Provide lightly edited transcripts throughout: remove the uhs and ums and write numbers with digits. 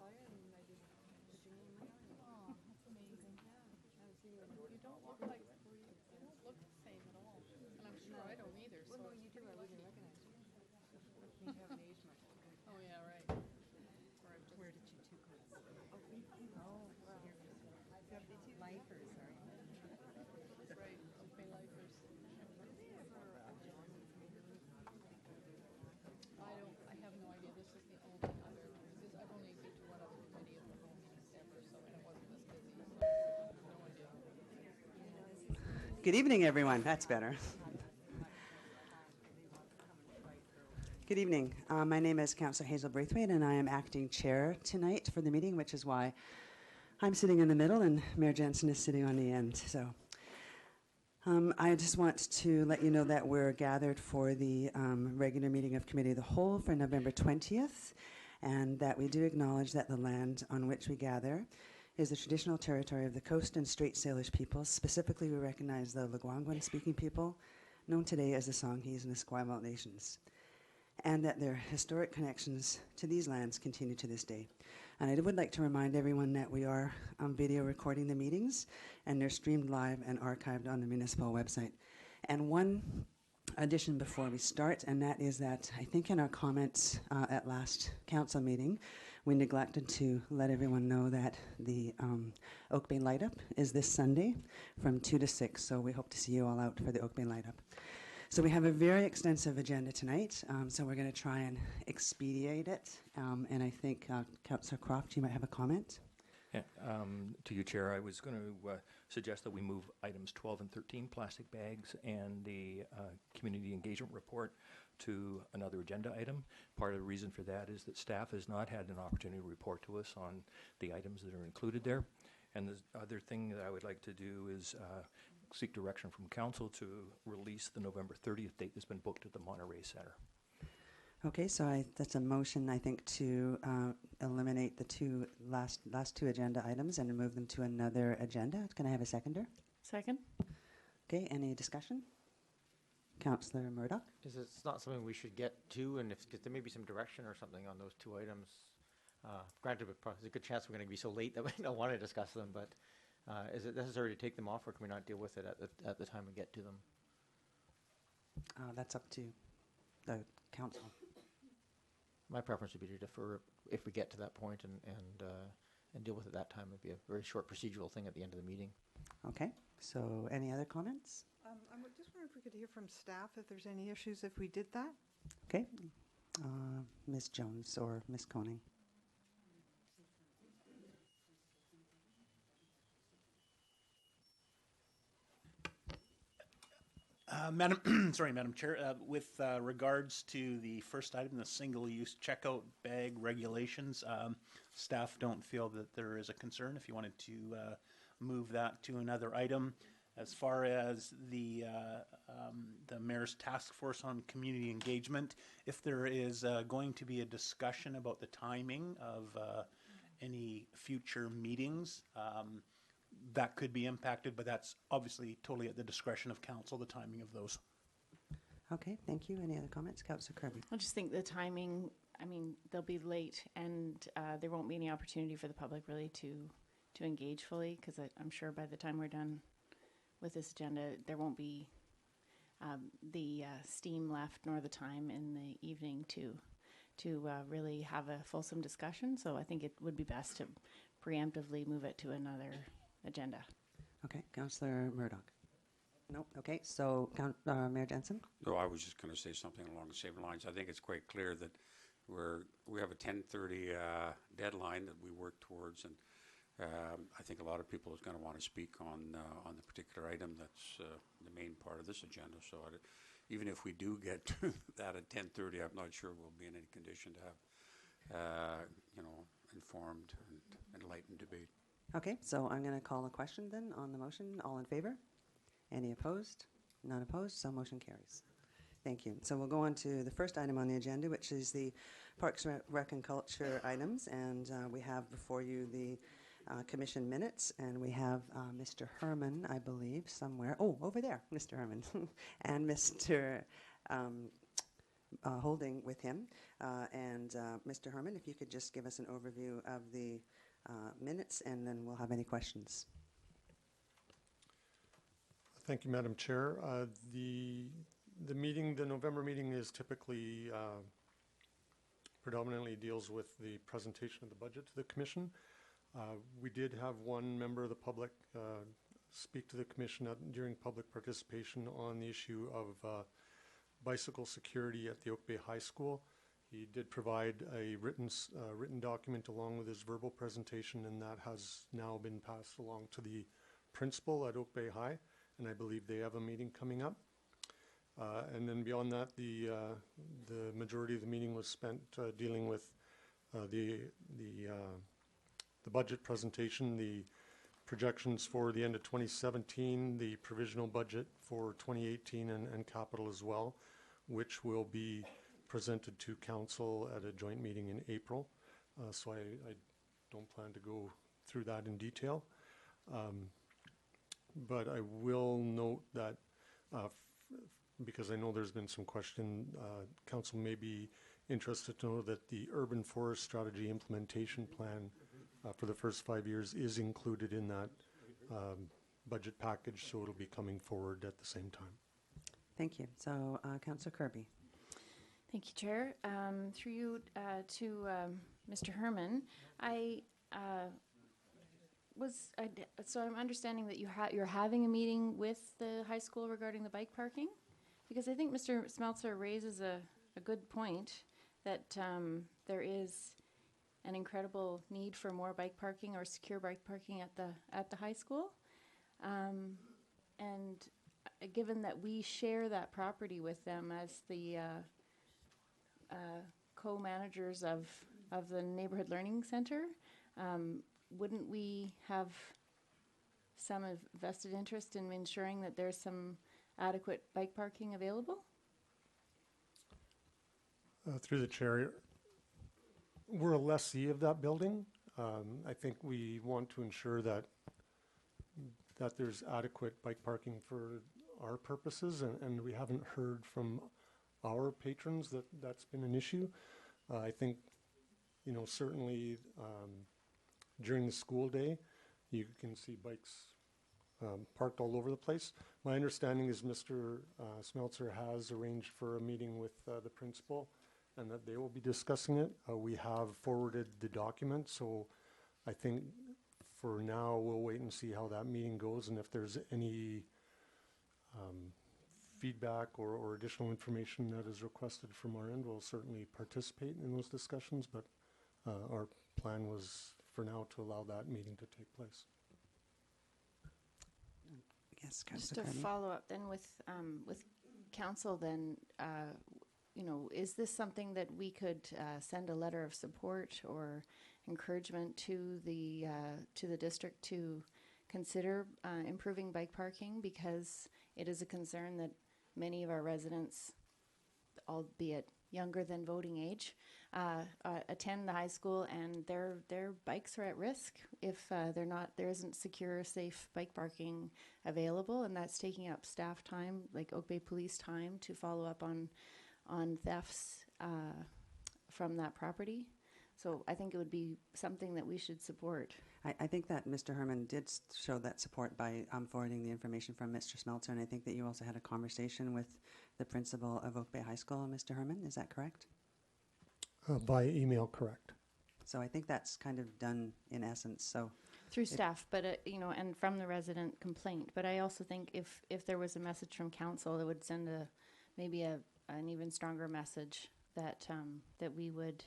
choir and I did singing my own. Oh, that's amazing. Yeah, I was singing. You don't look like you don't look the same at all, and I'm sure I don't either. Well, So no, it's you do. pretty I wouldn't lucky. recognize you. You haven't aged much. Oh yeah, right. Or I've just, Where did you two go? Oh, wow. Lifers, are you? that's right. Okay, lifers. I have no idea. This is the only other. I've only been to one other committee of the whole meeting ever, so and it wasn't this busy. So I have no idea. Good evening, everyone. That's better. Good evening. My name is Councillor Hazel Braithwaite, and I am acting chair tonight for the meeting, which is why I'm sitting in the middle and Mayor Jensen is sitting on the end. So I just want to let you know that we're gathered for the regular meeting of Committee of the Whole for November 20th, and that we do acknowledge that the land on which we gather is the traditional territory of the Coast and Strait Salish peoples. Specifically, we recognize the Lekwungen-speaking people, known today as the Songhees and the Esquimalt nations, and that their historic connections to these lands continue to this day. And I would like to remind everyone that we are video recording the meetings, and they're streamed live and archived on the municipal website. And one addition before we start, and that is that I think in our comments at last council meeting, we neglected to let everyone know that the Oak Bay Light Up is this Sunday from 2 to 6, so we hope to see you all out for the Oak Bay Light Up. So we have a very extensive agenda tonight, so we're going to try and expedite it, and I think Councillor Croft, you might have a comment. Yeah, to you, Chair, I was going to suggest that we move items 12 and 13, plastic bags, and the community engagement report to another agenda item. Part of the reason for that is that staff has not had an opportunity to report to us on the items that are included there. And the other thing that I would like to do is seek direction from Council to release the November 30th date that's been booked at the Monterey Centre. Okay, so that's a motion, I think, to eliminate the last two agenda items and to move them to another agenda. Can I have a seconder? Second. Okay, any discussion? Councillor Murdoch? It's not something we should get to, and if there may be some direction or something on those two items. Granted, there's a good chance we're going to be so late that we don't want to discuss them, but is it necessary to take them off, or can we not deal with it at the time we get to them? That's up to the council. My preference would be to defer if we get to that point and deal with it that time. It would be a very short procedural thing at the end of the meeting. Okay, so any other comments? I just wonder if we could hear from staff if there's any issues if we did that. Okay, Ms. Jones or Ms. Koning. Madam Chair, with regards to the first item, the single-use checkout bag regulations, staff don't feel that there is a concern if you wanted to move that to another item. As far as the Mayor's Task Force on Community Engagement, if there is going to be a discussion about the timing of any future meetings, that could be impacted, but that's obviously totally at the discretion of council, the timing of those. Okay, thank you. Any other comments? Councillor Kirby. I just think the timing, I mean, they'll be late and there won't be any opportunity for the public really to engage fully, because I'm sure by the time we're done with this agenda, there won't be the steam left nor the time in the evening to really have a fulsome discussion. So I think it would be best to preemptively move it to another agenda. Okay, Councillor Murdoch. Nope. Okay, so Mayor Jensen. No, I was just going to say something along the same lines. I think it's quite clear that we have a 10:30 deadline that we work towards, and I think a lot of people is going to want to speak on the particular item that's the main part of this agenda. So even if we do get to that at 10:30, I'm not sure we'll be in any condition to have informed and enlightened debate. Okay, so I'm going to call a question then on the motion. All in favor? Any opposed? None opposed, so motion carries. Thank you. So we'll go on to the first item on the agenda, which is the Parks, Rec and Culture items, and we have before you the commission minutes, and we have Mr. Herman, I believe, somewhere. Oh, over there, Mr. Herman, and Mr. holding with him. Mr. Herman, if you could just give us an overview of the minutes, and then we'll have any questions. Thank you, Madam Chair. The meeting, the November meeting, is typically predominantly deals with the presentation of the budget to the Commission. We did have one member of the public speak to the Commission during public participation on the issue of bicycle security at the Oak Bay High School. He did provide a written document along with his verbal presentation, and that has now been passed along to the principal at Oak Bay High, and I believe they have a meeting coming up. And then beyond that, the majority of the meeting was spent dealing with the budget presentation, the projections for the end of 2017, the provisional budget for 2018, and capital as well, which will be presented to council at a joint meeting in April. So I don't plan to go through that in detail. But I will note that because I know there's been some question, council may be interested to know that the urban forest strategy implementation plan for the first 5 years is included in that budget package, so it'll be coming forward at the same time. Thank you. So, Councillor Kirby. Thank you, Chair. Through you to Mr. Herman, so I'm understanding that you're having a meeting with the high school regarding the bike parking, because I think Mr. Smeltzer raises a good point that there is an incredible need for more bike parking or secure bike parking at the high school, and given that we share that property with them as the co-managers of the neighborhood learning center, wouldn't we have some vested interest in ensuring that there's some adequate bike parking available? Through the chair, we're a lessee of that building. I think we want to ensure that there's adequate bike parking for our purposes, and we haven't heard from our patrons that that's been an issue. I think, certainly during the school day, you can see bikes parked all over the place. My understanding is Mr. Smeltzer has arranged for a meeting with the principal, and that they will be discussing it. We have forwarded the document, so I think for now we'll wait and see how that meeting goes, and if there's any feedback or additional information that is requested from our end, we'll certainly participate in those discussions, but our plan was for now to allow that meeting to take place. Yes, Just Councillor to Kirby. follow up then with council then, is this something that we could send a letter of support or encouragement to the district to consider improving bike parking, because it is a concern that many of our residents, albeit younger than voting age, attend the high school, and their bikes are at risk if there isn't secure, safe bike parking available, and that's taking up staff time, like Oak Bay Police time, to follow up on thefts from that property. So I think it would be something that we should support. I think that Mr. Herman did show that support by forwarding the information from Mr. Smeltzer, and I think that you also had a conversation with the principal of Oak Bay High School, Mr. Herman. Is that correct? By email, correct. So I think that's kind of done in essence. So Through staff, but and from the resident complaint. But I also think if there was a message from council, it would send maybe an even stronger message that that we would,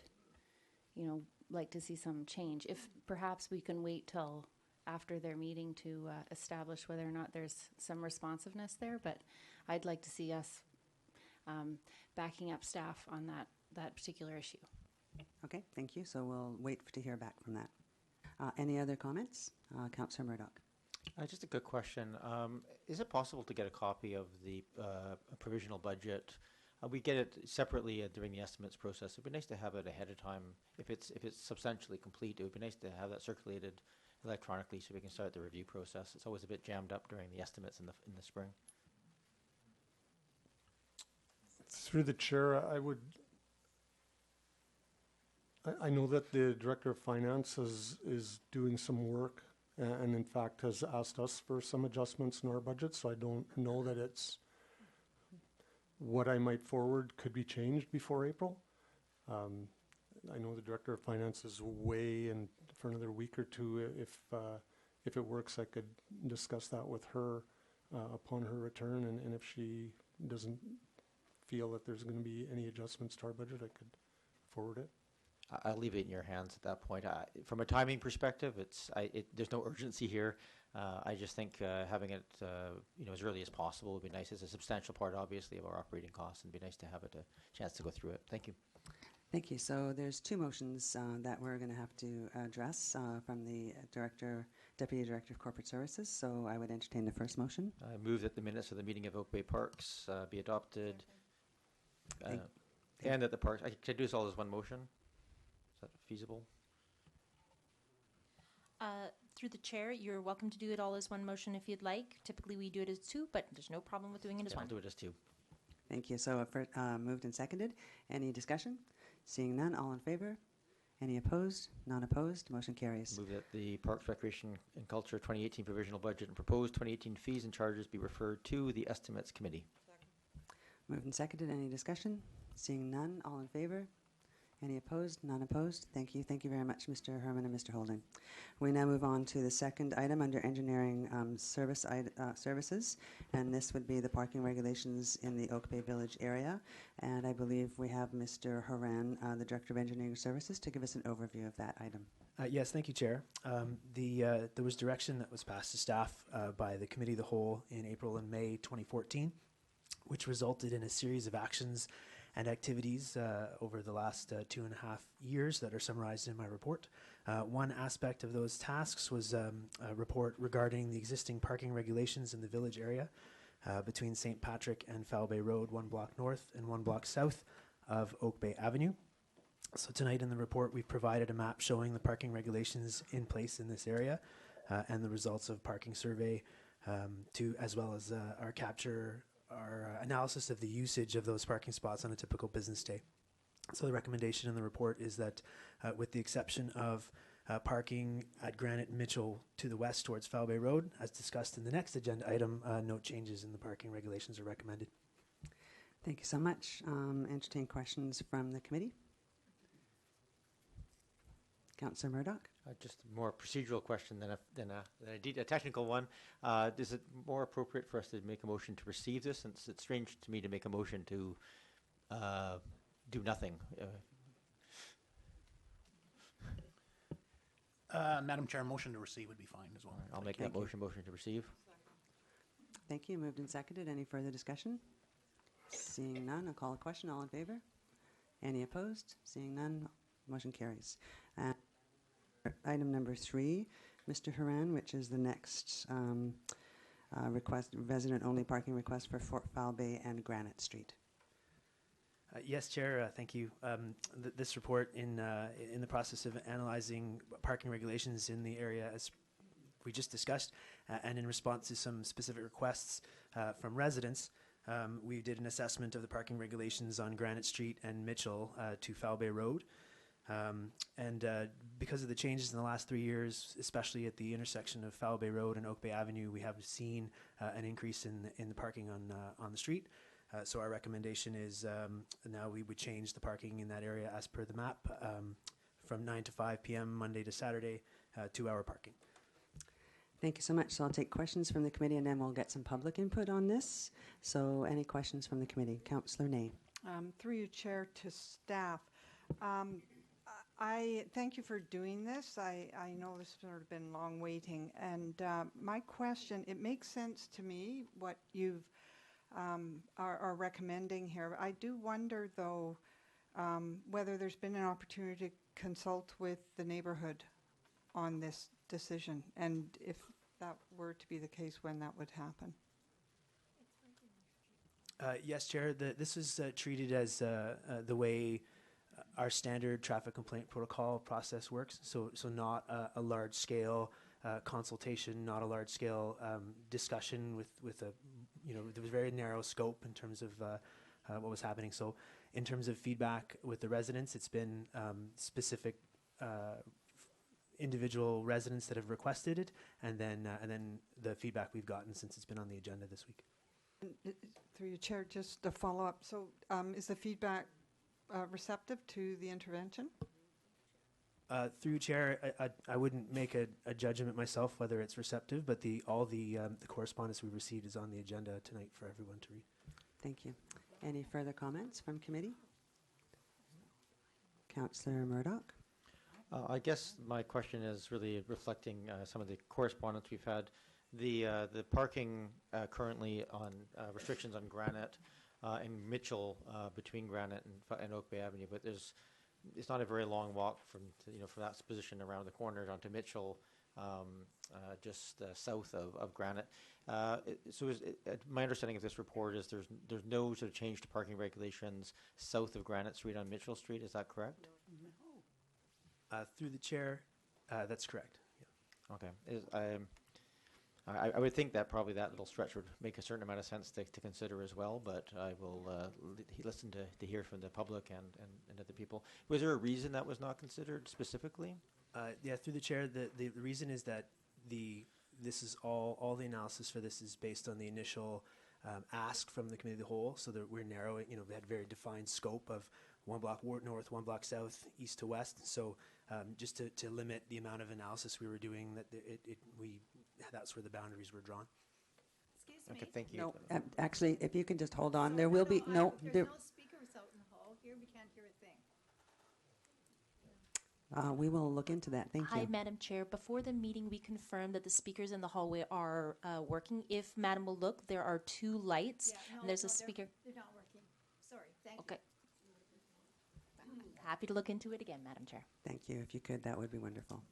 like to see some change. If perhaps we can wait till after their meeting to establish whether or not there's some responsiveness there, but I'd like to see us backing up staff on that particular issue. okay, thank you. So we'll wait to hear back from that. Any other comments? Councillor Murdoch. Just a quick question. Is it possible to get a copy of the provisional budget? We get it separately during the estimates process. It'd be nice to have it ahead of time. If it's substantially complete, it would be nice to have that circulated electronically so we can start the review process. It's always a bit jammed up during the estimates in the spring. Through the chair, I know that the Director of Finance is doing some work and in fact has asked us for some adjustments in our budget, so I don't know that it's what I might forward could be changed before April. I know the Director of Finance is away and for another week or two. If it works, I could discuss that with her upon her return, and if she doesn't feel that there's going to be any adjustments to our budget, I could forward it. I'll leave it in your hands at that point. From a timing perspective, there's no urgency here. I just think having it as early as possible would be nice. It's a substantial part, obviously, of our operating costs, and it'd be nice to have a chance to go through it. Thank you. Thank you. So there's two motions that we're going to have to address from the Deputy Director of Corporate Services. So I would entertain the first motion. I move that the minutes of the meeting of Oak Bay Parks be adopted, and that the parks. Can I do this all as one motion? Is that feasible? Through the chair, you're welcome to do it all as one motion if you'd like. Typically, we do it as two, but there's no problem with doing it as Yeah, one. I'll do it as two. Thank you. So moved and seconded. Any discussion? Seeing none, all in favor? Any opposed? None opposed. Motion carries. Move that the Parks, Recreation, and Culture 2018 provisional budget and proposed 2018 fees and charges be referred to the Estimates Committee. Moved and seconded. Any discussion? Seeing none, all in favor? Any opposed? None opposed. Thank you. Thank you very much, Mr. Herman and Mr. Holding. We now move on to the second item under engineering services, and this would be the parking regulations in the Oak Bay Village area. And I believe we have Mr. Horan, the Director of Engineering Services, to give us an overview of that item. Yes, thank you, Chair. There was direction that was passed to staff by the Committee of the Whole in April and May 2014, which resulted in a series of actions and activities over the last 2.5 years that are summarized in my report. One aspect of those tasks was a report regarding the existing parking regulations in the village area between St. Patrick and Foul Bay Road, 1 block north and 1 block south of Oak Bay Avenue. So tonight in the report, we've provided a map showing the parking regulations in place in this area and the results of parking survey as well as our analysis of the usage of those parking spots on a typical business day. So the recommendation in the report is that with the exception of parking at Granite and Mitchell to the west towards Foul Bay Road, as discussed in the next agenda item, no changes in the parking regulations are recommended. Thank you so much. Entertain questions from the committee. Councillor Murdoch. Just a more procedural question than a technical one. Is it more appropriate for us to make a motion to receive this? Since it's strange to me to make a motion to do nothing. Madam Chair, motion to receive would be fine as well. I'll make that motion to receive. Thank you. Moved and seconded. Any further discussion? Seeing none, I'll call a question. All in favor? Any opposed? Seeing none, motion carries. Item number 3, Mr. Horan, which is the next resident-only parking request for Fort Foul Bay and Granite Street. Yes, Chair, thank you. This report in the process of analyzing parking regulations in the area, as we just discussed, and in response to some specific requests from residents, we did an assessment of the parking regulations on Granite Street and Mitchell to Foul Bay Road. Because of the changes in the last 3 years, especially at the intersection of Foul Bay Road and Oak Bay Avenue, we have seen an increase in the parking on the street. So our recommendation is now we would change the parking in that area as per the map from 9 to 5 p.m. Monday to Saturday, 2-hour parking. Thank you so much. So I'll take questions from the committee and then we'll get some public input on this. So any questions from the committee? Councillor Ney. Through you, Chair, to staff. I thank you for doing this. I know this has sort of been long waiting. And my question, it makes sense to me what you've are recommending here. I do wonder, though, whether there's been an opportunity to consult with the neighborhood on this decision, and if that were to be the case, when that would happen. Yes, Chair. This is treated as the way our standard traffic complaint protocol process works. So not a large-scale consultation, not a large-scale discussion with a there was very narrow scope in terms of what was happening. So in terms of feedback with the residents, it's been specific individual residents that have requested it, and then the feedback we've gotten since it's been on the agenda this week. Through your chair, just a follow-up. So is the feedback receptive to the intervention? Through you, Chair, I wouldn't make a judgment myself whether it's receptive, but all the correspondence we received is on the agenda tonight for everyone to read. Thank you. Any further comments from committee? Councillor Murdoch? I guess my question is really reflecting some of the correspondence we've had. The parking currently on restrictions on Granite and Mitchell between Granite and Oak Bay Avenue, but it's not a very long walk from that position around the corner onto Mitchell, just south of Granite. My understanding of this report is there's no sort of change to parking regulations south of Granite Street on Mitchell Street. Is that correct? Through the Chair, that's correct. Yeah. Okay. I would think that probably that little stretch would make a certain amount of sense to consider as well, but I will listen to hear from the public and other people. Was there a reason that was not considered specifically? Yeah, through the Chair, the reason is that this is all the analysis for this is based on the initial ask from the Committee of the Whole, so that we're narrowing, we had very defined scope of 1 block north, 1 block south, east to west. So just to limit the amount of analysis we were doing, that's where the boundaries were drawn. Excuse Okay, thank you. No, actually, if you can just hold on, there will be, There's no speakers out in the hall here. We can't hear a thing. we will look into that. Thank Hi, you. Madam Chair. Before the meeting, we confirmed that the speakers in the hallway are working. If Madam will look, there are 2 lights, and there's a speaker. They're not working. Sorry. Thank you. Okay. Happy to look into it again, Madam Chair. Thank you. If you could, that would be wonderful.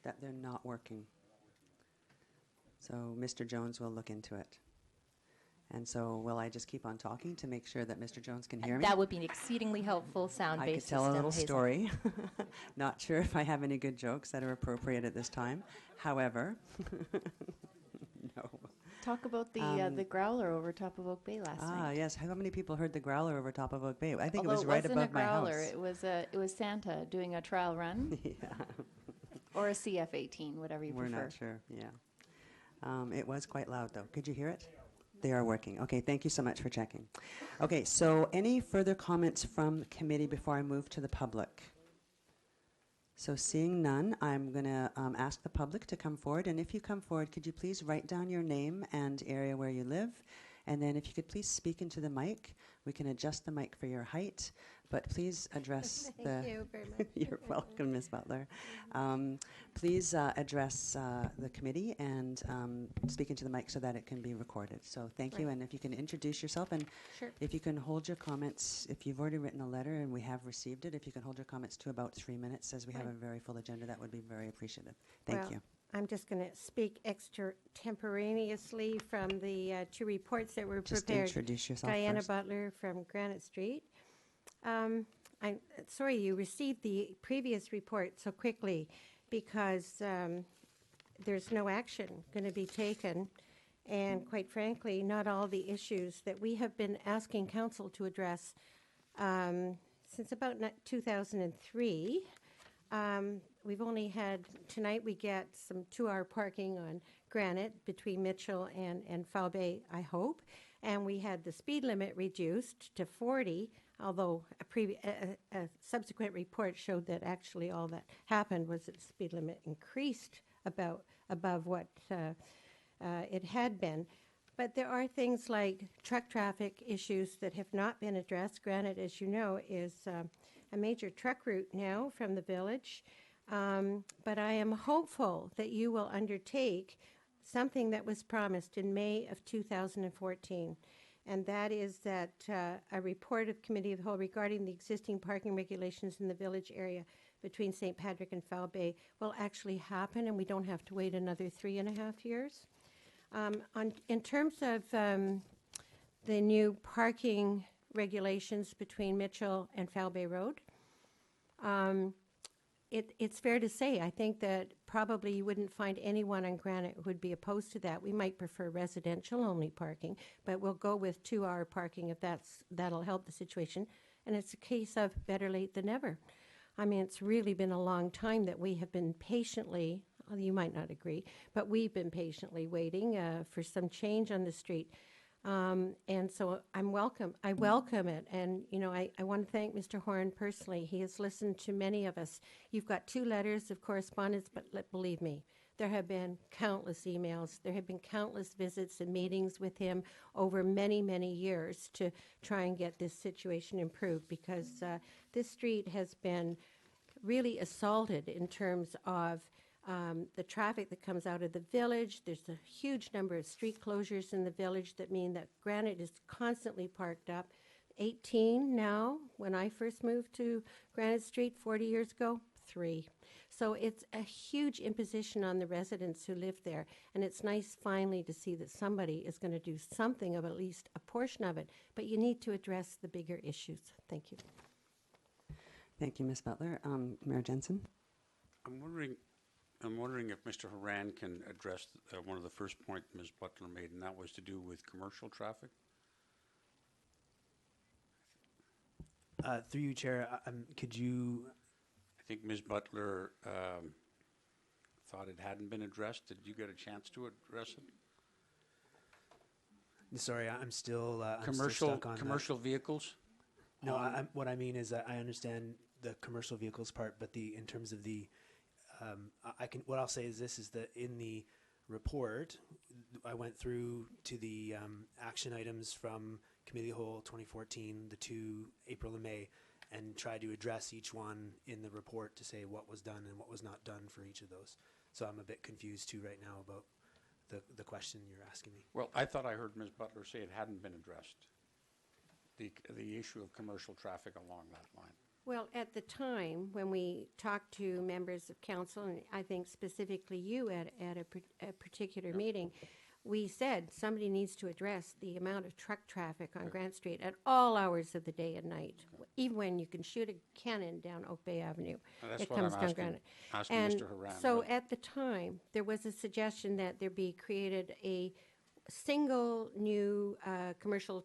That they're not working. So Mr. Jones will look into it. And so will I just keep on talking to make sure that Mr. Jones can hear me? That would be an exceedingly helpful sound-based I could system. tell a little Hazel. story. Not sure if I have any good jokes that are appropriate at this time. However, no. Talk about the growler over top of Oak Bay last night. Yes. How many people heard the growler over top of Oak Bay? I think Although it was right wasn't above a my growler, house. it was Santa doing a trial run. Yeah. Or a CF-18, whatever you We're prefer. not sure. Yeah. It was quite loud, though. Could you hear it? They are working. Okay, thank you so much for checking. Okay, so any further comments from committee before I move to the public? So seeing none, I'm going to ask the public to come forward. And if you come forward, could you please write down your name and area where you live? And then if you could please speak into the mic. We can adjust the mic for your height, but please address Thank you very much. You're welcome, Ms. Butler. Please address the committee and speak into the mic so that it can be recorded. So thank you, and if you can introduce yourself, and Sure. if you can hold your comments, if you've already written a letter and we have received it, if you can hold your comments to about 3 minutes, as we have a very full agenda, that would be very appreciative. Thank Well, you. I'm just going to speak extemporaneously from the 2 reports that were Just prepared. introduce yourself Diana first. Butler from Granite Street. I'm sorry you received the previous report so quickly because there's no action going to be taken. And quite frankly, not all the issues that we have been asking council to address since about 2003. We've only had, tonight we get some 2-hour parking on Granite between Mitchell and Foul Bay, I hope. And we had the speed limit reduced to 40, although a subsequent report showed that actually all that happened was that the speed limit increased above what it had been. But there are things like truck traffic issues that have not been addressed. Granite, as you know, is a major truck route now from the village. But I am hopeful that you will undertake something that was promised in May of 2014, and that is that a report of Committee of the Whole regarding the existing parking regulations in the village area between St. Patrick and Foul Bay will actually happen, and we don't have to wait another 3.5 years. In terms of the new parking regulations between Mitchell and Foul Bay Road, it's fair to say, I think that probably you wouldn't find anyone on Granite who would be opposed to that. We might prefer residential-only parking, but we'll go with 2-hour parking if that'll help the situation. And it's a case of better late than never. I mean, it's really been a long time that we have been patiently, well, you might not agree, but we've been patiently waiting for some change on the street. And so I welcome it. And, you know, I want to thank Mr. Horn personally. He has listened to many of us. You've got 2 letters of correspondence, but believe me, there have been countless emails. There have been countless visits and meetings with him over many, many years to try and get this situation improved, because this street has been really assaulted in terms of the traffic that comes out of the village. There's a huge number of street closures in the village that mean that Granite is constantly parked up. 18 now. When I first moved to Granite Street 40 years ago, 3. So it's a huge imposition on the residents who live there. And it's nice finally to see that somebody is going to do something of at least a portion of it. But you need to address the bigger issues. Thank you. Thank you, Ms. Butler. Mayor Jensen? I'm wondering if Mr. Horan can address one of the first points Ms. Butler made, and that was to do with commercial traffic. Through you, Chair, could you... I think Ms. Butler thought it hadn't been addressed. Did you get a chance to address it? Sorry, I'm still Commercial stuck on commercial vehicles? No, what I mean is that I understand the commercial vehicles part, but in terms of the... what I'll say is this, is that in the report, I went through to the action items from Committee of the Whole 2014, the 2 April and May, and tried to address each one in the report to say what was done and what was not done for each of those. So I'm a bit confused too right now about the question you're asking me. Well, I thought I heard Ms. Butler say it hadn't been addressed, the issue of commercial traffic along that line. Well, at the time, when we talked to members of council, and I think specifically you at a particular meeting, we said somebody needs to address the amount of truck traffic on Grant Street at all hours of the day and night, even when you can shoot a cannon down Oak Bay Avenue. That's it what comes I'm down asking, Granite. asking And Mr. Horan. so at the time, there was a suggestion that there be created a single new commercial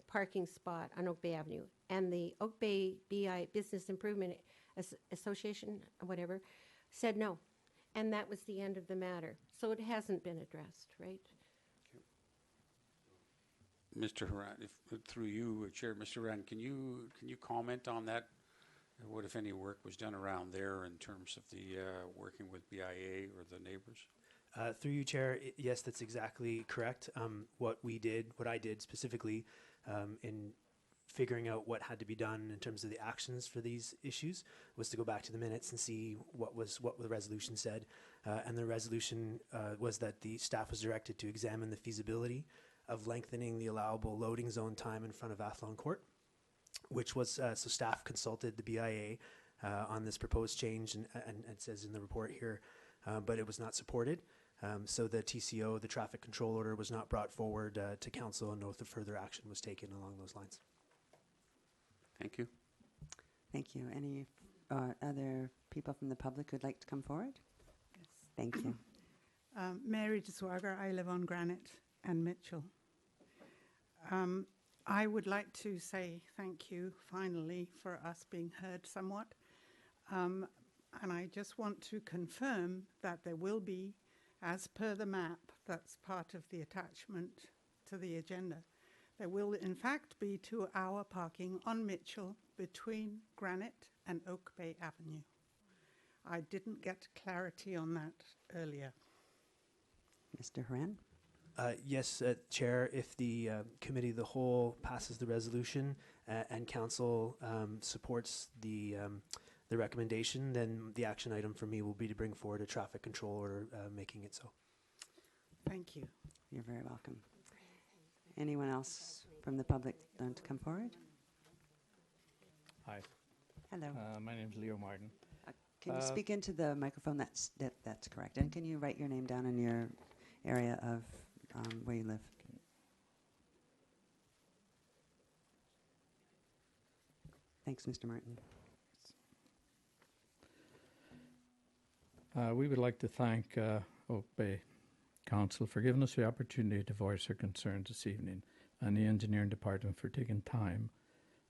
parking spot on Oak Bay Avenue. And the Oak Bay BI Business Improvement Association, or whatever, said no. And that was the end of the matter. So it hasn't been addressed, right? Mr. Horan, through you, Chair, Mr. Horan, can you comment on that? What, if any, work was done around there in terms of the working with BIA or the neighbors? Through you, Chair, yes, that's exactly correct. What I did specifically in figuring out what had to be done in terms of the actions for these issues was to go back to the minutes and see what the resolution said. And the resolution was that the staff was directed to examine the feasibility of lengthening the allowable loading zone time in front of Athlone Court, which was, so staff consulted the BIA on this proposed change, and it says in the report here, but it was not supported. So the TCO, the traffic control order, was not brought forward to council, and no further action was taken along those lines. Thank you. Thank you. Any other people from the public who'd like to come forward? Yes. Thank you. Mary DeSwager, I live on Granite and Mitchell. I would like to say thank you, finally, for us being heard somewhat. And I just want to confirm that there will be, as per the map that's part of the attachment to the agenda, there will in fact be 2-hour parking on Mitchell between Granite and Oak Bay Avenue. I didn't get clarity on that earlier. Mr. Horan? Yes, Chair, if the Committee of the Whole passes the resolution and Council supports the recommendation, then the action item for me will be to bring forward a traffic control order making it so. Thank you. You're very welcome. Anyone else from the public want to come forward? Hi. Hello. My name is Leo Martin. Can you speak into the microphone? That's correct. And can you write your name down in your area of where you live? Thanks, Mr. Martin. We would like to thank Oak Bay Council for giving us the opportunity to voice our concerns this evening, and the engineering department for taking time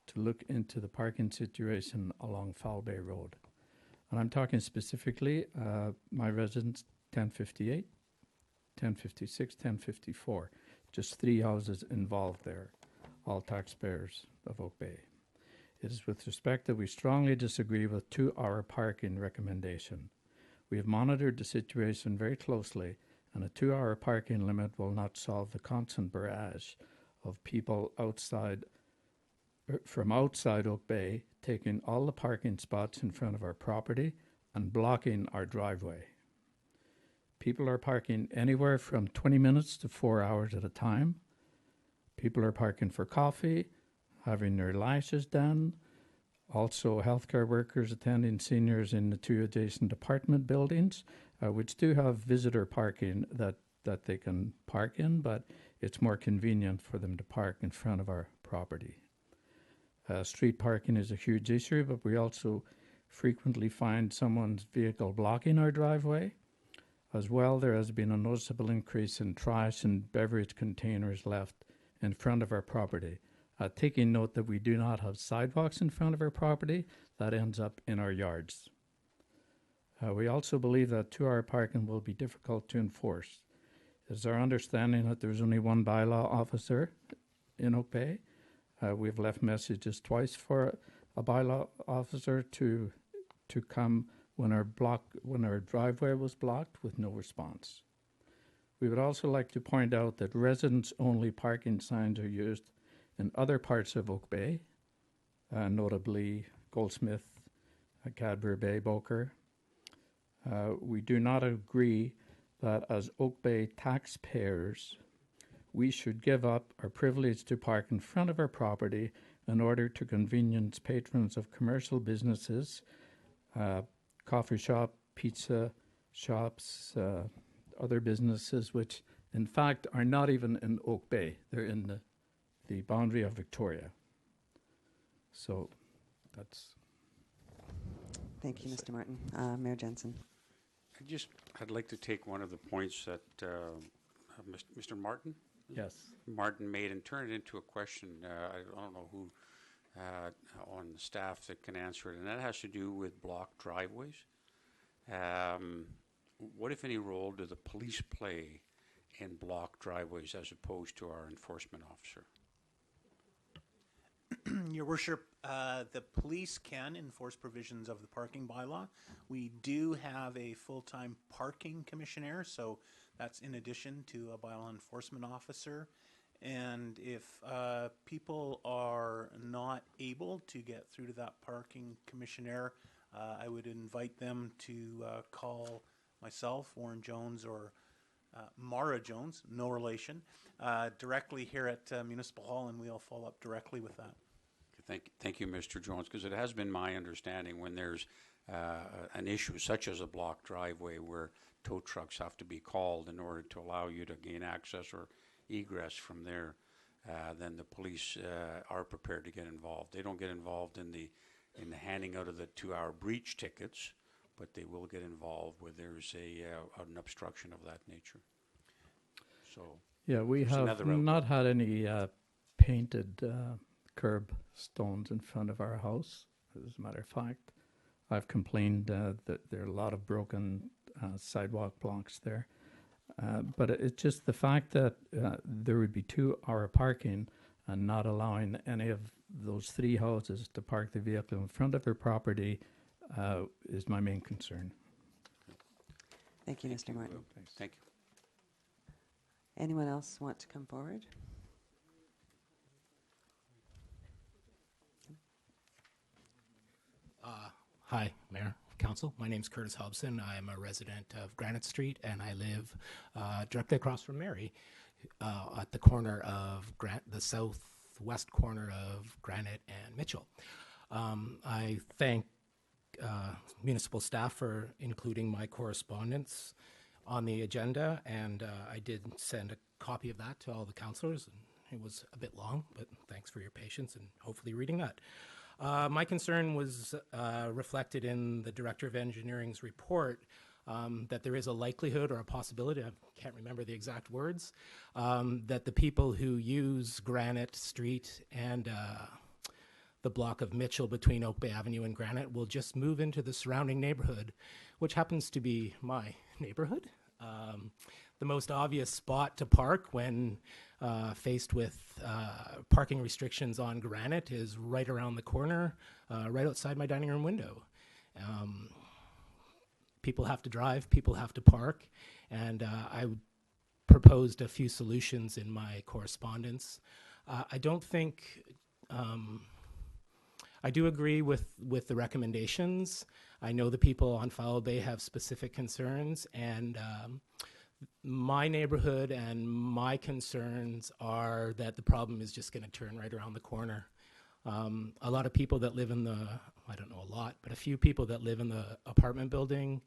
to look into the parking situation along Foul Bay Road. And I'm talking specifically my residence 1058, 1056, 1054, just 3 houses involved there, all taxpayers of Oak Bay. It is with respect that we strongly disagree with 2-hour parking recommendation. We have monitored the situation very closely, and a 2-hour parking limit will not solve the constant barrage of people from outside Oak Bay taking all the parking spots in front of our property and blocking our driveway. People are parking anywhere from 20 minutes to 4 hours at a time. People are parking for coffee, having their lashes done. Also, healthcare workers attending seniors in the 2 adjacent apartment buildings, which do have visitor parking that they can park in, but it's more convenient for them to park in front of our property. Street parking is a huge issue, but we also frequently find someone's vehicle blocking our driveway. As well, there has been a noticeable increase in trash and beverage containers left in front of our property. Taking note that we do not have sidewalks in front of our property, that ends up in our yards. We also believe that 2-hour parking will be difficult to enforce. It is our understanding that there's only one bylaw officer in Oak Bay. We've left messages twice for a bylaw officer to come when our driveway was blocked, with no response. We would also like to point out that residents-only parking signs are used in other parts of Oak Bay, notably Goldsmith, Cadbury Bay, Bowker. We do not agree that as Oak Bay taxpayers, we should give up our privilege to park in front of our property in order to convenience patrons of commercial businesses, coffee shop, pizza shops, other businesses, which in fact are not even in Oak Bay. They're in the boundary of Victoria. So that's... Thank you, Mr. Martin. Mayor Jensen. I'd like to take one of the points that Mr. Martin? Yes. Martin made and turn it into a question. I don't know who on the staff that can answer it, and that has to do with blocked driveways. What, if any, role do the police play in blocked driveways as opposed to our enforcement officer? Your Worship, the police can enforce provisions of the parking bylaw. We do have a full-time parking commissioner, so that's in addition to a bylaw enforcement officer. And if people are not able to get through to that parking commissioner, I would invite them to call myself, Warren Jones, or Mara Jones, no relation, directly here at Municipal Hall, and we'll follow up directly with that. Thank you, Mr. Jones, because it has been my understanding when there's an issue such as a blocked driveway where tow trucks have to be called in order to allow you to gain access or egress from there, then the police are prepared to get involved. They don't get involved in the handing out of the 2-hour breach tickets, but they will get involved where there's an obstruction of that nature. So yeah, we have not had any painted curb stones in front of our house. As a matter of fact, I've complained that there are a lot of broken sidewalk blocks there. But it's just the fact that there would be 2-hour parking and not allowing any of those 3 houses to park the vehicle in front of their property is my main concern. Thank you, Mr. Martin. Thank you. Anyone else want to come forward? Hi, Mayor, Council. My name's Curtis Hobson. I am a resident of Granite Street, and I live directly across from Mary at the corner of the southwest corner of Granite and Mitchell. I thank municipal staff for including my correspondence on the agenda, and I did send a copy of that to all the councillors. It was a bit long, but thanks for your patience and hopefully reading that. My concern was reflected in the Director of Engineering's report that there is a likelihood or a possibility, I can't remember the exact words, that the people who use Granite Street and the block of Mitchell between Oak Bay Avenue and Granite will just move into the surrounding neighborhood, which happens to be my neighborhood. The most obvious spot to park when faced with parking restrictions on Granite is right around the corner, right outside my dining room window. People have to drive, people have to park, and I proposed a few solutions in my correspondence. I don't think, I do agree with the recommendations. I know the people on Foul Bay have specific concerns, and my neighborhood and my concerns are that the problem is just going to turn right around the corner. A lot of people that live in the, I don't know a lot, but a few people that live in the apartment building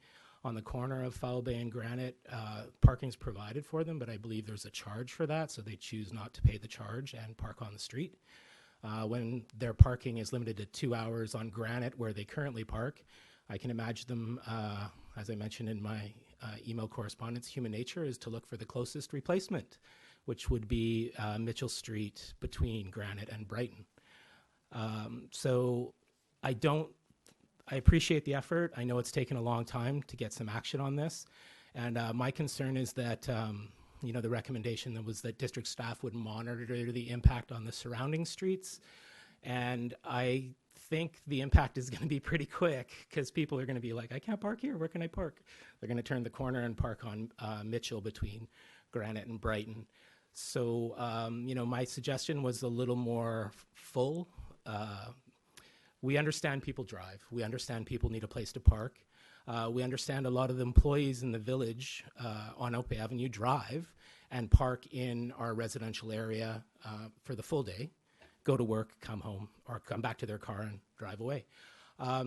on the corner of Foul Bay and Granite, parking's provided for them, but I believe there's a charge for that, so they choose not to pay the charge and park on the street. When their parking is limited to 2 hours on Granite where they currently park, I can imagine them, as I mentioned in my email correspondence, human nature is to look for the closest replacement, which would be Mitchell Street between Granite and Brighton. So I appreciate the effort. I know it's taken a long time to get some action on this. And my concern is that, the recommendation that was that district staff would monitor the impact on the surrounding streets. And I think the impact is going to be pretty quick because people are going to be like, I can't park here. Where can I park? They're going to turn the corner and park on Mitchell between Granite and Brighton. So, my suggestion was a little more full. We understand people drive. We understand people need a place to park. We understand a lot of the employees in the village on Oak Bay Avenue drive and park in our residential area for the full day, go to work, come home, or come back to their car and drive away.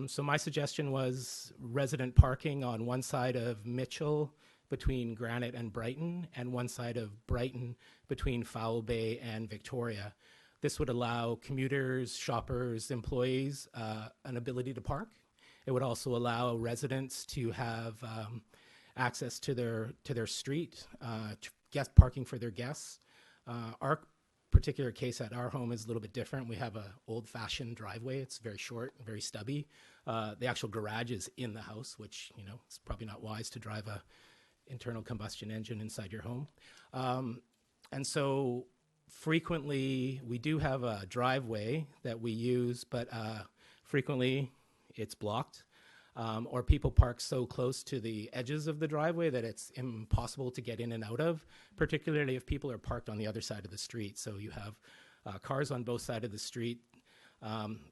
So my suggestion was resident parking on one side of Mitchell between Granite and Brighton, and one side of Brighton between Foul Bay and Victoria. This would allow commuters, shoppers, employees an ability to park. It would also allow residents to have access to their street, guest parking for their guests. Our particular case at our home is a little bit different. We have an old-fashioned driveway. It's very short, very stubby. The actual garage is in the house, which, it's probably not wise to drive a internal combustion engine inside your home. And so frequently we do have a driveway that we use, but frequently it's blocked. Or people park so close to the edges of the driveway that it's impossible to get in and out of, particularly if people are parked on the other side of the street. So you have cars on both sides of the street.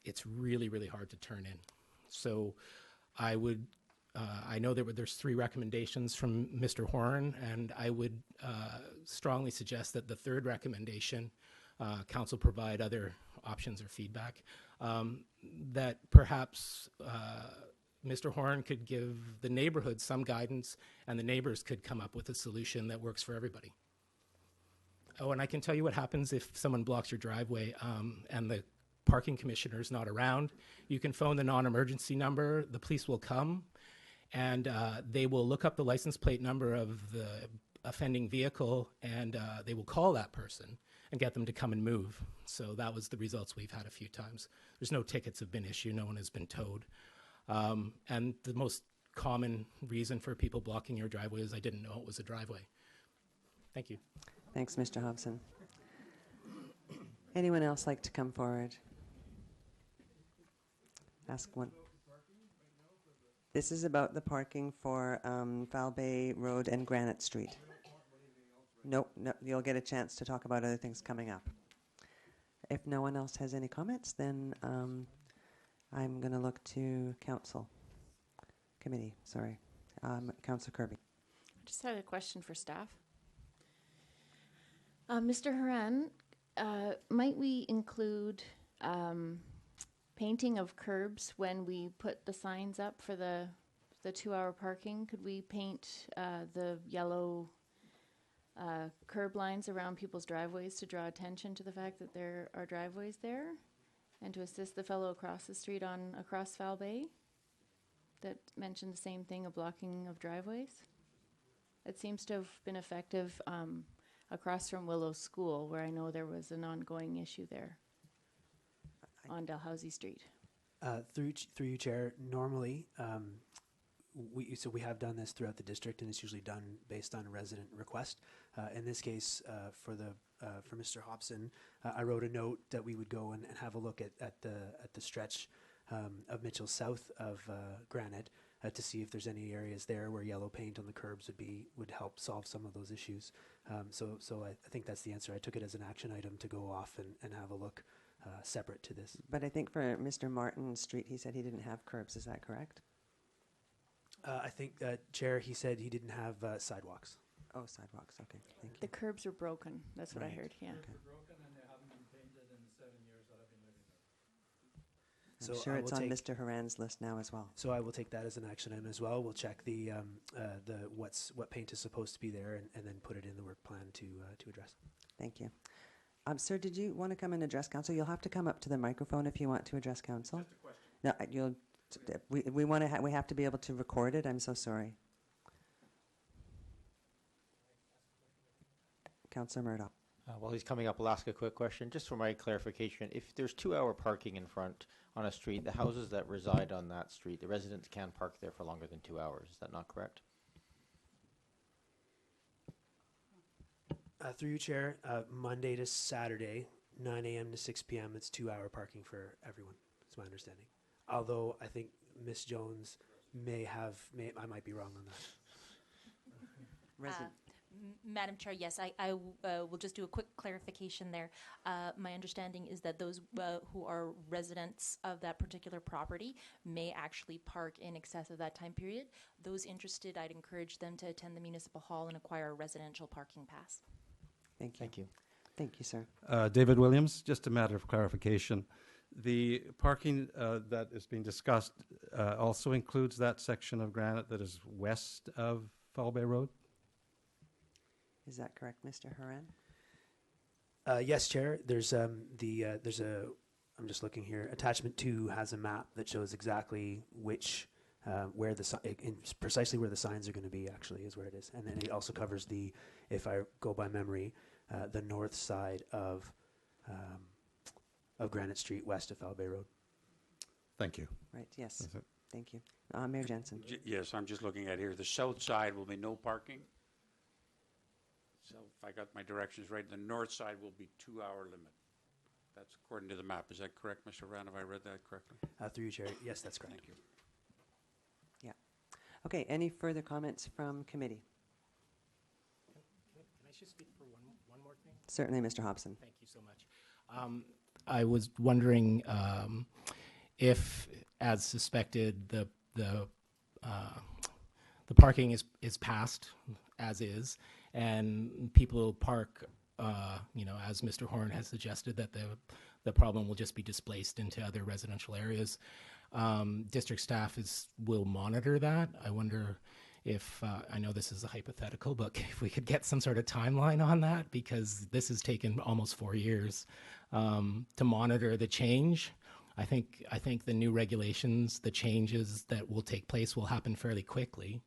It's really, really hard to turn in. So I know there's 3 recommendations from Mr. Horn, and I would strongly suggest that the 3rd recommendation, council provide other options or feedback, that perhaps Mr. Horn could give the neighborhood some guidance, and the neighbors could come up with a solution that works for everybody. Oh, and I can tell you what happens if someone blocks your driveway and the parking commissioner is not around. You can phone the non-emergency number. The police will come, and they will look up the license plate number of the offending vehicle, and they will call that person and get them to come and move. So that was the results we've had a few times. There's no tickets have been issued. No one has been towed. And the most common reason for people blocking your driveway is I didn't know it was a driveway. Thank you. Thanks, Mr. Hobson. Anyone else like to come forward? Ask one. This is about the parking for Foul Bay Road and Granite Street. Nope, no, you'll get a chance to talk about other things coming up. If no one else has any comments, then I'm going to look to committee, Councillor Kirby. I just had a question for staff. Mr. Haran, might we include painting of curbs when we put the signs up for the 2-hour parking? Could we paint the yellow curb lines around people's driveways to draw attention to the fact that there are driveways there, and to assist the fellow across the street across Foul Bay that mentioned the same thing, a blocking of driveways? It seems to have been effective across from Willow School, where I know there was an ongoing issue there on Dalhousie Street. Through you, Chair, normally, we have done this throughout the district, and it's usually done based on resident request. In this case, for Mr. Hobson, I wrote a note that we would go and have a look at the stretch of Mitchell south of Granite to see if there's any areas there where yellow paint on the curbs would help solve some of those issues. So I think that's the answer. I took it as an action item to go off and have a look separate to this. But I think for Mr. Martin's street, he said he didn't have curbs. Is that correct? I think, Chair, he said he didn't have sidewalks. Oh, sidewalks. Okay, thank you. The curbs were broken. That's what I Right. heard. Yeah. Okay. Broken and they haven't been painted in the 7 years that I've been living there. I'm So sure I it's will on take- Mr. Haran's list now as well. So I will take that as an action item as well. We'll check what paint is supposed to be there and then put it in the work plan to address. Thank you. Sir, did you want to come and address council? You'll have to come up to the microphone if you want to address council. Just a question. No, we have to be able to record it. I'm so sorry. Councillor Murdoch. While he's coming up, I'll ask a quick question, just for my clarification. If there's 2-hour parking in front on a street, the houses that reside on that street, the residents can't park there for longer than 2 hours. Is that not correct? Through you, Chair, Monday to Saturday, 9 a.m. to 6 p.m., it's 2-hour parking for everyone. That's my understanding. Although I think Ms. Jones I might be wrong on that. Madam Chair, yes, I will just do a quick clarification there. My understanding is that those who are residents of that particular property may actually park in excess of that time period. Those interested, I'd encourage them to attend the Municipal Hall and acquire a residential parking pass. Thank you. Thank you. Thank you, sir. David Williams, just a matter of clarification. The parking that is being discussed also includes that section of Granite that is west of Foul Bay Road? Is that correct, Mr. Haran? Yes, Chair. There's I'm just looking here. Attachment 2 has a map that shows exactly where precisely where the signs are going to be. Actually, is where it is, and then it also covers if I go by memory, the north side of Granite Street, west of Foul Bay Road. Thank you. Right. Yes. That's it. Thank you, Mayor Jensen. Yes, I'm just looking at here. The south side will be no parking. So if I got my directions right, the north side will be 2-hour limit. That's according to the map. Is that correct, Mr. Rand? Have I read that correctly? Through you, Chair. Yes, that's correct. Thank you. Yeah. Okay. Any further comments from committee? Can I just speak for one more thing? Certainly, Mr. Hobson. Thank you so much. I was wondering if, as suspected, the parking is passed as is, and people park, as Mr. Horn has suggested, that the problem will just be displaced into other residential areas. District staff will monitor that. I wonder if, I know this is a hypothetical, but if we could get some sort of timeline on that, because this has taken almost 4 years to monitor the change. I think the new regulations, the changes that will take place will happen fairly quickly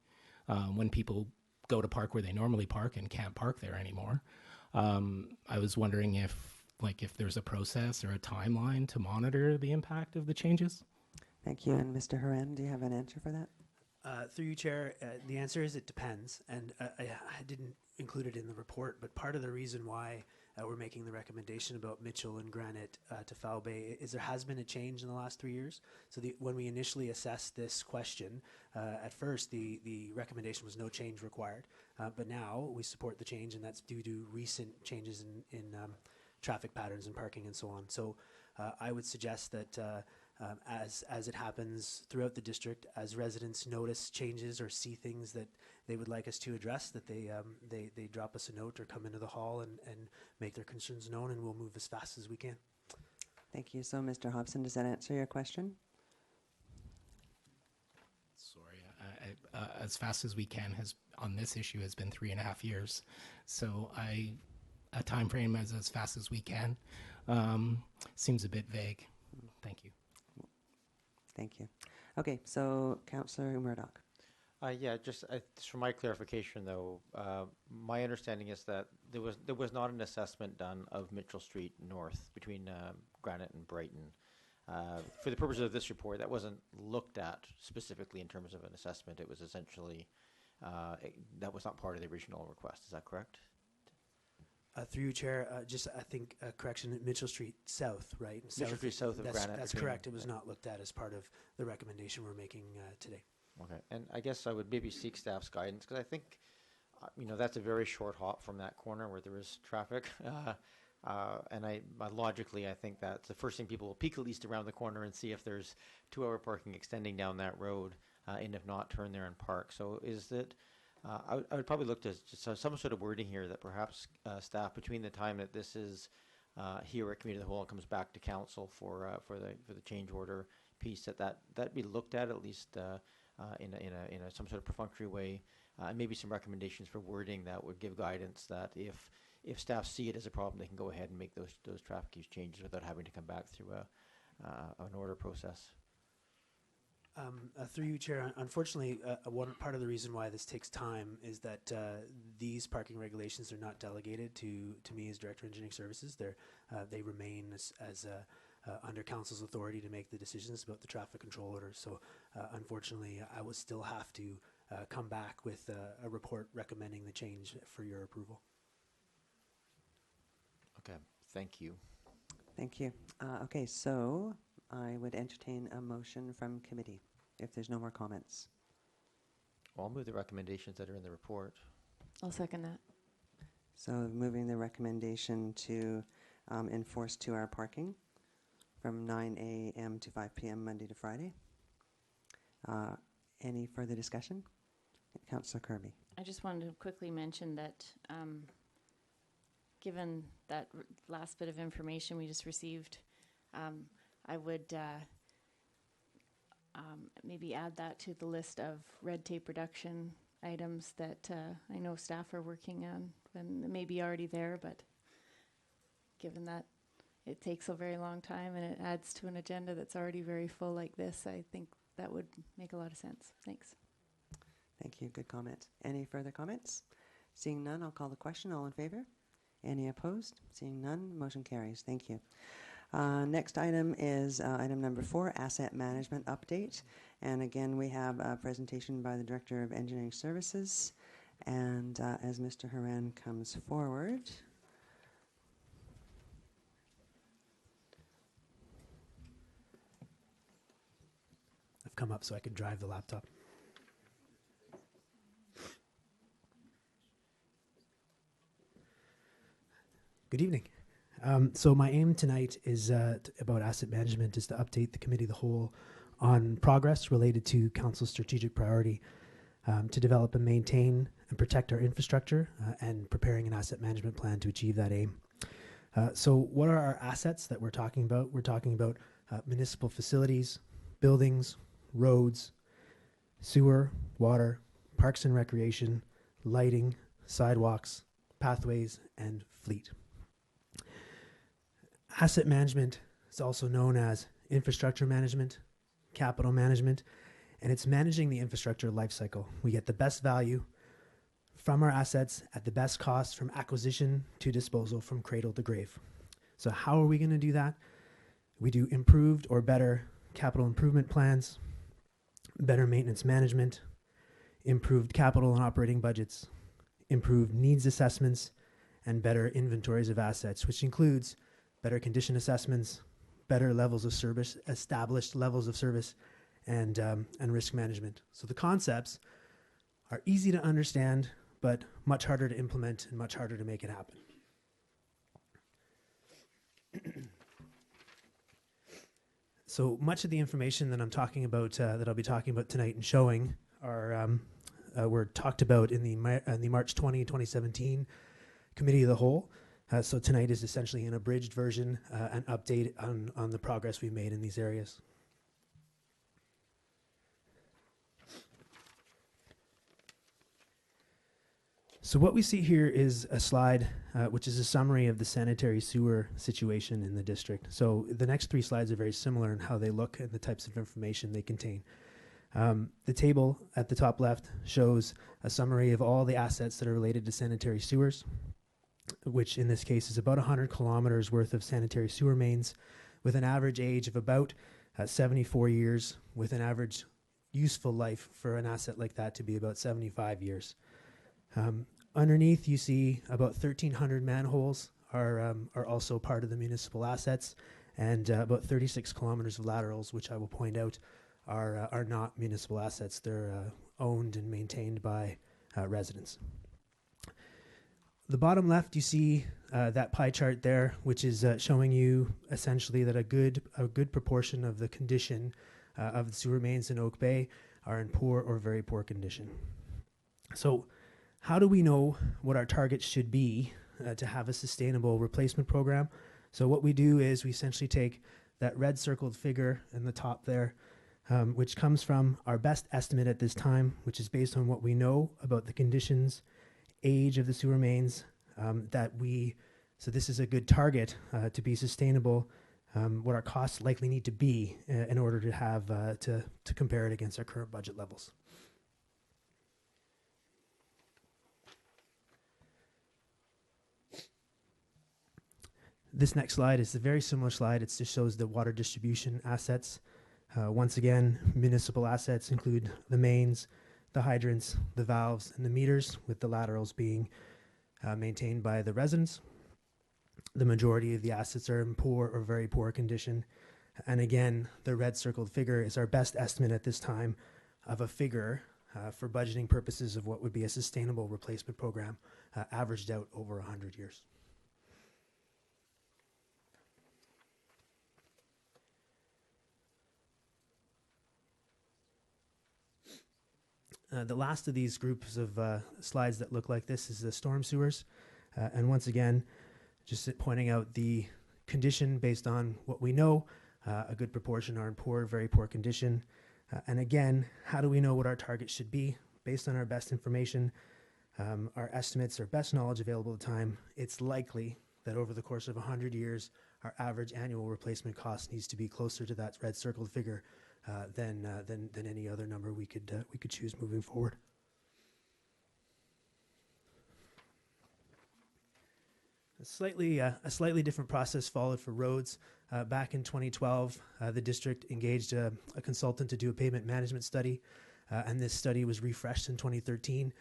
when people go to park where they normally park and can't park there anymore. I was wondering if there's a process or a timeline to monitor the impact of the changes. Thank you. And Mr. Haran, do you have an answer for that? Through you, Chair, the answer is it depends, and I didn't include it in the report, but part of the reason why we're making the recommendation about Mitchell and Granite to Foul Bay is there has been a change in the last 3 years. So when we initially assessed this question, at first the recommendation was no change required, but now we support the change, and that's due to recent changes in traffic patterns and parking and so on. So I would suggest that as it happens throughout the district, as residents notice changes or see things that they would like us to address, that they drop us a note or come into the hall and make their concerns known, and we'll move as fast as we can. Thank you. So, Mr. Hobson, does that answer your question? Sorry, as fast as we can on this issue has been 3.5 years. So a time frame as fast as we can seems a bit vague. Thank you. Thank you. Okay, so Councillor Murdoch. Yeah, just for my clarification, though, my understanding is that there was not an assessment done of Mitchell Street North between Granite and Brighton. For the purposes of this report, that wasn't looked at specifically in terms of an assessment. It was essentially, that was not part of the original request. Is that correct? Through you, Chair, just I think a correction at Mitchell Street South, right? Mitchell Street south of Granite. That's correct. It was not looked at as part of the recommendation we're making today. Okay, and I guess I would maybe seek staff's guidance, because I think, that's a very short hop from that corner where there is traffic. And logically, I think that's the first thing people will peek at least around the corner and see if there's 2-hour parking extending down that road, and if not, turn there and park. So is it, I would probably look to just some sort of wording here that perhaps staff, between the time that this is here at Committee of the Whole and comes back to Council for the change order piece, that be looked at least in a some sort of perfunctory way, and maybe some recommendations for wording that would give guidance that if staff see it as a problem, they can go ahead and make those traffic use changes without having to come back through an order process. Through you, Chair, unfortunately, one part of the reason why this takes time is that these parking regulations are not delegated to me as Director of Engineering Services. They remain as under Council's authority to make the decisions about the traffic control order. So unfortunately, I will still have to come back with a report recommending the change for your approval. Okay, thank you. Thank you. Okay, so I would entertain a motion from committee if there's no more comments. Well, I'll move the recommendations that are in the report. I'll second that. So moving the recommendation to enforce 2-hour parking from 9 a.m. to 5 p.m. Monday to Friday. Any further discussion? Councillor Kirby. I just wanted to quickly mention that given that last bit of information we just received, I would maybe add that to the list of red tape reduction items that I know staff are working on, and it may be already there, but given that it takes a very long time and it adds to an agenda that's already very full like this, I think that would make a lot of sense. Thanks. Thank you. Good comment. Any further comments? Seeing none, I'll call the question. All in favor? Any opposed? Seeing none, motion carries. Thank you. Next item is item number 4, asset management update. And again, we have a presentation by the Director of Engineering Services. And as Mr. Haran comes forward, I've come up so I could drive the laptop. Good evening. So my aim tonight is about asset management is to update the Committee of the Whole on progress related to Council's strategic priority to develop and maintain and protect our infrastructure and preparing an asset management plan to achieve that aim. So what are our assets that we're talking about? We're talking about municipal facilities, buildings, roads, sewer, water, parks and recreation, lighting, sidewalks, pathways, and fleet. Asset management is also known as infrastructure management, capital management, and it's managing the infrastructure life cycle. We get the best value from our assets at the best cost from acquisition to disposal, from cradle to grave. So how are we going to do that? We do improved or better capital improvement plans, better maintenance management, improved capital and operating budgets, improved needs assessments, and better inventories of assets, which includes better condition assessments, better levels of service, established levels of service, and risk management. So the concepts are easy to understand, but much harder to implement and much harder to make it happen. So much of the information that I'm talking about, that I'll be talking about tonight and showing, were talked about in the March 2017 Committee of the Whole. So tonight is essentially an abridged version, an update on the progress we've made in these areas. So what we see here is a slide which is a summary of the sanitary sewer situation in the district. So the next 3 slides are very similar in how they look and the types of information they contain. The table at the top left shows a summary of all the assets that are related to sanitary sewers, which in this case is about 100 kilometers worth of sanitary sewer mains with an average age of about 74 years, with an average useful life for an asset like that to be about 75 years. Underneath, you see about 1,300 manholes are also part of the municipal assets, and about 36 kilometers of laterals, which I will point out are not municipal assets. They're owned and maintained by residents. The bottom left, you see that pie chart there, which is showing you essentially that a good proportion of the condition of the sewer mains in Oak Bay are in poor or very poor condition. So how do we know what our targets should be to have a sustainable replacement program? So what we do is we essentially take that red circled figure in the top there, which comes from our best estimate at this time, which is based on what we know about the conditions, age of the sewer mains, so this is a good target to be sustainable, what our costs likely need to be in order to have to compare it against our current budget levels. This next slide is a very similar slide. It just shows the water distribution assets. Once again, municipal assets include the mains, the hydrants, the valves, and the meters, with the laterals being maintained by the residents. The majority of the assets are in poor or very poor condition. And again, the red circled figure is our best estimate at this time of a figure for budgeting purposes of what would be a sustainable replacement program averaged out over 100 years. The last of these groups of slides that look like this is the storm sewers. And once again, just pointing out the condition based on what we know. A good proportion are in poor, very poor condition. And again, how do we know what our target should be? Based on our best information, our estimates, our best knowledge available at the time, it's likely that over the course of 100 years, our average annual replacement cost needs to be closer to that red circled figure than any other number we could choose moving forward. A slightly different process followed for roads. Back in 2012, the district engaged a consultant to do a pavement management study, and this study was refreshed in 2013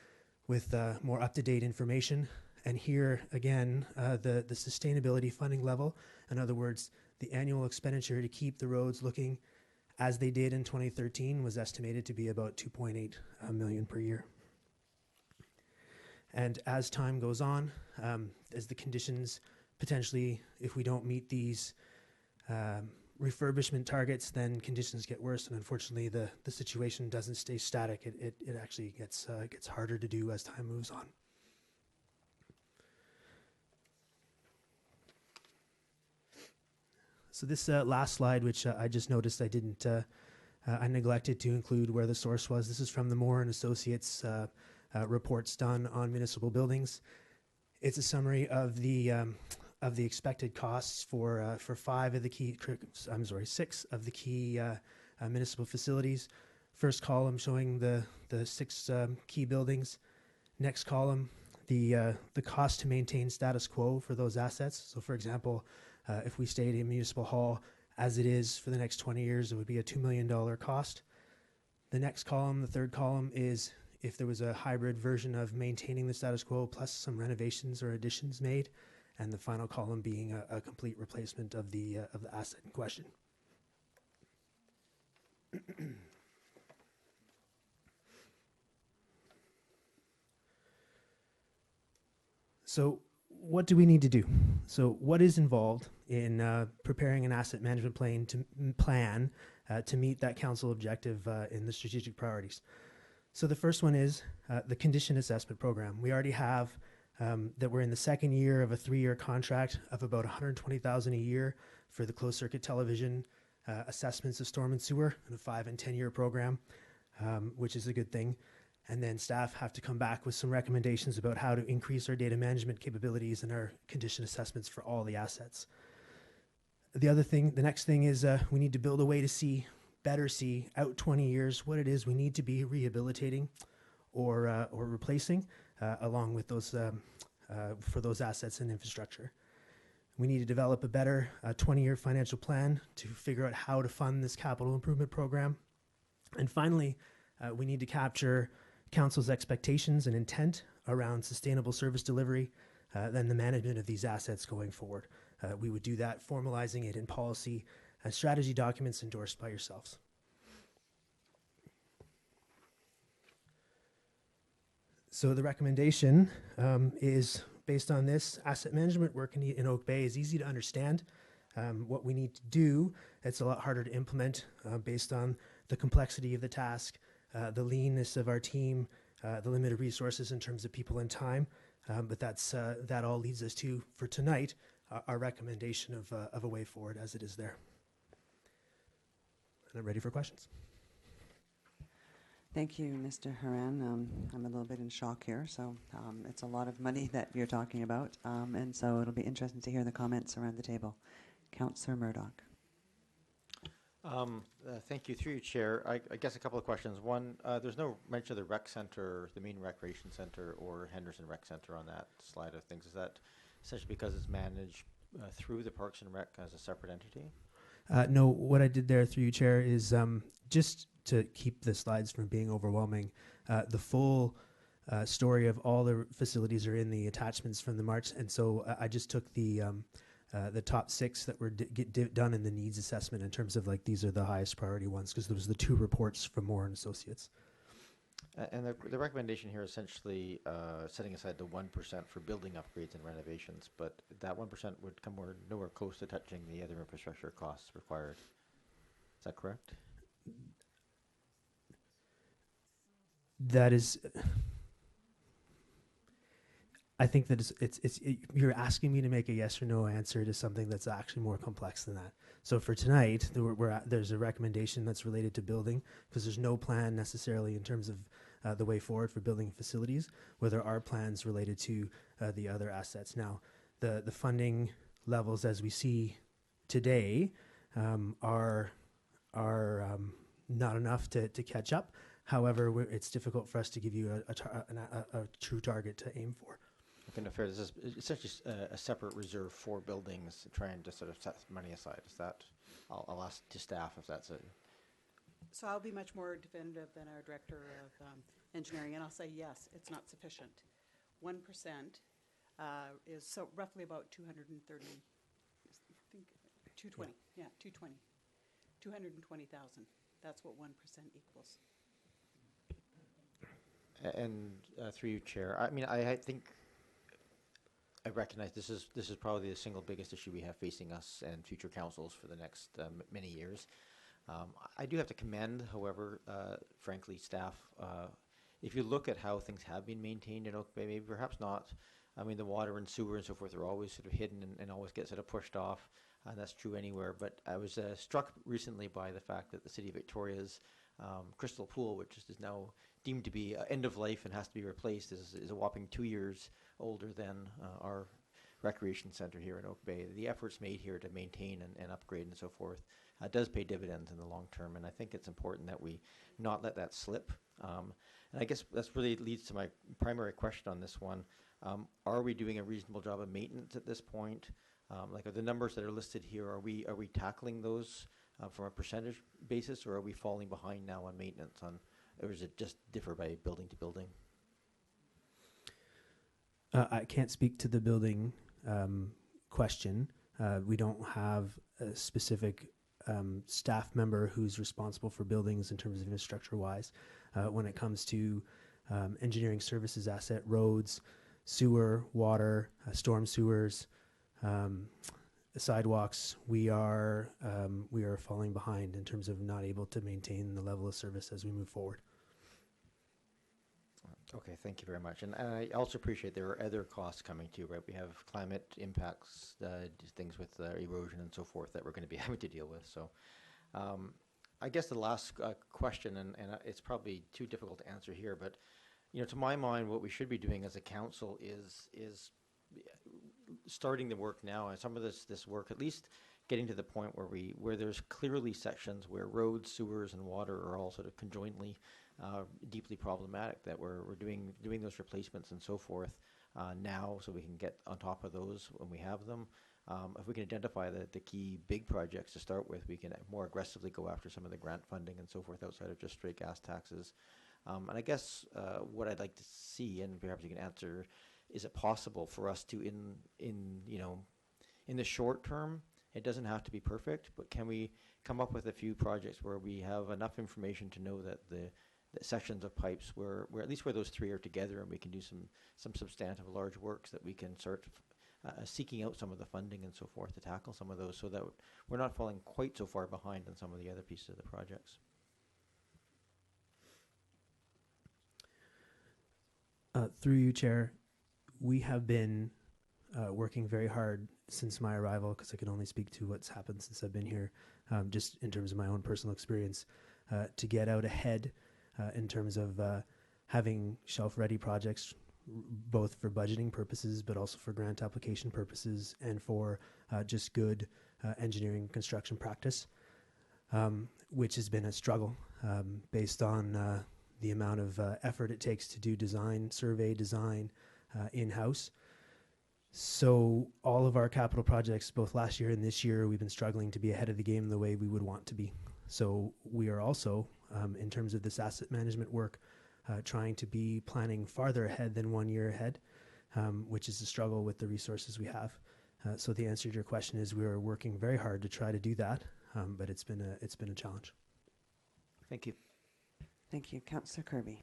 with more up-to-date information. And here again, the sustainability funding level, in other words, the annual expenditure to keep the roads looking as they did in 2013, was estimated to be about $2.8 million per year. And as time goes on, as the conditions potentially, if we don't meet these refurbishment targets, then conditions get worse, and unfortunately the situation doesn't stay static. It actually gets harder to do as time moves on. So this last slide, which I just noticed I neglected to include where the source was. This is from the Moore and Associates reports done on municipal buildings. It's a summary of the expected costs for 6 of the key municipal facilities. First column showing the 6 key buildings. Next column, the cost to maintain status quo for those assets. So for example, if we stayed in Municipal Hall as it is for the next 20 years, it would be a $2 million cost. The next column, the third column, is if there was a hybrid version of maintaining the status quo plus some renovations or additions made, and the final column being a complete replacement of the asset in question. So what do we need to do? So what is involved in preparing an asset management plan to meet that council objective in the strategic priorities? So the first one is the condition assessment program. We already have that we're in the second year of a 3-year contract of about $120,000 a year for the closed circuit television assessments of storm and sewer, and a 5- and 10-year program, which is a good thing. And then staff have to come back with some recommendations about how to increase our data management capabilities and our condition assessments for all the assets. The next thing is we need to build a way to better see out 20 years what it is we need to be rehabilitating or replacing along with those for those assets and infrastructure. We need to develop a better 20-year financial plan to figure out how to fund this capital improvement program. And finally, we need to capture council's expectations and intent around sustainable service delivery, then the management of these assets going forward. We would do that formalizing it in policy and strategy documents endorsed by yourselves. So the recommendation is based on this. Asset management work in Oak Bay is easy to understand. What we need to do, it's a lot harder to implement based on the complexity of the task, the leanness of our team, the limited resources in terms of people and time. But that all leads us to, for tonight, our recommendation of a way forward as it is there. And I'm ready for questions. Thank you, Mr. Haran. I'm a little bit in shock here. So it's a lot of money that you're talking about. And so it'll be interesting to hear the comments around the table. Councillor Murdoch. Thank you. Through you, Chair. I guess a couple of questions. One, there's no mention of the rec center, the main recreation center, or Henderson Rec Center on that slide of things. Is that essentially because it's managed through the Parks and Rec as a separate entity? No, what I did there through you, Chair, is just to keep the slides from being overwhelming. The full story of all the facilities are in the attachments from the March, and so I just took the top 6 that were done in the needs assessment in terms of like these are the highest priority ones because those are the 2 reports from Moore and Associates. And the recommendation here is essentially setting aside the 1% for building upgrades and renovations, but that 1% would come nowhere close to touching the other infrastructure costs required. Is that correct? That is, I think that you're asking me to make a yes or no answer to something that's actually more complex than that. So for tonight, there's a recommendation that's related to building because there's no plan necessarily in terms of the way forward for building facilities, where there are plans related to the other assets. Now, the funding levels as we see today are not enough to catch up. However, it's difficult for us to give you a true target to aim for. Okay, no, fair. This is essentially a separate reserve for buildings to try and just sort of set money aside. Is that? I'll ask to staff if that's it. So I'll be much more definitive than our Director of Engineering, and I'll say yes, it's not sufficient. 1% is so roughly about 230, I think 220, yeah, 220. 220,000. That's what 1% equals. And through you, Chair, I mean, I think I recognize this is probably the single biggest issue we have facing us and future councils for the next many years. I do have to commend, however, frankly, staff. If you look at how things have been maintained in Oak Bay, maybe perhaps not. I mean, the water and sewer and so forth are always sort of hidden and always get sort of pushed off. And that's true anywhere. But I was struck recently by the fact that the City of Victoria's Crystal Pool, which is now deemed to be end of life and has to be replaced, is a whopping 2 years older than our recreation center here in Oak Bay. The efforts made here to maintain and upgrade and so forth does pay dividends in the long term, and I think it's important that we not let that slip. And I guess that's really leads to my primary question on this one. Are we doing a reasonable job of maintenance at this point? Like, are the numbers that are listed here, are we tackling those from a percentage basis, or are we falling behind now on maintenance or does it just differ by building to building? I can't speak to the building question. We don't have a specific staff member who's responsible for buildings in terms of infrastructure-wise. When it comes to engineering services asset, roads, sewer, water, storm sewers, sidewalks, we are falling behind in terms of not able to maintain the level of service as we move forward. Okay, thank you very much. And I also appreciate there are other costs coming too, right? We have climate impacts, things with erosion and so forth that we're going to be having to deal with. So I guess the last question, and it's probably too difficult to answer here, but to my mind, what we should be doing as a council is starting the work now, and some of this work, at least getting to the point where there's clearly sections where roads, sewers, and water are all sort of conjointly deeply problematic, that we're doing those replacements and so forth now, so we can get on top of those when we have them. If we can identify the key big projects to start with, we can more aggressively go after some of the grant funding and so forth outside of just straight gas taxes. And I guess what I'd like to see, and perhaps you can answer, is it possible for us to, in the short term, it doesn't have to be perfect, but can we come up with a few projects where we have enough information to know that the sections of pipes where at least where those three are together, and we can do some substantive large works, that we can start seeking out some of the funding and so forth to tackle some of those, so that we're not falling quite so far behind on some of the other pieces of the projects. Through you, Chair, we have been working very hard since my arrival, because I can only speak to what's happened since I've been here, just in terms of my own personal experience, to get out ahead in terms of having shelf-ready projects, both for budgeting purposes, but also for grant application purposes, and for just good engineering construction practice, which has been a struggle based on the amount of effort it takes to do survey design in-house. So all of our capital projects, both last year and this year, we've been struggling to be ahead of the game the way we would want to be. So we are also, in terms of this asset management work, trying to be planning farther ahead than 1 year ahead, which is a struggle with the resources we have. So the answer to your question is we are working very hard to try to do that, but it's been a challenge. Thank you. Thank you. Councillor Kirby.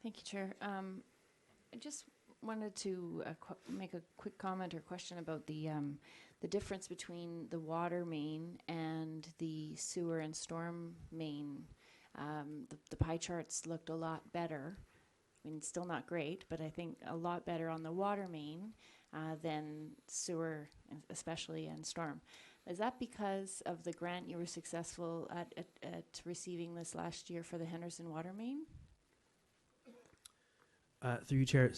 Thank you, Chair. I just wanted to make a quick comment or question about the difference between the water main and the sewer and storm main. The pie charts looked a lot better. I mean, still not great, but I think a lot better on the water main than sewer, especially, and storm. Is that because of the grant you were successful at receiving this last year for the Henderson water main? Through you, Chair,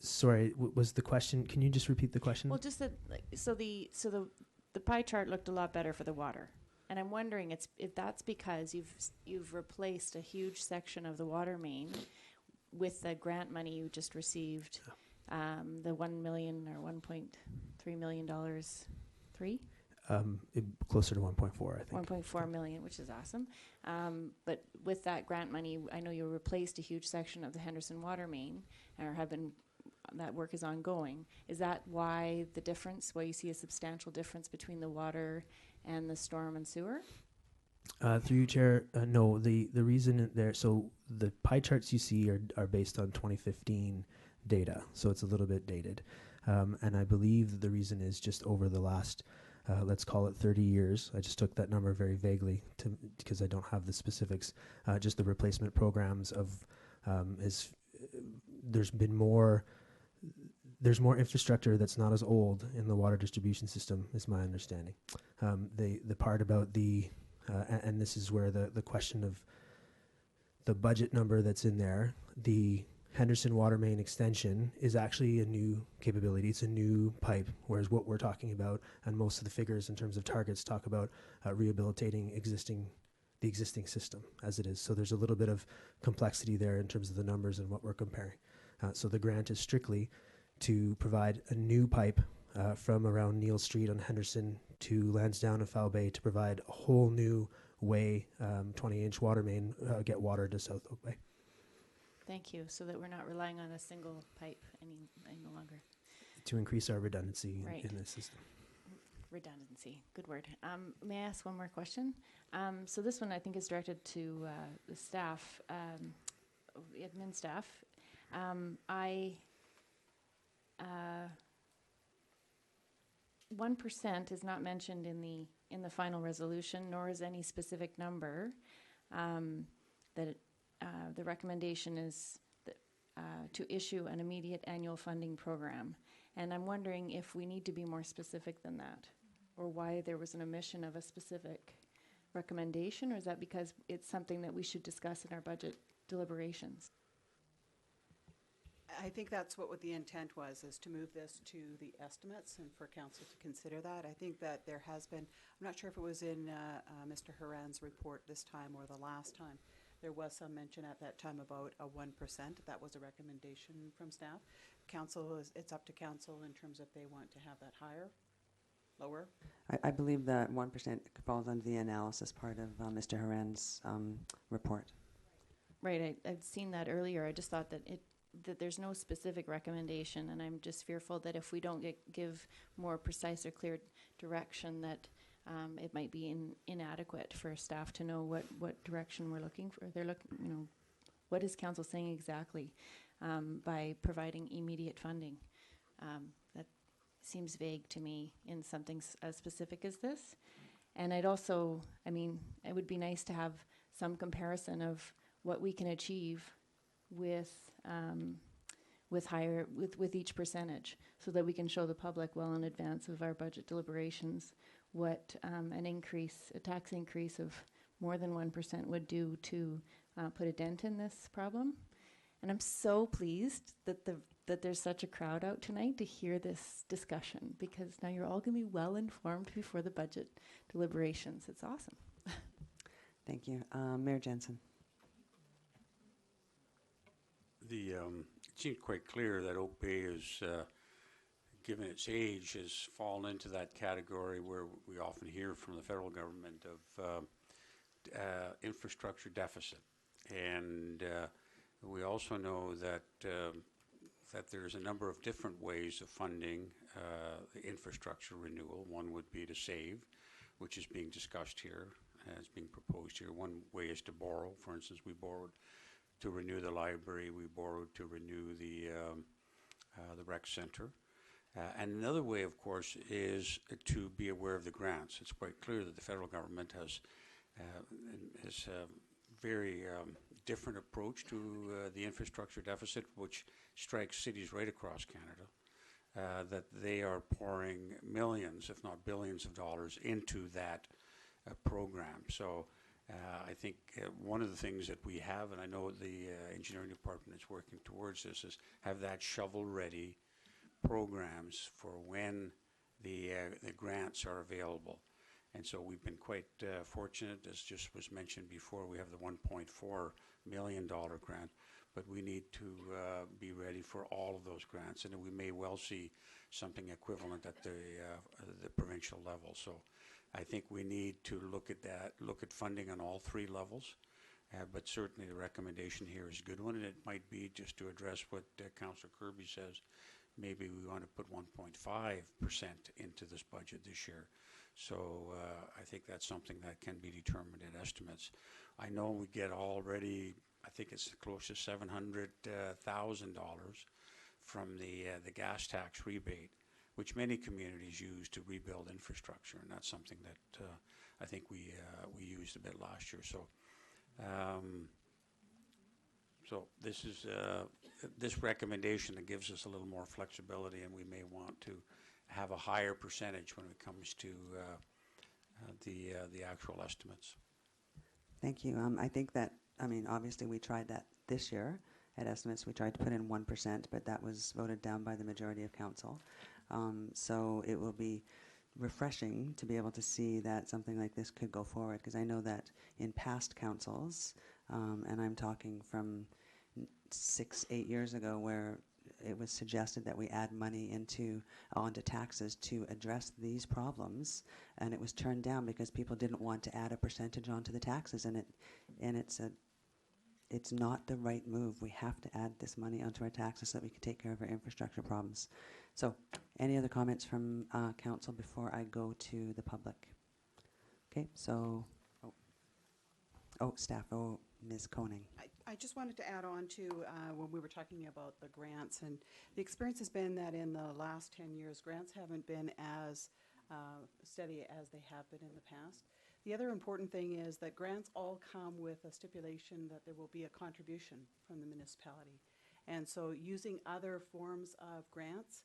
sorry, was the question, can you just repeat the question? Well, just that, the pie chart looked a lot better for the water. And I'm wondering if that's because you've replaced a huge section of the water main with the grant money you just received, the $1 million or $1.3 million. Closer to 1.4, I think. 1.4 million, which is awesome. But with that grant money, I know you replaced a huge section of the Henderson water main, or that work is ongoing. Is that why the difference, why you see a substantial difference between the water and the storm and sewer? Through you, Chair, no, the reason there, so the pie charts you see are based on 2015 data, so it's a little bit dated. And I believe the reason is just over the last, let's call it 30 years. I just took that number very vaguely because I don't have the specifics. Just the replacement programs there's more infrastructure that's not as old in the water distribution system, is my understanding. The part about and this is where the question of the budget number that's in there, the Henderson water main extension is actually a new capability. It's a new pipe, whereas what we're talking about, and most of the figures in terms of targets talk about rehabilitating the existing system as it is. So there's a little bit of complexity there in terms of the numbers and what we're comparing. So the grant is strictly to provide a new pipe from around Neal Street on Henderson to Lansdowne and Foul Bay to provide a whole new way, 20-inch water main, get water to South Oak Bay. Thank you, so that we're not relying on a single pipe any longer. To increase our redundancy Right. in the system. Redundancy, good word. May I ask one more question? So this one I think is directed to the staff, admin staff. 1% is not mentioned in the final resolution, nor is any specific number. The recommendation is to issue an immediate annual funding program. And I'm wondering if we need to be more specific than that, or why there was an omission of a specific recommendation, or is that because it's something that we should discuss in our budget deliberations? I think that's what the intent was, is to move this to the estimates and for council to consider that. I think that there has been, I'm not sure if it was in Mr. Haran's report this time or the last time, there was some mention at that time about a 1%. That was a recommendation from staff. Council, it's up to council in terms of they want to have that higher, lower. I believe that 1% falls under the analysis part of Mr. Haran's report. Right, I'd seen that earlier. I just thought that that there's no specific recommendation, and I'm just fearful that if we don't give more precise or clear direction, that it might be inadequate for staff to know what direction we're looking for. They're looking, what is council saying exactly by providing immediate funding? That seems vague to me in something as specific as this. And I'd also, it would be nice to have some comparison of what we can achieve with each percentage, so that we can show the public well in advance of our budget deliberations what a tax increase of more than 1% would do to put a dent in this problem. And I'm so pleased that there's such a crowd out tonight to hear this discussion, because now you're all going to be well informed before the budget deliberations. It's awesome. Thank you. Mayor Jensen. It seems quite clear that Oak Bay is, given its age, has fallen into that category where we often hear from the federal government of infrastructure deficit. And we also know that that there's a number of different ways of funding the infrastructure renewal. One would be to save, which is being discussed here, is being proposed here. One way is to borrow. For instance, we borrowed to renew the library. We borrowed to renew the rec center. And another way, of course, is to be aware of the grants. It's quite clear that the federal government has a very different approach to the infrastructure deficit, which strikes cities right across Canada, that they are pouring millions, if not billions of dollars into that program. So I think one of the things that we have, and I know the engineering department is working towards this, is have that shovel-ready programs for when the grants are available. And so we've been quite fortunate, as just was mentioned before. We have the $1.4 million grant, but we need to be ready for all of those grants, and we may well see something equivalent at the provincial level. So I think we need to look at that, look at funding on all three levels, but certainly the recommendation here is a good one, and it might be, just to address what Councillor Kirby says, maybe we want to put 1.5% into this budget this year. So I think that's something that can be determined in estimates. I know we get already, I think it's close to $700,000 from the gas tax rebate, which many communities use to rebuild infrastructure, and that's something that I think we used a bit last year. So, so this is this recommendation that gives us a little more flexibility, and we may want to have a higher percentage when it comes to the actual estimates. Thank you. I think that, obviously we tried that this year at estimates. We tried to put in 1%, but that was voted down by the majority of council. So it will be refreshing to be able to see that something like this could go forward, because I know that in past councils, and I'm talking from 6-8 years ago, where it was suggested that we add money onto taxes to address these problems, and it was turned down because people didn't want to add a percentage onto the taxes, and it's not the right move. We have to add this money onto our taxes so that we can take care of our infrastructure problems. So, any other comments from council before I go to the public? Okay, so, staff, Ms. Koning. I just wanted to add on to when we were talking about the grants, and the experience has been that in the last 10 years, grants haven't been as steady as they have been in the past. The other important thing is that grants all come with a stipulation that there will be a contribution from the municipality. And so using other forms of grant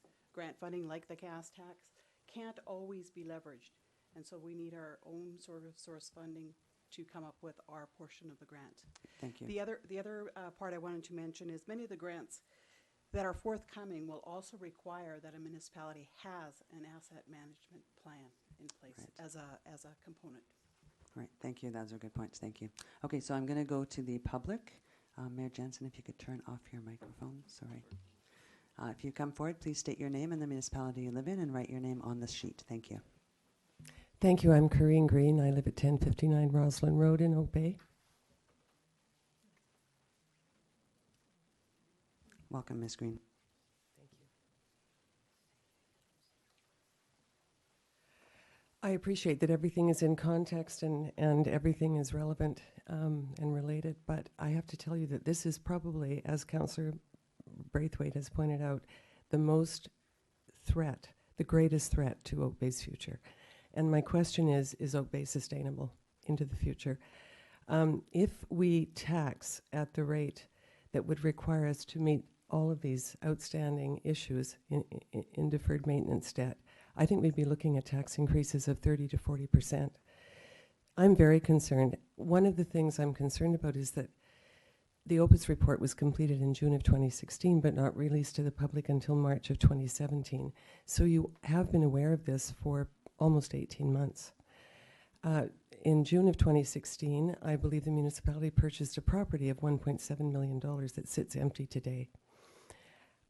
funding like the gas tax, can't always be leveraged. And so we need our own sort of source funding to come up with our portion of the grant. Thank you. The other part I wanted to mention is many of the grants that are forthcoming will also require that a municipality has an asset management plan in place as a component. Right, thank you. Those are good points. Thank you. Okay, so I'm going to go to the public. Mayor Jensen, if you could turn off your microphone. Sorry. If you come forward, please state your name and the municipality you live in and write your name on the sheet. Thank you. Thank you. I'm Corinne Green. I live at 1059 Roslyn Road in Oak Bay. Welcome, Ms. Green. I appreciate that everything is in context and everything is relevant and related, but I have to tell you that this is probably, as Councillor Braithwaite has pointed out, the greatest threat to Oak Bay's future. And my question is Oak Bay sustainable into the future? If we tax at the rate that would require us to meet all of these outstanding issues in deferred maintenance debt, I think we'd be looking at tax increases of 30 to 40%. I'm very concerned. One of the things I'm concerned about is that the Opus report was completed in June of 2016, but not released to the public until March of 2017. So you have been aware of this for almost 18 months. In June of 2016, I believe the municipality purchased a property of $1.7 million that sits empty today.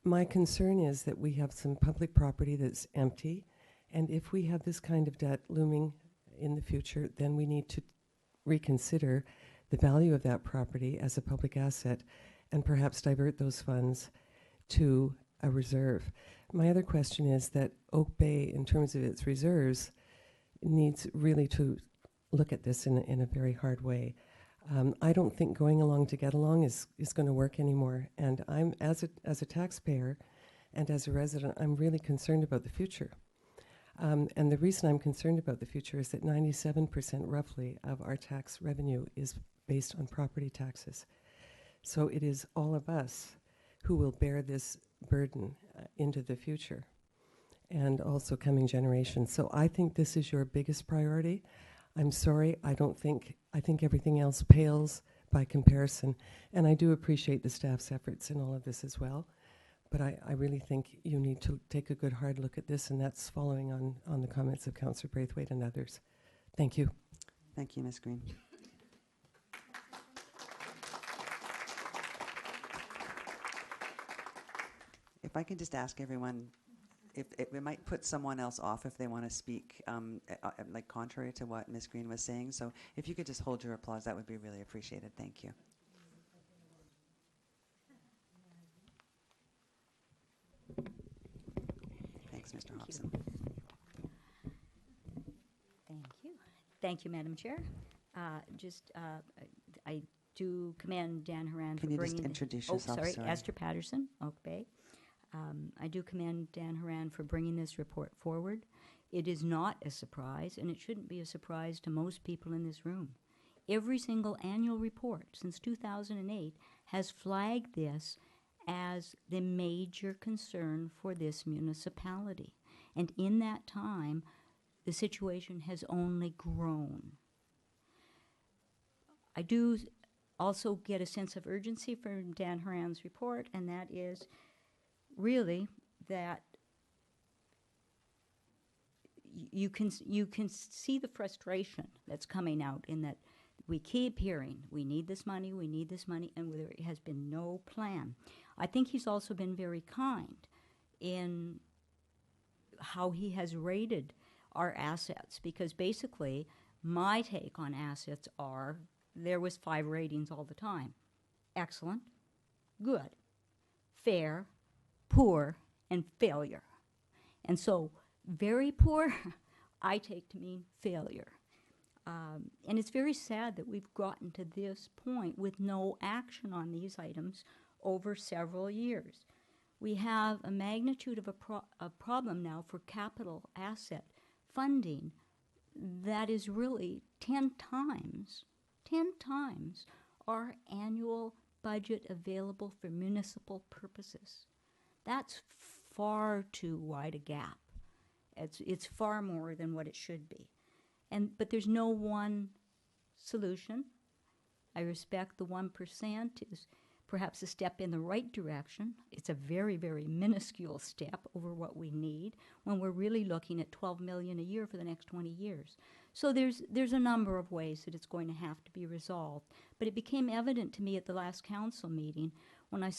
My concern is that we have some public property that's empty, and if we have this kind of debt looming in the future, then we need to reconsider the value of that property as a public asset and perhaps divert those funds to a reserve. My other question is that Oak Bay, in terms of its reserves, needs really to look at this in a very hard way. I don't think going along to get along is going to work anymore. And I'm, as a taxpayer and as a resident, I'm really concerned about the future. And the reason I'm concerned about the future is that 97% roughly of our tax revenue is based on property taxes. So it is all of us who will bear this burden into the future and also coming generations. So I think this is your biggest priority. I'm sorry, I think everything else pales by comparison. And I do appreciate the staff's efforts in all of this as well. But I really think you need to take a good hard look at this, and that's following on the comments of Councillor Braithwaite and others. Thank you. Thank you, Ms. Green. If I could just ask everyone, if we might put someone else off if they want to speak, like contrary to what Ms. Green was saying. So if you could just hold your applause, that would be really appreciated. Thank you. Thanks, Mr. Hobson. Thank you. Thank you, Madam Chair. I do commend Dan Horan for Can you bringing... just introduce yourself? Oh, sorry. Sorry. Esther Patterson, Oak Bay. I do commend Dan Horan for bringing this report forward. It is not a surprise, and it shouldn't be a surprise to most people in this room. Every single annual report since 2008 has flagged this as the major concern for this municipality. And in that time, the situation has only grown. I do also get a sense of urgency from Dan Horan's report, and that is really that you can see the frustration that's coming out in that we keep hearing, we need this money, and there has been no plan. I think he's also been very kind in how he has rated our assets, because basically my take on assets are there was 5 ratings all the time. Excellent, good, fair, poor, and failure. And so very poor I take to mean failure. And it's very sad that we've gotten to this point with no action on these items over several years. We have a magnitude of a problem now for capital asset funding that is really 10 times our annual budget available for municipal purposes. That's far too wide a gap. It's far more than what it should be. But there's no one solution. I respect the 1% is perhaps a step in the right direction. It's a very, very minuscule step over what we need when we're really looking at 12 million a year for the next 20 years. So there's a number of ways that it's going to have to be resolved. But it became evident to me at the last council meeting when I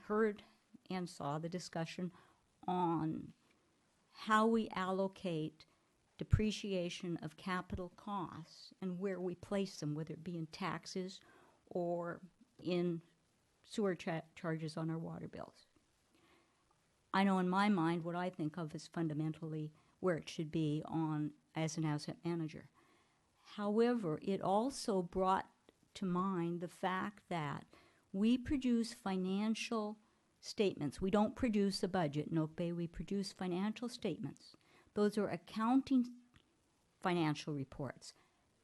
heard the discussion on how we allocate depreciation of capital costs and where we place them, whether it be in taxes or in sewer charges on our water bills. I know in my mind what I think of as fundamentally where it should be as an asset manager. However, it also brought to mind the fact that we produce financial statements. We don't produce a budget in Oak Bay, we produce financial statements. Those are accounting financial reports.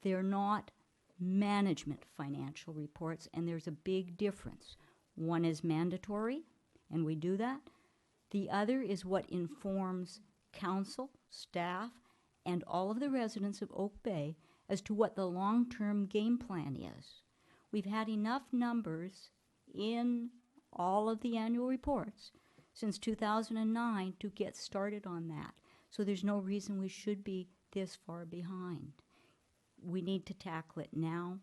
They're not management financial reports, and there's a big difference. One is mandatory, and we do that. The other is what informs council, staff, and all of the residents of Oak Bay as to what the long-term game plan is. We've had enough numbers in all of the annual reports since 2009 to get started on that. So there's no reason we should be this far behind. We need to tackle it now.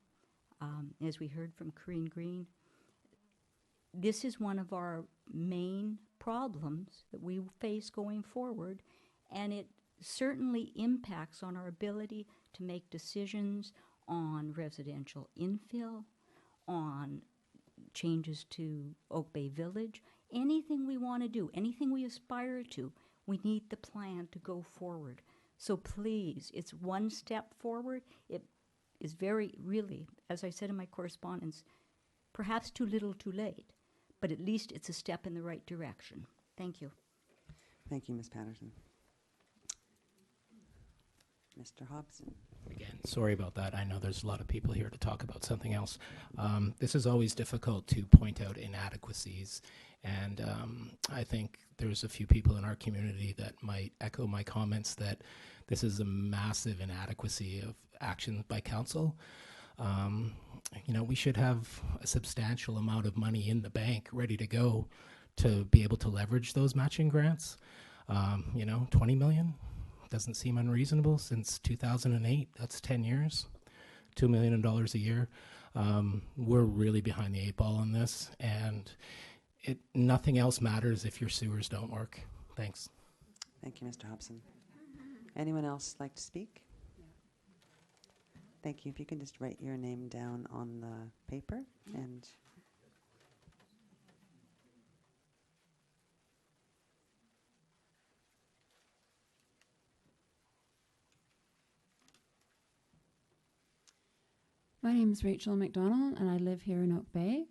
As we heard from Corinne Green, this is one of our main problems that we face going forward, and it certainly impacts on our ability to make decisions on residential infill, on changes to Oak Bay Village, anything we want to do, anything we aspire to, we need the plan to go forward. So please, it's one step forward. It is really, as I said in my correspondence, perhaps too little too late, but at least it's a step in the right direction. Thank you. Thank you, Ms. Patterson. Mr. Hobson. Again, sorry about that. I know there's a lot of people here to talk about something else. This is always difficult to point out inadequacies, and I think there's a few people in our community that might echo my comments that this is a massive inadequacy of action by council. We should have a substantial amount of money in the bank ready to go to be able to leverage those matching grants. 20 million doesn't seem unreasonable. Since 2008, that's 10 years, $2 million a year. We're really behind the 8 ball on this, and nothing else matters if your sewers don't work. Thanks. Thank you, Mr. Hobson. Anyone else like to speak? Thank you. If you can just write your name down on the paper and... My name is Rachel McDonald, and I live here in Oak Bay.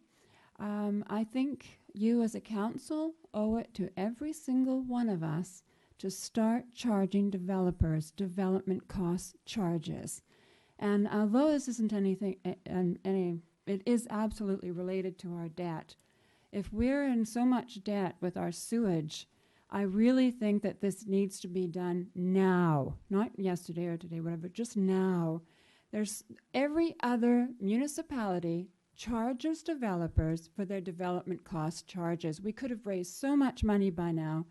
I think you as a council owe it to every single one of us to start charging developers development cost charges. And although this isn't anything, it is absolutely related to our debt. If we're in so much debt with our sewage, I really think that this needs to be done now, not yesterday or today, whatever, just now. There's every other municipality charges developers for their development cost charges. We could have raised so much money by now,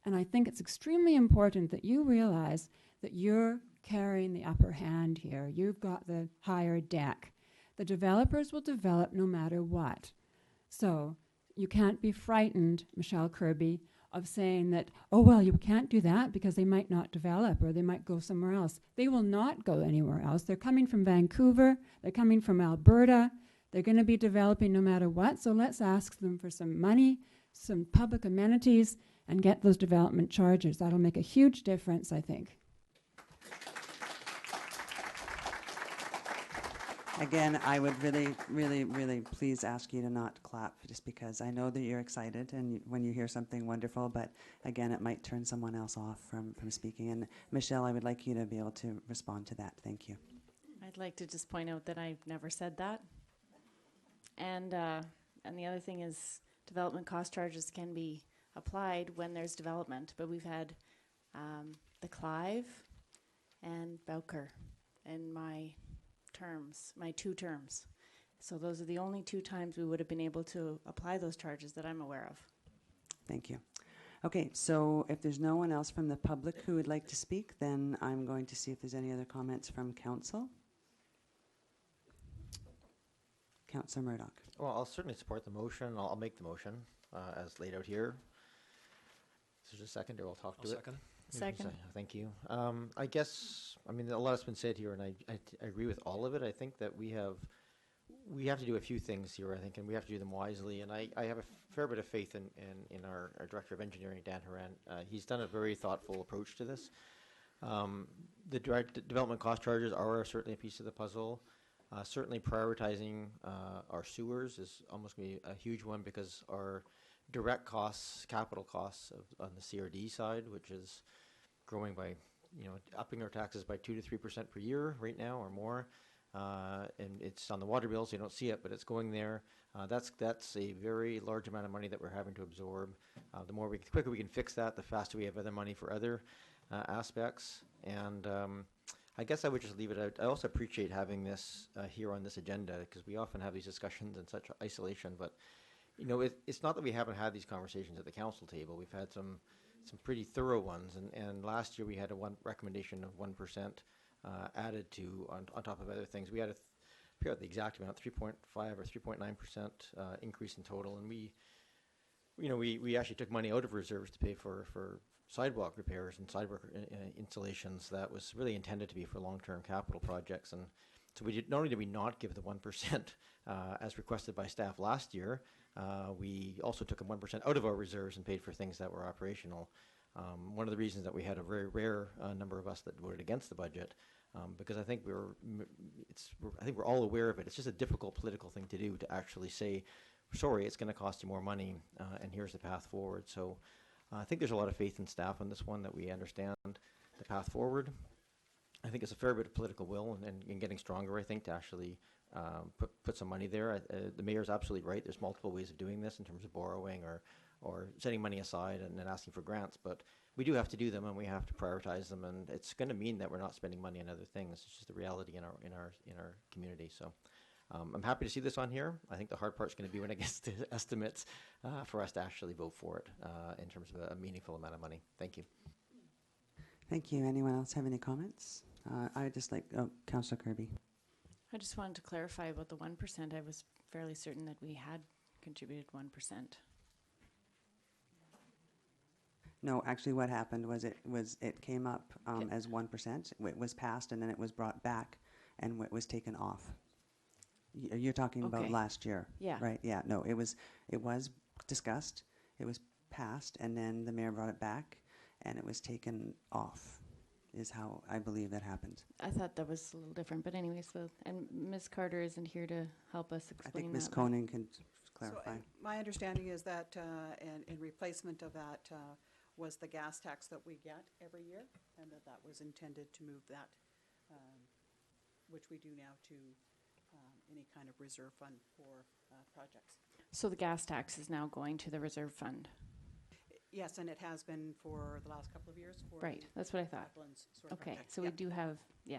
and I think it's extremely important that you realize that you're carrying the upper hand here. You've got the higher deck. The developers will develop no matter what. So you can't be frightened, Michelle Kirby, of saying that, oh, well, you can't do that because they might not develop or they might go somewhere else. They will not go anywhere else. They're coming from Vancouver. They're coming from Alberta. They're going to be developing no matter what. So let's ask them for some money, some public amenities, and get those development charges. That'll make a huge difference, I think. Again, I would really, really, really please ask you to not clap, just because I know that you're excited and when you hear something wonderful, but again, it might turn someone else off from speaking. And Michelle, I would like you to be able to respond to that. Thank you. I'd like to just point out that I've never said that. And the other thing is development cost charges can be applied when there's development, but we've had the Clive and Bowker in my 2 terms. So those are the only 2 times we would have been able to apply those charges that I'm aware of. Thank you. Okay, so if there's no one else from the public who would like to speak, then I'm going to see if there's any other comments from council. Councillor Murdoch. Well, I'll certainly support the motion. I'll make the motion as laid out here. Is there a second, or I'll talk to it? Second. Second. Thank you. I guess, I mean, a lot has been said here, and I agree with all of it. I think that we have to do a few things here, I think, and we have to do them wisely. And I have a fair bit of faith in our Director of Engineering, Dan Horan. He's done a very thoughtful approach to this. The direct development cost charges are certainly a piece of the puzzle. Certainly prioritizing our sewers is almost going to be a huge one, because our direct costs, capital costs on the CRD side, which is growing by, upping our taxes by 2 to 3% per year right now or more. And it's on the water bills, you don't see it, but it's going there. That's a very large amount of money that we're having to absorb. The quicker we can fix that, the faster we have other money for other aspects. And I guess I would just leave it out. I also appreciate having this here on this agenda, because we often have these discussions in such isolation. But it's not that we haven't had these conversations at the council table. We've had some pretty thorough ones, and last year we had a recommendation of 1% added to on top of other things. We had figure out the exact amount, 3.5 or 3.9% increase in total, and we actually took money out of reserves to pay for sidewalk repairs and sidewalk installations that was really intended to be for long-term capital projects. And so not only did we not give the 1% as requested by staff last year, we also took a 1% out of our reserves and paid for things that were operational. One of the reasons that we had a very rare number of us that voted against the budget, because I think we're all aware of it. It's just a difficult political thing to do, to actually say, sorry, it's going to cost you more money, and here's the path forward. So I think there's a lot of faith in staff on this one, that we understand the path forward. I think it's a fair bit of political will and getting stronger, I think, to actually put some money there. The mayor's absolutely right. There's multiple ways of doing this in terms of borrowing or setting money aside and then asking for grants. But we do have to do them, and we have to prioritize them. And it's going to mean that we're not spending money on other things. It's just the reality in our community. So I'm happy to see this on here. I think the hard part's going to be when it gets to estimates for us to actually vote for it in terms of a meaningful amount of money. Thank you. Thank you. Anyone else have any comments? I would just like, Councillor Kirby. I just wanted to clarify about the 1%. I was fairly certain that we had contributed 1%. No, actually what happened was it came up as 1%. It was passed, and then it was brought back, and it was taken off. You're talking about last year. Yeah. Right, yeah. No, it was discussed, it was passed, and then the mayor brought it back, and it was taken off, is how I believe that happened. I thought that was a little different, but anyways, and Ms. Carter isn't here to help us explain that. I think Ms. Koenig can clarify. So, my understanding is that in replacement of that was the gas tax that we get every year, and that was intended to move that, which we do now, to any kind of reserve fund for projects. So the gas tax is now going to the reserve fund? Yes, and it has been for the last couple of years. For right, that's what I thought. Sort of okay, project. so we do have, yeah.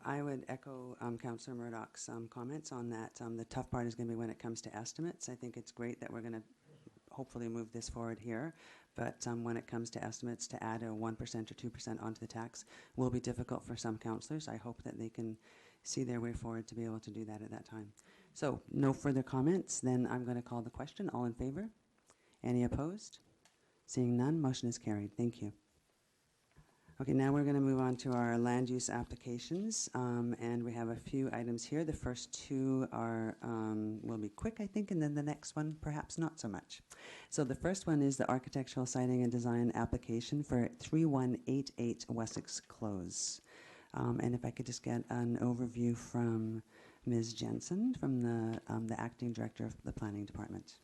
I would echo Councillor Murdoch's comments on that. The tough part is going to be when it comes to estimates. I think it's great that we're going to hopefully move this forward here, but when it comes to estimates, to add a 1% or 2% onto the tax will be difficult for some councillors. I hope that they can see their way forward to be able to do that at that time. So no further comments, then I'm going to call the question. All in favor? Any opposed? Seeing none, motion is carried. Thank you. Okay, now we're going to move on to our land use applications, and we have a few items here. The first two will be quick, I think, and then the next one perhaps not so much. So the first one is the architectural siting and design application for 3188 Wessex Close. And if I could just get an overview from Ms. Jensen, from the Acting Director of the Planning Department.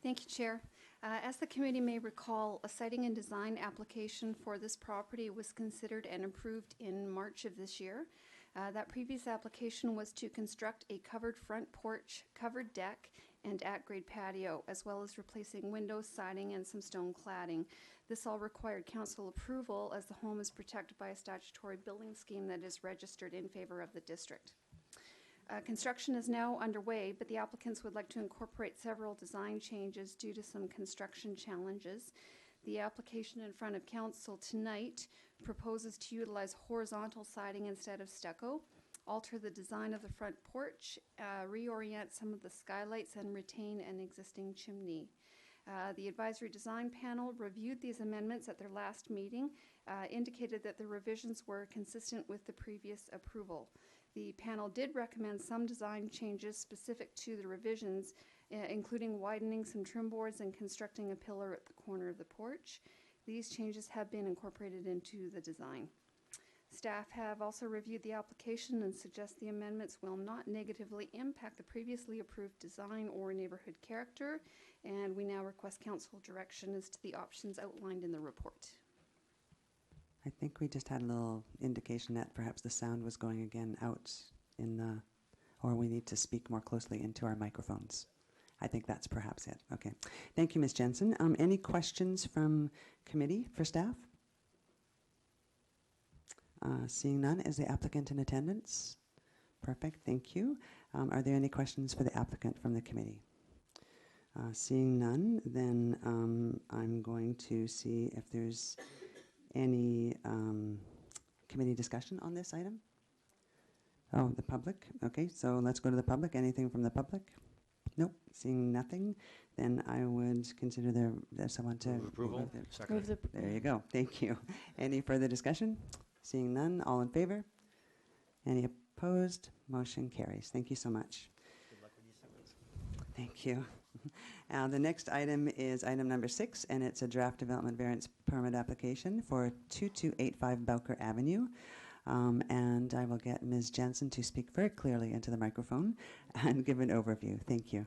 Thank you, Chair. As the committee may recall, a siting and design application for this property was considered and approved in March of this year. That previous application was to construct a covered front porch, covered deck, and at-grade patio, as well as replacing windows, siding, and some stone cladding. This all required council approval, as the home is protected by a statutory building scheme that is registered in favor of the district. Construction is now underway, but the applicants would like to incorporate several design changes due to some construction challenges. The application in front of council tonight proposes to utilize horizontal siding instead of stucco, alter the design of the front porch, reorient some of the skylights, and retain an existing chimney. The advisory design panel reviewed these amendments at their last meeting, indicated that the revisions were consistent with the previous approval. The panel did recommend some design changes specific to the revisions, including widening some trim boards and constructing a pillar at the corner of the porch. These changes have been incorporated into the design. Staff have also reviewed the application and suggest the amendments will not negatively impact the previously approved design or neighborhood character, and we now request council direction as to the options outlined in the report. I think we just had a little indication that perhaps the sound was going again out in the, or we need to speak more closely into our microphones. I think that's perhaps it. Okay. Thank you, Ms. Jensen. Any questions from committee for staff? Seeing none, is the applicant in attendance? Perfect, thank you. Are there any questions for the applicant from the committee? Seeing none, then I'm going to see if there's any committee discussion on this item. Oh, the public. Okay, so let's go to the public. Anything from the public? Nope, seeing nothing, then I would consider there's someone to Move approval. Second. There you go, thank you. Any further discussion? Seeing none, all in favor? Any opposed? Motion carries. Thank you so much. Good luck with these. Thank you. The next item is item number 6, and it's a draft development variance permit application for 2285 Bowker Avenue. And I will get Ms. Jensen to speak very clearly into the microphone and give an overview. Thank you.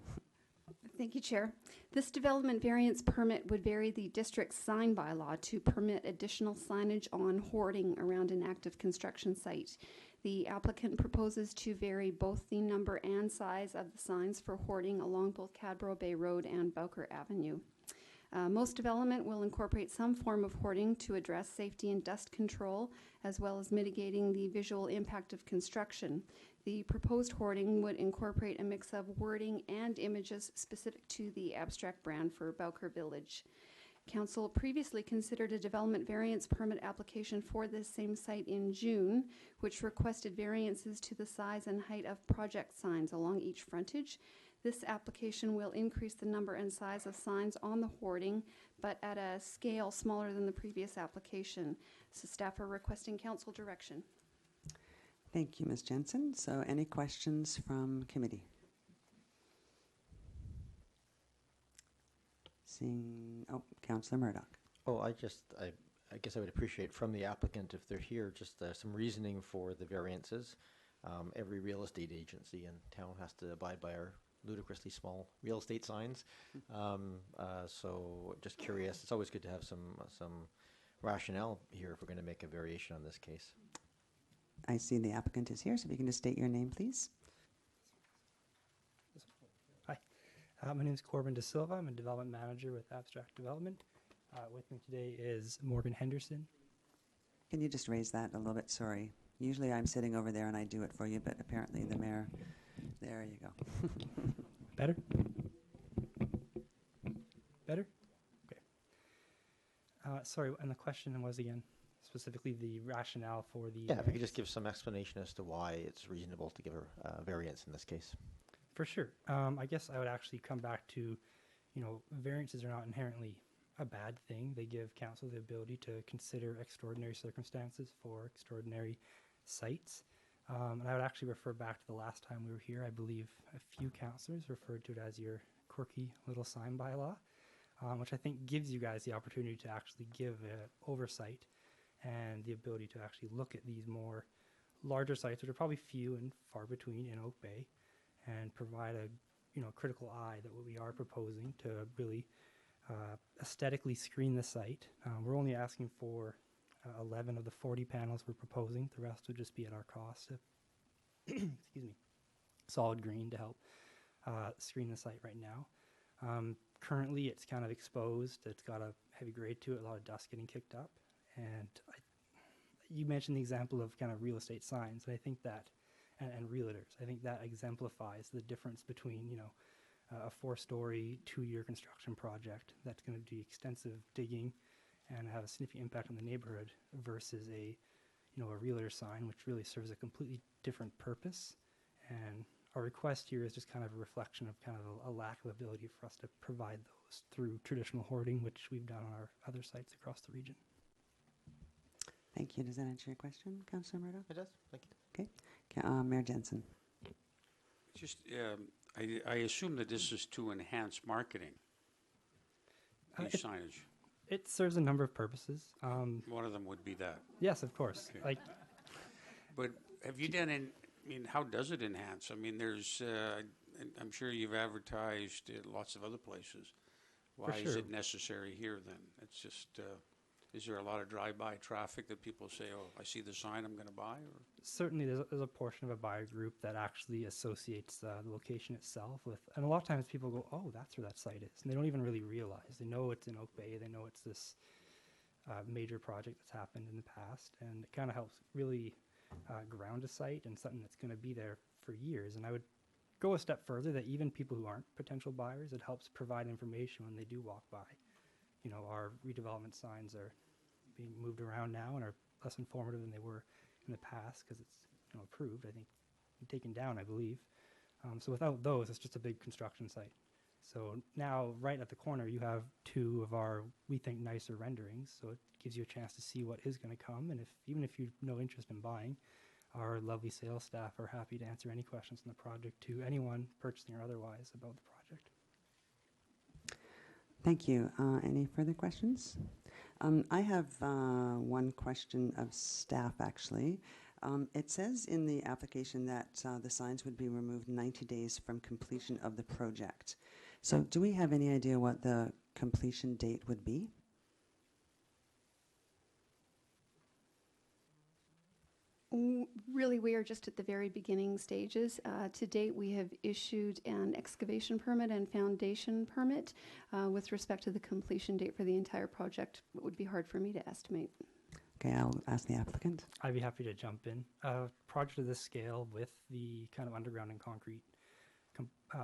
Thank you, Chair. This development variance permit would vary the district's sign bylaw to permit additional signage on hoarding around an active construction site. The applicant proposes to vary both the number and size of the signs for hoarding along both Cadborough Bay Road and Bowker Avenue. Most development will incorporate some form of hoarding to address safety and dust control, as well as mitigating the visual impact of construction. The proposed hoarding would incorporate a mix of wording and images specific to the abstract brand for Bowker Village. Council previously considered a development variance permit application for this same site in June, which requested variances to the size and height of project signs along each frontage. This application will increase the number and size of signs on the hoarding, but at a scale smaller than the previous application. So staff are requesting council direction. Thank you, Ms. Jensen. So any questions from committee? Seeing, oh, Councillor Murdoch. Oh, I guess I would appreciate from the applicant, if they're here, just some reasoning for the variances. Every real estate agency in town has to abide by our ludicrously small real estate signs. So just curious, it's always good to have some rationale here if we're going to make a variation on this case. I see the applicant is here, so if you can just state your name, please. Hi, my name is Corbin De Silva. I'm a development manager with Abstract Development. With me today is Morgan Henderson. Can you just raise that a little bit? Sorry. Usually I'm sitting over there and I do it for you, but apparently the mayor, there you go. Better? Better? Okay. Sorry, and the question was again, specifically the rationale for the... Yeah, if you could just give some explanation as to why it's reasonable to give a variance in this case. For sure. I guess I would actually come back to, variances are not inherently a bad thing. They give council the ability to consider extraordinary circumstances for extraordinary sites. And I would actually refer back to the last time we were here. I believe a few councillors referred to it as your quirky little sign bylaw, which I think gives you guys the opportunity to actually give oversight and the ability to actually look at these more larger sites, which are probably few and far between in Oak Bay, and provide a critical eye that what we are proposing to really aesthetically screen the site. We're only asking for 11 of the 40 panels we're proposing. The rest would just be at our cost. Excuse me. Solid green to help screen the site right now. Currently, it's kind of exposed. It's got a heavy grade to it, a lot of dust getting kicked up. And you mentioned the example of kind of real estate signs. And I think that and realtors. I think that exemplifies the difference between, you know, a 4-story, 2-year construction project that's going to do extensive digging and have a significant impact on the neighborhood versus a, you know, a realtor sign, which really serves a completely different purpose. And our request here is just kind of a reflection of kind of a lack of ability for us to provide those through traditional hoarding, which we've done on our other sites across the region. Thank you. Does that answer your question, Councillor Murdoch? It does. Thank you. Okay. Mayor Jensen. Just, I assume that this is to enhance marketing, these signage. It serves a number of purposes. One of them would be that. Yes, of course. Okay. Like, but have you done, I mean, how does it enhance? I mean, there's, I'm sure you've advertised in lots of other places. Why is sure. it necessary here then? It's just, is there a lot of drive-by traffic that people say, oh, I see the sign, I'm going to buy? Or? Certainly there's a portion of a buyer group that actually associates the location itself with, and a lot of times people go, oh, that's where that site is. And they don't even really realize. They know it's in Oak Bay. They know it's this major project that's happened in the past. And it kind of helps really ground a site and something that's going to be there for years. And I would go a step further that even people who aren't potential buyers, it helps provide information when they do walk by. You know, our redevelopment signs are being moved around now and are less informative than they were in the past because it's, you know, approved, I think, and taken down, I believe. So without those, it's just a big construction site. So now, right at the corner, you have 2 of our, we think, nicer renderings. So it gives you a chance to see what is going to come. And even if you have no interest in buying, our lovely sales staff are happy to answer any questions on the project to anyone purchasing or otherwise about the project. Thank you. Any further questions? I have one question of staff, actually. It says in the application that the signs would be removed 90 days from completion of the project. So do we have any idea what the completion date would be? Really, we are just at the very beginning stages. To date, we have issued an excavation permit and foundation permit. With respect to the completion date for the entire project, it would be hard for me to estimate. Okay, I'll ask the applicant. I'd be happy to jump in. A project of this scale with the kind of underground and concrete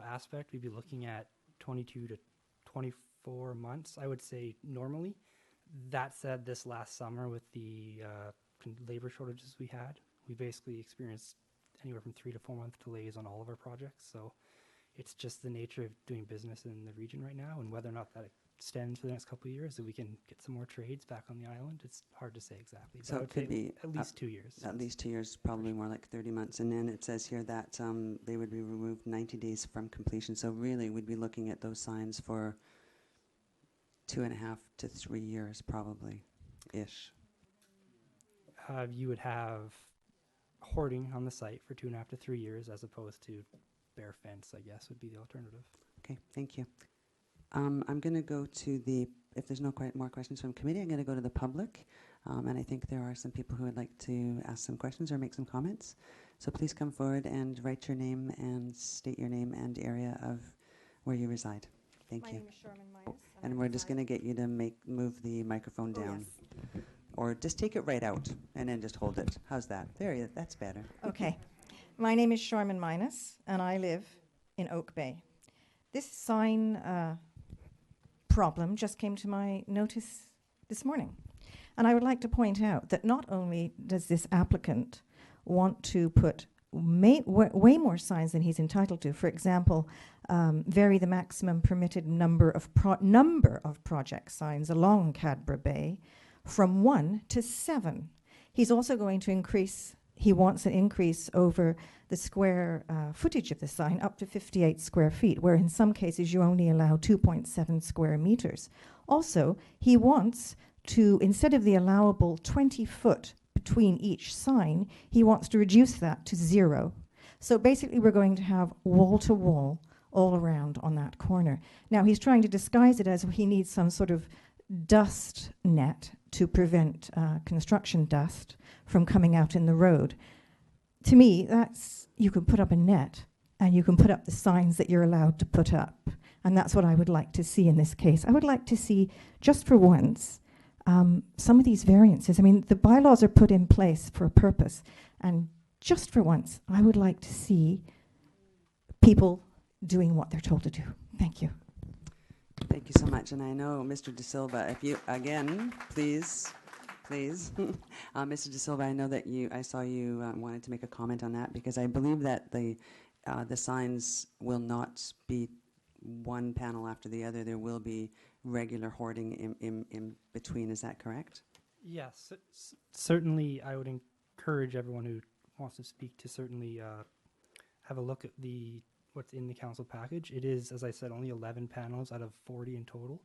aspect, we'd be looking at 22 to 24 months, I would say, normally. That said, this last summer with the labor shortages we had, we basically experienced anywhere from 3 to 4 month delays on all of our projects. So it's just the nature of doing business in the region right now, and whether or not that extends for the next couple of years, that we can get some more trades back on the island, it's hard to say exactly. So it could be at least 2 years. At least 2 years, probably more like 30 months. And then it says here that they would be removed 90 days from completion. So really, we'd be looking at those signs for 2.5 to 3 years, probably-ish. You would have hoarding on the site for 2.5 to 3 years, as opposed to bare fence, I guess, would be the alternative. Okay, thank you. I'm going to go to the, if there's no more questions from committee, I'm going to go to the public. And I think there are some people who would like to ask some questions or make some comments. So please come forward and write your name and state your name and area of where you reside. Thank you. My name is Sherman Midas. And we're just going to get you to move the microphone down. Yes. Or just take it right out and then just hold it. How's that? There, that's better. Okay. My name is Sherman Midas, and I live in Oak Bay. This sign problem just came to my notice this morning. And I would like to point out that not only does this applicant want to put way more signs than he's entitled to, for example, vary the maximum permitted number of project signs along Cadbra Bay from 1 to 7. He's also going to increase, he wants an increase over the square footage of the sign up to 58 square feet, where in some cases you only allow 2.7 square meters. Also, he wants to, instead of the allowable 20 foot between each sign, he wants to reduce that to 0. So basically we're going to have wall to wall all around on that corner. Now he's trying to disguise it as he needs some sort of dust net to prevent construction dust from coming out in the road. To me, that's, you can put up a net and you can put up the signs that you're allowed to put up. And that's what I would like to see in this case. I would like to see, just for once, some of these variances. I mean, the bylaws are put in place for a purpose, and just for once, I would like to see people doing what they're told to do. Thank you. Thank you so much. And I know, Mr. De Silva, if you, again, please, Mr. De Silva, I know that I saw you wanted to make a comment on that, because I believe that the signs will not be one panel after the other. There will be regular hoarding in between. Is that correct? Yes, certainly I would encourage everyone who wants to speak to certainly have a look at what's in the council package. It is, as I said, only 11 panels out of 40 in total.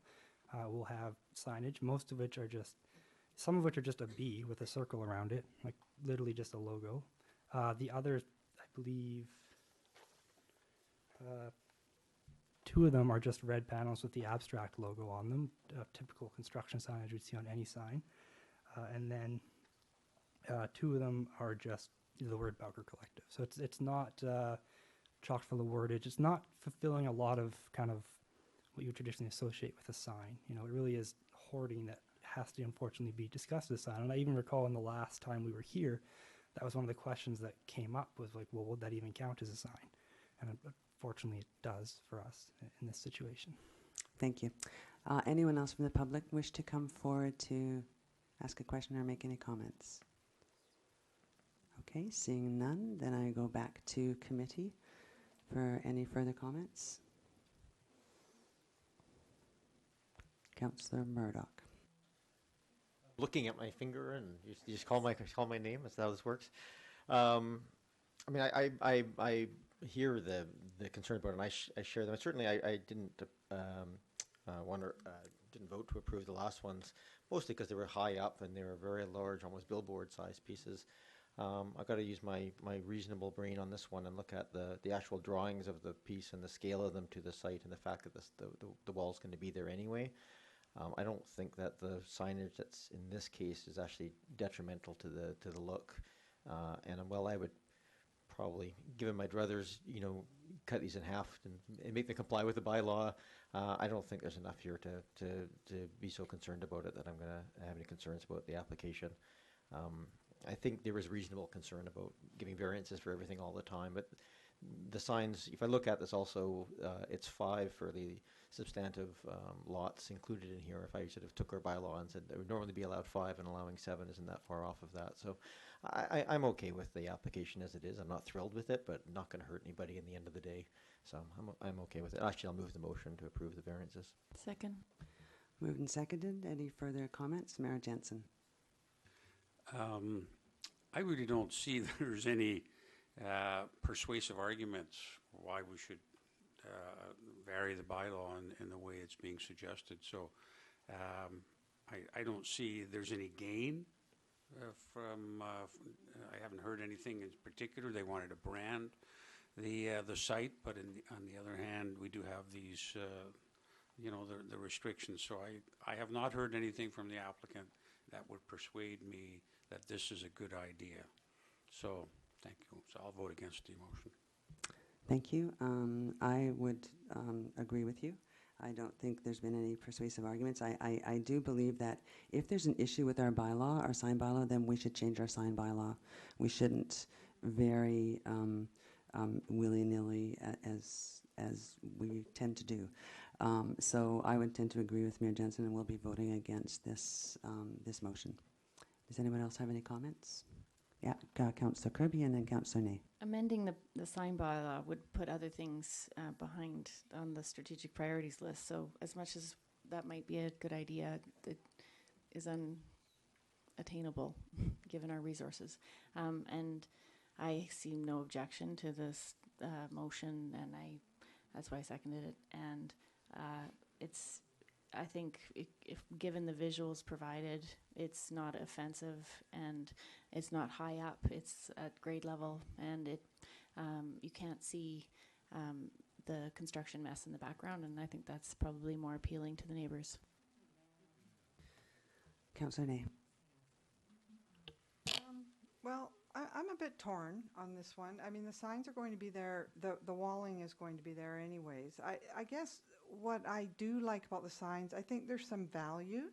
Will have signage, most of which are some of which are just a B with a circle around it, like literally just a logo. The others, I believe, 2 of them are just red panels with the abstract logo on them, typical construction signage you'd see on any sign. And then 2 of them are just the word Bowker Collective. So it's not chock full of wordage. It's not fulfilling a lot of kind of what you would traditionally associate with a sign. You know, it really is hoarding that has to unfortunately be discussed as a sign. And I even recall in the last time we were here, that was one of the questions that came up, was like, well, would that even count as a sign? And unfortunately it does for us in this situation. Thank you. Anyone else from the public wish to come forward to ask a question or make any comments? Okay, seeing none, then I go back to committee for any further comments. Councillor Murdoch. Looking at my finger, and you just call my name. That's how this works. I mean, I hear the concern about it, and I share them. Certainly, I didn't didn't vote to approve the last ones, mostly because they were high up and they were very large, almost billboard-sized pieces. I've got to use my reasonable brain on this one and look at the actual drawings of the piece and the scale of them to the site, and the fact that the wall's going to be there anyway. I don't think that the signage that's in this case is actually detrimental to the look. And while I would probably, given my druthers, cut these in half and make them comply with the bylaw, I don't think there's enough here to be so concerned about it that I'm going to have any concerns about the application. I think there is reasonable concern about giving variances for everything all the time, but the signs, if I look at this also, it's 5 fairly substantive lots included in here. If I sort of took our bylaw and said there would normally be allowed 5 and allowing 7 isn't that far off of that. So I'm okay with the application as it is. I'm not thrilled with it, but not going to hurt anybody in the end of the day. So I'm okay with it. Actually, I'll move the motion to approve the variances. Second. Moved and seconded. Any further comments? Mayor Jensen. I really don't see there's any persuasive arguments why we should vary the bylaw in the way it's being suggested. So I don't see there's any gain from, I haven't heard anything in particular. They wanted to brand the site, but on the other hand, we do have these, the restrictions. So I have not heard anything from the applicant that would persuade me that this is a good idea. So thank you. So I'll vote against the motion. Thank you. I would agree with you. I don't think there's been any persuasive arguments. I do believe that if there's an issue with our bylaw, our sign bylaw, then we should change our sign bylaw. We shouldn't vary willy-nilly as we tend to do. So I would tend to agree with Mayor Jensen, and we'll be voting against this motion. Does anyone else have any comments? Yeah, Councillor Kirby and then Councillor Ney. Amending the sign bylaw would put other things behind on the strategic priorities list. So as much as that might be a good idea, it is unattainable given our resources. And I see no objection to this motion, and that's why I seconded it. And I think if given the visuals provided, it's not offensive and it's not high up. It's at grade level, and you can't see the construction mess in the background, and I think that's probably more appealing to the neighbors. Councillor Ney. Well, I'm a bit torn on this one. I mean, the signs are going to be there. The walling is going to be there anyways. I guess what I do like about the signs, I think there's some value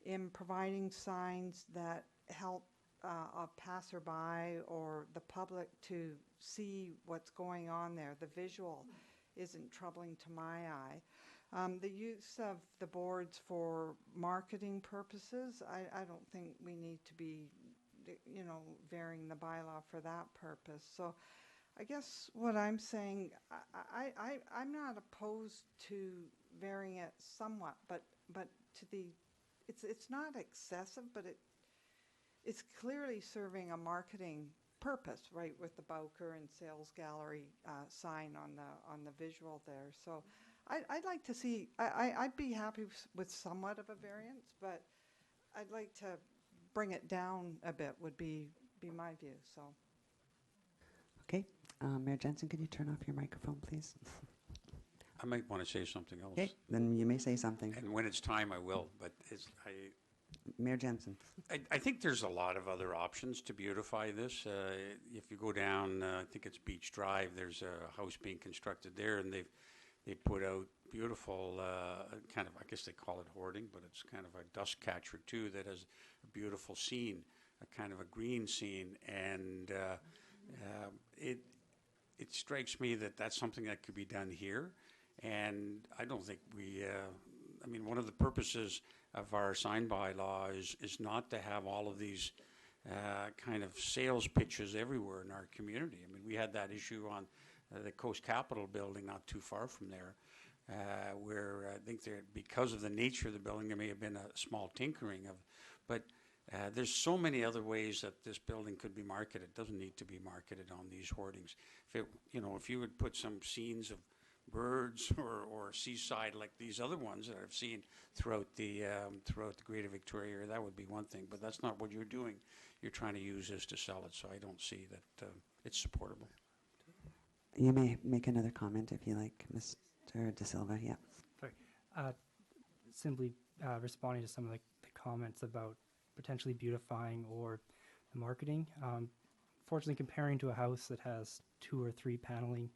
in providing signs that help a passerby or the public to see what's going on there. The visual isn't troubling to my eye. The use of the boards for marketing purposes, I don't think we need to be, varying the bylaw for that purpose. So I guess what I'm saying, I'm not opposed to varying it somewhat, but to the, it's not excessive, but it's clearly serving a marketing purpose, right, with the Bowker and Sales Gallery sign on the visual there. So I'd like to see, I'd be happy with somewhat of a variance, but I'd like to bring it down a bit would be my view, so. Okay. Mayor Jensen, could you turn off your microphone, please? I might want to say something else. Okay, then you may say something. And when it's time, I will, but Mayor Jensen. I think there's a lot of other options to beautify this. If you go down, I think it's Beach Drive, there's a house being constructed there, and they put out beautiful kind of, I guess they call it hoarding, but it's kind of a dust catcher too that has a beautiful scene, a kind of a green scene, and it strikes me that that's something that could be done here, and I don't think we. I mean, one of the purposes of our sign bylaw is not to have all of these kind of sales pitches everywhere in our community. I mean, we had that issue on the Coast Capitol building not too far from there, where I think there, because of the nature of the building, there may have been a small tinkering of, but there's so many other ways that this building could be marketed. It doesn't need to be marketed on these hoardings. If you would put some scenes of birds or seaside like these other ones that I've seen throughout the Greater Victoria area, that would be one thing. But that's not what you're doing. You're trying to use this to sell it. So I don't see that it's supportable. You may make another comment if you like, Mr. De Silva. Yeah. Sorry. Simply responding to some of the comments about potentially beautifying or the marketing. Fortunately, comparing to a house that has 2 or 3 paneling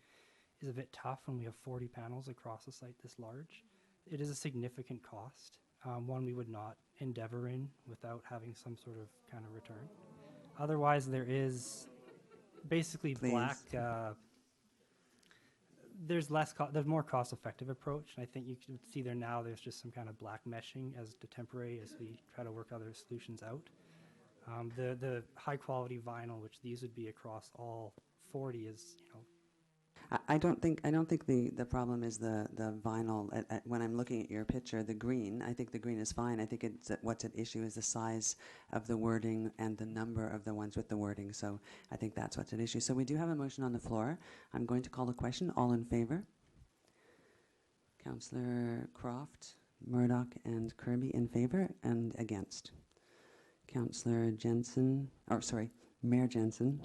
is a bit tough when we have 40 panels across a site this large. It is a significant cost, one we would not endeavor in without having some sort of kind of return. Otherwise, there is basically black. There's more cost-effective approach, and I think you can see there now. There's just some kind of black meshing as the temporary as we try to work other solutions out. The high-quality vinyl, which these would be across all 40, is I don't think the problem is the vinyl. When I'm looking at your picture, the green, I think the green is fine. I think what's at issue is the size of the wording and the number of the ones with the wording. So I think that's what's at issue. So we do have a motion on the floor. I'm going to call the question. All in favor? Councillor Croft, Murdoch, and Kirby in favor, and against. Councillor Jensen, Mayor Jensen,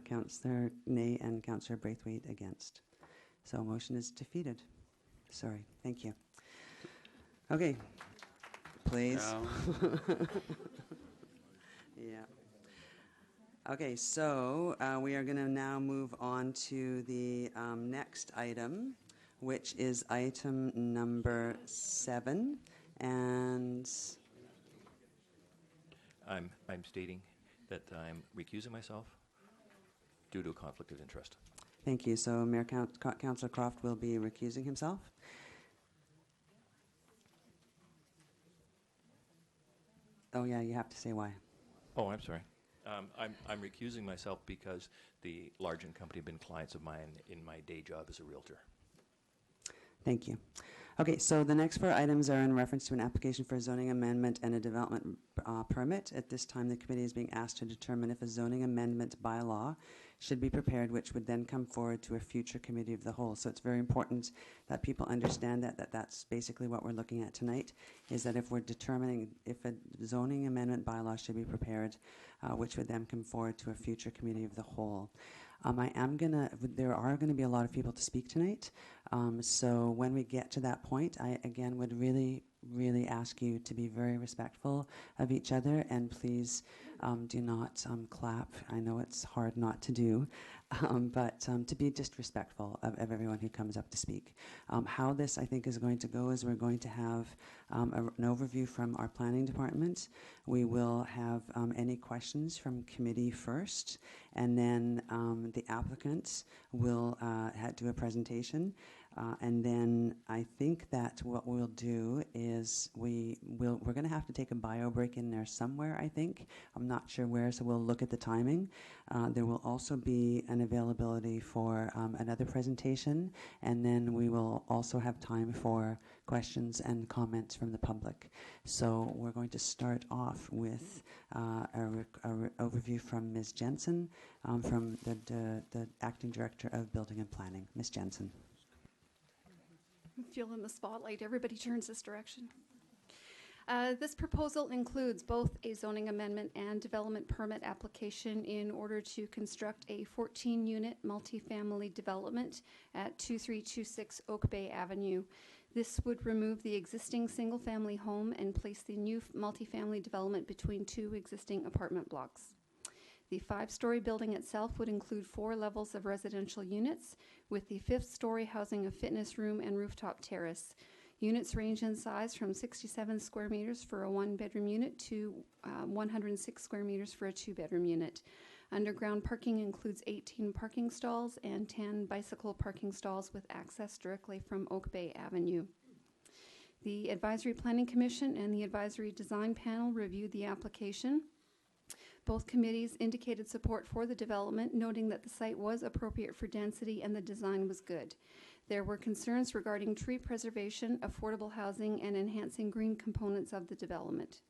Councillor Nay, and Councillor Braithwaite against. So motion is defeated. Sorry. Thank you. Okay. Please. Yeah. Okay, so we are going to now move on to the next item, which is item number 7. And I'm stating that I'm recusing myself due to a conflict of interest. Thank you. So Mayor Councillor Croft will be recusing himself. Oh yeah, you have to say why. Oh, I'm sorry. I'm recusing myself because the Largent company have been clients of mine in my day job as a realtor. Thank you. Okay, so the next 4 items are in reference to an application for a zoning amendment and a development permit. At this time, the committee is being asked to determine if a zoning amendment bylaw should be prepared, which would then come forward to a future committee of the whole. So it's very important that people understand that's basically what we're looking at tonight, is that if we're determining if a zoning amendment bylaw should be prepared, which would then come forward to a future committee of the whole. There are going to be a lot of people to speak tonight. So when we get to that point, I again would really really ask you to be very respectful of each other, and please do not clap. I know it's hard not to do, but to be just respectful of everyone who comes up to speak. How this, I think, is going to go is we're going to have an overview from our planning department. We will have any questions from committee first, and then the applicant will do a presentation. And then I think that what we'll do is we're going to have to take a bio break in there somewhere, I think. I'm not sure where, so we'll look at the timing. There will also be an availability for another presentation, and then we will also have time for questions and comments from the public. So we're going to start off with an overview from Ms. Jensen, from the Acting Director of Building and Planning. Ms. Jensen. Feeling the spotlight. Everybody turns this direction. This proposal includes both a zoning amendment and development permit application in order to construct a 14-unit multifamily development at 2326 Oak Bay Avenue. This would remove the existing single-family home and place the new multifamily development between two existing apartment blocks. The 5-story building itself would include 4 levels of residential units, with the 5th story housing a fitness room and rooftop terrace. Units range in size from 67 square meters for a 1-bedroom unit to 106 square meters for a 2-bedroom unit. Underground parking includes 18 parking stalls and 10 bicycle parking stalls with access directly from Oak Bay Avenue. The Advisory Planning Commission and the Advisory Design Panel reviewed the application. Both committees indicated support for the development, noting that the site was appropriate for density and the design was good. There were concerns regarding tree preservation, affordable housing, and enhancing green components of the development.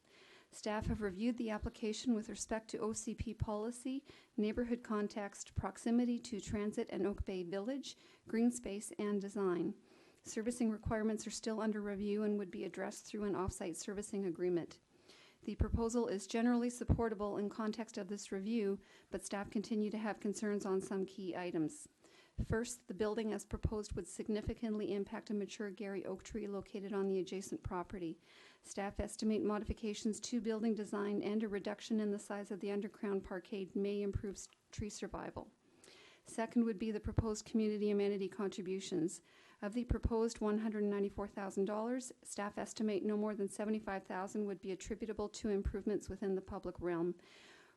Staff have reviewed the application with respect to OCP policy, neighborhood context, proximity to transit and Oak Bay Village, green space, and design. Servicing requirements are still under review and would be addressed through an off-site servicing agreement. The proposal is generally supportable in context of this review, but staff continue to have concerns on some key items. First, the building as proposed would significantly impact a mature Gary oak tree located on the adjacent property. Staff estimate modifications to building design and a reduction in the size of the underground parkade may improve tree survival. Second would be the proposed community amenity contributions. Of the proposed $194,000, staff estimate no more than $75,000 would be attributable to improvements within the public realm.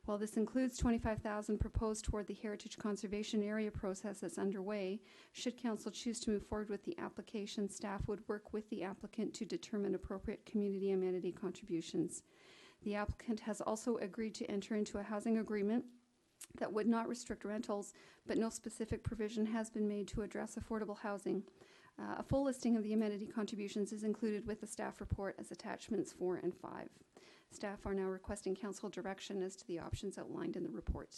While this includes $25,000 proposed toward the Heritage Conservation Area process that's underway, should Council choose to move forward with the application, staff would work with the applicant to determine appropriate community amenity contributions. The applicant has also agreed to enter into a housing agreement that would not restrict rentals, but no specific provision has been made to address affordable housing. A full listing of the amenity contributions is included with the staff report as attachments 4 and 5. Staff are now requesting council direction as to the options outlined in the report.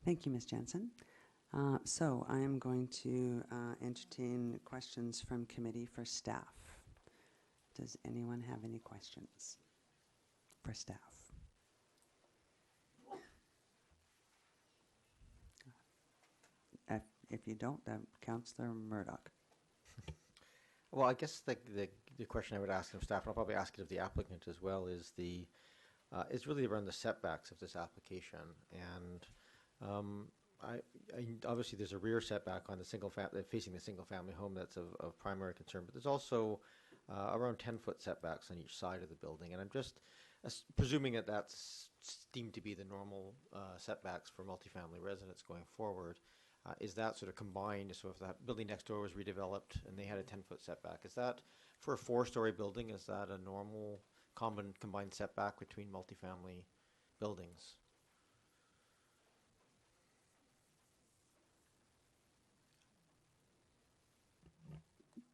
Thank you, Ms. Jensen. So I am going to entertain questions from committee for staff. Does anyone have any questions for staff? If you don't, Councillor Murdoch. Well, I guess the question I would ask of staff, and I'll probably ask it of the applicant as well, is is really around the setbacks of this application. And obviously there's a rear setback on the facing the single family home that's of primary concern, but there's also around 10-foot setbacks on each side of the building. And I'm just presuming that that's deemed to be the normal setbacks for multifamily residents going forward. Is that sort of combined? So if that building next door was redeveloped and they had a 10-foot setback, is that for a 4-story building, is that a normal combined setback between multifamily buildings?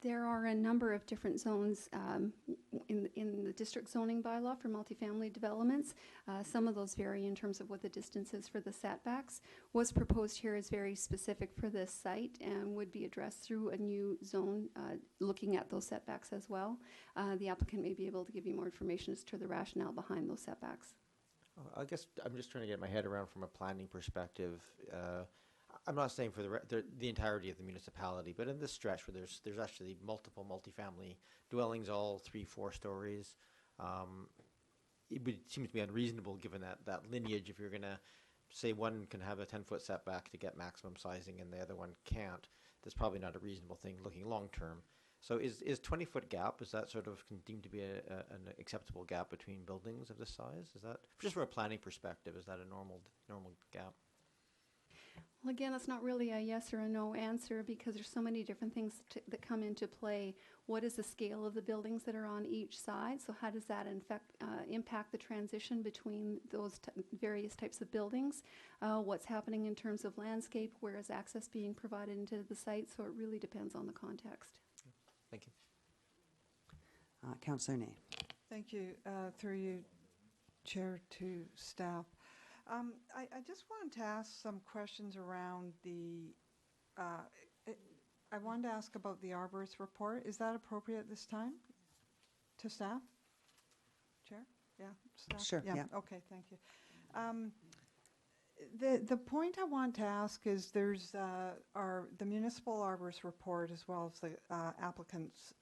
There are a number of different zones in the district zoning bylaw for multifamily developments. Some of those vary in terms of what the distance is for the setbacks. What's proposed here is very specific for this site and would be addressed through a new zone looking at those setbacks as well. The applicant may be able to give you more information as to the rationale behind those setbacks. I guess I'm just trying to get my head around from a planning perspective. I'm not saying for the entirety of the municipality, but in this stretch where there's actually multiple multifamily dwellings, all 3-4 stories, it would seem to be unreasonable given that lineage. If you're going to say one can have a 10-foot setback to get maximum sizing and the other one can't, that's probably not a reasonable thing looking long term. So is 20-foot gap, is that sort of deemed to be an acceptable gap between buildings of this size? Is that, just from a planning perspective, is that a normal gap? Well, again, it's not really a yes or a no answer because there's so many different things that come into play. What is the scale of the buildings that are on each side? So how does that impact the transition between those various types of buildings? What's happening in terms of landscape? Where is access being provided into the site? So it really depends on the context. Thank you. Councillor Ney. Thank you. Through you, Chair, to staff. I just wanted to ask some questions around I wanted to ask about the arborist report. Is that appropriate at this time to staff? Chair? Yeah, staff? Sure, yeah. Okay, thank you. The point I want to ask is there's the municipal arborist report as well as the applicant's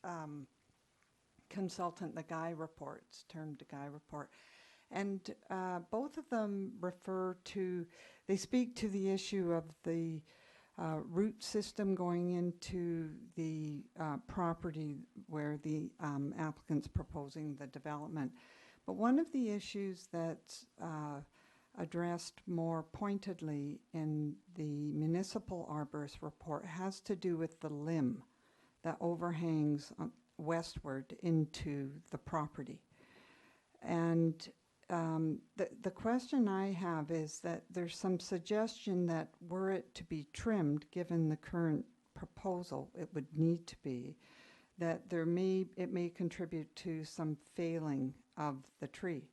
consultant, the Guy reports, termed the Guy report. And both of them they speak to the issue of the root system going into the property where the applicant's proposing the development. But one of the issues that's addressed more pointedly in the municipal arborist report has to do with the limb that overhangs westward into the property. And the question I have is that there's some suggestion that were it to be trimmed, given the current proposal, it would need to be, that it may contribute to some failing of the tree.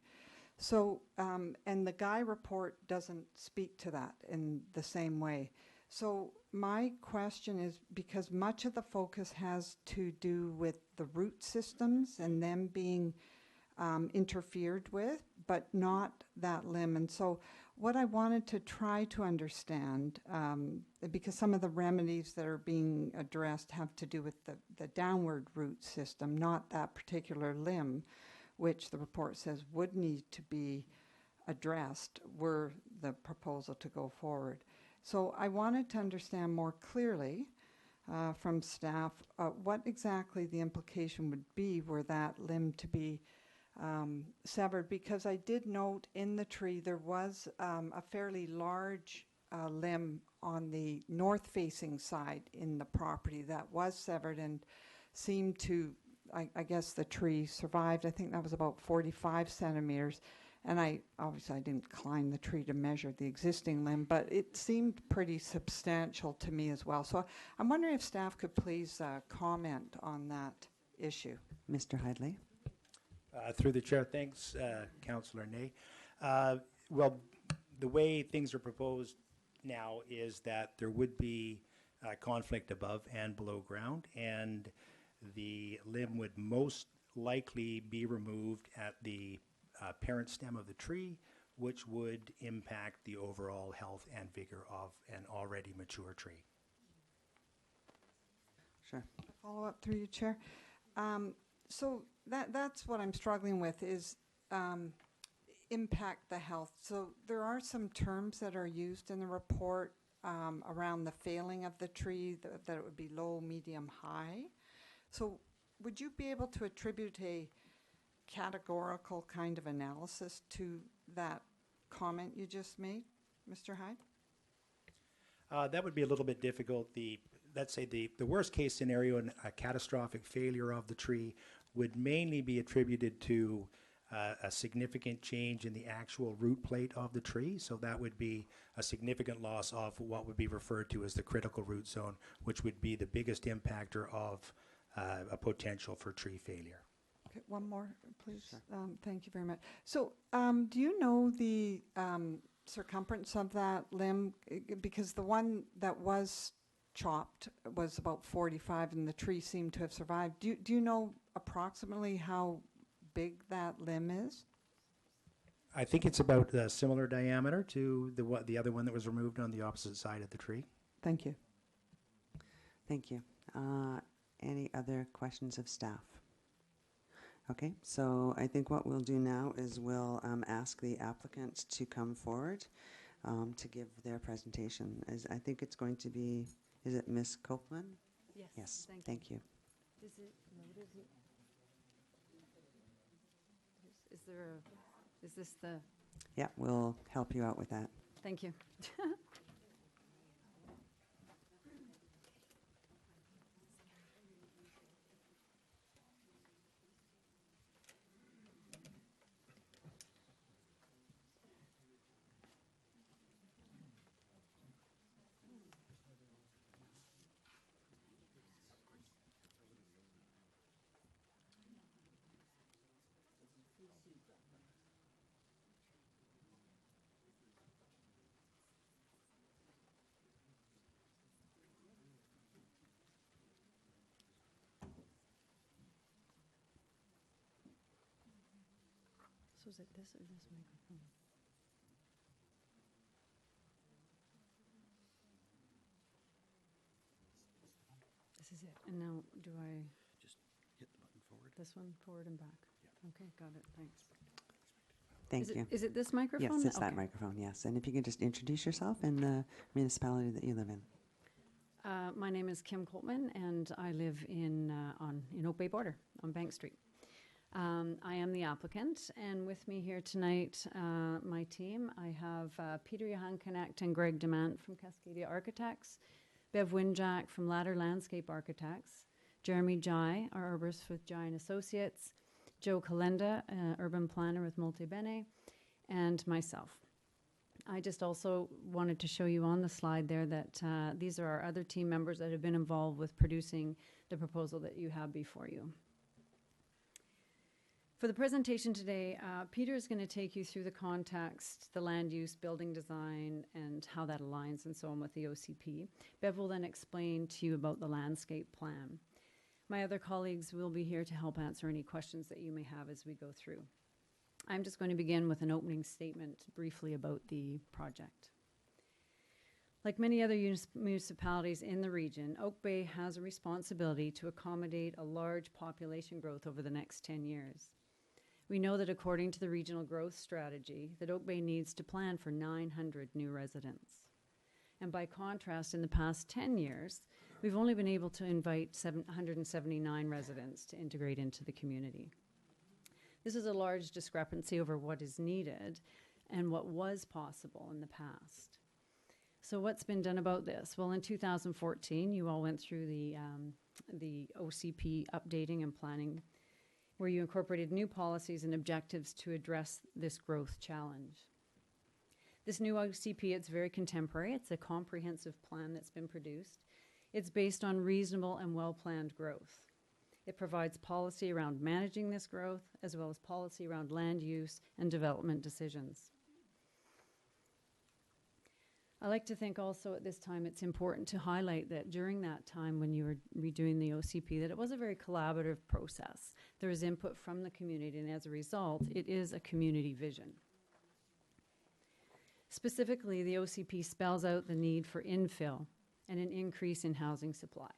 So, and the Guy report doesn't speak to that in the same way. So my question is, because much of the focus has to do with the root systems and them being interfered with, but not that limb. And so what I wanted to try to understand, because some of the remedies that are being addressed have to do with the downward root system, not that particular limb, which the report says would need to be addressed were the proposal to go forward. So I wanted to understand more clearly from staff what exactly the implication would be were that limb to be severed, because I did note in the tree there was a fairly large limb on the north-facing side in the property that was severed and seemed to, I guess the tree survived. I think that was about 45 centimeters. And I didn't climb the tree to measure the existing limb, but it seemed pretty substantial to me as well. So I'm wondering if staff could please comment on that issue. Mr. Hidley. Through the chair, thanks, Councillor Ney. Well, the way things are proposed now is that there would be conflict above and below ground, and the limb would most likely be removed at the parent stem of the tree, which would impact the overall health and vigor of an already mature tree. Sure. Follow up through you, Chair. So that's what I'm struggling with is impact the health. So there are some terms that are used in the report around the failing of the tree, that it would be low, medium, high. So would you be able to attribute a categorical kind of analysis to that comment you just made, Mr. Hyde? That would be a little bit difficult. Let's say the worst case scenario, and a catastrophic failure of the tree, would mainly be attributed to a significant change in the actual root plate of the tree. So that would be a significant loss of what would be referred to as the critical root zone, which would be the biggest impactor of a potential for tree failure. Okay, one more, please. Sure. Thank you very much. So do you know the circumference of that limb? Because the one that was chopped was about 45 and the tree seemed to have survived. Do you know approximately how big that limb is? I think it's about a similar diameter to the other one that was removed on the opposite side of the tree. Thank you. Thank you. Any other questions of staff? Okay, so I think what we'll do now is we'll ask the applicant to come forward to give their presentation. I think it's going to be, is it Ms. Copeland? Yes. Yes, Thank thank you. Is it loaded? Is there a, is this the, Yeah, we'll help you out with that. thank you. So is it this or this microphone? This is it. And now do I? Just hit the button forward. This one, forward and back? Okay, got it, thanks. Thank you. Is it this microphone? Yes, it's that Okay. microphone, yes. And if you could just introduce yourself and the municipality that you live in. My name is Kim Coltman, and I live in Oak Bay Border on Bank Street. I am the applicant, and with me here tonight, my team, I have Peter Johan Connect and Greg Demant from Cascadia Architects, Bev Winjack from Ladder Landscape Architects, Jeremy Jai, our arborist with Jai and Associates, Joe Kalenda, urban planner with Multibene, and myself. I just also wanted to show you on the slide there that these are our other team members that have been involved with producing the proposal that you have before you. For the presentation today, Peter is going to take you through the context, the land use, building design, and how that aligns and so on with the OCP. Bev will then explain to you about the landscape plan. My other colleagues will be here to help answer any questions that you may have as we go through. I'm just going to begin with an opening statement briefly about the project. Like many other municipalities in the region, Oak Bay has a responsibility to accommodate a large population growth over the next 10 years. We know that according to the regional growth strategy, that Oak Bay needs to plan for 900 new residents. And by contrast, in the past 10 years, we've only been able to invite 779 residents to integrate into the community. This is a large discrepancy over what is needed and what was possible in the past. So what's been done about this? Well, in 2014, you all went through the OCP updating and planning, where you incorporated new policies and objectives to address this growth challenge. This new OCP, it's very contemporary. It's a comprehensive plan that's been produced. It's based on reasonable and well-planned growth. It provides policy around managing this growth, as well as policy around land use and development decisions. I like to think also at this time it's important to highlight that during that time when you were redoing the OCP, that it was a very collaborative process. There was input from the community, and as a result, it is a community vision. Specifically, the OCP spells out the need for infill and an increase in housing supply.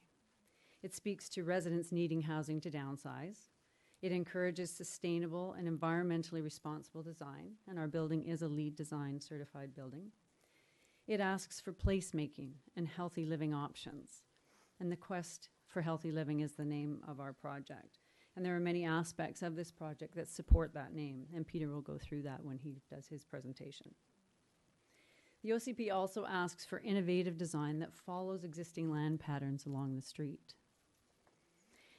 It speaks to residents needing housing to downsize. It encourages sustainable and environmentally responsible design, and our building is a LEED Design certified building. It asks for placemaking and healthy living options, and the quest for healthy living is the name of our project. And there are many aspects of this project that support that name, and Peter will go through that when he does his presentation. The OCP also asks for innovative design that follows existing land patterns along the street.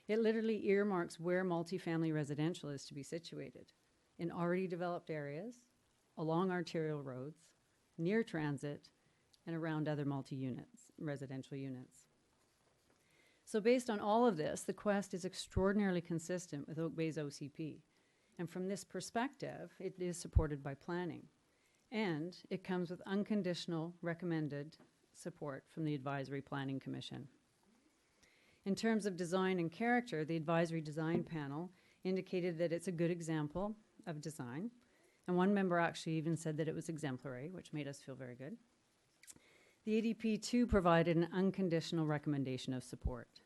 It literally earmarks where multifamily residential is to be situated, in already developed areas, along arterial roads, near transit, and around other multi-units, residential units. So based on all of this, the quest is extraordinarily consistent with Oak Bay's OCP. And from this perspective, it is supported by planning. And it comes with unconditional recommended support from the Advisory Planning Commission. In terms of design and character, the Advisory Design Panel indicated that it's a good example of design, And one member actually even said that it was exemplary, which made us feel very good. The ADP too provided an unconditional recommendation of support.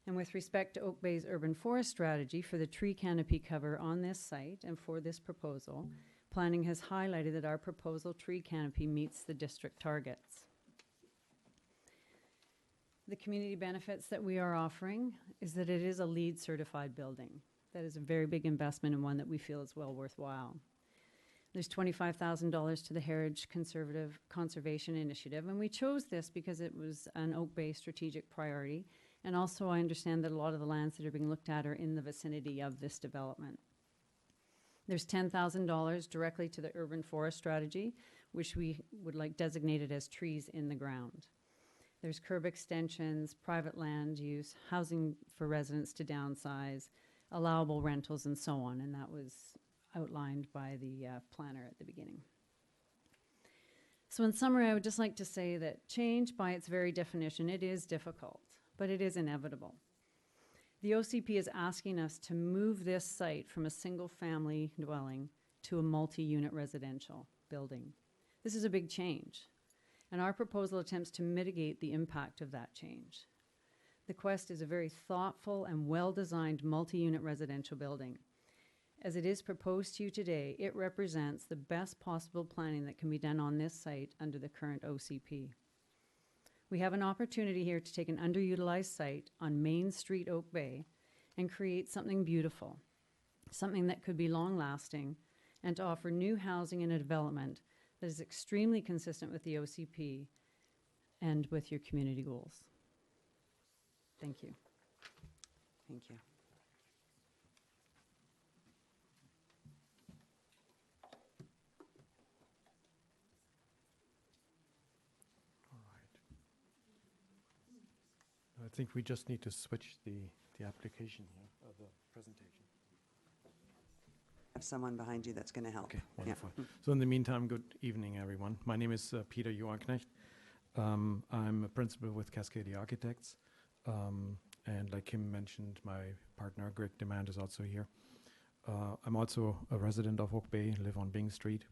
And with respect to Oak Bay's urban forest strategy for the tree canopy cover on this site and for this proposal, planning has highlighted that our proposal tree canopy meets the district targets. The community benefits that we are offering is that it is a LEED certified building. That is a very big investment and one that we feel is well worthwhile. There's $25,000 to the Heritage Conservation Initiative, and we chose this because it was an Oak Bay strategic priority, and also I understand that a lot of the lands that are being looked at are in the vicinity of this development. There's $10,000 directly to the urban forest strategy, which we would like designated as trees in the ground. There's curb extensions, private land use, housing for residents to downsize, allowable rentals, and so on, and that was outlined by the planner at the beginning. So in summary, I would just like to say that change by its very definition, it is difficult, but it is inevitable. The OCP is asking us to move this site from a single family dwelling to a multi-unit residential building. This is a big change, and our proposal attempts to mitigate the impact of that change. The Quest is a very thoughtful and well-designed multi-unit residential building. As it is proposed to you today, it represents the best possible planning that can be done on this site under the current OCP. We have an opportunity here to take an underutilized site on Main Street, Oak Bay, and create something beautiful, something that could be long-lasting, and to offer new housing in a development that is extremely consistent with the OCP and with your community goals. Thank you. Thank you. I think we just need to switch the application here, the presentation. Have someone behind you that's going to help. Okay, wonderful. So in the meantime, good evening, everyone. My name is Peter Johanknecht. I'm a principal with Cascadia Architects. And like Kim mentioned, my partner, Greg Demand, is also here. I'm also a resident of Oak Bay, live on Bing Street.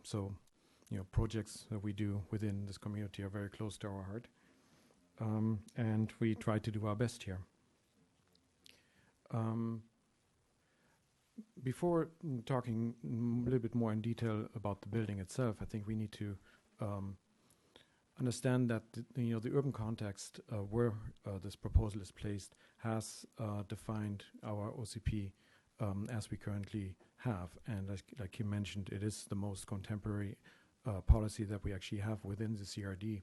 So, you know, projects that we do within this community are very close to our heart. And we try to do our best here. Before talking a little bit more in detail about the building itself, I think we need to understand that the urban context where this proposal is placed has defined our OCP as we currently have. And like Kim mentioned, it is the most contemporary policy that we actually have within the CRD.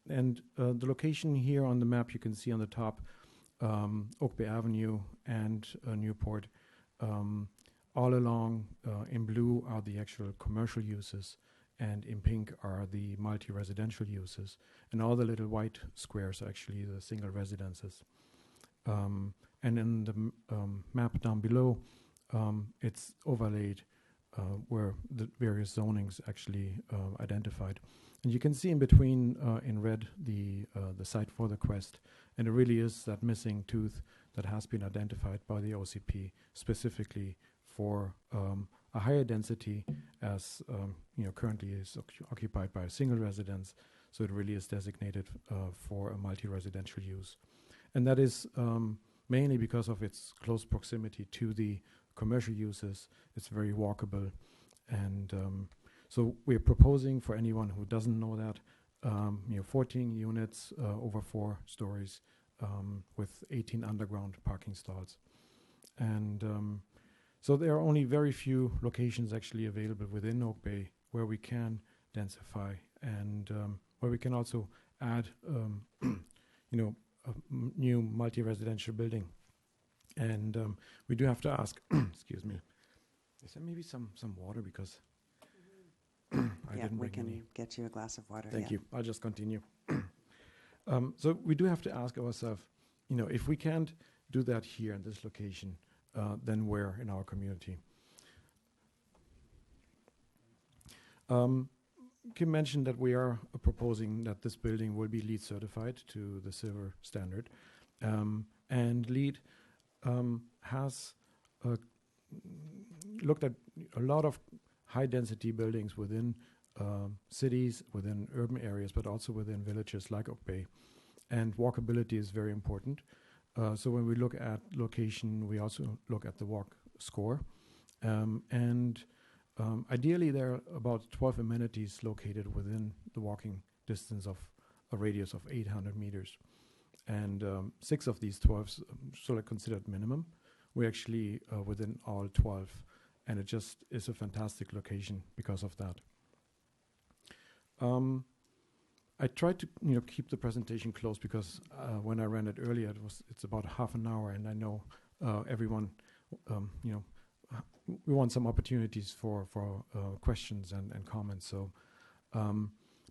And the location here on the map, you can see on the top, Oak Bay Avenue and Newport. All along in blue are the actual commercial uses, and in pink are the multi-residential uses. And all the little white squares are actually the single residences. And in the map down below, it's overlaid where the various zonings actually identified. And you can see in between, in red, the site for the Quest. And it really is that missing tooth that has been identified by the OCP specifically for a higher density, as currently is occupied by a single residence. So it really is designated for a multi-residential use. And that is mainly because of its close proximity to the commercial uses. It's very walkable. And so we're proposing, for anyone who doesn't know that, 14 units over 4 stories with 18 underground parking stalls. And so there are only very few locations actually available within Oak Bay where we can densify and where we can also add, a new multi-residential building. And we do have to ask, excuse me, is there maybe some water, because I didn't bring any. We can get you a glass of water. Thank you. I'll just continue. So we do have to ask ourselves, if we can't do that here in this location, then where in our community? Kim mentioned that we are proposing that this building will be LEED certified to the silver standard. And LEED has looked at a lot of high-density buildings within cities, within urban areas, but also within villages like Oak Bay. And walkability is very important. So when we look at location, we also look at the walk score. Ideally, there are about 12 amenities located within the walking distance of a radius of 800 meters. And 6 of these 12 are considered minimum. We're actually within all 12, and it just is a fantastic location because of that. I tried to keep the presentation close because when I ran it earlier, it's about half an hour, and I know everyone we want some opportunities for questions and comments. So,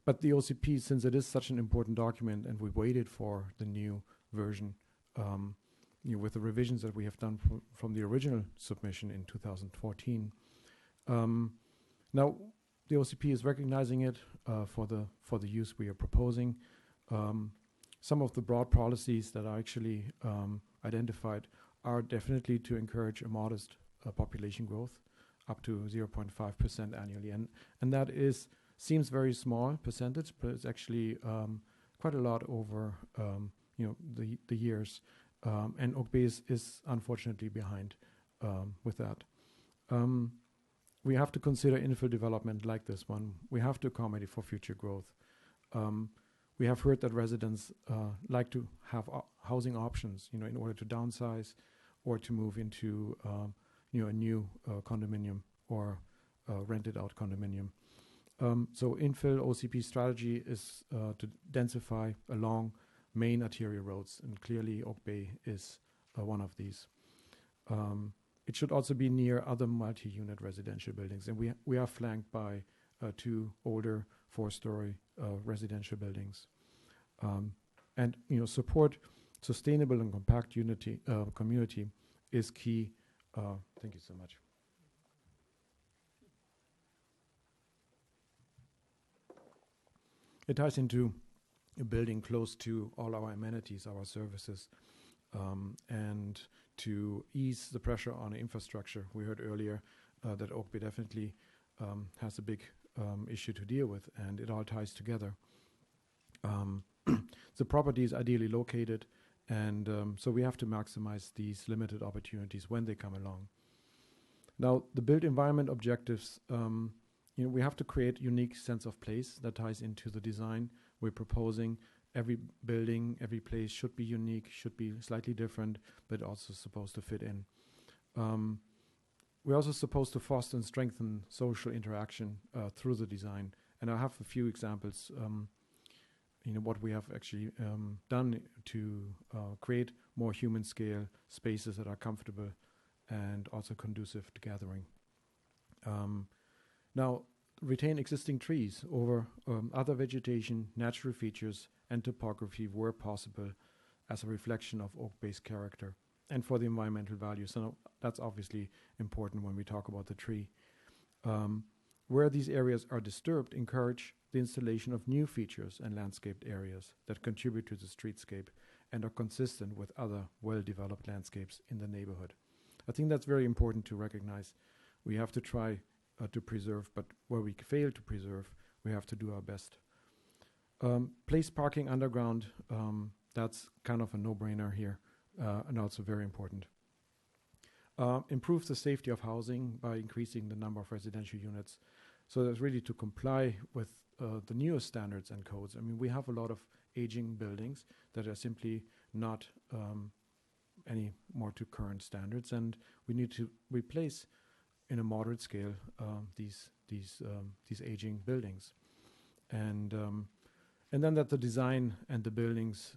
but the OCP, since it is such an important document, and we waited for the new version, with the revisions that we have done from the original submission in 2014. Now, the OCP is recognizing it for the use we are proposing. Some of the broad policies that are actually identified are definitely to encourage a modest population growth up to 0.5% annually, and that seems very small percentage, but it's actually quite a lot over the years, and Oak Bay is unfortunately behind with that. We have to consider infill development like this one. We have to accommodate for future growth. We have heard that residents like to have housing options, in order to downsize or to move into a new condominium or rented out condominium. So infill OCP strategy is to densify along main arterial roads, and clearly Oak Bay is one of these. It should also be near other multi-unit residential buildings, and we are flanked by 2 older 4-story residential buildings. And support sustainable and compact community is key. Thank you so much. It ties into a building close to all our amenities, our services, and to ease the pressure on infrastructure. We heard earlier that Oak Bay definitely has a big issue to deal with, and it all ties together. The property is ideally located, and so we have to maximize these limited opportunities when they come along. Now, the built environment objectives, we have to create unique sense of place that ties into the design we're proposing. Every building, every place should be unique, should be slightly different, but also supposed to fit in. We're also supposed to foster and strengthen social interaction through the design. And I have a few examples, what we have actually done to create more human scale spaces that are comfortable and also conducive to gathering. Now, retain existing trees over other vegetation, natural features, and topography where possible as a reflection of Oak Bay's character and for the environmental value. So that's obviously important when we talk about the tree. Where these areas are disturbed, encourage the installation of new features and landscaped areas that contribute to the streetscape and are consistent with other well-developed landscapes in the neighborhood. I think that's very important to recognize. We have to try to preserve, but where we fail to preserve, we have to do our best. Place parking underground, that's kind of a no-brainer here, and also very important. Improve the safety of housing by increasing the number of residential units. So that's really to comply with the newest standards and codes. I mean, we have a lot of aging buildings that are simply not any more to current standards, and we need to replace in a moderate scale these aging buildings. And then that the design and the buildings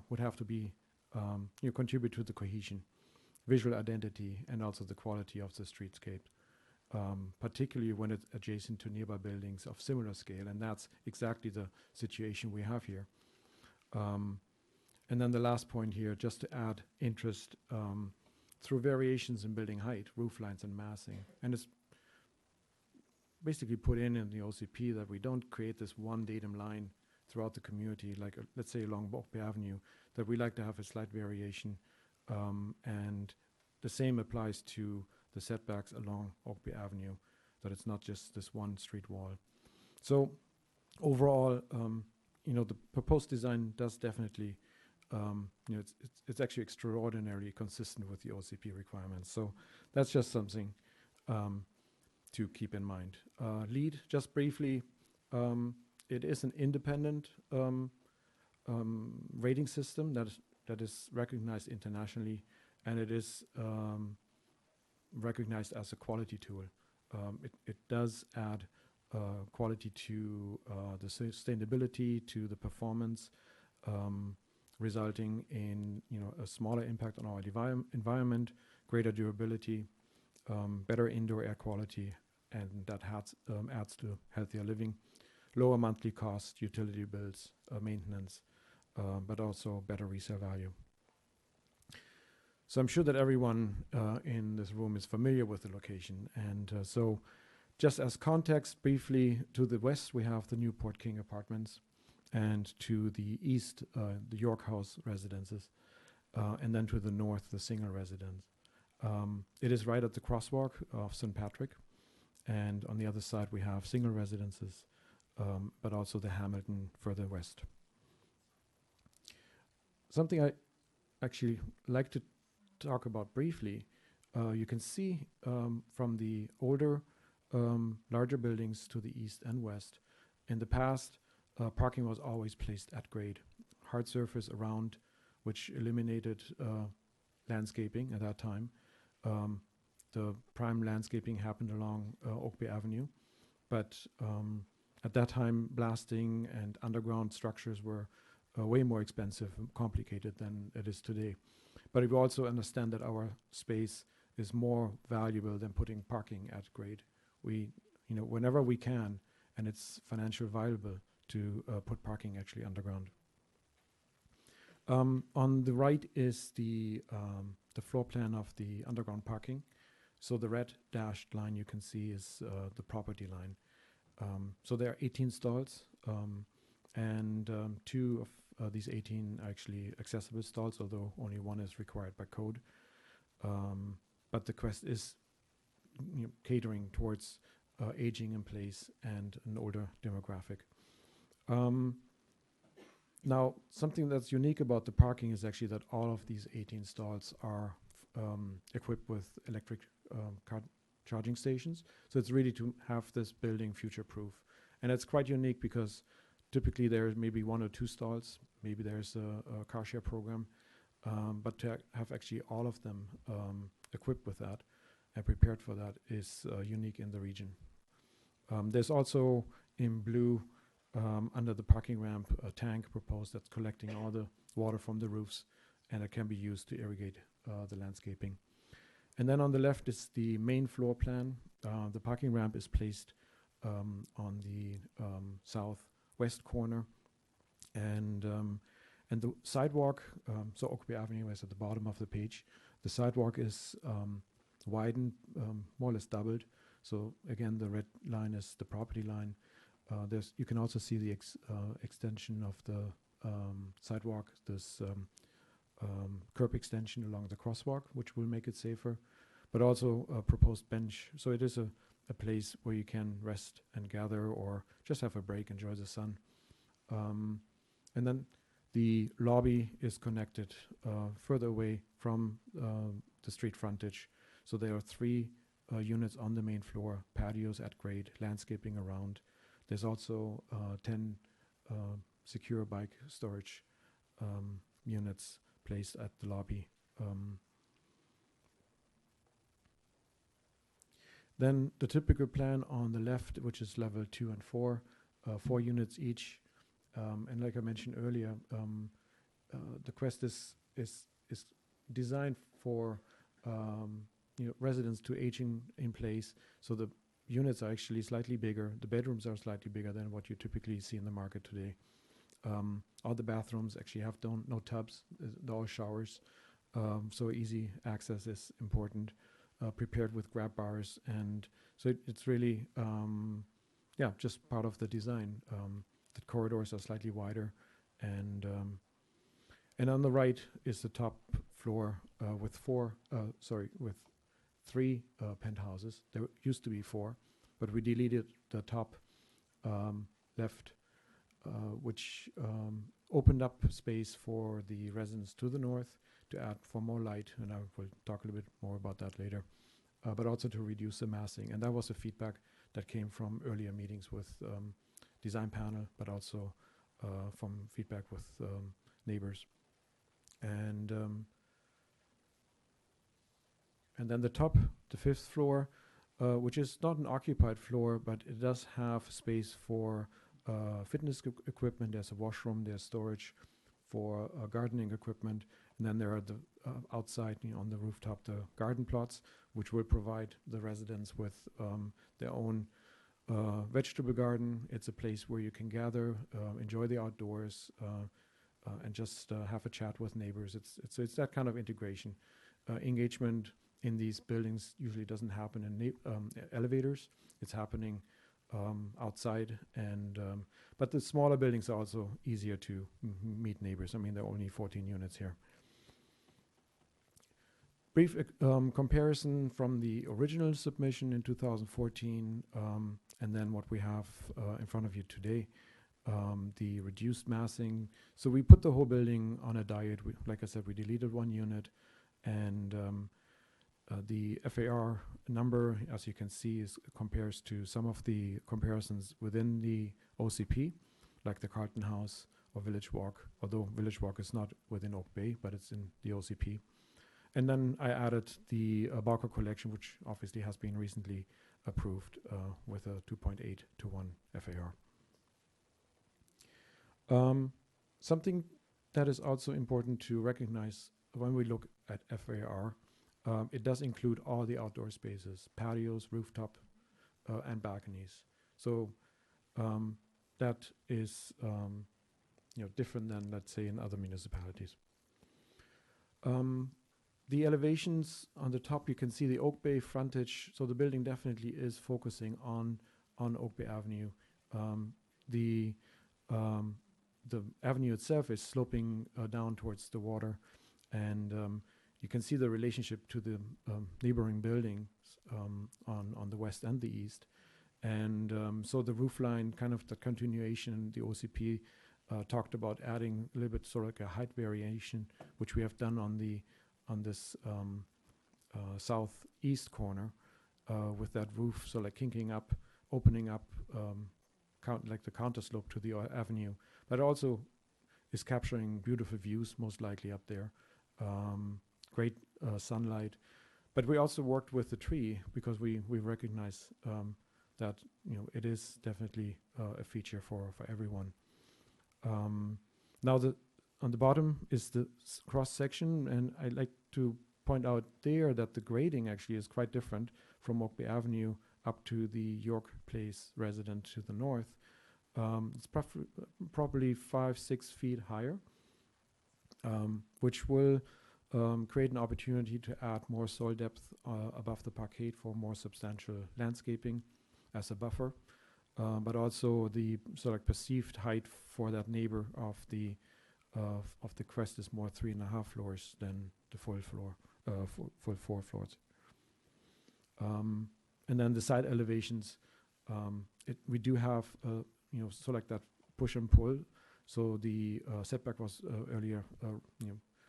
would have to be contribute to the cohesion, visual identity, and also the quality of the streetscape, particularly when it's adjacent to nearby buildings of similar scale, and that's exactly the situation we have here. And then the last point here, just to add interest through variations in building height, roof lines, and massing. And it's basically put in the OCP that we don't create this one datum line throughout the community, like let's say along Oak Bay Avenue, that we like to have a slight variation. And the same applies to the setbacks along Oakby Avenue, that it's not just this one street wall. So overall, the proposed design does definitely, it's actually extraordinarily consistent with the OCP requirements. So that's just something to keep in mind. LEED, just briefly, it is an independent rating system that is recognized internationally, and it is recognized as a quality tool. It does add quality to the sustainability, to the performance, resulting in a smaller impact on our environment, greater durability, better indoor air quality, and that adds to healthier living, lower monthly costs, utility bills, maintenance, but also better resale value. So I'm sure that everyone in this room is familiar with the location, and so just as context, briefly, to the west we have the Newport King Apartments, and to the east the York House residences, and then to the north the Single residence. It is right at the crosswalk of St. Patrick, and on the other side we have single residences, but also the Hamilton further west. Something I actually like to talk about briefly, you can see from the older, larger buildings to the east and west, in the past, parking was always placed at grade. Hard surface around, which eliminated landscaping at that time. The prime landscaping happened along Oakby Avenue, but at that time, blasting and underground structures were way more expensive and complicated than it is today. But we also understand that our space is more valuable than putting parking at grade. We, whenever we can, and it's financially viable to put parking actually underground. On the right is the floor plan of the underground parking. So the red dashed line you can see is the property line. So there are 18 stalls, and 2 of these 18 are actually accessible stalls, although only 1 is required by code. But the quest is catering towards aging in place and an older demographic. Now, something that's unique about the parking is actually that all of these 18 stalls are equipped with electric car charging stations. So it's really to have this building future-proof. And it's quite unique because typically there's maybe 1 or 2 stalls, maybe there's a car share program, but to have actually all of them equipped with that and prepared for that is unique in the region. There's also in blue under the parking ramp a tank proposed that's collecting all the water from the roofs, and it can be used to irrigate the landscaping. And then on the left is the main floor plan. The parking ramp is placed on the southwest corner, and the sidewalk, so Oakby Avenue is at the bottom of the page. The sidewalk is widened, more or less doubled. So again, the red line is the property line. You can also see the extension of the sidewalk, this curb extension along the crosswalk, which will make it safer, but also a proposed bench. So it is a place where you can rest and gather or just have a break, enjoy the sun. And then the lobby is connected further away from the street frontage. So there are 3 units on the main floor, patios at grade, landscaping around. There's also 10 secure bike storage units placed at the lobby. Then the typical plan on the left, which is level 2 and 4, 4 units each. And like I mentioned earlier, the Quest is designed for residents to age in place. So the units are actually slightly bigger. The bedrooms are slightly bigger than what you typically see in the market today. All the bathrooms actually have no tubs, they're all showers. So easy access is important, prepared with grab bars. And so it's really, just part of the design. The corridors are slightly wider. And on the right is the top floor with 3 penthouses. There used to be 4, but we deleted the top left, which opened up space for the residents to the north to add for more light, and I will talk a little bit more about that later, but also to reduce the massing. And that was the feedback that came from earlier meetings with design panel, but also from feedback with neighbors. And then the top, the 5th floor, which is not an occupied floor, but it does have space for fitness equipment. There's a washroom, there's storage for gardening equipment, and then there are the outside, on the rooftop, the garden plots, which will provide the residents with their own vegetable garden. It's a place where you can gather, enjoy the outdoors, and just have a chat with neighbors. It's that kind of integration. Engagement in these buildings usually doesn't happen in elevators. It's happening outside, and but the smaller buildings are also easier to meet neighbors. I mean, there are only 14 units here. Brief comparison from the original submission in 2014, and then what we have in front of you today. The reduced massing. So we put the whole building on a diet. Like I said, we deleted 1 unit, and the FAR number, as you can see, compares to some of the comparisons within the OCP, like the Carlton House or Village Walk, although Village Walk is not within Oak Bay, but it's in the OCP. And then I added the Bowker collection, which obviously has been recently approved with a 2.8 to 1 FAR. Something that is also important to recognize when we look at FAR, it does include all the outdoor spaces, patios, rooftop, and balconies. So that is different than, let's say, in other municipalities. The elevations on the top, you can see the Oak Bay frontage. So the building definitely is focusing on Oak Bay Avenue. The avenue itself is sloping down towards the water, and you can see the relationship to the neighboring buildings on the west and the east. And so the roof line, kind of the continuation, the OCP talked about adding a little bit sort of like a height variation, which we have done on this southeast corner with that roof, so like kinking up, opening up, like the counter slope to the avenue, but also is capturing beautiful views, most likely up there. Great sunlight. But we also worked with the tree because we recognize that it is definitely a feature for everyone. Now on the bottom is the cross section, and I'd like to point out there that the grading actually is quite different from Oak Bay Avenue up to the York Place resident to the north. It's probably 5-6 feet higher, which will create an opportunity to add more soil depth above the parkade for more substantial landscaping as a buffer, but also the sort of perceived height for that neighbor of the crest is more 3.5 floors than the full 4 floors. And then the side elevations, we do have so like that push and pull. So the setback was earlier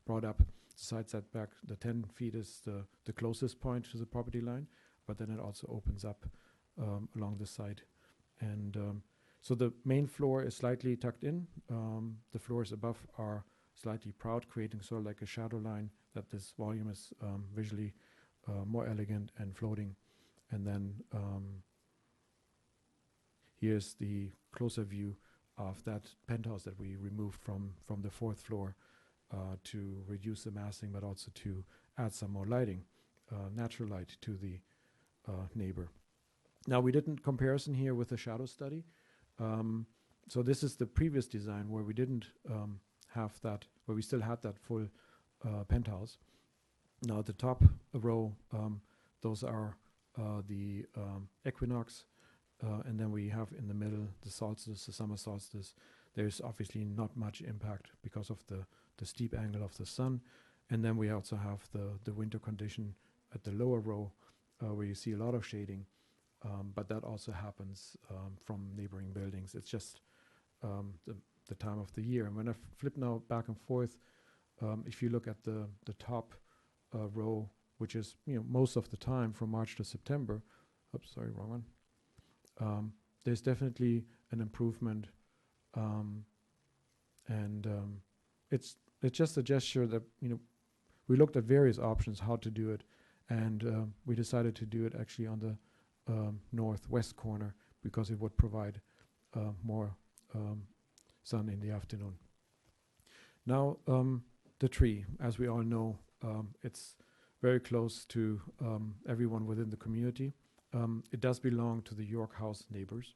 brought up. Side setback, the 10 feet is the closest point to the property line, but then it also opens up along the side. And so the main floor is slightly tucked in. The floors above are slightly proud, creating sort of like a shadow line that this volume is visually more elegant and floating. And then here's the closer view of that penthouse that we removed from the 4th floor to reduce the massing, but also to add some more lighting, natural light to the neighbor. Now, we didn't comparison here with the shadow study. So this is the previous design where we didn't have that, where we still had that full penthouse. Now, the top row, those are the equinox, and then we have in the middle the solstice, the summer solstice. There's obviously not much impact because of the steep angle of the sun. And then we also have the winter condition at the lower row where you see a lot of shading, but that also happens from neighboring buildings. It's just the time of the year. And when I flip now back and forth, if you look at the top row, which is most of the time from March to September, oops, sorry, wrong one. There's definitely an improvement, and it's just a gesture that we looked at various options how to do it, and we decided to do it actually on the northwest corner because it would provide more sun in the afternoon. Now, the tree, as we all know, it's very close to everyone within the community. It does belong to the York House neighbors.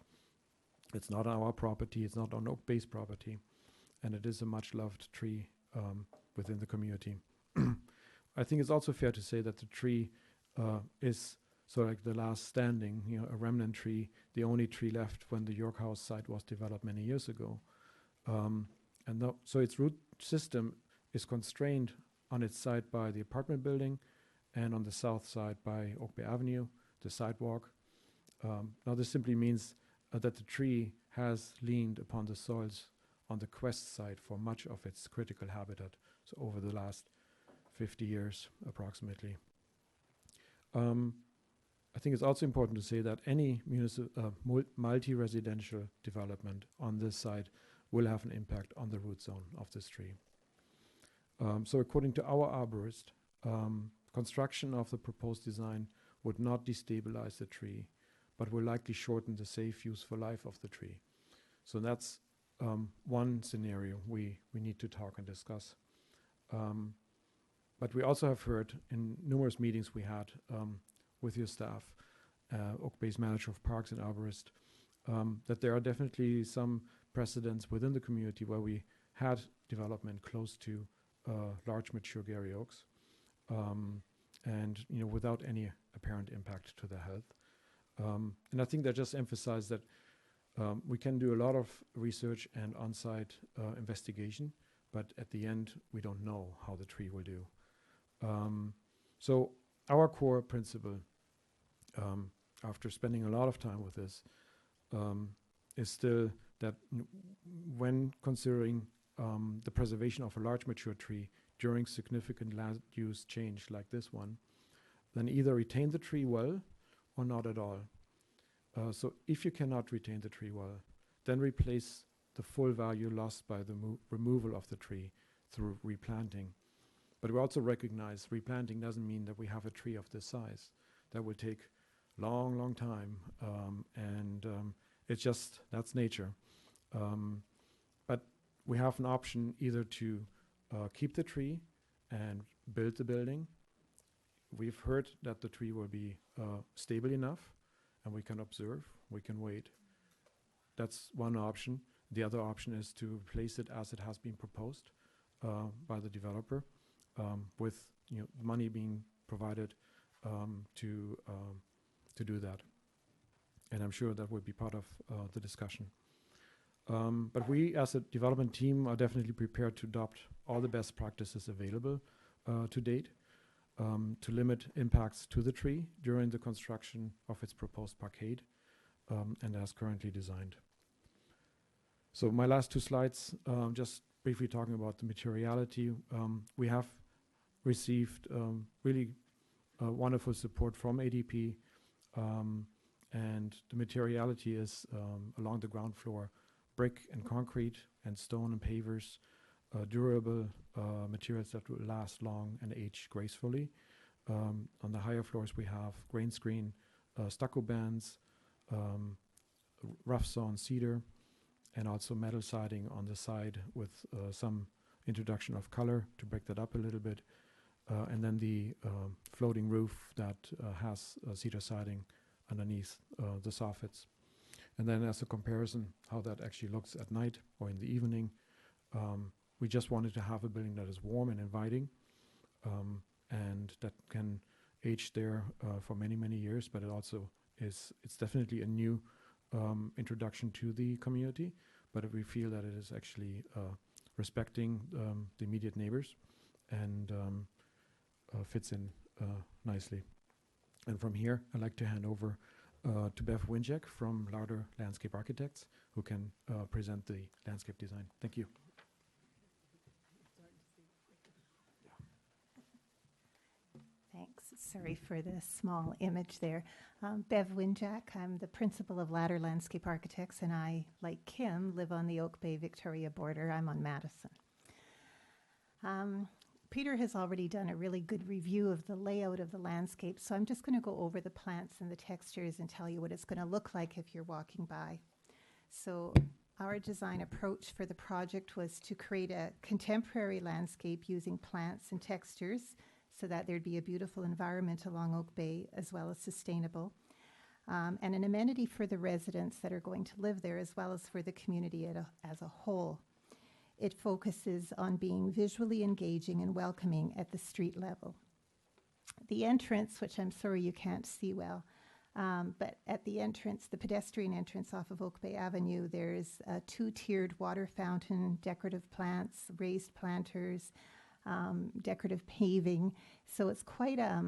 It's not on our property, it's not on Oak Bay's property, and it is a much-loved tree within the community. I think it's also fair to say that the tree is sort of like the last standing, a remnant tree, the only tree left when the York House site was developed many years ago. So its root system is constrained on its side by the apartment building and on the south side by Oak Bay Avenue, the sidewalk. Now this simply means that the tree has leaned upon the soils on the Quest side for much of its critical habitat, so over the last 50 years approximately. I think it's also important to say that any multi-residential development on this site will have an impact on the root zone of this tree. So according to our arborist, construction of the proposed design would not destabilize the tree, but will likely shorten the safe useful life of the tree. So that's one scenario we need to talk and discuss. But we also have heard in numerous meetings we had with your staff, Oak Bay's manager of parks and arborist, that there are definitely some precedents within the community where we had development close to large mature Gary oaks, and without any apparent impact to the health. And I think that just emphasized that we can do a lot of research and on-site investigation, but at the end we don't know how the tree will do. So our core principle, after spending a lot of time with this, is still that when considering the preservation of a large mature tree during significant land use change like this one, then either retain the tree well or not at all. So if you cannot retain the tree well, then replace the full value lost by the removal of the tree through replanting. But we also recognize replanting doesn't mean that we have a tree of this size. That will take long, long time, and it's just, that's nature. But we have an option either to keep the tree and build the building. We've heard that the tree will be stable enough, and we can observe, we can wait. That's one option. The other option is to replace it as it has been proposed by the developer, with money being provided to do that. And I'm sure that will be part of the discussion. But we as a development team are definitely prepared to adopt all the best practices available to date to limit impacts to the tree during the construction of its proposed parkade and as currently designed. So my last two slides, just briefly talking about the materiality. We have received really wonderful support from ADP, and the materiality is along the ground floor, brick and concrete and stone and pavers, durable materials that will last long and age gracefully. On the higher floors we have grain screen, stucco bands, rough sawn cedar, and also metal siding on the side with some introduction of color to break that up a little bit. And then the floating roof that has cedar siding underneath the soffits. And then as a comparison, how that actually looks at night or in the evening. We just wanted to have a building that is warm and inviting, and that can age there for many, many years, but it also is, it's definitely a new introduction to the community, but we feel that it is actually respecting the immediate neighbors and fits in nicely. And from here, I'd like to hand over to Bev Winjack from Lauder Landscape Architects, who can present the landscape design. Thank you. Thanks. Sorry for the small image there. Bev Winjack, I'm the principal of Ladder Landscape Architects, and I, like Kim, live on the Oak Bay Victoria border. I'm on Madison. Peter has already done a really good review of the layout of the landscape, so I'm just going to go over the plants and the textures and tell you what it's going to look like if you're walking by. So our design approach for the project was to create a contemporary landscape using plants and textures so that there'd be a beautiful environment along Oak Bay as well as sustainable, and an amenity for the residents that are going to live there as well as for the community as a whole. It focuses on being visually engaging and welcoming at the street level. The entrance, which I'm sorry you can't see well, but at the entrance, the pedestrian entrance off of Oak Bay Avenue, there's a two-tiered water fountain, decorative plants, raised planters, decorative paving. So it's quite a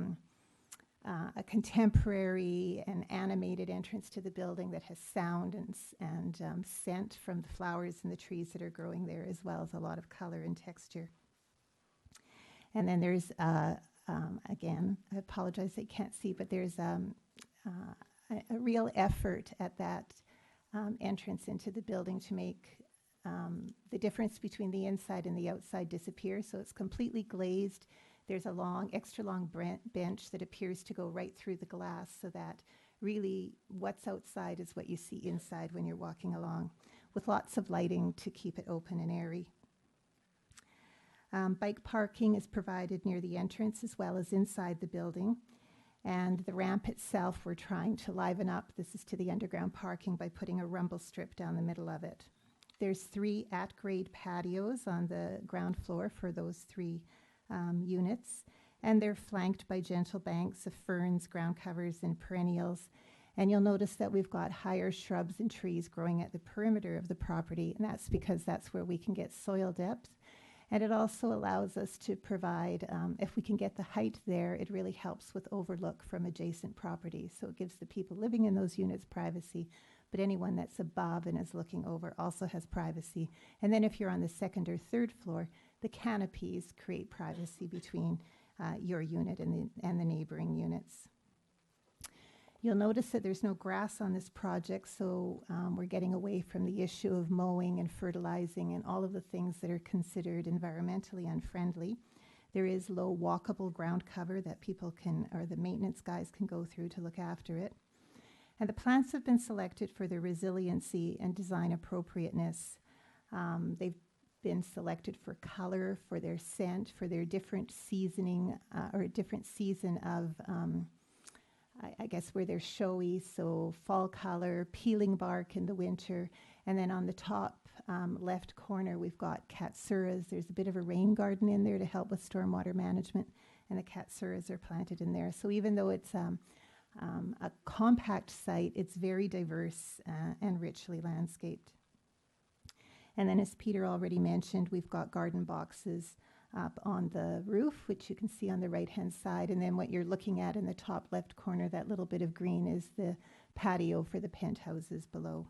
contemporary and animated entrance to the building that has sound and scent from the flowers and the trees that are growing there, as well as a lot of color and texture. And then there's, again, I apologize I can't see, but there's a real effort at that entrance into the building to make the difference between the inside and the outside disappear. So it's completely glazed. There's a extra long bench that appears to go right through the glass so that really what's outside is what you see inside when you're walking along, with lots of lighting to keep it open and airy. Bike parking is provided near the entrance as well as inside the building. And the ramp itself, we're trying to liven up. This is to the underground parking by putting a rumble strip down the middle of it. There's 3 at-grade patios on the ground floor for those 3 units, and they're flanked by gentle banks of ferns, ground covers, and perennials. And you'll notice that we've got higher shrubs and trees growing at the perimeter of the property, and that's because that's where we can get soil depth. And it also allows us to provide, if we can get the height there, it really helps with overlook from adjacent properties. So it gives the people living in those units privacy, but anyone that's above and is looking over also has privacy. And then if you're on the 2nd or 3rd floor, the canopies create privacy between your unit and the neighboring units. You'll notice that there's no grass on this project, so we're getting away from the issue of mowing and fertilizing and all of the things that are considered environmentally unfriendly. There is low walkable ground cover that people can, or the maintenance guys can go through to look after it. And the plants have been selected for their resiliency and design appropriateness. They've been selected for color, for their scent, for their different seasoning, or different season of, I guess, where they're showy, so fall color, peeling bark in the winter. And then on the top left corner, we've got katsuras. There's a bit of a rain garden in there to help with stormwater management, and the katsuras are planted in there. So even though it's a compact site, it's very diverse and richly landscaped. And then, as Peter already mentioned, we've got garden boxes up on the roof, which you can see on the right-hand side. And then what you're looking at in the top left corner, that little bit of green, is the patio for the penthouses below.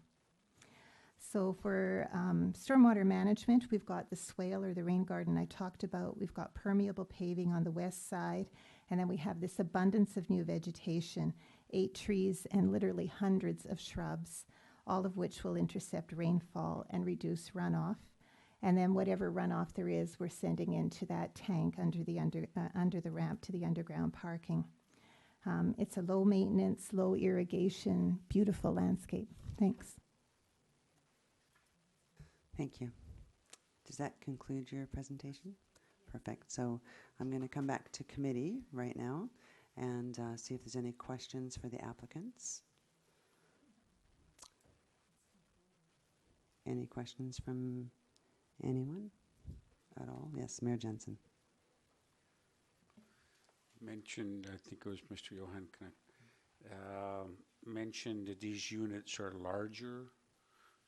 So for stormwater management, we've got the swale or the rain garden I talked about. We've got permeable paving on the west side. And then we have this abundance of new vegetation, 8 trees and literally hundreds of shrubs, all of which will intercept rainfall and reduce runoff. And then whatever runoff there is, we're sending into that tank under the ramp to the underground parking. It's a low maintenance, low irrigation, beautiful landscape. Thanks. Thank you. Does that conclude your presentation? Perfect. So I'm going to come back to committee right now and see if there's any questions for the applicants. Any questions from anyone at all? Yes, Mayor Jensen. Mentioned, I think it was Mr. Johan, mentioned that these units are larger.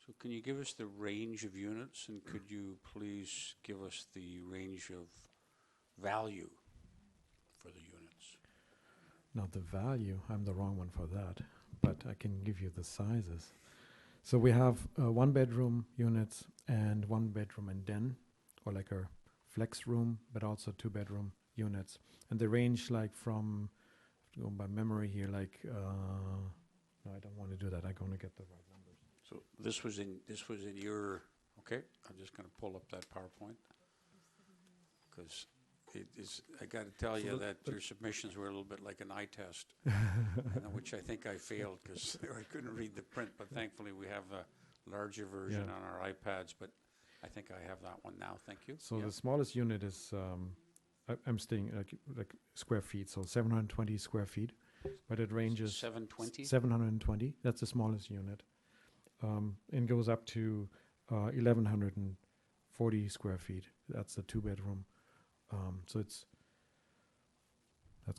So can you give us the range of units, and could you please give us the range of value for the units? Now the value, I'm the wrong one for that, but I can give you the sizes. So we have 1-bedroom units and 1-bedroom and den, or like a flex room, but also 2-bedroom units. And they range like from, going by memory here, like, no, I don't want to do that. I'm going to get the right numbers. So this was in your, okay, I'm just going to pull up that PowerPoint. Because it is, I got to tell you that your submissions were a little bit like an eye test, which I think I failed because I couldn't read the print, but thankfully we have a larger version on our iPads, but I think I have that one now, thank you. So the smallest unit is, I'm staying like square feet, so 720 square feet, but it ranges 720? 720, that's the smallest unit. And goes up to 1,140 square feet. That's the 2-bedroom. So that's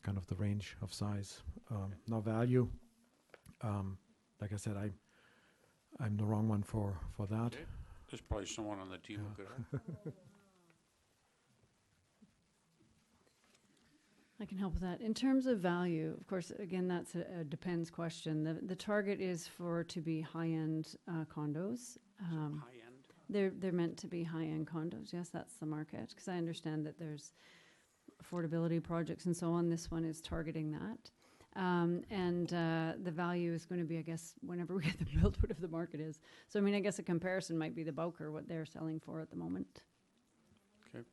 kind of the range of size. Now value, like I said, I'm the wrong one for that. Okay. There's probably someone on the team who could help. I can help with that. In terms of value, of course, again, that's a depends question. The target is for to be high-end condos. High-end? They're meant to be high-end condos. Yes, that's the market. Because I understand that there's affordability projects and so on. This one is targeting that. The value is going to be, I guess, whenever we get them built, whatever the market is. So, I mean, I guess a comparison might be the Bowker, what they're selling for at the moment. Okay.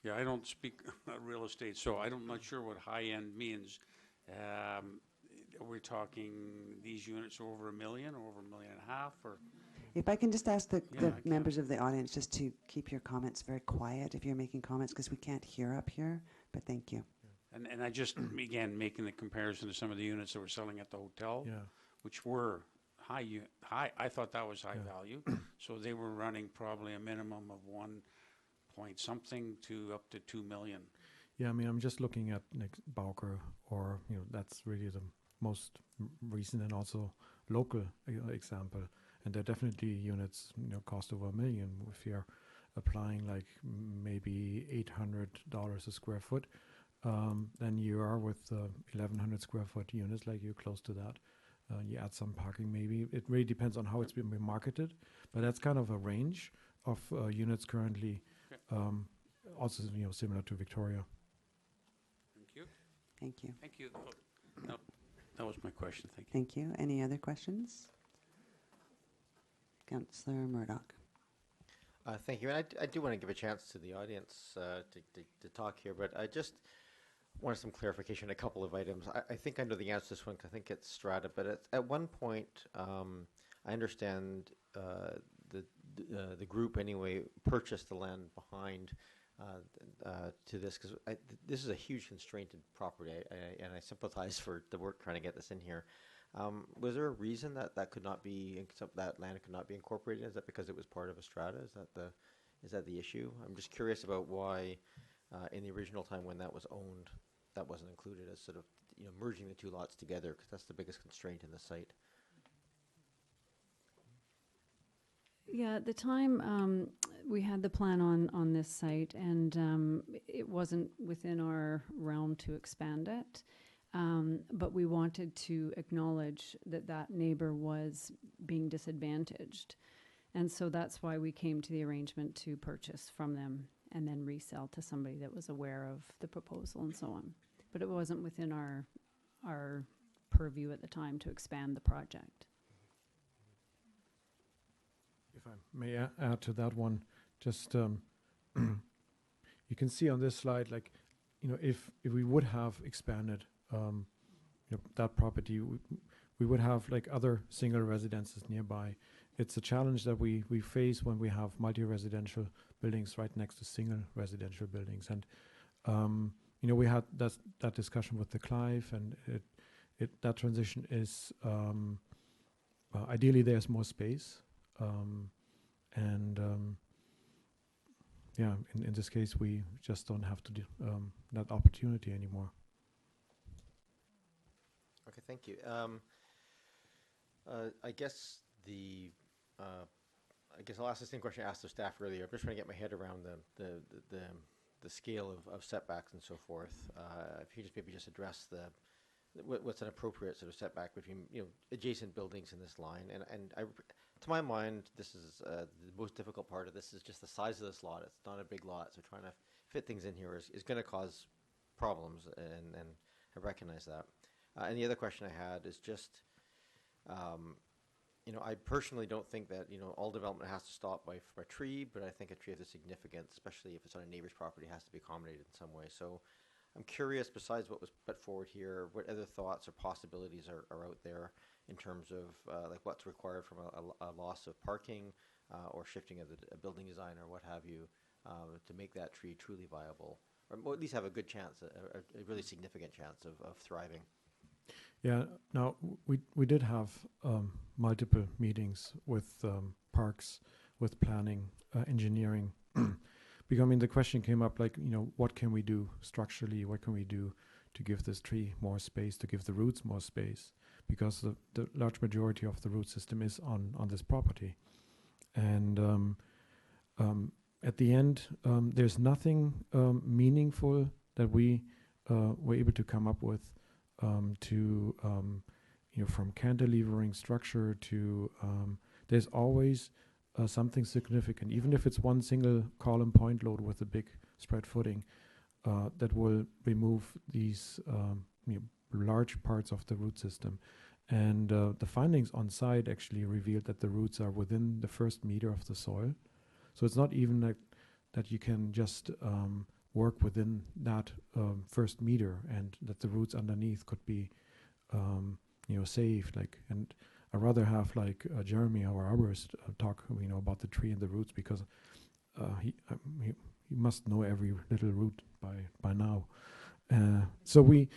Yeah, I don't speak real estate, so I'm not sure what high-end means. Are we talking these units are over $1 million or over $1.5 million, or? If I can just ask the members of the audience just to keep your comments very quiet if you're making comments, because we can't hear up here, but thank you. And I just began making the comparison to some of the units that were selling at the hotel, which were high. I thought that was high value, so they were running probably a minimum of 1 point something to up to 2 million. Yeah, I mean, I'm just looking at like Bowker, or that's really the most recent and also local example. And they're definitely units cost over $1 million. If you're applying like maybe $800 a square foot, then you are with 1,100 square foot units, like you're close to that. You add some parking maybe. It really depends on how it's been marketed, but that's kind of a range of units currently. Also, similar to Victoria. Thank you. Thank you. Thank you. No, that was my question. Thank you. Thank you. Any other questions? Councillor Murdoch. Thank you. And I do want to give a chance to the audience to talk here, but I just wanted some clarification on a couple of items. I think I know the answer to this one, 'cause I think it's strata, but at one point, I understand the group anyway purchased the land behind to this, because this is a huge constrained property, and I sympathize for the work trying to get this in here. Was there a reason that could not be, that land could not be incorporated? Is that because it was part of a strata? Is that the issue? I'm just curious about why, in the original time when that was owned, that wasn't included as sort of merging the two lots together, because that's the biggest constraint in the site. Yeah, at the time we had the plan on this site, and it wasn't within our realm to expand it. But we wanted to acknowledge that neighbor was being disadvantaged. And so that's why we came to the arrangement to purchase from them and then resell to somebody that was aware of the proposal and so on. But it wasn't within our purview at the time to expand the project. If I may add to that one, just you can see on this slide, like, if we would have expanded that property, we would have like other single residences nearby. It's a challenge that we face when we have multi-residential buildings right next to single residential buildings. And we had that discussion with the Clive, and that transition is ideally there's more space, in this case we just don't have to do that opportunity anymore. Okay, thank you. I guess I'll ask the same question I asked the staff earlier. I'm just trying to get my head around the the scale of setbacks and so forth. If you just maybe just address what's an appropriate sort of setback between adjacent buildings in this line, and to my mind, this is the most difficult part of this is just the size of this lot. It's not a big lot, so trying to fit things in here is going to cause problems, and I recognize that. And the other question I had is just, I personally don't think that all development has to stop by a tree, but I think a tree of this significance, especially if it's on a neighbor's property, has to be accommodated in some way. So I'm curious, besides what was put forward here, what other thoughts or possibilities are out there in terms of like what's required from a loss of parking or shifting of a building design or what have you to make that tree truly viable, or at least have a good chance, a really significant chance of thriving. Yeah, now we did have multiple meetings with parks, with planning, engineering, because I mean the question came up like, what can we do structurally? What can we do to give this tree more space, to give the roots more space? Because the large majority of the root system is on this property. And at the end, there's nothing meaningful that we were able to come up with to, from cantilevering structure to, there's always something significant, even if it's one single column point load with a big spread footing, that will remove these large parts of the root system. And the findings on site actually revealed that the roots are within the first meter of the soil. So it's not even like that you can just work within that first meter, and that the roots underneath could be saved. And I'd rather have like Jeremy, our arborist, talk about the tree and the roots, because he must know every little root by now. So we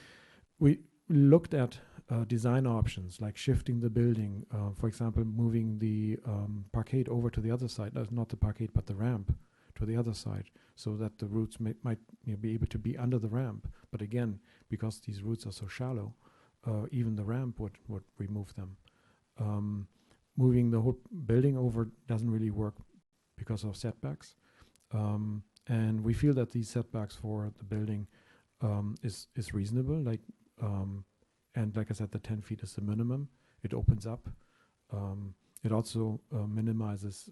looked at design options like shifting the building, for example, moving the parkade over to the other side, not the parkade but the ramp to the other side, so that the roots might be able to be under the ramp. But again, because these roots are so shallow, even the ramp would remove them. Moving the whole building over doesn't really work because of setbacks. And we feel that these setbacks for the building is reasonable. And like I said, the 10 feet is the minimum. It opens up. It also minimizes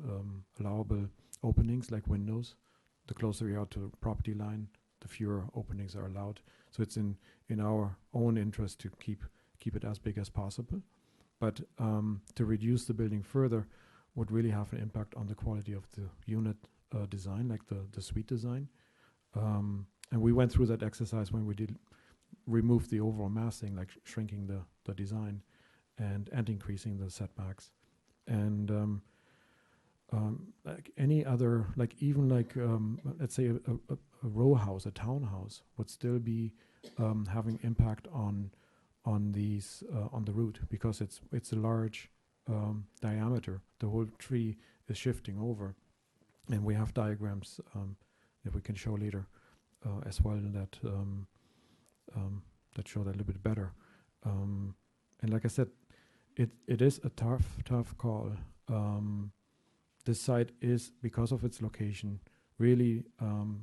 allowable openings like windows. The closer you are to the property line, the fewer openings are allowed. So it's in our own interest to keep it as big as possible. But to reduce the building further would really have an impact on the quality of the unit design, like the suite design. And we went through that exercise when we did remove the overall massing, like shrinking the design and increasing the setbacks. And like any other, like even like let's say a row house, a townhouse would still be having impact on these on the root, because it's a large diameter. The whole tree is shifting over, and we have diagrams that we can show later as well that that show that a little bit better. And like I said, it is a tough call. This site is, because of its location, really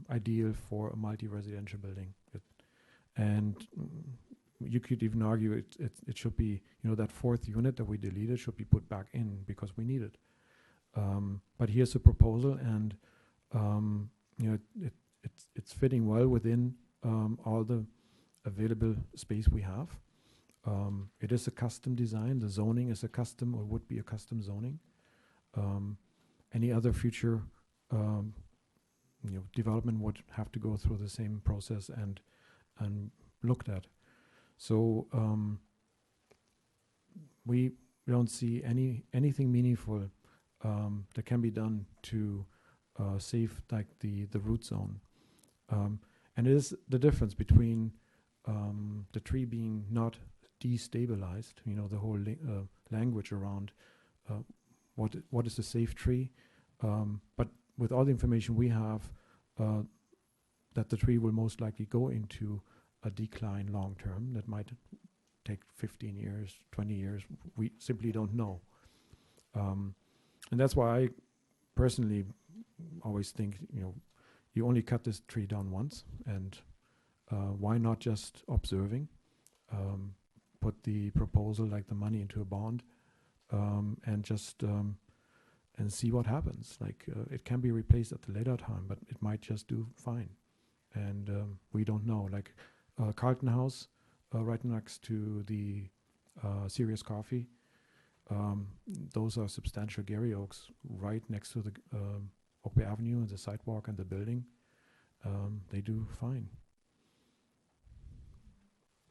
ideal for a multi-residential building. And you could even argue it should be, that fourth unit that we deleted should be put back in because we need it. But here's a proposal, and it's fitting well within all the available space we have. It is a custom design. The zoning is a custom, or would be a custom zoning. Any other future development would have to go through the same process and looked at. So we don't see anything meaningful that can be done to save like the root zone. And it is the difference between the tree being not destabilized, the whole language around what is a safe tree, but with all the information we have, that the tree will most likely go into a decline long term. That might take 15 years, 20 years. We simply don't know. And that's why I personally always think, you only cut this tree down once, and why not just observing, put the proposal, like the money, into a bond, and just and see what happens. Like it can be replaced at the later time, but it might just do fine, and we don't know. Like Carlton House, right next to the Serious Coffee. Those are substantial Gary oaks right next to the Oak Bay Avenue and the sidewalk and the building. They do fine.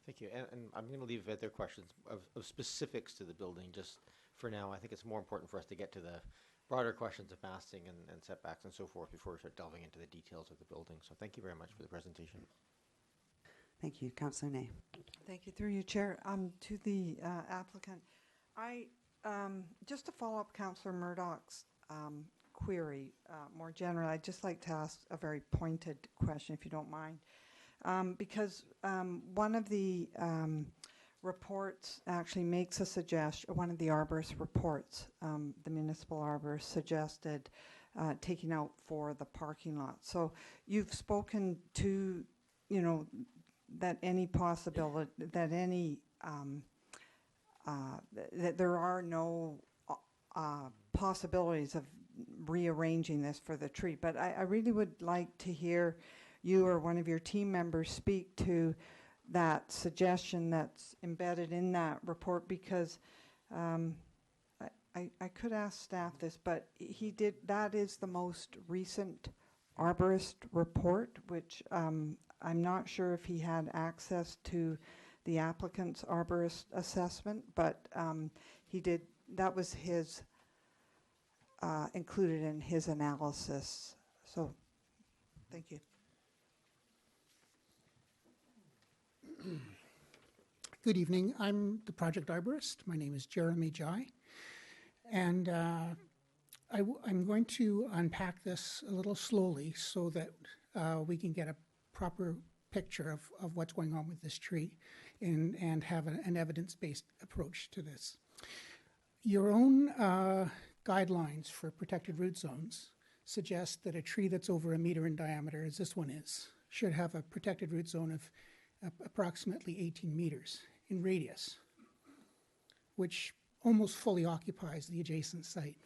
Thank you. And I'm going to leave other questions of specifics to the building just for now. I think it's more important for us to get to the broader questions of massing and setbacks and so forth before we start delving into the details of the building. So thank you very much for the presentation. Thank you. Councillor Ney. Thank you. Through you, Chair. To the applicant, just to follow up Councillor Murdoch's query more generally, I'd just like to ask a very pointed question, if you don't mind. Because one of the reports actually makes a suggestion, one of the arborist reports, the municipal arborist suggested taking out for the parking lot. So you've spoken to, that any possibility, that any, that there are no possibilities of rearranging this for the tree. But I really would like to hear you or one of your team members speak to that suggestion that's embedded in that report, because I could ask staff this, but that is the most recent arborist report, which I'm not sure if he had access to the applicant's arborist assessment, but that was his, included in his analysis. So, thank you. Good evening. I'm the project arborist. My name is Jeremy Jai. And I'm going to unpack this a little slowly so that we can get a proper picture of what's going on with this tree and have an evidence-based approach to this. Your own guidelines for protected root zones suggest that a tree that's over 1 meter in diameter, as this one is, should have a protected root zone of approximately 18 meters in radius, which almost fully occupies the adjacent site.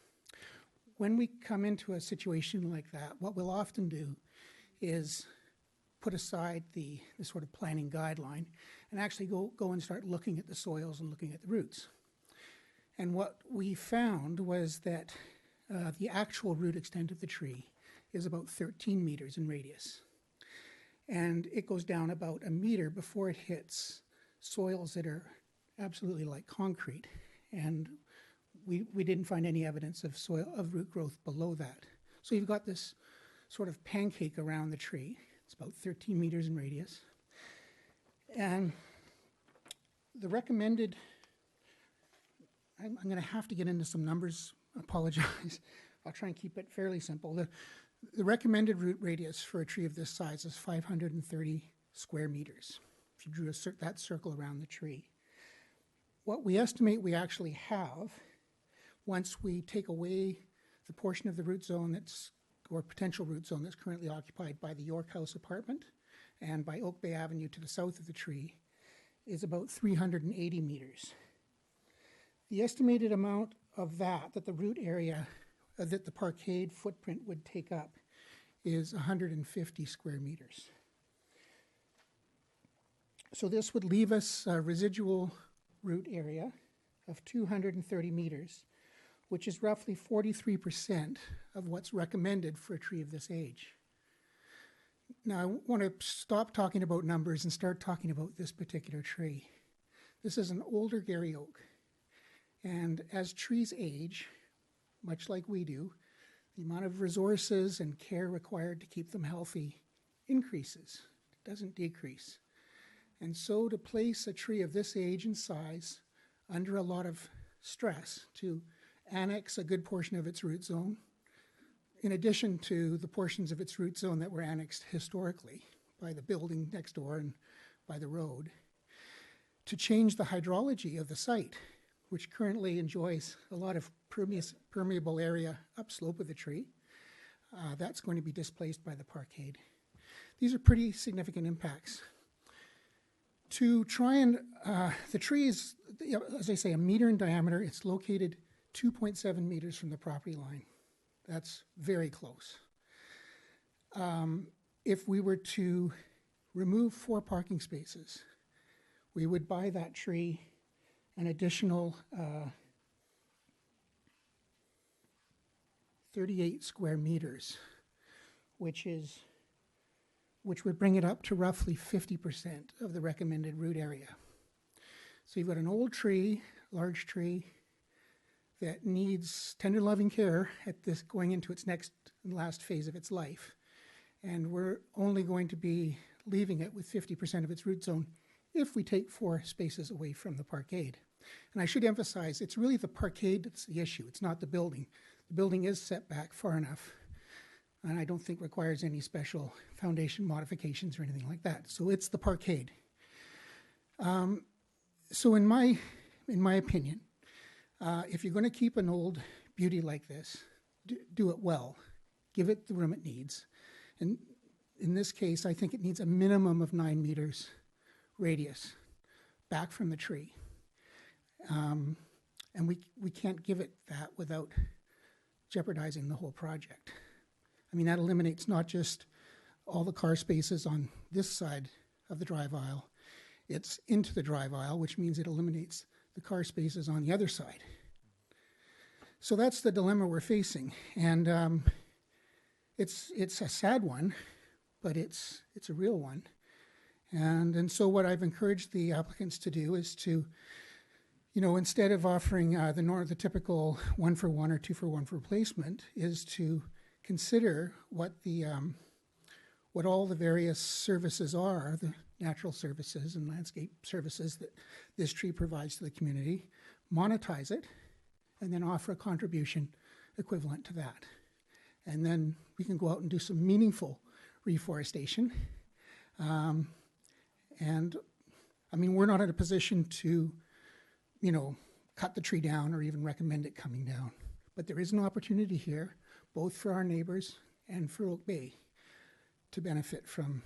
When we come into a situation like that, what we'll often do is put aside the sort of planning guideline and actually go and start looking at the soils and looking at the roots. And what we found was that the actual root extent of the tree is about 13 meters in radius. And it goes down about 1 meter before it hits soils that are absolutely like concrete. And we didn't find any evidence of root growth below that. So you've got this sort of pancake around the tree. It's about 13 meters in radius. And the recommended, I'm going to have to get into some numbers, apologize. I'll try and keep it fairly simple. The recommended root radius for a tree of this size is 530 square meters, if you drew that circle around the tree. What we estimate we actually have, once we take away the portion of the root zone or potential root zone that's currently occupied by the York House apartment and by Oak Bay Avenue to the south of the tree, is about 380 meters. The estimated amount of that the root area, that the parkade footprint would take up, is 150 square meters. So this would leave us a residual root area of 230 meters, which is roughly 43% of what's recommended for a tree of this age. Now, I want to stop talking about numbers and start talking about this particular tree. This is an older Gary oak, and as trees age, much like we do, the amount of resources and care required to keep them healthy increases. It doesn't decrease. And so to place a tree of this age and size under a lot of stress to annex a good portion of its root zone, in addition to the portions of its root zone that were annexed historically by the building next door and by the road, to change the hydrology of the site, which currently enjoys a lot of permeable area upslope of the tree, that's going to be displaced by the parkade. These are pretty significant impacts. To try and, the tree is, as I say, 1 meter in diameter. It's located 2.7 meters from the property line. That's very close. If we were to remove 4 parking spaces, we would buy that tree an additional 38 square meters, which would bring it up to roughly 50% of the recommended root area. So you've got an old tree, large tree, that needs tender loving care at this going into its next and last phase of its life. And we're only going to be leaving it with 50% of its root zone if we take 4 spaces away from the parkade. And I should emphasize, it's really the parkade that's the issue. It's not the building. The building is set back far enough, and I don't think requires any special foundation modifications or anything like that. So it's the parkade. So in my opinion, if you're going to keep an old beauty like this, do it well. Give it the room it needs. And in this case, I think it needs a minimum of 9 meters radius back from the tree. And we can't give it that without jeopardizing the whole project. I mean, that eliminates not just all the car spaces on this side of the drive aisle, it's into the drive aisle, which means it eliminates the car spaces on the other side. So that's the dilemma we're facing. And it's a sad one, but it's a real one. And so what I've encouraged the applicants to do is to, you know, instead of offering the typical 1-for-1 or 2-for-1 for replacement, is to consider what all the various services are, the natural services and landscape services that this tree provides to the community, monetize it, and then offer a contribution equivalent to that. And then we can go out and do some meaningful reforestation. And I mean, we're not in a position to, you know, cut the tree down or even recommend it coming down. But there is an opportunity here, both for our neighbors and for Oak Bay, to benefit from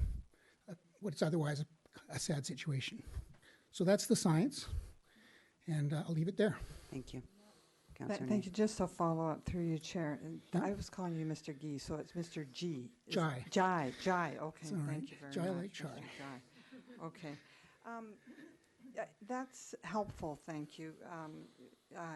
what's otherwise a sad situation. So that's the science, and I'll leave it there. Thank you. Thank you. Just a follow-up through you, Chair. I was calling you Mr. Gee, so it's Mr. G. Jai. Jai. Okay, all right. thank you very Jai much. like chai. Mr. Jai. Okay. That's helpful, thank you,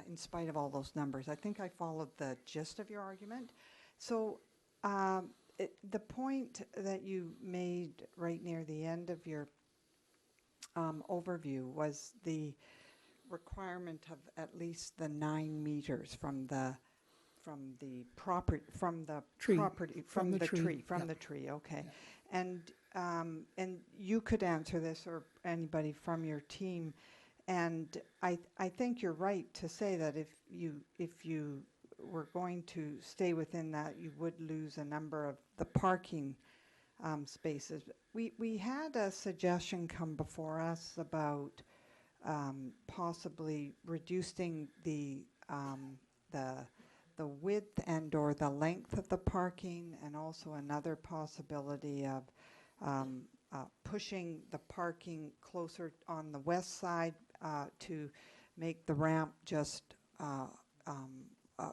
in spite of all those numbers. I think I followed the gist of your argument. So the point that you made right near the end of your overview was the requirement of at least the 9 meters from the property from the tree. Okay, yeah. And you could answer this, or anybody from your team, and I think you're right to say that if you were going to stay within that, you would lose a number of the parking spaces. We had a suggestion come before us about possibly reducing the width and or the length of the parking, and also another possibility of pushing the parking closer on the west side to make the ramp just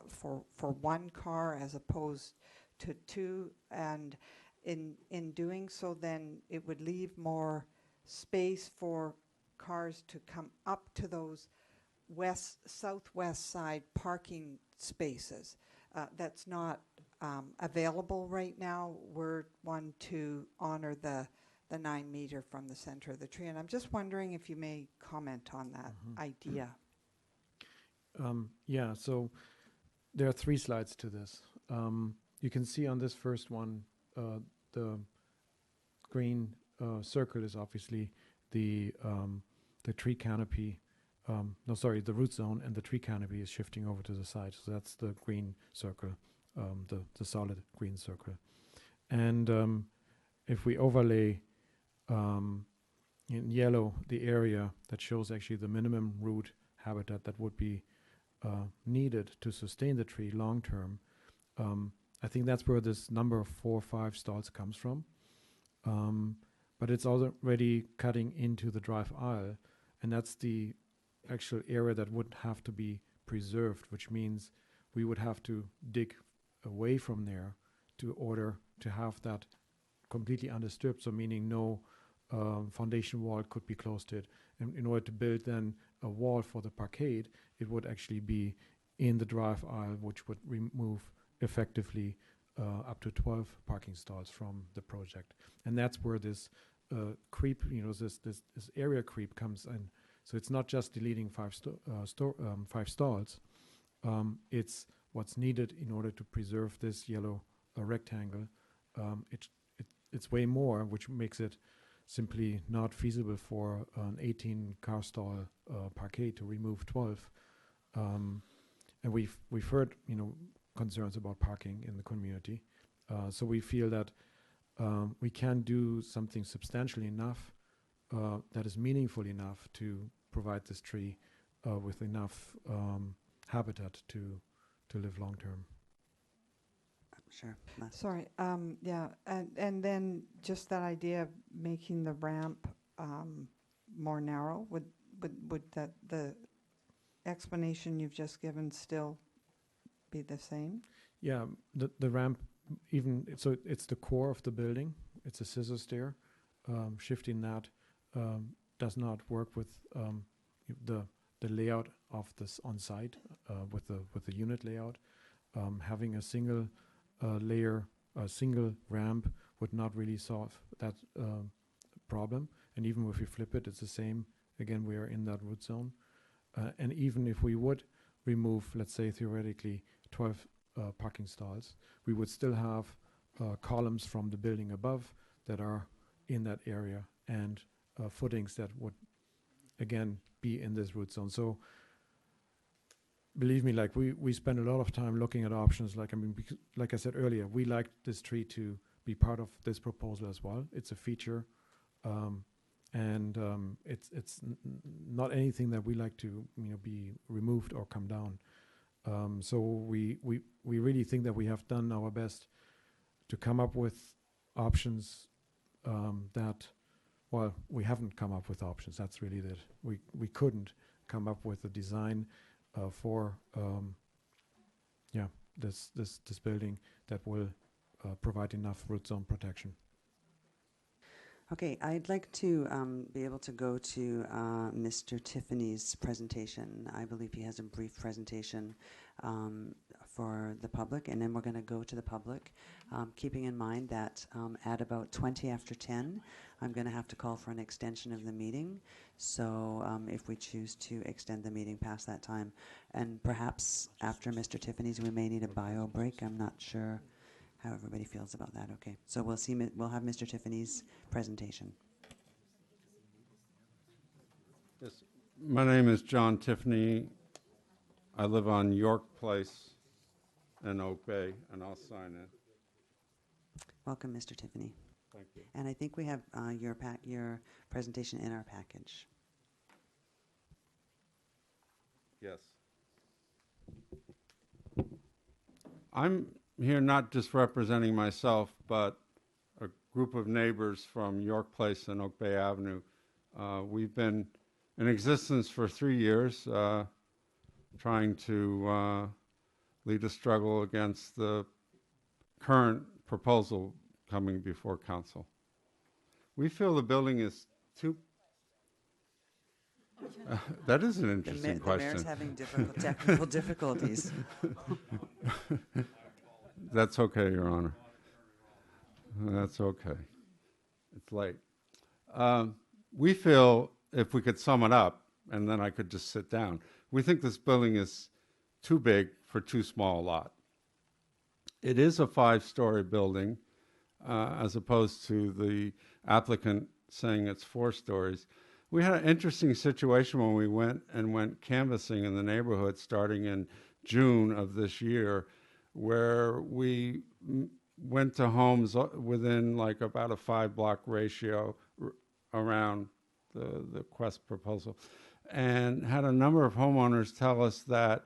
for 1 car as opposed to 2, and in doing so, then it would leave more space for cars to come up to those southwest side parking spaces. That's not available right now. We're one to honor the 9 meter from the center of the tree, and I'm just wondering if you may comment on that idea. Yeah, so there are 3 slides to this. You can see on this first one, the green circle is obviously the tree canopy. The root zone, and the tree canopy is shifting over to the side. So that's the green circle, the solid green circle. And if we overlay in yellow the area that shows actually the minimum root habitat that would be needed to sustain the tree long term, I think that's where this number of 4 or 5 stalls comes from. But it's already cutting into the drive aisle, and that's the actual area that would have to be preserved, which means we would have to dig away from there to order to have that completely undisturbed, so meaning no foundation wall could be close to it. And in order to build then a wall for the parkade, it would actually be in the drive aisle, which would remove effectively up to 12 parking stalls from the project. And that's where this creep, this area creep comes in. So it's not just deleting 5 stalls. It's what's needed in order to preserve this yellow rectangle. It's way more, which makes it simply not feasible for an 18 car stall parkade to remove 12. And we've heard concerns about parking in the community. So we feel that we can do something substantial enough that is meaningful enough to provide this tree with enough habitat to live long term. Sure. Sorry, yeah, and then just that idea of making the ramp more narrow, would that the explanation you've just given still be the same? Yeah, the ramp, it's the core of the building. It's a scissor stair. Shifting that does not work with the layout of this on site with the unit layout. Having a single a single ramp would not really solve that problem. And even if we flip it, it's the same. Again, we are in that root zone. And even if we would remove, let's say theoretically, 12 parking stalls, we would still have columns from the building above that are in that area and footings that would, again, be in this root zone. So believe me, like we spend a lot of time looking at options. Like I said earlier, we like this tree to be part of this proposal as well. It's a feature, and it's not anything that we like to be removed or come down. So we really think that we have done our best to come up with options that, well, we haven't come up with options. That's really it. We couldn't come up with a design for this building that will provide enough root zone protection. Okay, I'd like to be able to go to Mr. Tiffany's presentation. I believe he has a brief presentation for the public, and then we're going to go to the public, keeping in mind that at about 20 after 10, I'm going to have to call for an extension of the meeting. So if we choose to extend the meeting past that time, and perhaps after Mr. Tiffany's, we may need a bio break. I'm not sure how everybody feels about that. Okay, so we'll have Mr. Tiffany's presentation. Yes, my name is John Tiffany. I live on York Place in Oak Bay, and I'll sign in. Welcome, Mr. Tiffany. Thank you. And I think we have your presentation in our package. Yes. I'm here not just representing myself, but a group of neighbors from York Place and Oak Bay Avenue. We've been in existence for 3 years, trying to lead a struggle against the current proposal coming before council. We feel the building is too... that is an interesting question. The mayor's having technical difficulties. That's okay, Your Honor. That's okay. It's late. We feel, if we could sum it up, and then I could just sit down, we think this building is too big for too small a lot. It is a 5-story building, as opposed to the applicant saying it's 4 stories. We had an interesting situation when we went canvassing in the neighborhood starting in June of this year, where we went to homes within like about a 5-block ratio around the Quest proposal, and had a number of homeowners tell us that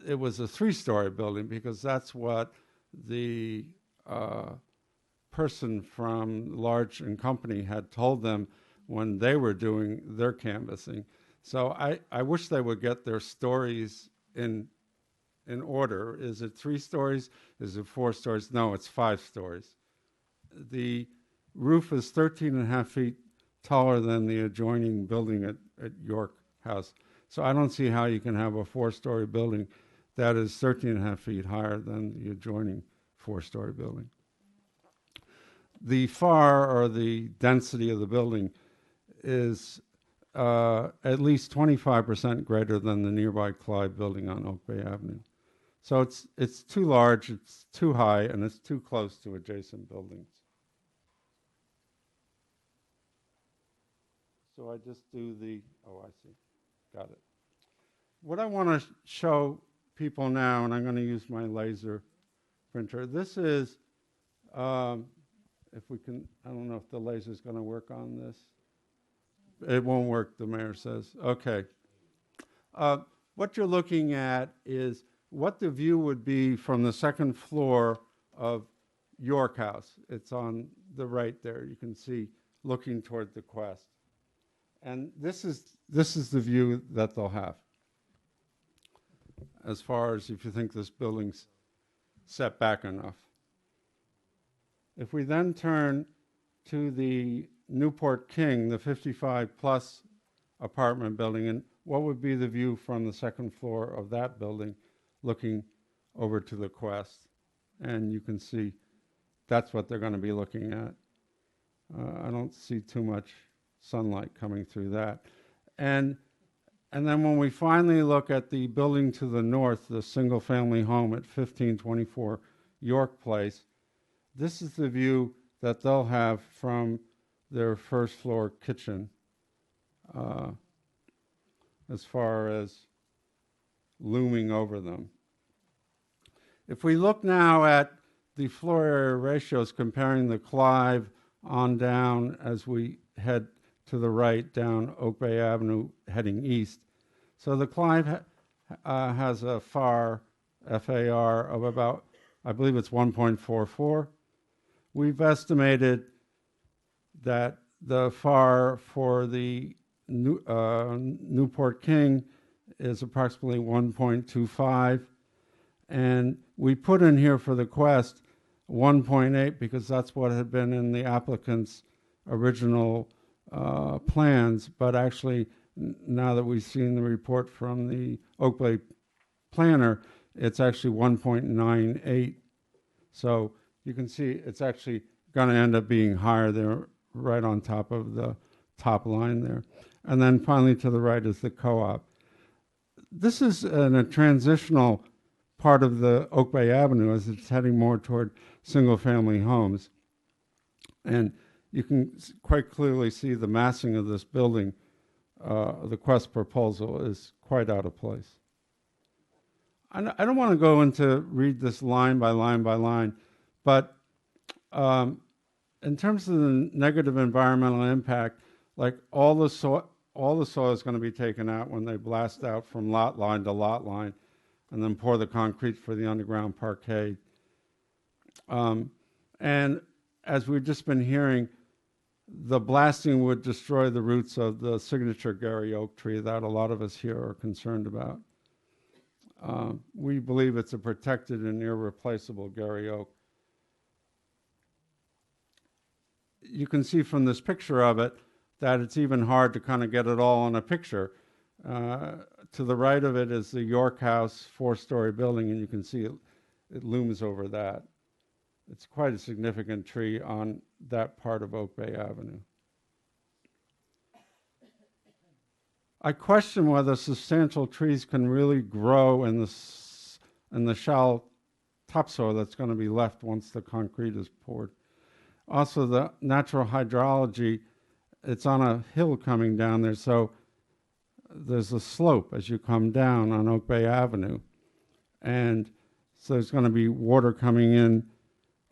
it was a three-story building because that's what the person from Large and Company had told them when they were doing their canvassing. So I wish they would get their stories in order. Is it 3 stories? Is it 4 stories? No, it's 5 stories. The roof is 13.5 feet taller than the adjoining building at York House. So I don't see how you can have a 4-story building that is 13.5 feet higher than the adjoining 4-story building. The FAR, or the density of the building, is at least 25% greater than the nearby Clive building on Oak Bay Avenue. So it's too large, it's too high, and it's too close to adjacent buildings. So I just do the, oh, I see, got it. What I want to show people now, and I'm going to use my laser printer, this is, if we can, I don't know if the laser is going to work on this. It won't work, the mayor says. Okay. What you're looking at is what the view would be from the second floor of York House. It's on the right there. You can see looking toward the Quest. And this is the view that they'll have, as far as if you think this building's set back enough. If we then turn to the Newport King, the 55-plus apartment building, and what would be the view from the second floor of that building looking over to the Quest? And you can see that's what they're going to be looking at. I don't see too much sunlight coming through that. And then when we finally look at the building to the north, the single-family home at 1524 York Place, this is the view that they'll have from their first floor kitchen, as far as looming over them. If we look now at the floor area ratios comparing the Clive on down as we head to the right down Oak Bay Avenue heading east. So the Clive has a FAR of about, I believe it's 1.44. We've estimated that the FAR for the Newport King is approximately 1.25. And we put in here for the Quest 1.8 because that's what had been in the applicant's original plans. But actually, now that we've seen the report from the Oak Bay planner, it's actually 1.98. So you can see it's actually going to end up being higher there, right on top of the top line there. And then finally to the right is the co-op. This is in a transitional part of the Oak Bay Avenue as it's heading more toward single-family homes. And you can quite clearly see the massing of this building. The Quest proposal is quite out of place. I don't want to go into read this line by line by line, but in terms of the negative environmental impact, like all the soil is going to be taken out when they blast out from lot line to lot line and then pour the concrete for the underground parquet. And as we've just been hearing, the blasting would destroy the roots of the signature Gary oak tree that a lot of us here are concerned about. We believe it's a protected and irreplaceable Gary oak. You can see from this picture of it that it's even hard to kind of get it all in a picture. To the right of it is the York House 4-story building, and you can see it looms over that. It's quite a significant tree on that part of Oak Bay Avenue. I question whether substantial trees can really grow in the shallow topsoil that's going to be left once the concrete is poured. Also, the natural hydrology, it's on a hill coming down there, so there's a slope as you come down on Oak Bay Avenue. And so there's going to be water coming in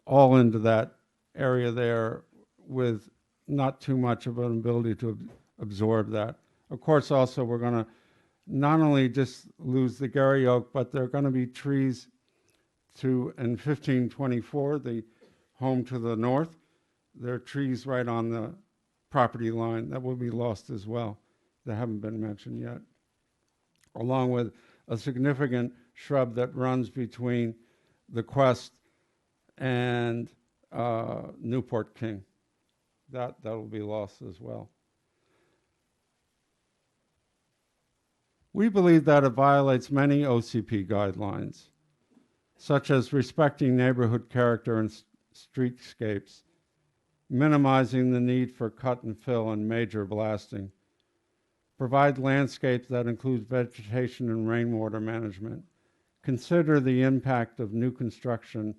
all into that area there with not too much of an ability to absorb that. Of course, also we're going to not only just lose the Gary Oak, but there are going to be trees in 1524, the home to the north. There are trees right on the property line that will be lost as well that haven't been mentioned yet, along with a significant shrub that runs between the Quest and Newport King. That will be lost as well. We believe that it violates many OCP guidelines, such as respecting neighborhood character and streetscapes, minimizing the need for cut and fill and major blasting, provide landscapes that include vegetation and rainwater management, consider the impact of new construction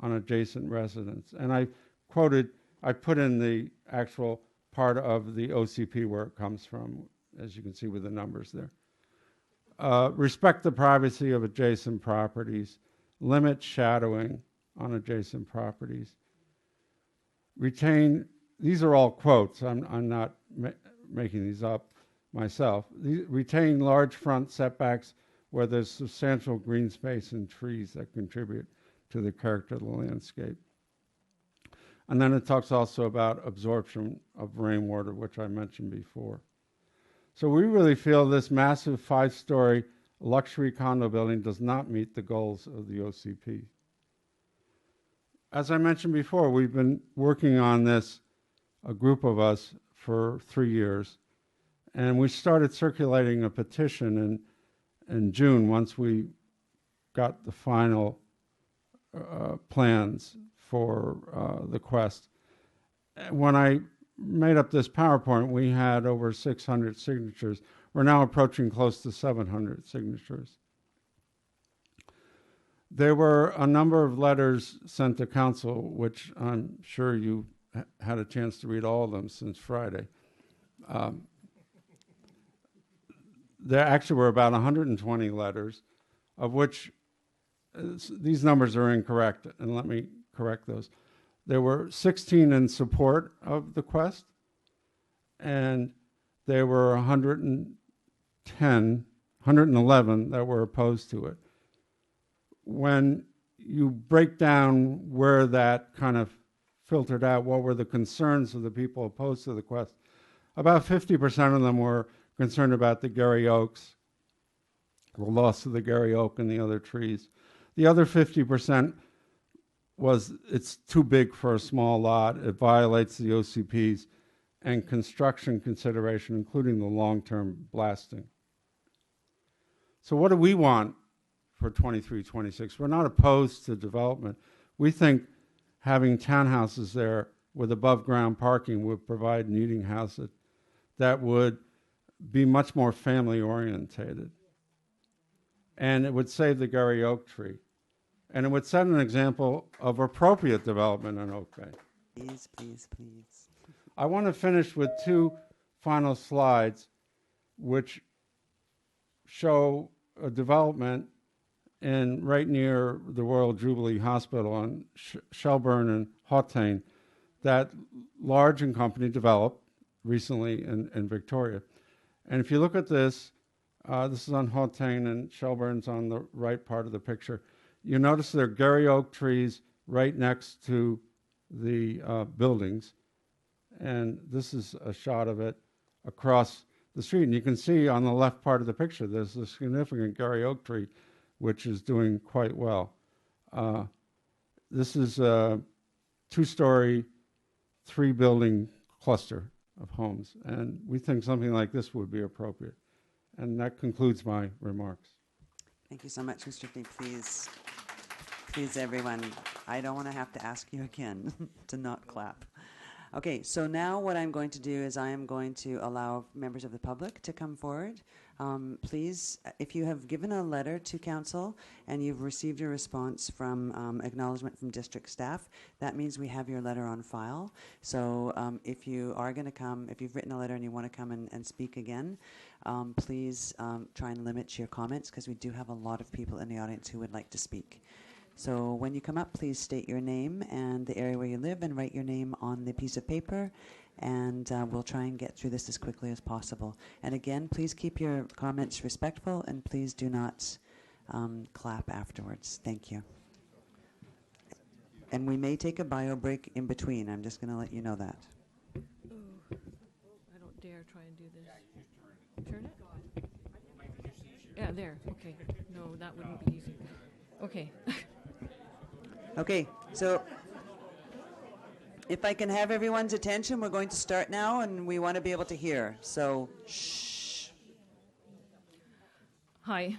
on adjacent residents. And I put in the actual part of the OCP where it comes from, as you can see with the numbers there. Respect the privacy of adjacent properties, limit shadowing on adjacent properties, retain, these are all quotes, I'm not making these up myself, retain large front setbacks where there's substantial green space and trees that contribute to the character of the landscape. And then it talks also about absorption of rainwater, which I mentioned before. So we really feel this massive 5-story luxury condo building does not meet the goals of the OCP. As I mentioned before, we've been working on this, a group of us, for 3 years. And we started circulating a petition in June once we got the final plans for the Quest. When I made up this PowerPoint, we had over 600 signatures. We're now approaching close to 700 signatures. There were a number of letters sent to council, which I'm sure you had a chance to read all of them since Friday. There actually were about 120 letters, of which these numbers are incorrect, and let me correct those. There were 16 in support of the Quest, and there were 111 that were opposed to it. When you break down where that kind of filtered out, what were the concerns of the people opposed to the Quest, about 50% of them were concerned about the Gary Oaks, the loss of the Gary Oak and the other trees. The other 50% was it's too big for a small lot, it violates the OCPs, and construction consideration, including the long-term blasting. So what do we want for 23-26? We're not opposed to development. We think having townhouses there with above-ground parking would provide meeting houses that would be much more family-orientated. And it would save the Gary Oak tree. And it would set an example of appropriate development in Oak Bay. Please, please, please. I want to finish with 2 final slides which show a development right near the Royal Jubilee Hospital on Shelburne and Hautane that Large and Company developed recently in Victoria. And if you look at this, this is on Hautane and Shelburne's on the right part of the picture. You notice there are Gary Oak trees right next to the buildings. And this is a shot of it across the street. And you can see on the left part of the picture, there's a significant Gary Oak tree, which is doing quite well. This is a 2-story, 3-building cluster of homes. And we think something like this would be appropriate. And that concludes my remarks. Thank you so much, Mr. Fee. Please, please, everyone, I don't want to have to ask you again to not clap. Okay, so now what I'm going to do is I am going to allow members of the public to come forward. Please, if you have given a letter to council and you've received a response from acknowledgement from district staff, that means we have your letter on file. So if you are going to come, if you've written a letter and you want to come and speak again, please try and limit your comments because we do have a lot of people in the audience who would like to speak. So when you come up, please state your name and the area where you live and write your name on the piece of paper and we'll try and get through this as quickly as possible. And again, please keep your comments respectful, and please do not clap afterwards. Thank you. And we may take a bio break in between. I'm just going to let you know that. I don't dare try and do this. Turn it? Yeah, there. Okay. No, that wouldn't be easy. Okay. Okay, so if I can have everyone's attention, we're going to start now, and we want to be able to hear. So, shh. Hi.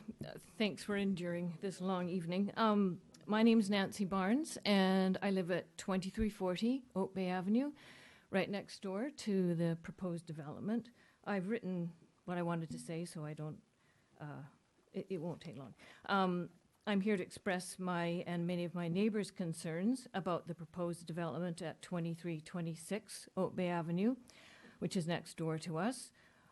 Thanks for enduring this long evening. My name's Nancy Barnes, and I live at 2340 Oak Bay Avenue, right next door to the proposed development. I've written what I wanted to say, so I don't, it won't take long. I'm here to express my and many of my neighbors' concerns about the proposed development at 2326 Oak Bay Avenue, which is next door to us.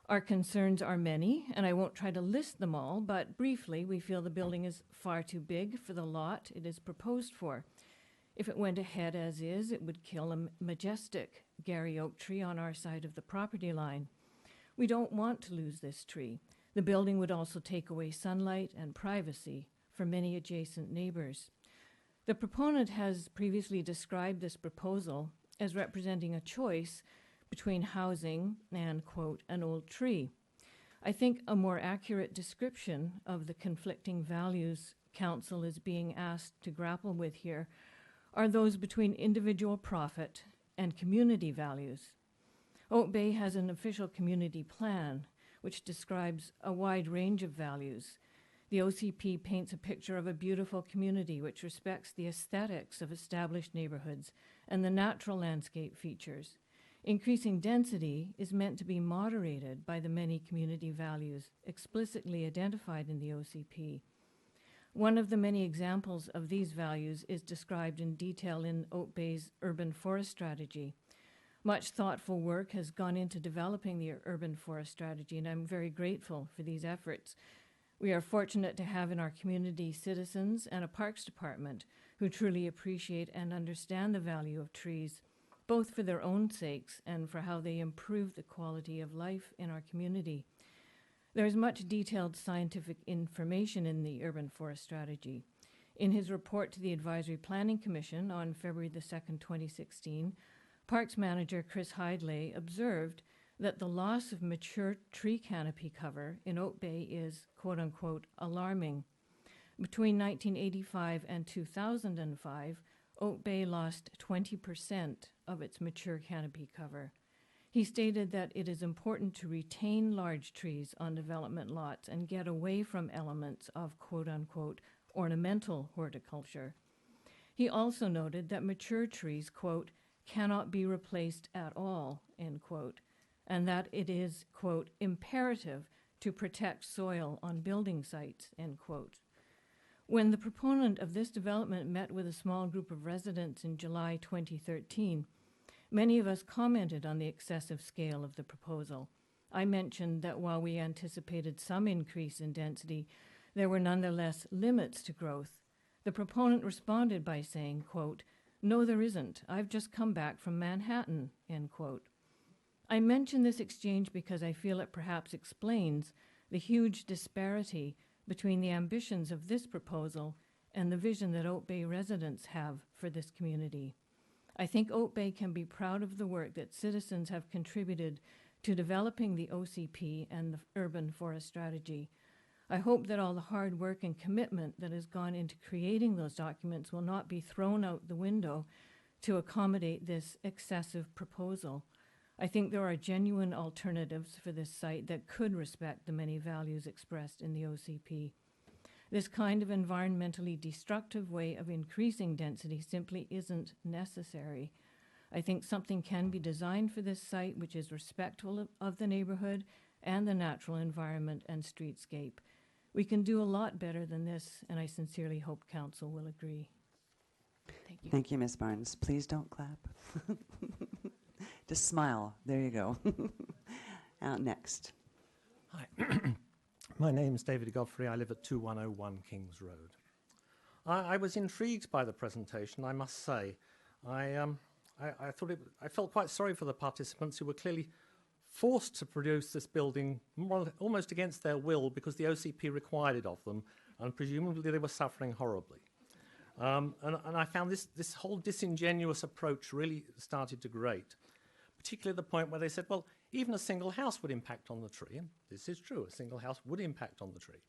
Our concerns are many, and I won't try to list them all, but briefly, we feel the building is far too big for the lot it is proposed for. If it went ahead as is, it would kill a majestic Gary oak tree on our side of the property line. We don't want to lose this tree. The building would also take away sunlight and privacy for many adjacent neighbors. The proponent has previously described this proposal as representing a choice between housing and, quote, an old tree. I think a more accurate description of the conflicting values council is being asked to grapple with here are those between individual profit and community values. Oak Bay has an official community plan which describes a wide range of values. The OCP paints a picture of a beautiful community which respects the aesthetics of established neighborhoods and the natural landscape features. Increasing density is meant to be moderated by the many community values explicitly identified in the OCP. One of the many examples of these values is described in detail in Oak Bay's urban forest strategy. Much thoughtful work has gone into developing the urban forest strategy, and I'm very grateful for these efforts. We are fortunate to have in our community citizens and a parks department who truly appreciate and understand the value of trees, both for their own sakes and for how they improve the quality of life in our community. There is much detailed scientific information in the urban forest strategy. In his report to the Advisory Planning Commission on February the 2nd, 2016, Parks Manager Chris Hidlay observed that the loss of mature tree canopy cover in Oak Bay is, quote-unquote, alarming. Between 1985 and 2005, Oak Bay lost 20% of its mature canopy cover. He stated that it is important to retain large trees on development lots and get away from elements of, quote-unquote, ornamental horticulture. He also noted that mature trees, quote, cannot be replaced at all, end quote, and that it is, quote, imperative to protect soil on building sites, end quote. When the proponent of this development met with a small group of residents in July 2013, many of us commented on the excessive scale of the proposal. I mentioned that while we anticipated some increase in density, there were nonetheless limits to growth. The proponent responded by saying, quote, "No, there isn't. I've just come back from Manhattan," end quote. I mention this exchange because I feel it perhaps explains the huge disparity between the ambitions of this proposal and the vision that Oak Bay residents have for this community. I think Oak Bay can be proud of the work that citizens have contributed to developing the OCP and the urban forest strategy. I hope that all the hard work and commitment that has gone into creating those documents will not be thrown out the window to accommodate this excessive proposal. I think there are genuine alternatives for this site that could respect the many values expressed in the OCP. This kind of environmentally destructive way of increasing density simply isn't necessary. I think something can be designed for this site which is respectful of the neighborhood and the natural environment and streetscape. We can do a lot better than this, and I sincerely hope Council will agree. Thank you. Thank you, Ms. Barnes. Please don't clap. Just smile. There you go. Next. Hi. My name is David Godfrey. I live at 2101 Kings Road. I was intrigued by the presentation, I must say. I I felt quite sorry for the participants who were clearly forced to produce this building almost against their will because the OCP required it of them, and presumably they were suffering horribly. And I found this whole disingenuous approach really started to grate, particularly the point where they said, well, even a single house would impact on the tree, and this is true, a single house would impact on the tree.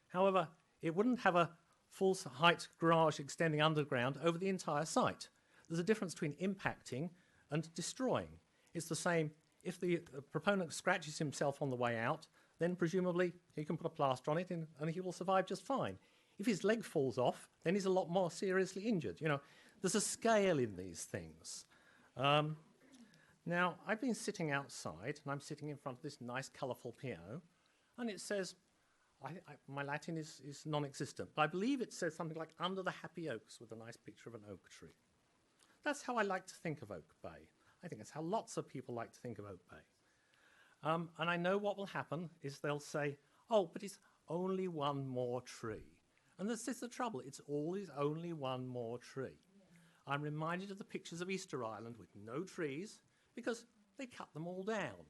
However, it wouldn't have a full-height garage extending underground over the entire site. There's a difference between impacting and destroying. It's the same, if the proponent scratches himself on the way out, then presumably he can put a plaster on it and he will survive just fine. If his leg falls off, then he's a lot more seriously injured. You know, there's a scale in these things. Now, I've been sitting outside, and I'm sitting in front of this nice, colourful piano, and it says, my Latin is non-existent, but I believe it says something like, under the happy oaks, with a nice picture of an oak tree. That's how I like to think of Oak Bay. I think that's how lots of people like to think of Oak Bay. And I know what will happen is they'll say, oh, but it's only one more tree. And this is the trouble, it's always only one more tree. I'm reminded of the pictures of Easter Island with no trees because they cut them all down.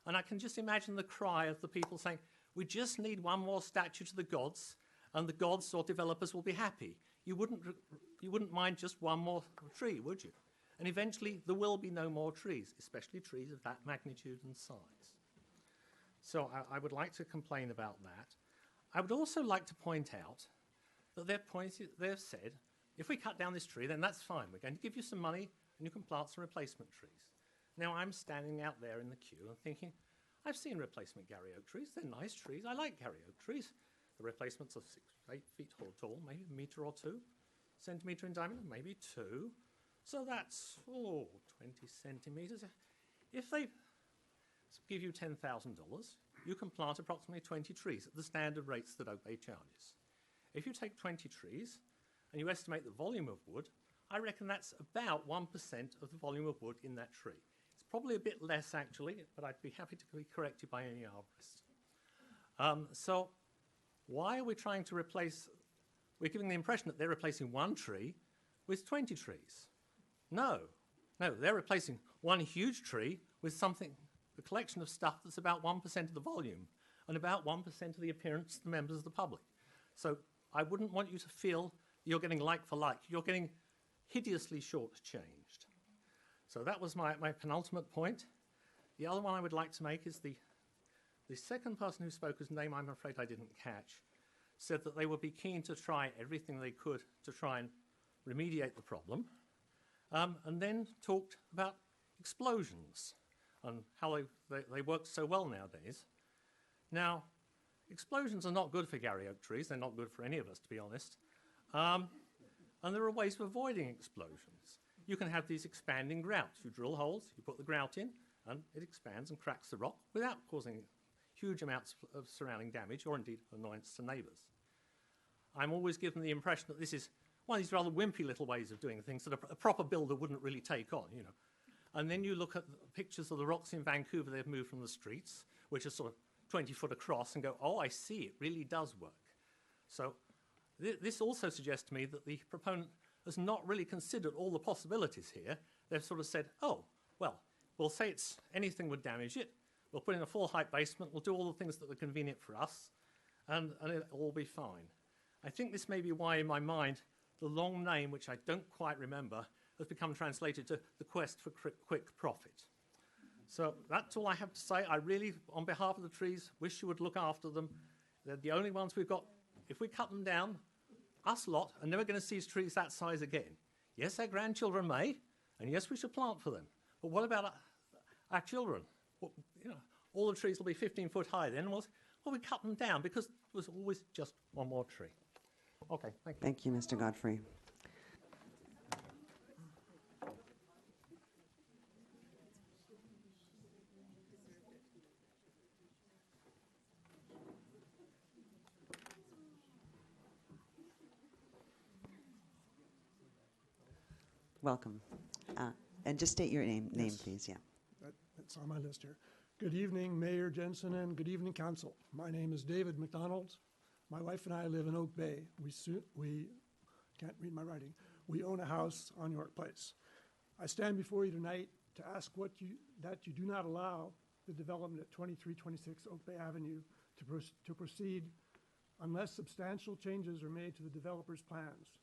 And I can just imagine the cry of the people saying, we just need one more statue to the gods and the gods or developers will be happy. You wouldn't mind just one more tree, would you? And eventually there will be no more trees, especially trees of that magnitude and size. So I would like to complain about that. I would also like to point out that they've said, if we cut down this tree, then that's fine. We're going to give you some money and you can plant some replacement trees. Now I'm standing out there in the queue and thinking, I've seen replacement Gary oak trees. They're nice trees. I like Gary oak trees. The replacements are 6 to 8 feet tall, maybe a metre or 2 centimetre in diameter, maybe 2. So that's, 20 centimetres. If they give you $10,000, you can plant approximately 20 trees at the standard rates that Oak Bay charges. If you take 20 trees and you estimate the volume of wood, I reckon that's about 1% of the volume of wood in that tree. It's probably a bit less, actually, but I'd be happy to be corrected by any arborist. So why are we trying to replace, we're giving the impression that they're replacing one tree with 20 trees. No, they're replacing one huge tree with something, a collection of stuff that's about 1% of the volume and about 1% of the appearance to the members of the public. So I wouldn't want you to feel you're getting like for like. You're getting hideously shortchanged. So that was my penultimate point. The other one I would like to make is the second person who spoke, whose name I'm afraid I didn't catch, said that they would be keen to try everything they could to try and remediate the problem, and then talked about explosions and how they work so well nowadays. Now, explosions are not good for Gary oak trees. They're not good for any of us, to be honest. And there are ways of avoiding explosions. You can have these expanding grouts. You drill holes, you put the grout in, and it expands and cracks the rock without causing huge amounts of surrounding damage or indeed annoyance to neighbours. I'm always given the impression that this is one of these rather wimpy little ways of doing things that a proper builder wouldn't really take on, you know. And then you look at the pictures of the rocks in Vancouver they've moved from the streets, which are sort of 20 foot across, and go, oh, I see, it really does work. So this also suggests to me that the proponent has not really considered all the possibilities here. They've sort of said, oh, well, we'll say it's anything would damage it. We'll put in a full height basement. We'll do all the things that are convenient for us, and it'll all be fine. I think this may be why, in my mind, the long name, which I don't quite remember, has become translated to the quest for quick profit. So that's all I have to say. I really, on behalf of the trees, wish you would look after them. They're the only ones we've got. If we cut them down, us lot are never going to see trees that size again. Yes, our grandchildren may, and yes, we should plant for them. But what about our children? Well, you know, all the trees will be 15 foot high then. Well, we cut them down because there was always just one more tree. Okay, thank you. Thank you, Mr. Godfrey. Welcome. And just state your name, please. Yeah. That's on my list here. Good evening, Mayor Jensen, and good evening, Council. My name is David McDonald. My wife and I live in Oak Bay. We can't read my writing. We own a house on York Place. I stand before you tonight to ask that you do not allow the development at 2326 Oak Bay Avenue to proceed unless substantial changes are made to the developer's plans.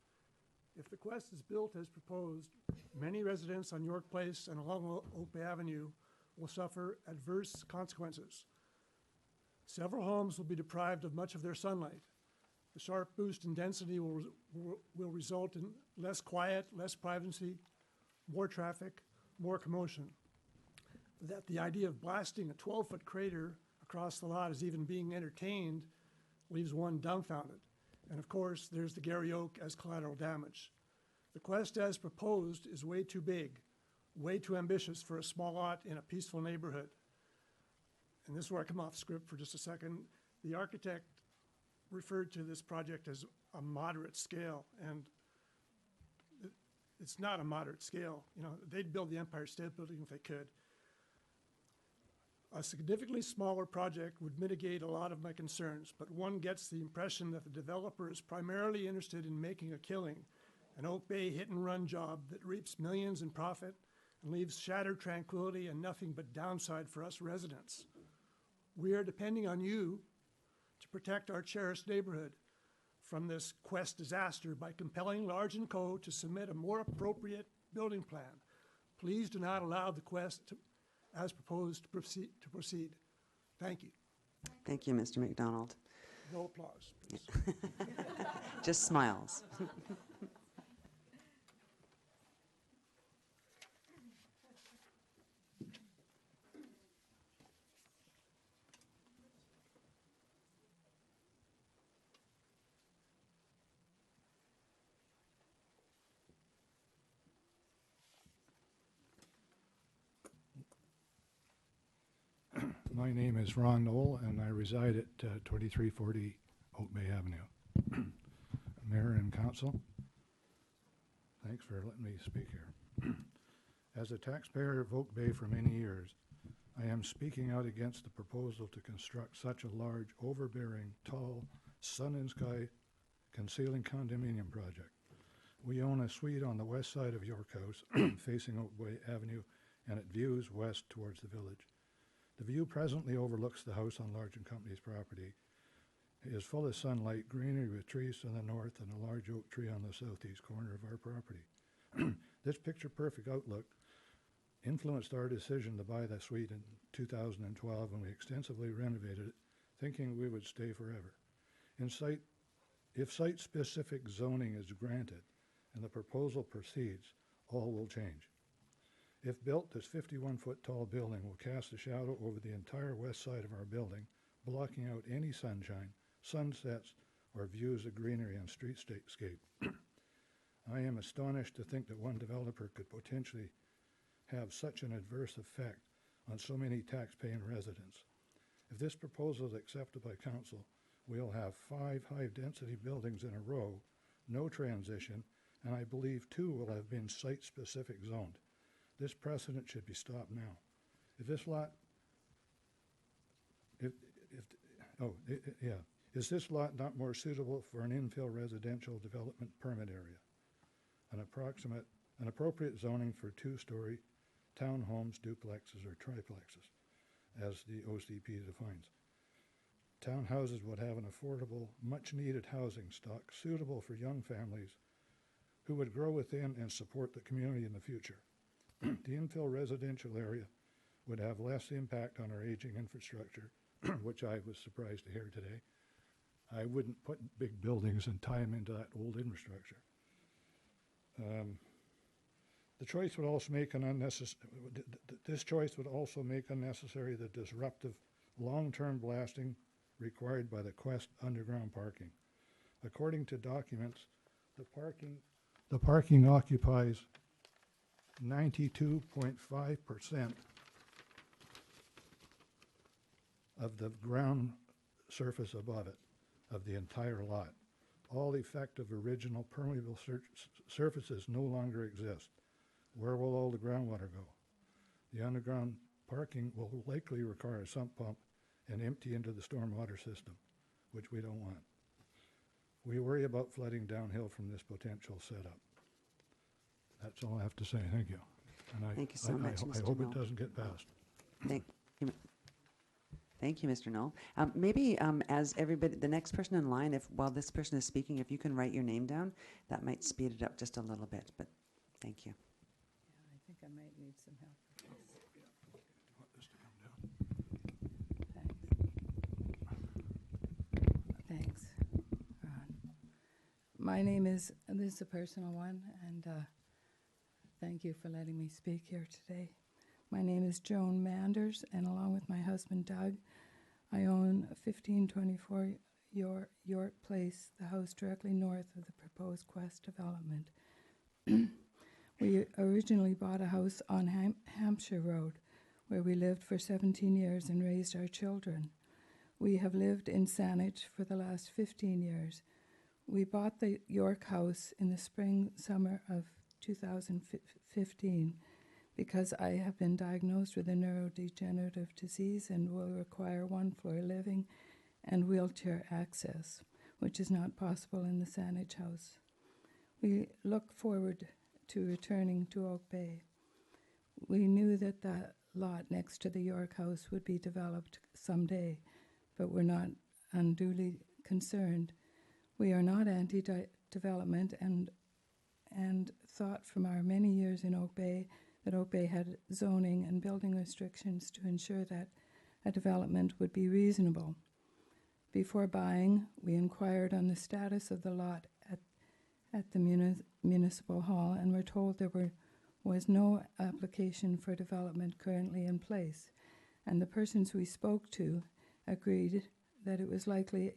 If the Quest is built as proposed, many residents on York Place and along Oak Bay Avenue will suffer adverse consequences. Several homes will be deprived of much of their sunlight. The sharp boost in density will result in less quiet, less privacy, more traffic, more commotion. That the idea of blasting a 12-foot crater across the lot is even being entertained leaves one dumbfounded. And of course, there's the Gary Oak as collateral damage. The Quest as proposed is way too big, way too ambitious for a small lot in a peaceful neighborhood. And this is where I come off script for just a second. The architect referred to this project as a moderate scale, and it's not a moderate scale. You know, they'd build the Empire State Building if they could. A significantly smaller project would mitigate a lot of my concerns, but one gets the impression that the developer is primarily interested in making a killing, an Oak Bay hit-and-run job that reaps millions in profit and leaves shattered tranquility and nothing but downside for us residents. We are depending on you to protect our cherished neighborhood from this Quest disaster by compelling Large & Co. to submit a more appropriate building plan. Please do not allow the Quest as proposed to proceed. Thank you. Thank you, Mr. McDonald. No applause, please. Just smiles. My name is Ron Knoll, and I reside at 2340 Oak Bay Avenue. Mayor and Council, thanks for letting me speak here. As a taxpayer of Oak Bay for many years, I am speaking out against the proposal to construct such a large, overbearing, tall, sun and sky concealing condominium project. We own a suite on the west side of York House, facing Oak Bay Avenue, and it views west towards the village. The view presently overlooks the house on Large & Company's property. It is full of sunlight, greenery with trees to the north, and a large oak tree on the southeast corner of our property. This picture-perfect outlook influenced our decision to buy the suite in 2012 when we extensively renovated it, thinking we would stay forever. If site-specific zoning is granted and the proposal proceeds, all will change. If built, this 51-foot tall building will cast a shadow over the entire west side of our building, blocking out any sunshine, sunsets, or views of greenery and streetscape. I am astonished to think that one developer could potentially have such an adverse effect on so many tax-paying residents. If this proposal is accepted by council, we'll have 5 high-density buildings in a row, no transition, and I believe 2 will have been site-specific zoned. This precedent should be stopped now. If this lot, is this lot not more suitable for an infill residential development permit area? An appropriate zoning for 2-story townhomes, duplexes, or triplexes, as the OCP defines. Townhouses would have an affordable, much-needed housing stock suitable for young families who would grow within and support the community in the future. The infill residential area would have less impact on our aging infrastructure, which I was surprised to hear today. I wouldn't put big buildings and tie them into that old infrastructure. This choice would also make unnecessary the disruptive long-term blasting required by the Quest underground parking. According to documents, the parking occupies 92.5% of the ground surface above it, of the entire lot. All effective original permeable surfaces no longer exist. Where will all the groundwater go? The underground parking will likely require a sump pump and empty into the stormwater system, which we don't want. We worry about flooding downhill from this potential setup. That's all I have to say. Thank you. And Thank you so much, I Mr. hope Knoll. it doesn't get passed. Thank you. Thank you, Mr. Knoll. Maybe as everybody, the next person in line, if while this person is speaking, if you can write your name down, that might speed it up just a little bit, but thank you. Yeah, I think I might need some help with this. Want this to come down? Thanks, Ron. My name is, this is a personal one, and thank you for letting me speak here today. My name is Joan Manders, and along with my husband Doug, I own 1524 York Place, the house directly north of the proposed Quest development. We originally bought a house on Hampshire Road, where we lived for 17 years and raised our children. We have lived in Saanich for the last 15 years. We bought the York house in the summer of 2015 because I have been diagnosed with a neurodegenerative disease and will require one-floor living and wheelchair access, which is not possible in the Saanich house. We look forward to returning to Oak Bay. We knew that that lot next to the York house would be developed someday, but we're not unduly concerned. We are not anti-development and thought from our many years in Oak Bay that Oak Bay had zoning and building restrictions to ensure that a development would be reasonable. Before buying, we inquired on the status of the lot at the municipal hall and were told there was no application for development currently in place, and the persons we spoke to agreed that it was likely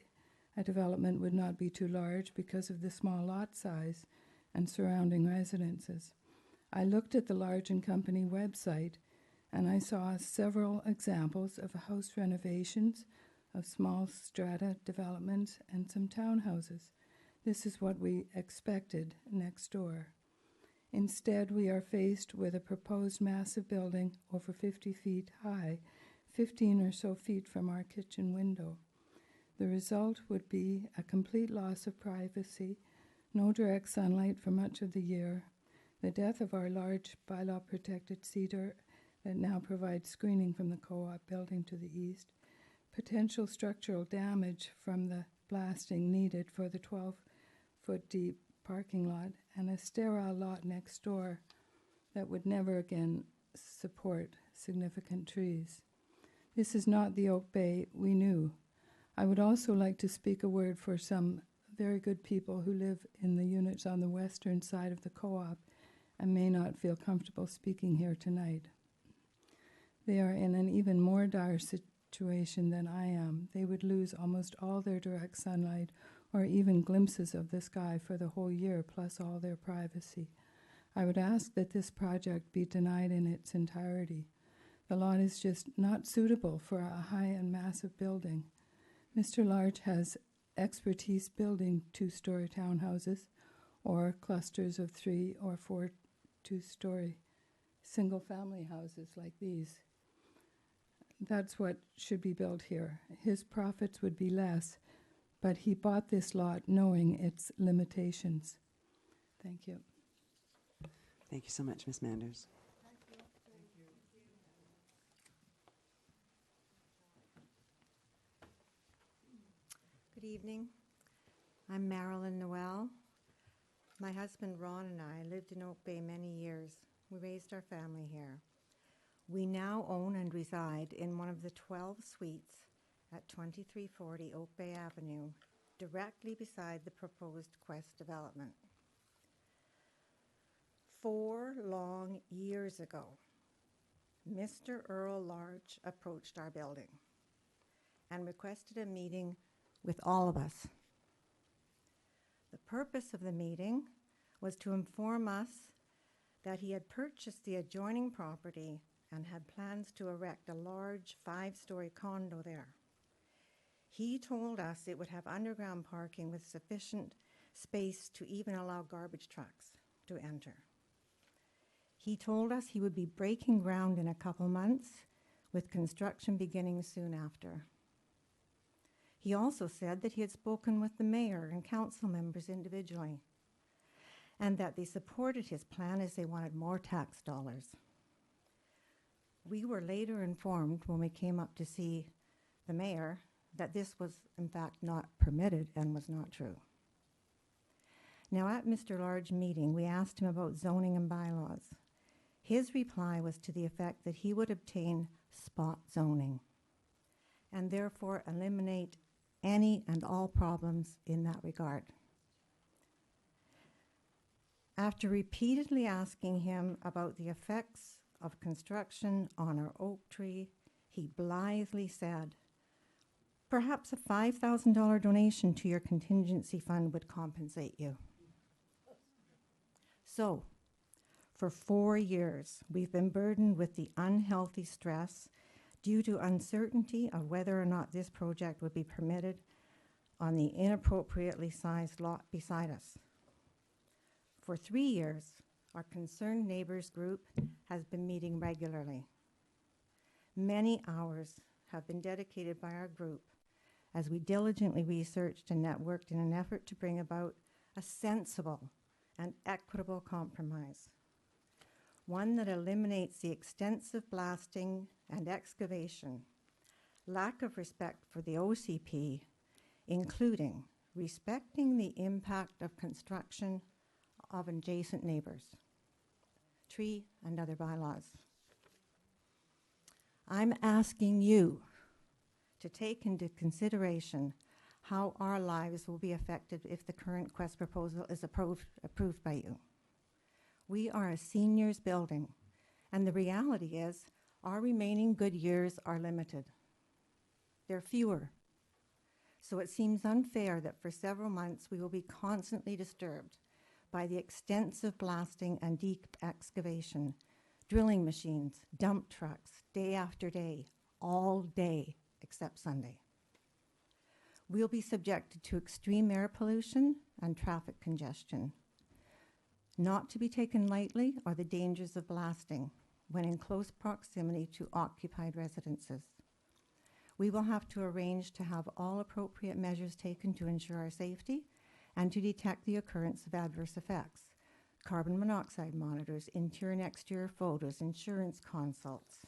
a development would not be too large because of the small lot size and surrounding residences. I looked at the Large & Company website and I saw several examples of house renovations, of small strata developments, and some townhouses. This is what we expected next door. Instead, we are faced with a proposed massive building over 50 feet high, 15 or so feet from our kitchen window. The result would be a complete loss of privacy, no direct sunlight for much of the year, the death of our large bylaw-protected cedar that now provides screening from the co-op building to the east, potential structural damage from the blasting needed for the 12-foot deep parking lot, and a sterile lot next door that would never again support significant trees. This is not the Oak Bay we knew. I would also like to speak a word for some very good people who live in the units on the western side of the co-op and may not feel comfortable speaking here tonight. They are in an even more dire situation than I am. They would lose almost all their direct sunlight or even glimpses of the sky for the whole year, plus all their privacy. I would ask that this project be denied in its entirety. The lot is just not suitable for a high and massive building. Mr. Large has expertise building two-story townhouses or clusters of 3 or 4 two-story single-family houses like these. That's what should be built here. His profits would be less, but he bought this lot knowing its limitations. Thank you. Thank you so much, Ms. Manders. Good evening. I'm Marilyn Noel. My husband Ron and I lived in Oak Bay many years. We raised our family here. We now own and reside in one of the 12 suites at 2340 Oak Bay Avenue, directly beside the proposed Quest development. 4 long years ago, Mr. Earl Large approached our building and requested a meeting with all of us. The purpose of the meeting was to inform us that he had purchased the adjoining property and had plans to erect a large 5-story condo there. He told us it would have underground parking with sufficient space to even allow garbage trucks to enter. He told us he would be breaking ground in a couple months, with construction beginning soon after. He also said that he had spoken with the mayor and council members individually, and that they supported his plan as they wanted more tax dollars. We were later informed when we came up to see the mayor that this was in fact not permitted and was not true. Now at Mr. Large's meeting, we asked him about zoning and bylaws. His reply was to the effect that he would obtain spot zoning and therefore eliminate any and all problems in that regard. After repeatedly asking him about the effects of construction on our oak tree, he blithely said, "Perhaps a $5,000 donation to your contingency fund would compensate you." So, for 4 years, we've been burdened with the unhealthy stress due to uncertainty of whether or not this project would be permitted on the inappropriately sized lot beside us. For 3 years, our concerned neighbors group has been meeting regularly. Many hours have been dedicated by our group as we diligently researched and networked in an effort to bring about a sensible and equitable compromise, one that eliminates the extensive blasting and excavation, lack of respect for the OCP, including respecting the impact of construction of adjacent neighbors, tree and other bylaws. I'm asking you to take into consideration how our lives will be affected if the current Quest proposal is approved by you. We are a seniors building, and the reality is our remaining good years are limited. They're fewer. So it seems unfair that for several months we will be constantly disturbed by the extensive blasting and deep excavation, drilling machines, dump trucks, day after day, all day except Sunday. We'll be subjected to extreme air pollution and traffic congestion. Not to be taken lightly are the dangers of blasting when in close proximity to occupied residences. We will have to arrange to have all appropriate measures taken to ensure our safety and to detect the occurrence of adverse effects. Carbon monoxide monitors, interior and exterior photos, insurance consults.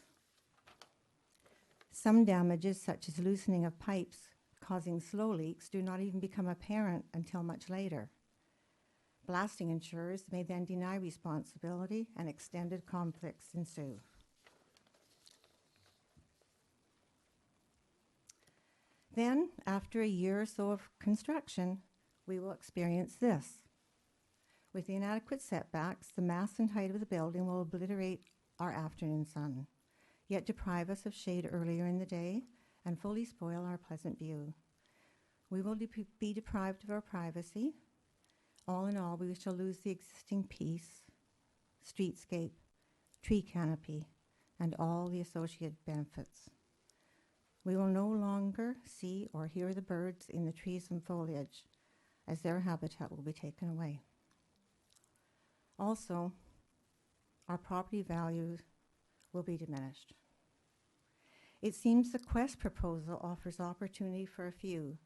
Some damages, such as loosening of pipes causing slow leaks, do not even become apparent until much later. Blasting insurers may then deny responsibility and extended conflicts ensue. Then, after a year or so of construction, we will experience this. With the inadequate setbacks, the mass and height of the building will obliterate our afternoon sun, yet deprive us of shade earlier in the day and fully spoil our pleasant view. We will be deprived of our privacy. All in all, we shall lose the existing peace, streetscape, tree canopy, and all the associated benefits. We will no longer see or hear the birds in the trees and foliage, as their habitat will be taken away. Also, our property values will be diminished. It seems the Quest proposal offers opportunity for a few,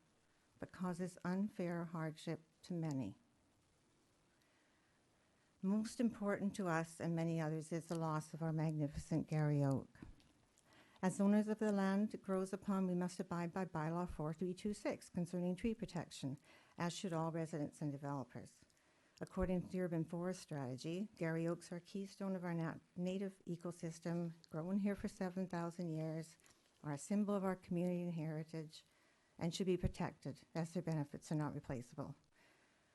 but causes unfair hardship to many. Most important to us and many others is the loss of our magnificent Gary Oak. As owners of the land it grows upon, we must abide by bylaw 4326 concerning tree protection, as should all residents and developers. According to the urban forest strategy, Gary Oaks are a keystone of our native ecosystem, grown here for 7,000 years, are a symbol of our community and heritage, and should be protected, as their benefits are not replaceable.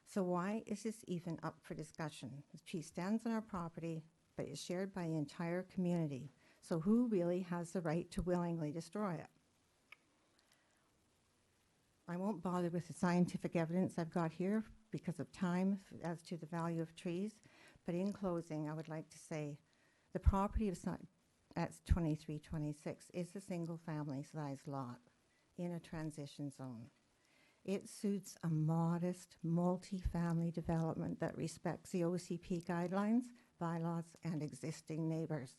So why is this even up for discussion? The tree stands on our property, but is shared by the entire community. So who really has the right to willingly destroy it? I won't bother with the scientific evidence I've got here because of time as to the value of trees, but in closing, I would like to say the property of at 2326 is a single family size lot in a transition zone. It suits a modest multi-family development that respects the OCP guidelines, bylaws, and existing neighbors.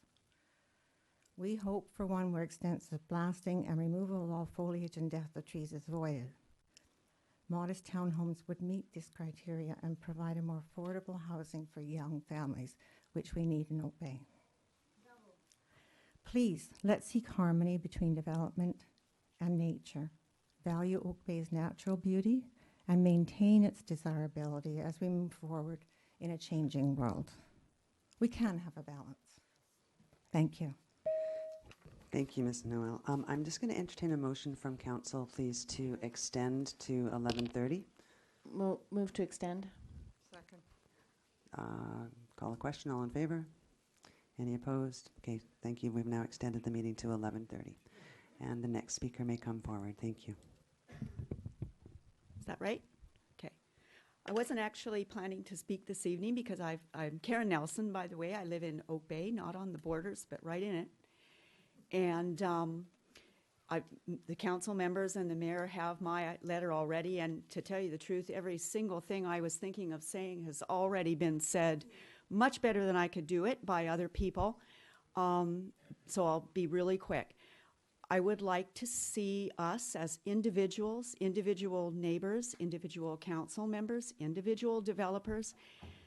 We hope for one where extensive blasting and removal of all foliage and death of trees is avoided. Modest townhomes would meet this criteria and provide a more affordable housing for young families, which we need in Oak Bay. Please, let's seek harmony between development and nature, value Oak Bay's natural beauty, and maintain its desirability as we move forward in a changing world. We can have a balance. Thank you. Thank you, Ms. Noel. I'm just going to entertain a motion from council, please, to extend to 11:30. Move to extend. Second. Call a question. All in favor? Any opposed? Okay, thank you. We've now extended the meeting to 11:30. And the next speaker may come forward. Thank you. Is that right? Okay. I wasn't actually planning to speak this evening because I'm Karen Nelson, by the way. I live in Oak Bay, not on the borders, but right in it. And the council members and the mayor have my letter already. And to tell you the truth, every single thing I was thinking of saying has already been said much better than I could do it by other people. So I'll be really quick. I would like to see us as individuals, individual neighbors, individual council members, individual developers,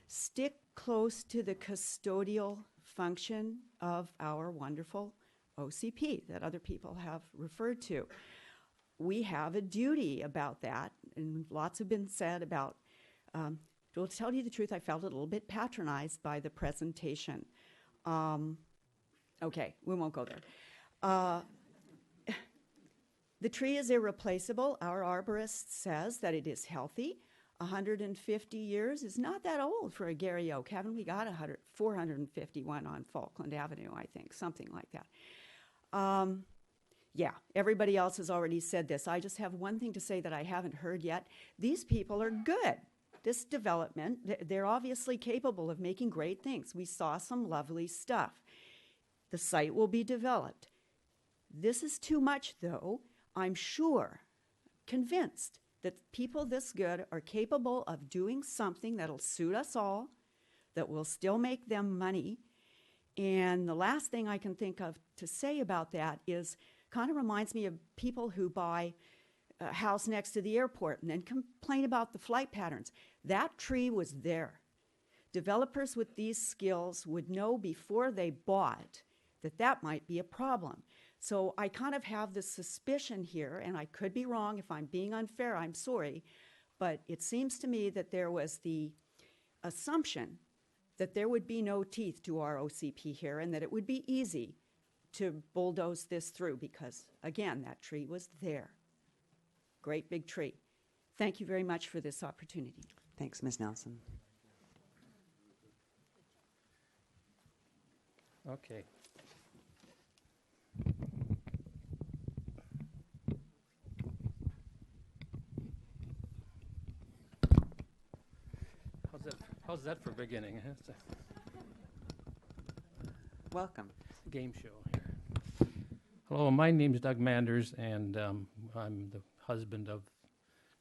stick close to the custodial function of our wonderful OCP that other people have referred to. We have a duty about that, and lots have been said about, to tell you the truth, I felt a little bit patronized by the presentation. Okay, we won't go there. The tree is irreplaceable. Our arborist says that it is healthy. 150 years is not that old for a Gary oak. Haven't we got 451 on Falkland Avenue, I think, something like that. Yeah, everybody else has already said this. I just have one thing to say that I haven't heard yet. These people are good. This development, they're obviously capable of making great things. We saw some lovely stuff. The site will be developed. This is too much, though. I'm sure, convinced, that people this good are capable of doing something that'll suit us all, that will still make them money. And the last thing I can think of to say about that is, kind of reminds me of people who buy a house next to the airport and then complain about the flight patterns. That tree was there. Developers with these skills would know before they bought that that might be a problem. So I kind of have this suspicion here, and I could be wrong. If I'm being unfair, I'm sorry. But it seems to me that there was the assumption that there would be no teeth to our OCP here and that it would be easy to bulldoze this through because, again, that tree was there. Great big tree. Thank you very much for this opportunity. Thanks, Ms. Nelson. Okay. How's that for beginning? Huh? Welcome. Game show here. Hello, my name is Doug Manders, and I'm the husband of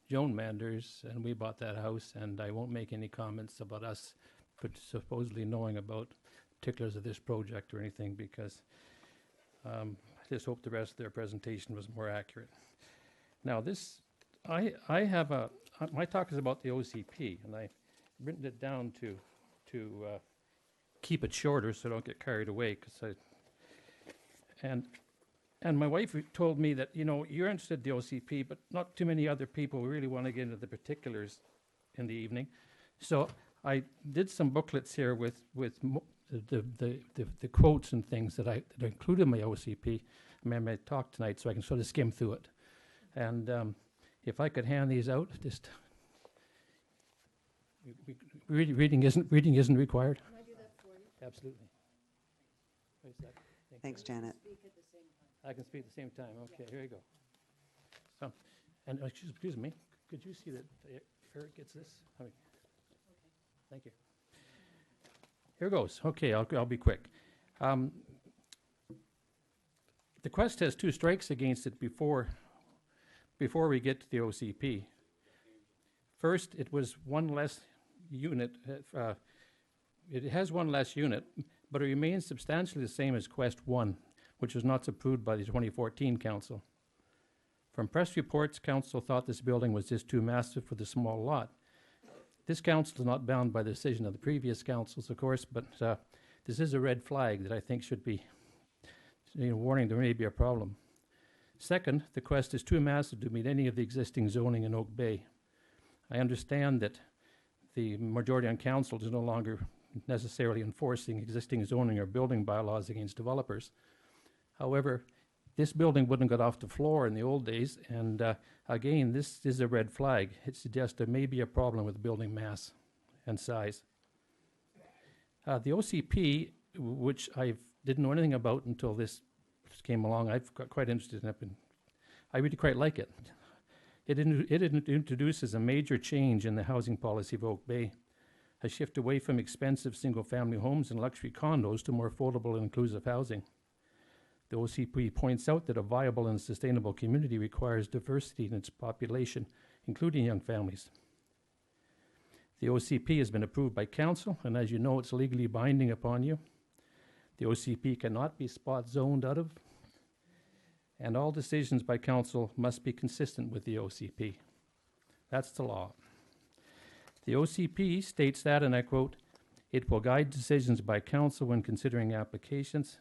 Joan Manders, and we bought that house, and I won't make any comments about us but supposedly knowing about particulars of this project or anything because I just hope the rest of their presentation was more accurate. Now this, I have a, my talk is about the OCP, and I've written it down to keep it shorter so I don't get carried away. And my wife told me that, you know, you're interested in the OCP, but not too many other people really want to get into the particulars in the evening. So I did some booklets here with the quotes and things that I included in my OCP. I my talk tonight, so I can sort of skim through it. And if I could hand these out, just reading isn't required. Can I do that for you? Absolutely. Thanks, Janet. I can speak at the same time. Okay, here you go. So, and excuse me, could you see that Eric gets this? Okay. Thank you. Here goes. Okay, I'll be quick. The Quest has two strikes against it before we get to the OCP. First, it was one less unit. It has one less unit, but it remains substantially the same as Quest 1, which was not approved by the 2014 council. From press reports, council thought this building was just too massive for the small lot. This council is not bound by the decision of the previous councils, of course, but this is a red flag that I think should be warning there may be a problem. Second, the Quest is too massive to meet any of the existing zoning in Oak Bay. I understand that the majority on council is no longer necessarily enforcing existing zoning or building bylaws against developers. However, this building wouldn't get off the floor in the old days, and again, this is a red flag. It suggests there may be a problem with building mass and size. The OCP, which I didn't know anything about until this came along, I've got quite interested in it, and I really quite like it. It introduces a major change in the housing policy of Oak Bay, a shift away from expensive single-family homes and luxury condos to more affordable and inclusive housing. The OCP points out that a viable and sustainable community requires diversity in its population, including young families. The OCP has been approved by council, and as you know, it's legally binding upon you. The OCP cannot be spot zoned out of, and all decisions by council must be consistent with the OCP. That's the law. The OCP states that, and I quote, "It will guide decisions by council when considering applications."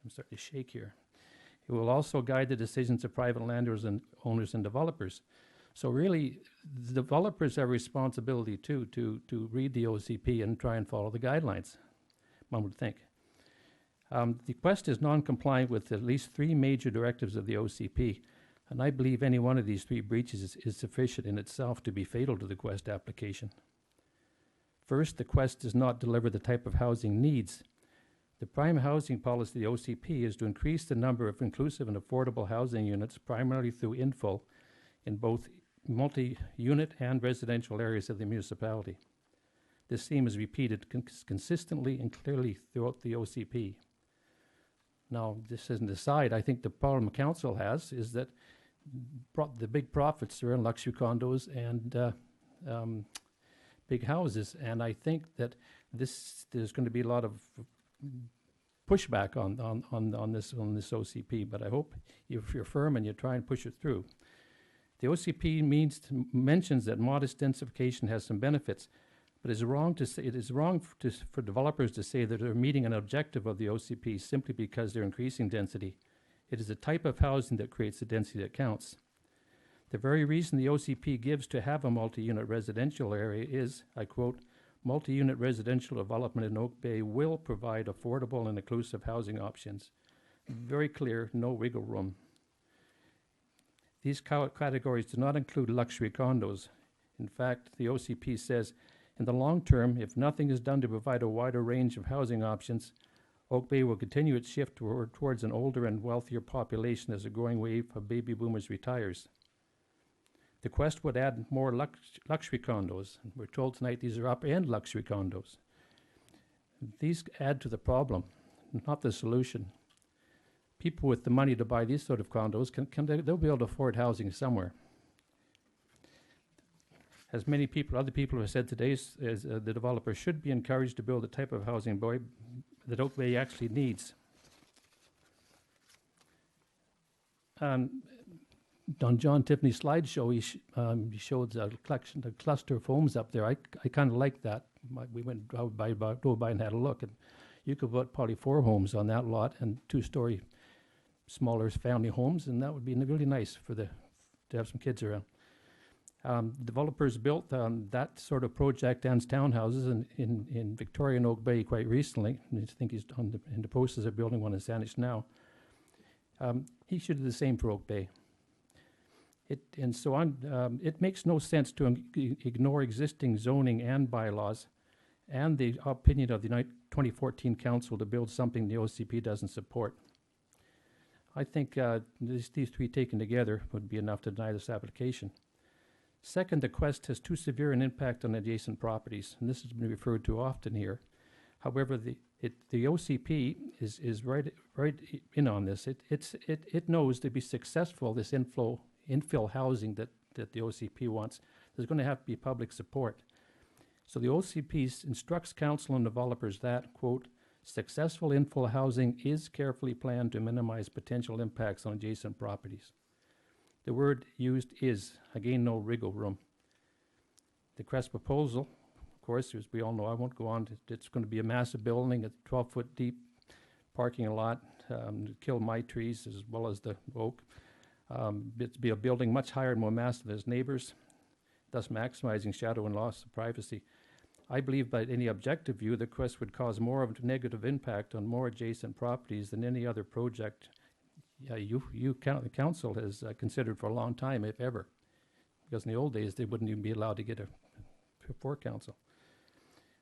I'm starting to shake here. It will also guide the decisions of private landowners and owners and developers. So really, the developers have responsibility too to read the OCP and try and follow the guidelines, one would think. The Quest is non-compliant with at least 3 major directives of the OCP, and I believe any one of these 3 breaches is sufficient in itself to be fatal to the Quest application. First, the Quest does not deliver the type of housing needs. The prime housing policy of the OCP is to increase the number of inclusive and affordable housing units, primarily through infill, in both multi-unit and residential areas of the municipality. This theme is repeated consistently and clearly throughout the OCP. Now, this is an aside. I think the problem council has is that the big profits are in luxury condos and big houses, and I think that there's going to be a lot of pushback on this OCP, but I hope if you're firm and you try and push it through. The OCP mentions that modest densification has some benefits, but it is wrong for developers to say that they're meeting an objective of the OCP simply because they're increasing density. It is the type of housing that creates the density that counts. The very reason the OCP gives to have a multi-unit residential area is, I quote, "Multi-unit residential development in Oak Bay will provide affordable and inclusive housing options." Very clear, no wiggle room. These categories do not include luxury condos. In fact, the OCP says, in the long term, if nothing is done to provide a wider range of housing options, Oak Bay will continue its shift towards an older and wealthier population as a growing wave of baby boomers retires. The Quest would add more luxury condos. We're told tonight these are upper-end luxury condos. These add to the problem, not the solution. People with the money to buy these sort of condos, they'll be able to afford housing somewhere. As many people, other people have said today, the developer should be encouraged to build the type of housing that Oak Bay actually needs. On John Tiffany's slideshow, he showed a cluster of homes up there. I kind of like that. We drove by and had a look, and you could put probably 4 homes on that lot and 2-story smaller family homes, and that would be really nice to have some kids around. Developers built that sort of project and townhouses in Victoria and Oak Bay quite recently. I think he's in the process of building one in Saanich now. He should do the same for Oak Bay. It makes no sense to ignore existing zoning and bylaws and the opinion of the 2014 Council to build something the OCP doesn't support. I think these 3 taken together would be enough to deny this application. Second, the Quest has too severe an impact on adjacent properties, and this has been referred to often here. However, the OCP is right in on this. It knows to be successful, this infill housing that the OCP wants, there's going to have to be public support. So the OCP instructs council and developers that, quote, "Successful infill housing is carefully planned to minimize potential impacts on adjacent properties." The word used is, again, no wriggle room. The Quest proposal, of course, as we all know, I won't go on, it's going to be a massive building, it's 12-foot deep, parking lot, to kill my trees as well as the oak. It to be a building much higher and more massive than its neighbors, thus maximizing shadow and loss of privacy. I believe by any objective view, the request would cause more of a negative impact on more adjacent properties than any other project the council has considered for a long time, if ever. Because in the old days, they wouldn't even be allowed to get before council.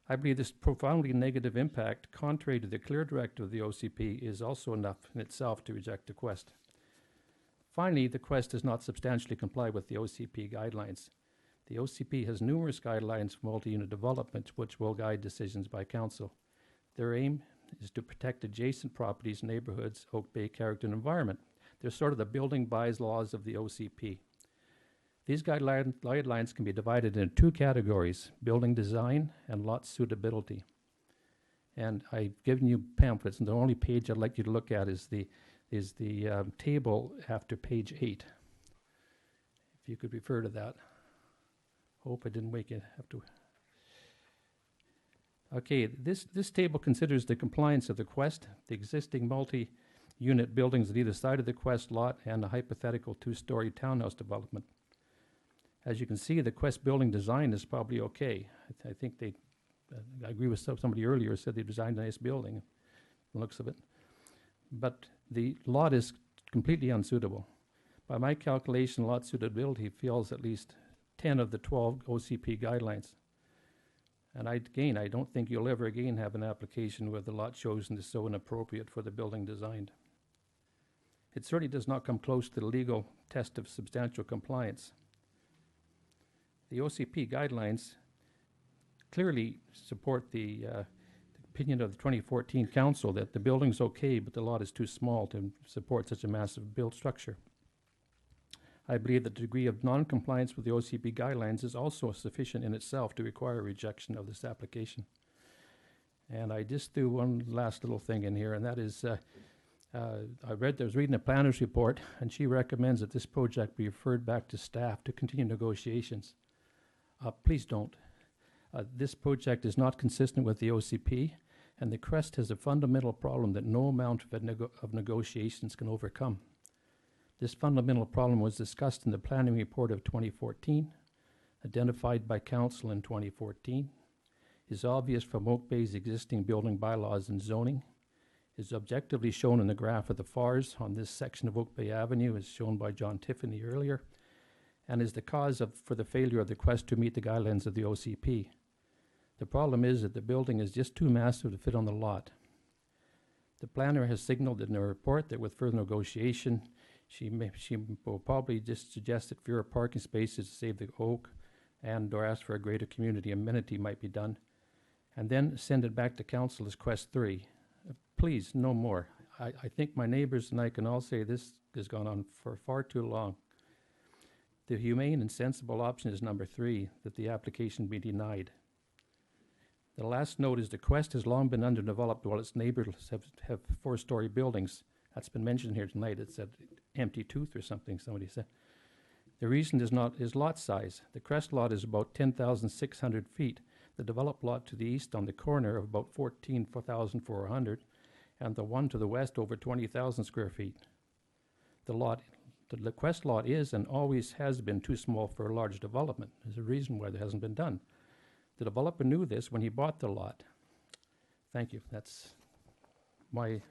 I believe this profoundly negative impact, contrary to the clear directive of the OCP, is also enough in itself to reject the request. Finally, the request does not substantially comply with the OCP guidelines. The OCP has numerous guidelines for multi-unit development which will guide decisions by council. Their aim is to protect adjacent properties, neighborhoods, Oak Bay character and environment. They're sort of the building bylaws of the OCP. These guidelines can be divided into two categories: building design and lot suitability. And I've given you pamphlets, and the only page I'd like you to look at is the table after page 8. If you could refer to that. Hope I didn't wake you up to. Okay, this table considers the compliance of the request, the existing multi-unit buildings at either side of the request lot, and the hypothetical 2-story townhouse development. As you can see, the Quest building design is probably okay. I think they, I agree with somebody earlier said they designed a nice building, the looks of it. But the lot is completely unsuitable. By my calculation, lot suitability fails at least 10 of the 12 OCP guidelines. And I don't think you'll ever again have an application where the lot chosen is so inappropriate for the building designed. It certainly does not come close to the legal test of substantial compliance. The OCP guidelines clearly support the opinion of the 2014 council that the building's okay, but the lot is too small to support such a massive built structure. I believe that the degree of non-compliance with the OCP guidelines is also sufficient in itself to require rejection of this application. And I just threw one last little thing in here, and that is, I was reading a planner's report, and she recommends that this project be referred back to staff to continue negotiations. Please don't. This project is not consistent with the OCP, and the Crest has a fundamental problem that no amount of negotiations can overcome. This fundamental problem was discussed in the planning report of 2014, identified by council in 2014, is obvious from Oak Bay's existing building bylaws and zoning, is objectively shown in the graph of the FARs on this section of Oak Bay Avenue, as shown by John Tiffany earlier, and is the cause for the failure of the Quest to meet the guidelines of the OCP. The problem is that the building is just too massive to fit on the lot. The planner has signaled in her report that with further negotiation, she will probably just suggest that fewer parking spaces to save the oak and or ask for a greater community amenity might be done, and then send it back to council as Quest 3. Please, no more. I think my neighbors and I can all say this has gone on for far too long. The humane and sensible option is number 3, that the application be denied. The last note is the Quest has long been underdeveloped while its neighbors have 4-story buildings. That's been mentioned here tonight. It's an empty tooth or something, somebody said. The reason is lot size. The Crest lot is about 10,600 feet. The developed lot to the east on the corner of about 14,400, and the one to the west over 20,000 square feet. The Quest lot is and always has been too small for a large development. There's a reason why that hasn't been done. The developer knew this when he bought the lot. Thank you. That's my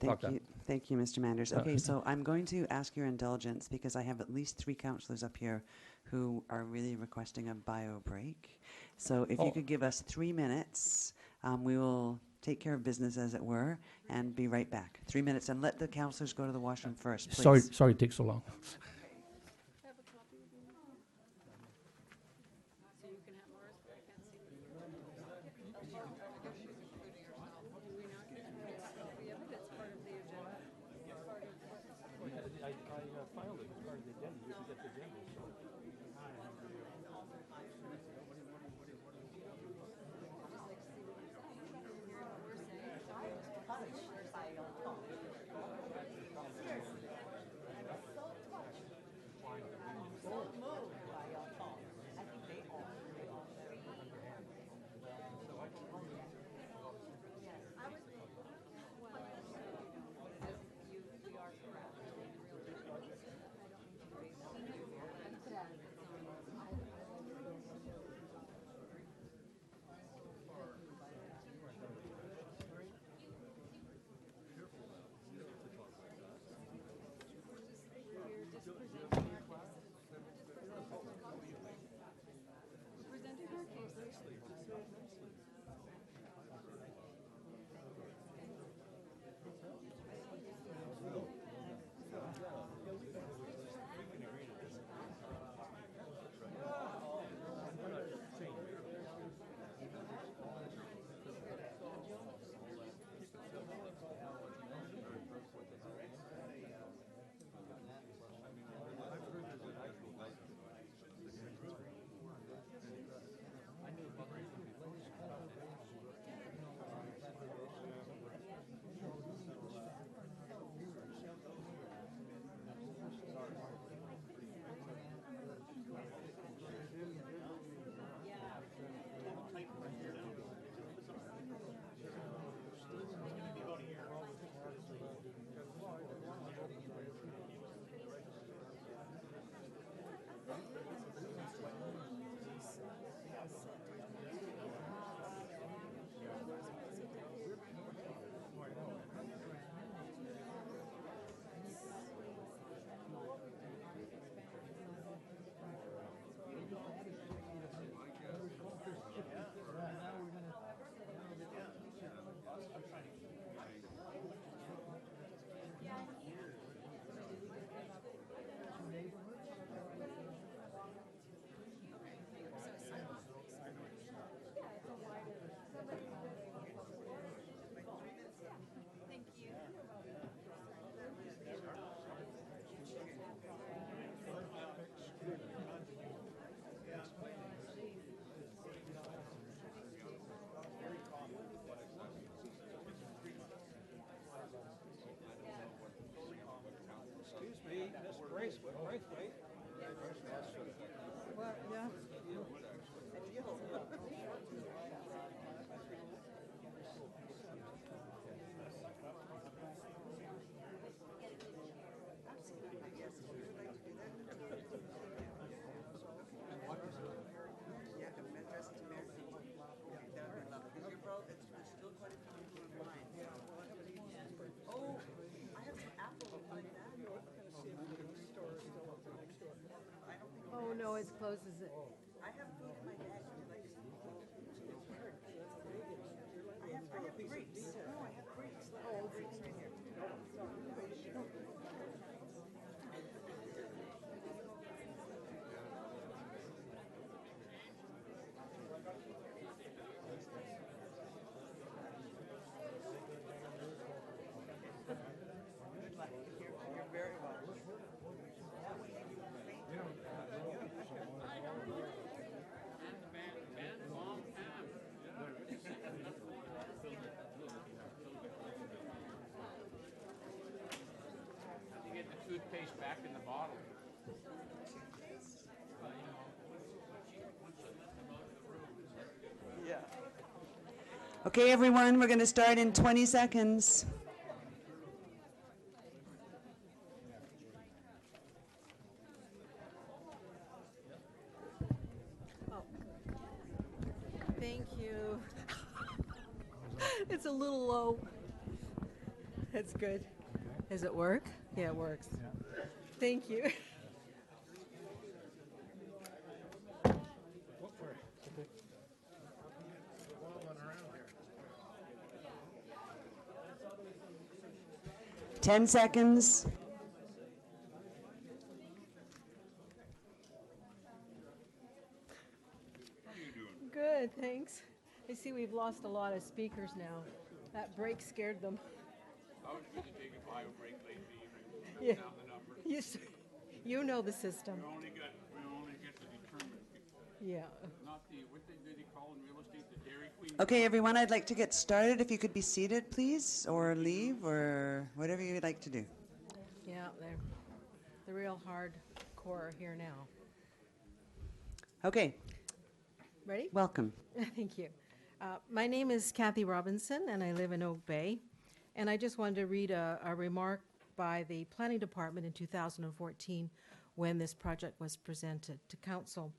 talk. Thank you, Mr. Manders. Okay, so I'm going to ask your indulgence because I have at least 3 councillors up here who are really requesting a bio break. So if you could give us 3 minutes, we will take care of business, as it were, and be right back. 3 minutes, and let the councillors go to the washroom first, please. Sorry it takes so long. Well, yeah. Oh, no, it's closed, is it? I have food in my bag. Would you like some? I have grapes. No, I have grapes. Look, I have grapes right here. You're very welcome. You get the toothpaste back in the bottle. Yeah. Okay, everyone, we're going to start in 20 seconds. Thank you. It's a little low. That's good. Does it work? Yeah, it works. Thank you. 10 seconds. Good, thanks. I see we've lost a lot of speakers now. That break scared them. I was going to take a bio break late in the evening. Yeah. Down the number. You know the system. We only get to determine. Yeah. Not the, what do they call in real estate, the Dairy Queen? Okay, everyone, I'd like to get started. If you could be seated, please, or leave, or whatever you'd like to do. Yeah, they're the real hardcore here now. Okay. Ready? Welcome. Thank you. My name is Kathy Robinson, and I live in Oak Bay. And I just wanted to read a remark by the Planning Department in 2014 when this project was presented to Council.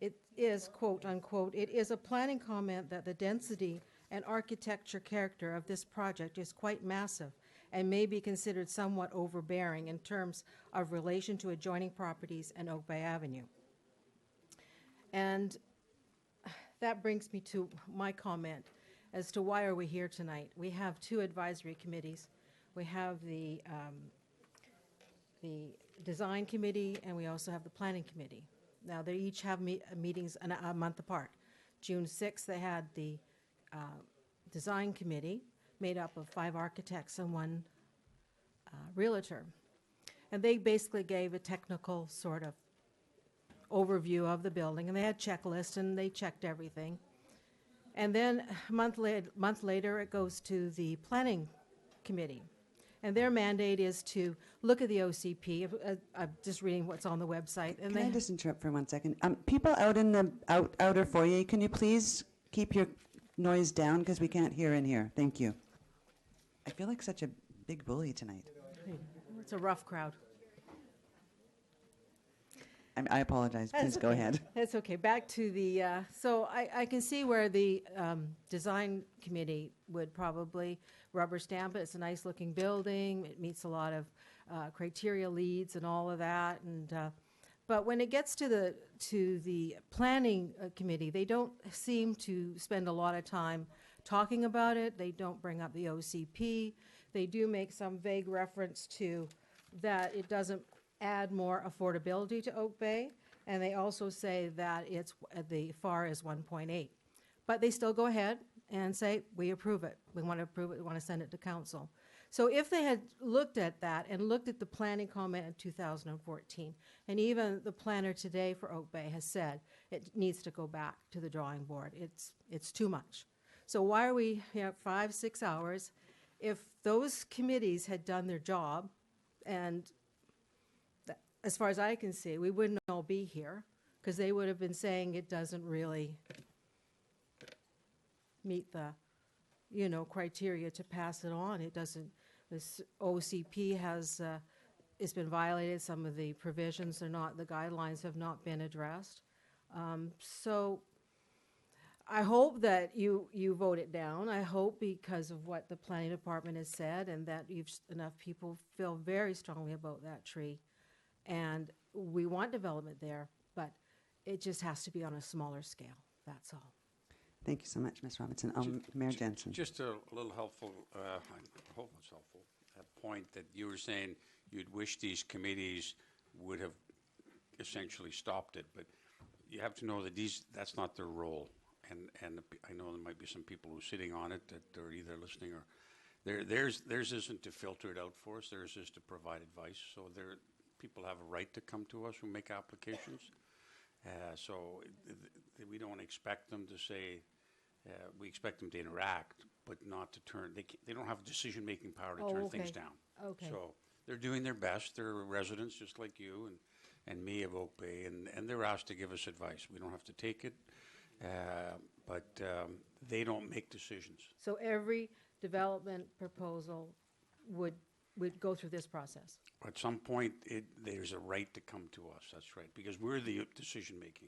It is, quote unquote, it is a planning comment that the density and architecture character of this project is quite massive and may be considered somewhat overbearing in terms of relation to adjoining properties and Oak Bay Avenue. And that brings me to my comment as to why are we here tonight. We have two advisory committees. We have the design committee and we also have the planning committee. Now they each have meetings a month apart. June 6th they had the design committee made up of 5 architects and 1 realtor. And they basically gave a technical sort of overview of the building, and they had checklists and they checked everything. And then a month later it goes to the planning committee, and their mandate is to look at the OCP. I'm just reading what's on the website. And Can I just interrupt for 1 second? People out in the outer foyer, can you please keep your noise down because we can't hear in here? Thank you. I feel like such a big bully tonight. It's a rough crowd. I apologize. Please go ahead. That's okay. Back to the, so I can see where the design committee would probably rubber stamp it. It's a nice looking building. It meets a lot of criteria leads and all of that. And but when it gets to the planning committee, they don't seem to spend a lot of time talking about it. They don't bring up the OCP. They do make some vague reference to that it doesn't add more affordability to Oak Bay, and they also say that it's the FAR is 1.8. But they still go ahead and say, we approve it. We want to approve it. We want to send it to council. So if they had looked at that and looked at the planning comment in 2014, and even the planner today for Oak Bay has said it needs to go back to the drawing board. It's too much. So why are we here 5-6 hours? If those committees had done their job and as far as I can see, we wouldn't all be here, because they would have been saying it doesn't really meet the, criteria to pass it on. It doesn't, this OCP has, it's been violated, some of the provisions are not, the guidelines have not been addressed. So I hope that you vote it down. I hope because of what the planning department has said, and that enough people feel very strongly about that tree. And we want development there, but it just has to be on a smaller scale, that's all. Thank you so much, Ms. Robinson. Mayor Jensen. Just a little helpful, I hope it's helpful, a point that you were saying you'd wish these committees would have essentially stopped it, but you have to know that that's not their role. And I know there might be some people who are sitting on it that are either listening or theirs isn't to filter it out for us. Theirs is to provide advice. So people have a right to come to us who make applications. So we don't expect them to say, we expect them to interact, but not to turn, they don't have decision-making power to turn things down. Okay. So they're doing their best. They're residents just like you and me of Oak Bay, and they're asked to give us advice. We don't have to take it, but they don't make decisions. So every development proposal would go through this process? At some point, there's a right to come to us, that's right, because we're the decision-making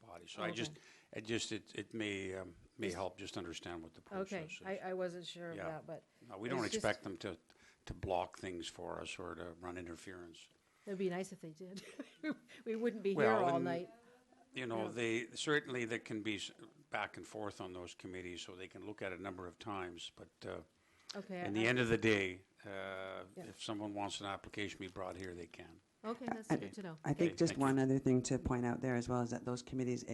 body. So it may help just understand what the process is. Okay, I wasn't sure of that, but. No, we don't expect them to block things for us or to run interference. It'd be nice if they did. We wouldn't be here all night. Certainly there can be back and forth on those committees, so they can look at it a number of times, but in the end of the day, if someone wants an application be brought here, they can. Okay, that's good to know. I think just one other thing to point out there as well is that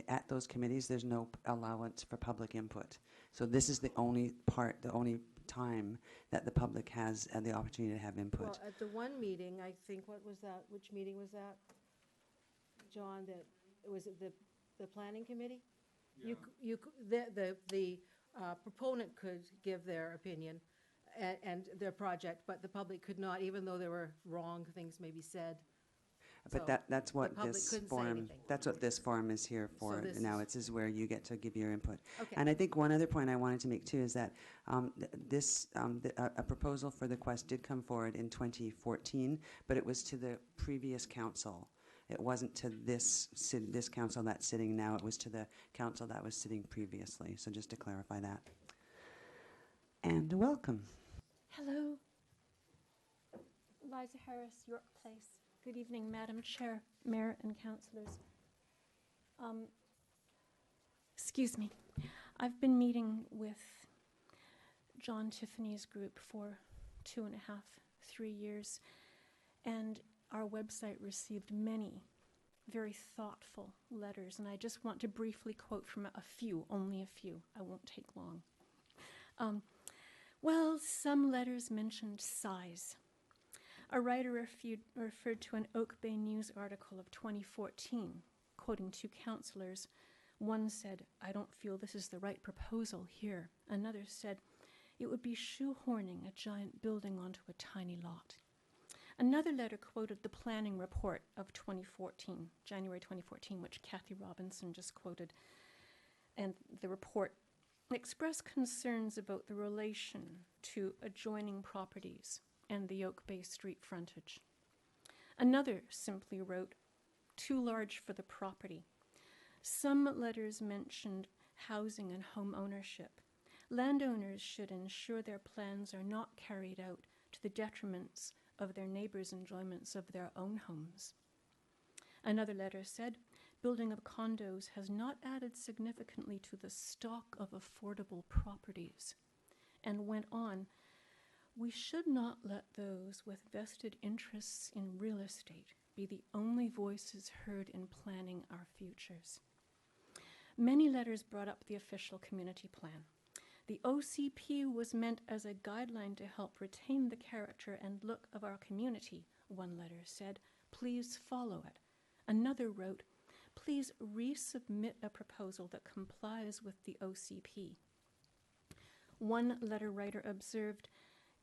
at those committees, there's no allowance for public input. So this is the only time that the public has the opportunity to have input. Well, at the one meeting, I think, what was that? Which meeting was that, John? Was it the planning committee? Yeah. The proponent could give their opinion and their project, but the public could not, even though there were wrong things maybe said. But so that's what this forum. That's what this forum is here for. So now it's is where you get to give your input. Okay. And I think one other point I wanted to make too is that a proposal for the Quest did come forward in 2014, but it was to the previous council. It wasn't to this council that's sitting now. It was to the council that was sitting previously. So just to clarify that. And welcome. Hello. Liza Harris, York Place. Good evening, Madam Chair, Mayor, and councillors. Excuse me. I've been meeting with John Tiffany's group for 2.5, 3 years, and our website received many very thoughtful letters, and I just want to briefly quote from a few, only a few. I won't take long. Well, some letters mentioned size. A writer referred to an Oak Bay News article of 2014, quoting two councillors. One said, "I don't feel this is the right proposal here." Another said, "It would be shoehorning a giant building onto a tiny lot." Another letter quoted the planning report of 2014, January 2014, which Kathy Robinson just quoted. And the report expressed concerns about the relation to adjoining properties and the Oak Bay Street frontage. Another simply wrote, "Too large for the property." Some letters mentioned housing and home ownership. Landowners should ensure their plans are not carried out to the detriments of their neighbors' enjoyments of their own homes. Another letter said, "Building of condos has not added significantly to the stock of affordable properties," and went on, "We should not let those with vested interests in real estate be the only voices heard in planning our futures." Many letters brought up the official community plan. The OCP was meant as a guideline to help retain the character and look of our community, one letter said. "Please follow it." Another wrote, "Please resubmit a proposal that complies with the OCP." One letter writer observed,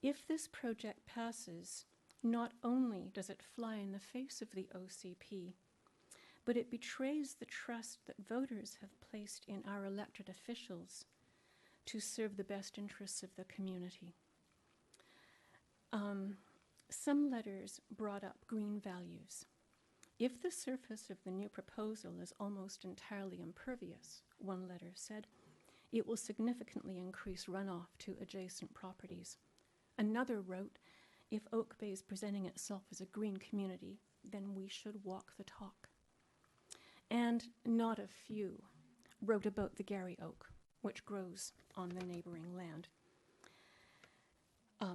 "If this project passes, Not only does it fly in the face of the OCP, but it betrays the trust that voters have placed in our elected officials to serve the best interests of the community. Some letters brought up green values. If the surface of the new proposal is almost entirely impervious, one letter said, it will significantly increase runoff to adjacent properties. Another wrote, if Oak Bay is presenting itself as a green community, then we should walk the talk. And not a few wrote about the Gary oak, which grows on the neighboring land.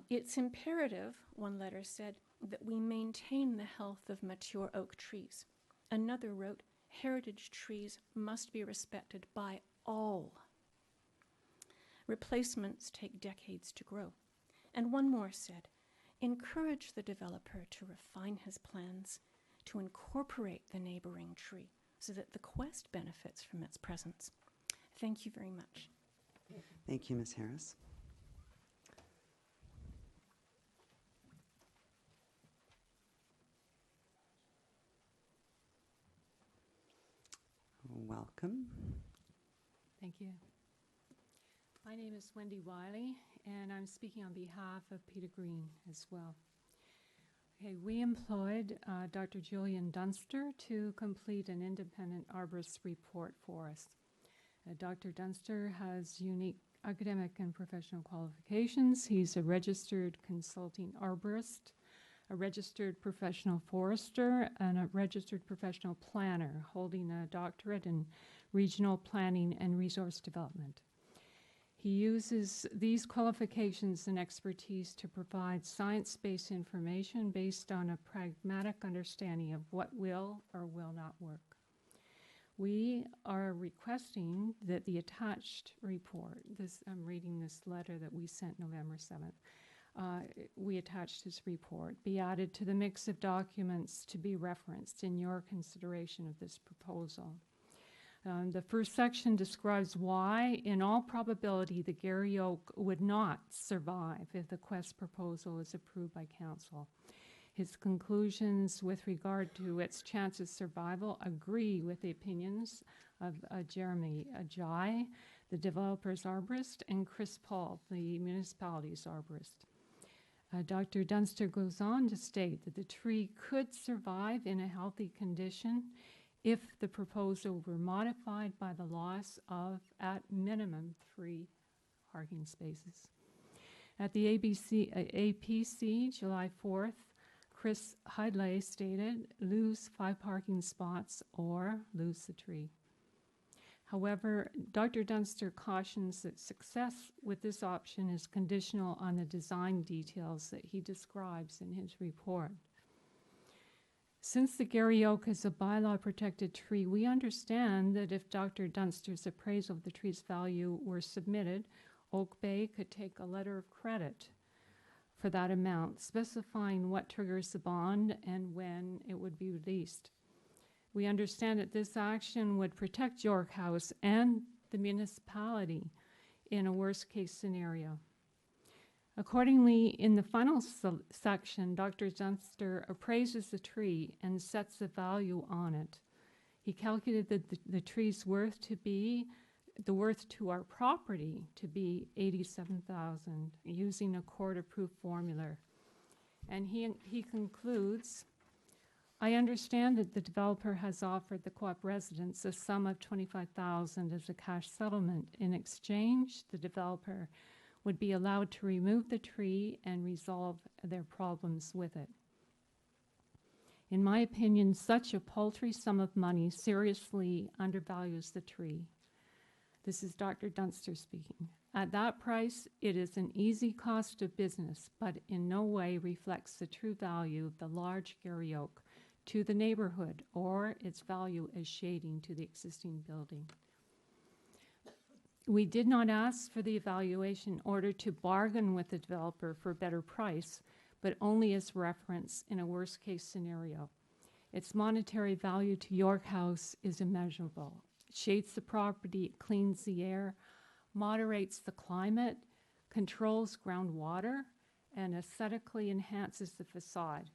It's imperative, one letter said, that we maintain the health of mature oak trees. Another wrote, heritage trees must be respected by all. Replacements take decades to grow. And one more said, encourage the developer to refine his plans to incorporate the neighboring tree so that the quest benefits from its presence. Thank you very much. Thank you, Ms. Harris. Welcome. Thank you. My name is Wendy Wiley, and I'm speaking on behalf of Peter Green as well. Okay, we employed Dr. Julian Dunster to complete an independent arborist report for us. Dr. Dunster has unique academic and professional qualifications. He's a registered consulting arborist, a registered professional forester, and a registered professional planner, holding a doctorate in regional planning and resource development. He uses these qualifications and expertise to provide science-based information based on a pragmatic understanding of what will or will not work. We are requesting that the attached report, I'm reading this letter that we sent November 7th, we attached this report, be added to the mix of documents to be referenced in your consideration of this proposal. The first section describes why, in all probability, the Gary Oak would not survive if the Quest proposal is approved by Council. His conclusions with regard to its chances of survival agree with the opinions of Jeremy Ajay, the developer's arborist, and Chris Paul, the municipality's arborist. Dr. Dunster goes on to state that the tree could survive in a healthy condition if the proposal were modified by the loss of, at minimum, 3 parking spaces. At the APC, July 4th, Chris Hidlay stated, lose 5 parking spots or lose the tree. However, Dr. Dunster cautions that success with this option is conditional on the design details that he describes in his report. Since the Gary Oak is a bylaw protected tree, we understand that if Dr. Dunster's appraisal of the tree's value were submitted, Oak Bay could take a letter of credit for that amount, specifying what triggers the bond and when it would be released. We understand that this action would protect York House and the municipality in a worst-case scenario. Accordingly, in the final section, Dr. Dunster appraises the tree and sets the value on it. He calculated the tree's worth to be, the worth to our property to be $87,000 using a court-approved formula. And he concludes, I understand that the developer has offered the co-op residents a sum of $25,000 as a cash settlement. In exchange, the developer would be allowed to remove the tree and resolve their problems with it. In my opinion, such a paltry sum of money seriously undervalues the tree. This is Dr. Dunster speaking. At that price, it is an easy cost of business, but in no way reflects the true value of the large Gary Oak to the neighborhood or its value as shading to the existing building. We did not ask for the evaluation in order to bargain with the developer for a better price, but only as reference in a worst-case scenario. Its monetary value to York House is immeasurable. It shades the property, it cleans the air, moderates the climate, controls groundwater, and aesthetically enhances the facade.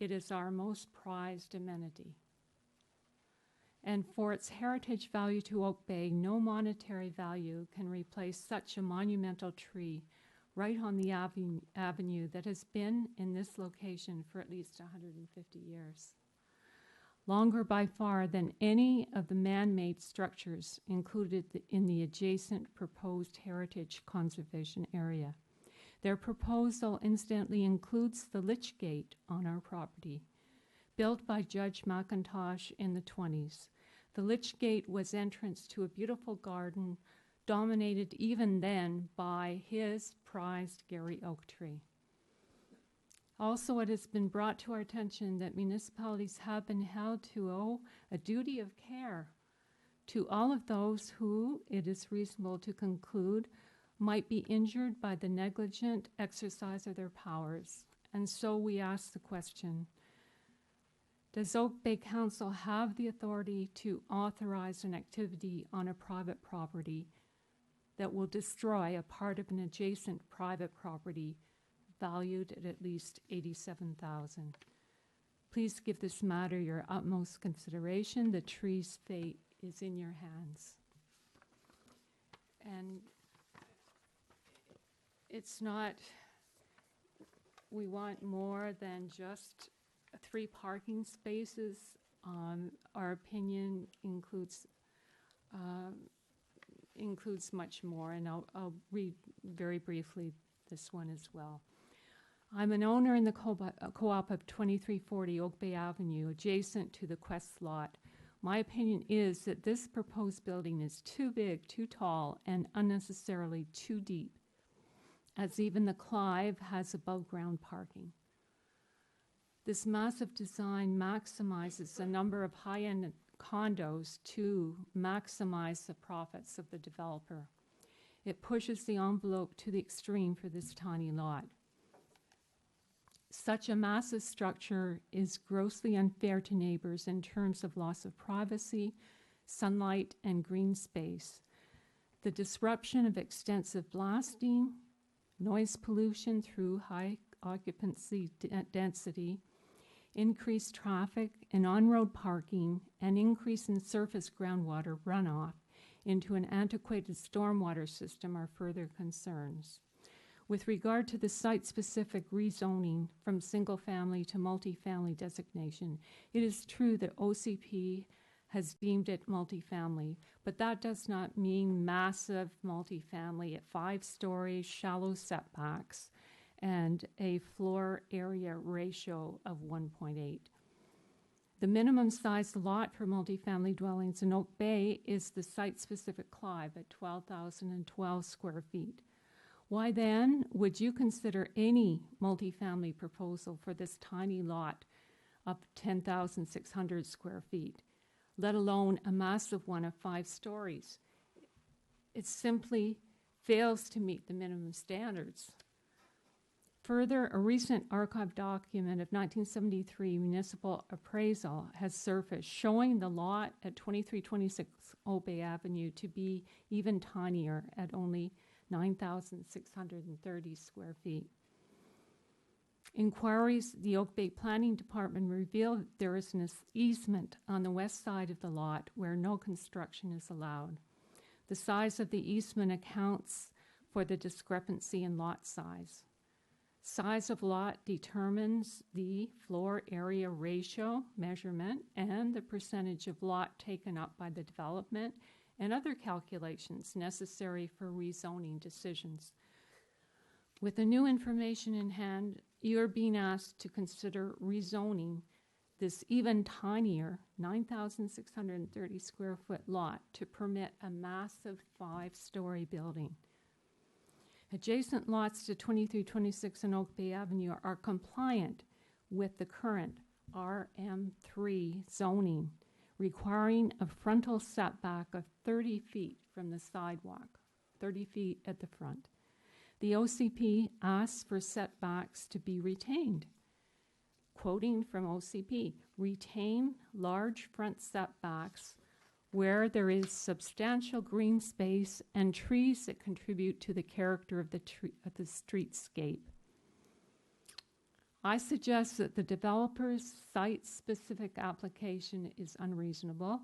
It is our most prized amenity. And for its heritage value to Oak Bay, no monetary value can replace such a monumental tree right on the avenue that has been in this location for at least 150 years. Longer by far than any of the man-made structures included in the adjacent proposed heritage conservation area. Their proposal incidentally includes the Lich Gate on our property, built by Judge McIntosh in the 20s. The Lich Gate was entrance to a beautiful garden dominated even then by his prized Gary oak tree. Also, it has been brought to our attention that municipalities have been held to owe a duty of care to all of those who, it is reasonable to conclude, might be injured by the negligent exercise of their powers. And so we ask the question, does Oak Bay Council have the authority to authorize an activity on a private property that will destroy a part of an adjacent private property valued at least $87,000? Please give this matter your utmost consideration. The tree's fate is in your hands. And it's not, we want more than just 3 parking spaces. Our opinion includes much more, and I'll read very briefly this one as well. I'm an owner in the co-op of 2340 Oak Bay Avenue, adjacent to the Quest lot. My opinion is that this proposed building is too big, too tall, and unnecessarily too deep, as even the Clive has above-ground parking. This massive design maximizes the number of high-end condos to maximize the profits of the developer. It pushes the envelope to the extreme for this tiny lot. Such a massive structure is grossly unfair to neighbors in terms of loss of privacy, sunlight, and green space. The disruption of extensive blasting, noise pollution through high occupancy density, increased traffic and on-road parking, and increase in surface groundwater runoff into an antiquated stormwater system are further concerns. With regard to the site-specific rezoning from single-family to multifamily designation, it is true that OCP has deemed it multifamily, but that does not mean massive multifamily at 5 stories, shallow setbacks, and a floor area ratio of 1.8. The minimum size lot for multifamily dwellings in Oak Bay is the site-specific Clive at 12,012 square feet. Why then would you consider any multifamily proposal for this tiny lot of 10,600 square feet, let alone a massive one of 5 stories? It simply fails to meet the minimum standards. Further, a recent archive document of 1973 municipal appraisal has surfaced showing the lot at 2326 Oak Bay Avenue to be even tinier at only 9,630 square feet. Inquiries, the Oak Bay Planning Department revealed there is an easement on the west side of the lot where no construction is allowed. The size of the easement accounts for the discrepancy in lot size. Size of lot determines the floor area ratio measurement and the percentage of lot taken up by the development and other calculations necessary for rezoning decisions. With the new information in hand, you are being asked to consider rezoning this even tinier 9,630 square foot lot to permit a massive 5-story building. Adjacent lots to 2326 and Oak Bay Avenue are compliant with the current RM3 zoning, requiring a frontal setback of 30 feet from the sidewalk, 30 feet at the front. The OCP asks for setbacks to be retained. Quoting from OCP, retain large front setbacks where there is substantial green space and trees that contribute to the character of the streetscape. I suggest that the developer's site-specific application is unreasonable,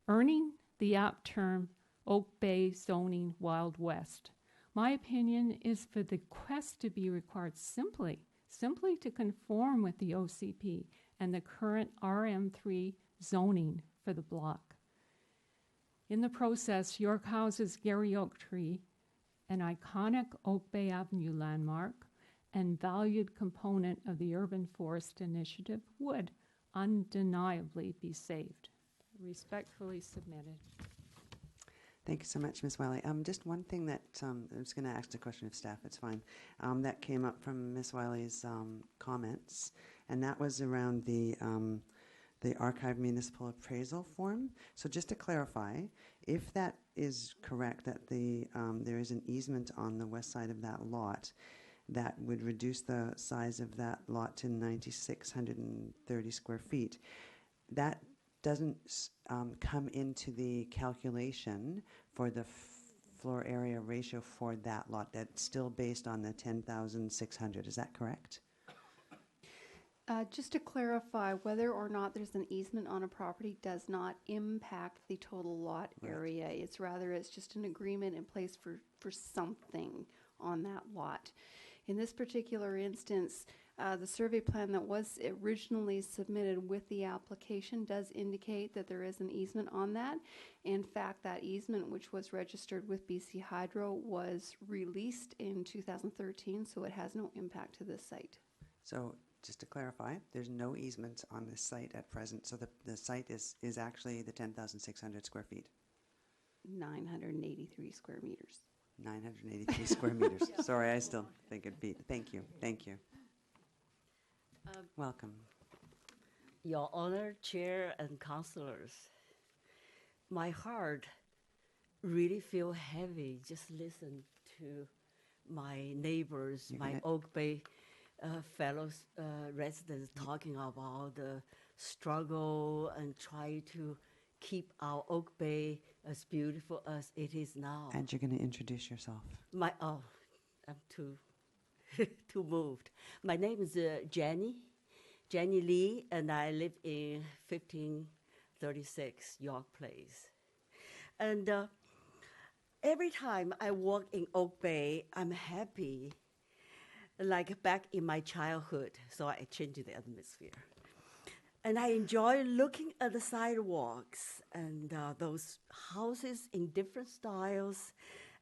earning the apt term Oak Bay zoning Wild West. My opinion is for the quest to be required simply to conform with the OCP and the current RM3 zoning for the block. In the process, York House's Gary Oak Tree, an iconic Oak Bay Avenue landmark and valued component of the Urban Forest Initiative, would undeniably be saved. Respectfully submitted. Thank you so much, Ms. Wiley. Just one thing that I was going to ask a question of staff. It's fine. That came up from Ms. Wiley's comments, and that was around the archive municipal appraisal form. So just to clarify, if that is correct, that there is an easement on the west side of that lot, that would reduce the size of that lot to 9,630 square feet. That doesn't come into the calculation for the floor area ratio for that lot. That's still based on the 10,600. Is that correct? Just to clarify, whether or not there's an easement on a property does not impact the total lot area. It's just an agreement in place for something on that lot. In this particular instance, the survey plan that was originally submitted with the application does indicate that there is an easement on that. In fact, that easement, which was registered with BC Hydro, was released in 2013, so it has no impact to this site. So just to clarify, there's no easement on this site at present, so the site is actually the 10,600 square feet. 983 square meters. 983 square meters. Sorry, I still think it'd be. Thank you. Thank you. Welcome. Your Honor, Chair, and councillors, my heart really feel heavy just listen to my neighbors, my Oak Bay fellow residents talking about the struggle and try to keep our Oak Bay as beautiful as it is now. And you're going to introduce yourself. I'm too moved. My name is Jenny Lee, and I live in 1536 York Place. And every time I walk in Oak Bay, I'm happy, like back in my childhood, so I change the atmosphere. And I enjoy looking at the sidewalks and those houses in different styles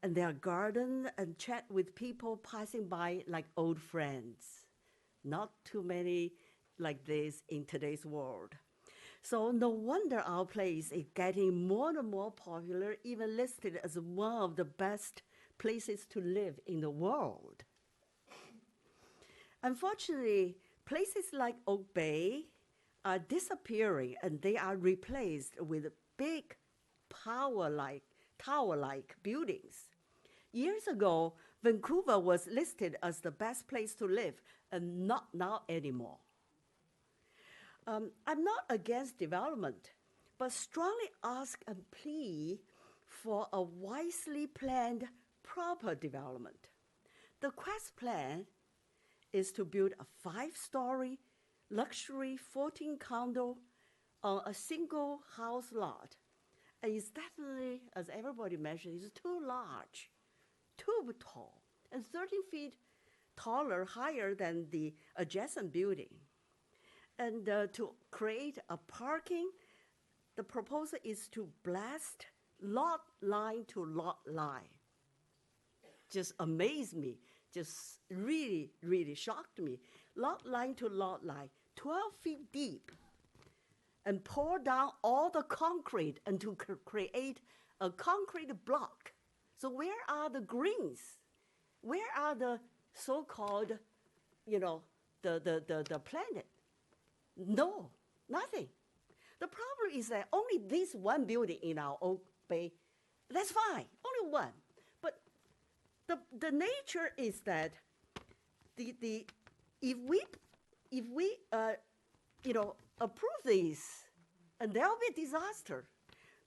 and their garden and chat with people passing by like old friends. Not too many like this in today's world. So no wonder our place is getting more and more popular, even listed as one of the best places to live in the world. Unfortunately, places like Oak Bay are disappearing, and they are replaced with big tower-like buildings. Years ago, Vancouver was listed as the best place to live, and not now anymore. I'm not against development, but strongly ask and plead for a wisely planned, proper development. The Quest plan is to build a 5-story luxury 14-condo on a single house lot. And it's definitely, as everybody mentioned, it's too large, too tall, and 13 feet taller, higher than the adjacent building. And to create a parking, the proposal is to blast lot line to lot line. Just amazed me, just really, really shocked me. Lot line to lot line, 12 feet deep, and pour down all the concrete and to create a concrete block. So where are the greens? Where are the so-called, the planet? No, nothing. The problem is that only this one building in our Oak Bay, that's fine, only one. But the nature is that if we approve these, and there will be a disaster,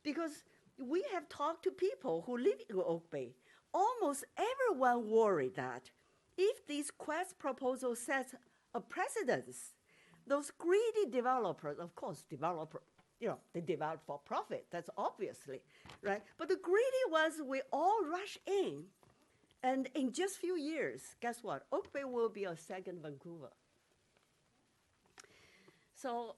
because we have talked to people who live in Oak Bay. Almost everyone worried that if this Quest proposal sets a precedence. Those greedy developers, of course, they develop for profit, that's obviously, right? But the greedy ones, we all rush in. And in just few years, guess what? Oak Bay will be a second Vancouver. So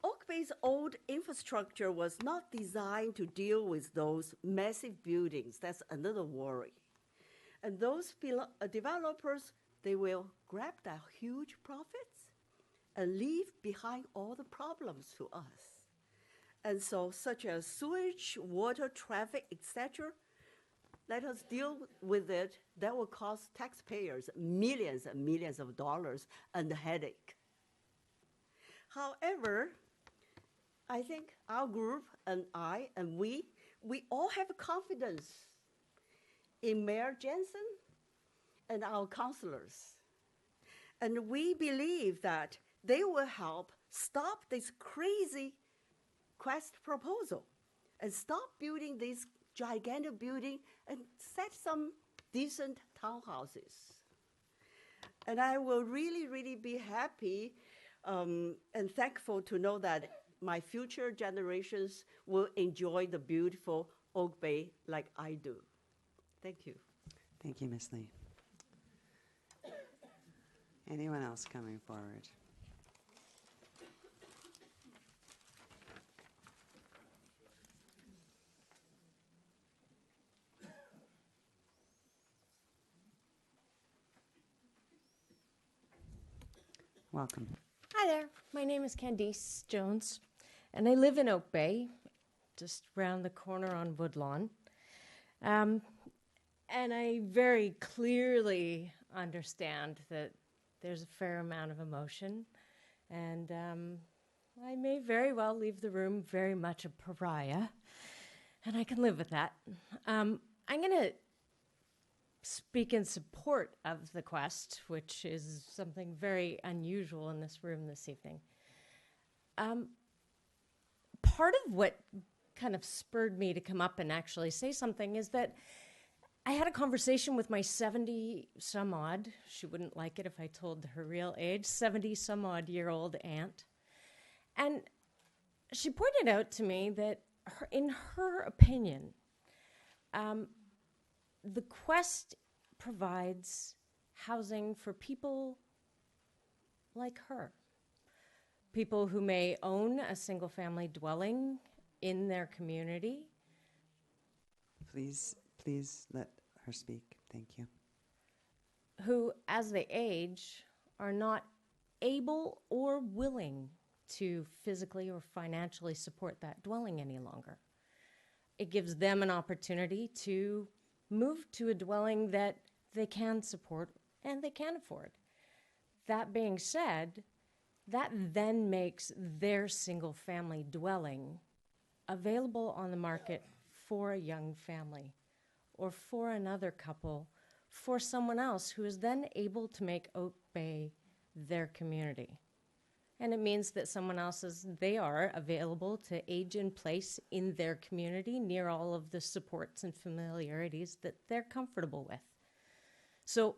Oak Bay's old infrastructure was not designed to deal with those massive buildings. That's another worry. And those developers, they will grab their huge profits and leave behind all the problems to us. And so such as sewage, water, traffic, etc., let us deal with it. That will cost taxpayers millions and millions of dollars and a headache. However, I think our group and I and we all have confidence in Mayor Jensen and our councillors. And we believe that they will help stop this crazy Quest proposal and stop building this gigantic building and set some decent townhouses. And I will really, really be happy and thankful to know that my future generations will enjoy the beautiful Oak Bay like I do. Thank you. Thank you, Ms. Lee. Anyone else coming forward? Welcome. Hi there. My name is Candice Jones, and I live in Oak Bay, just round the corner on Woodlawn. And I very clearly understand that there's a fair amount of emotion, and I may very well leave the room very much a pariah, and I can live with that. I'm going to speak in support of the Quest, which is something very unusual in this room this evening. Part of what kind of spurred me to come up and actually say something is that I had a conversation with my 70-some-odd, she wouldn't like it if I told her real age, 70-some-odd-year-old aunt. And she pointed out to me that in her opinion, the Quest provides housing for people like her, people who may own a single-family dwelling in their community. Please let her speak. Thank you. Who, as they age, are not able or willing to physically or financially support that dwelling any longer. It gives them an opportunity to move to a dwelling that they can support and they can afford. That being said, that then makes their single-family dwelling available on the market for a young family or for another couple, for someone else who is then able to make Oak Bay their community. And it means that someone else's, they are available to age in place in their community near all of the supports and familiarities that they're comfortable with. So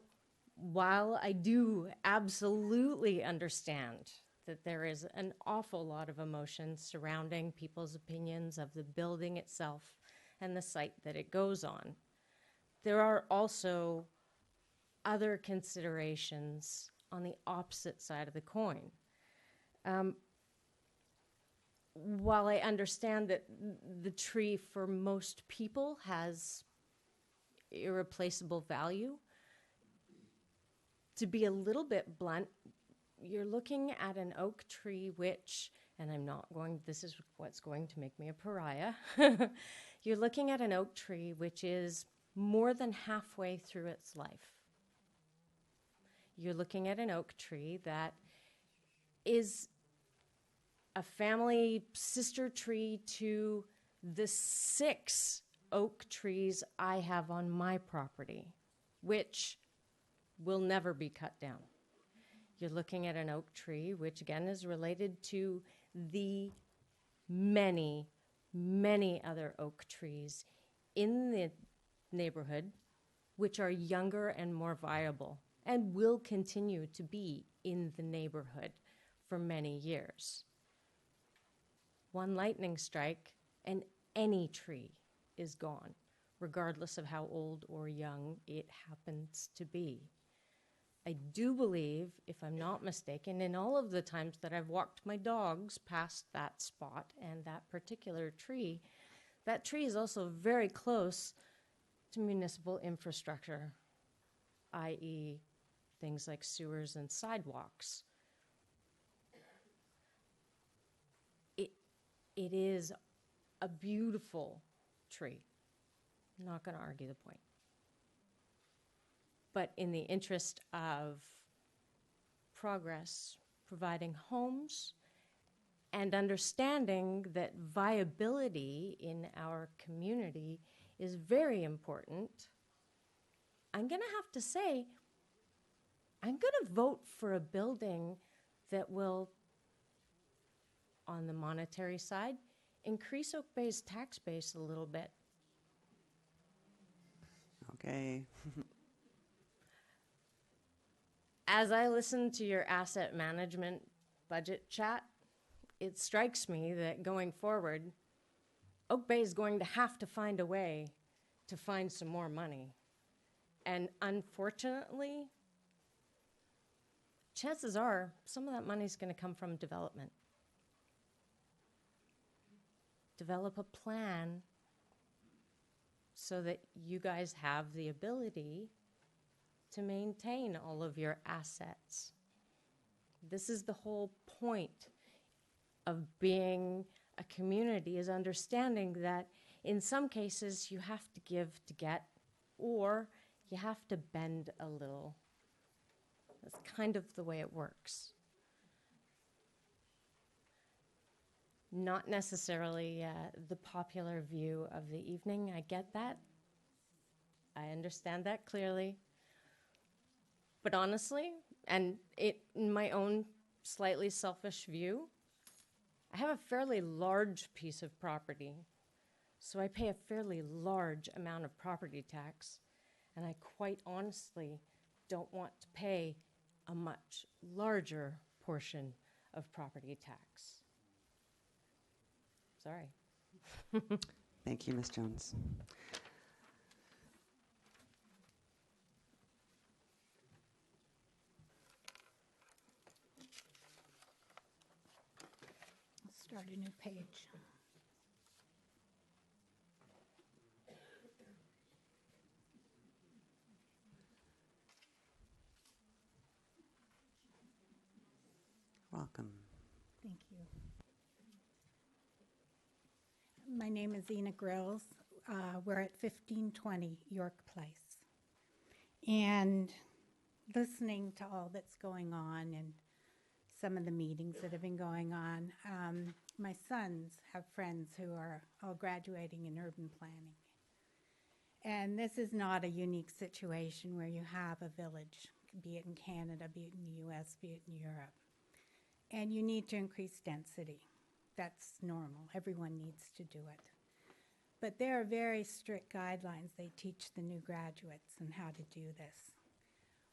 while I do absolutely understand that there is an awful lot of emotion surrounding people's opinions of the building itself and the site that it goes on, there are also other considerations on the opposite side of the coin. While I understand that the tree for most people has irreplaceable value, to be a little bit blunt, you're looking at an oak tree which, and this is what's going to make me a pariah, you're looking at an oak tree which is more than halfway through its life. You're looking at an oak tree that is a family sister tree to the 6 oak trees I have on my property, which will never be cut down. You're looking at an oak tree, which again is related to the many, many other oak trees in the neighborhood, which are younger and more viable and will continue to be in the neighborhood for many years. One lightning strike and any tree is gone, regardless of how old or young it happens to be. I do believe, if I'm not mistaken, in all of the times that I've walked my dogs past that spot and that particular tree, that tree is also very close to municipal infrastructure, i.e. things like sewers and sidewalks. It is a beautiful tree. I'm not going to argue the point. But in the interest of progress, providing homes, and understanding that viability in our community is very important, I'm going to have to say, I'm going to vote for a building that will, on the monetary side, increase Oak Bay's tax base a little bit. Okay. As I listen to your asset management budget chat, it strikes me that going forward, Oak Bay is going to have to find a way to find some more money. And unfortunately, chances are some of that money is going to come from development. Develop a plan so that you guys have the ability to maintain all of your assets. This is the whole point of being a community, is understanding that in some cases you have to give to get, or you have to bend a little. That's kind of the way it works. Not necessarily the popular view of the evening. I get that. I understand that clearly. But honestly, and in my own slightly selfish view, I have a fairly large piece of property, so I pay a fairly large amount of property tax, and I quite honestly don't want to pay a much larger portion of property tax. Sorry. Thank you, Ms. Jones. Let's start a new page. Welcome. Thank you. My name is Ina Grills. We're at 1520 York Place. And listening to all that's going on and some of the meetings that have been going on, my sons have friends who are all graduating in urban planning. And this is not a unique situation where you have a village, be it in Canada, be it in the US, be it in Europe. And you need to increase density. That's normal. Everyone needs to do it. But there are very strict guidelines they teach the new graduates on how to do this.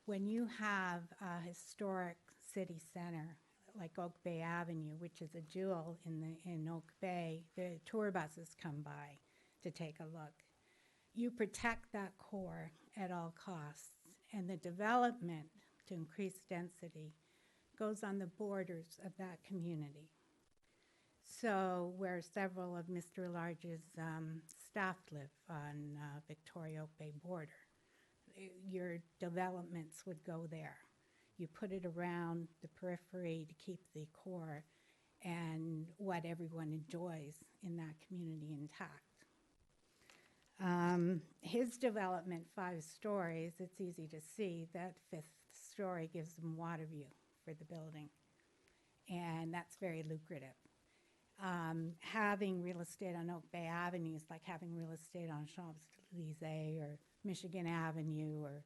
When you have a historic city center like Oak Bay Avenue, which is a jewel in Oak Bay, the tour buses come by to take a look. You protect that core at all costs, and the development to increase density goes on the borders of that community. So where several of Mr. Large's staff live on Victoria Oak Bay border, your developments would go there. You put it around the periphery to keep the core and what everyone enjoys in that community intact. His development, 5 stories, it's easy to see that 5th story gives them water view for the building, and that's very lucrative. Having real estate on Oak Bay Avenue is like having real estate on Champs-Élysées or Michigan Avenue or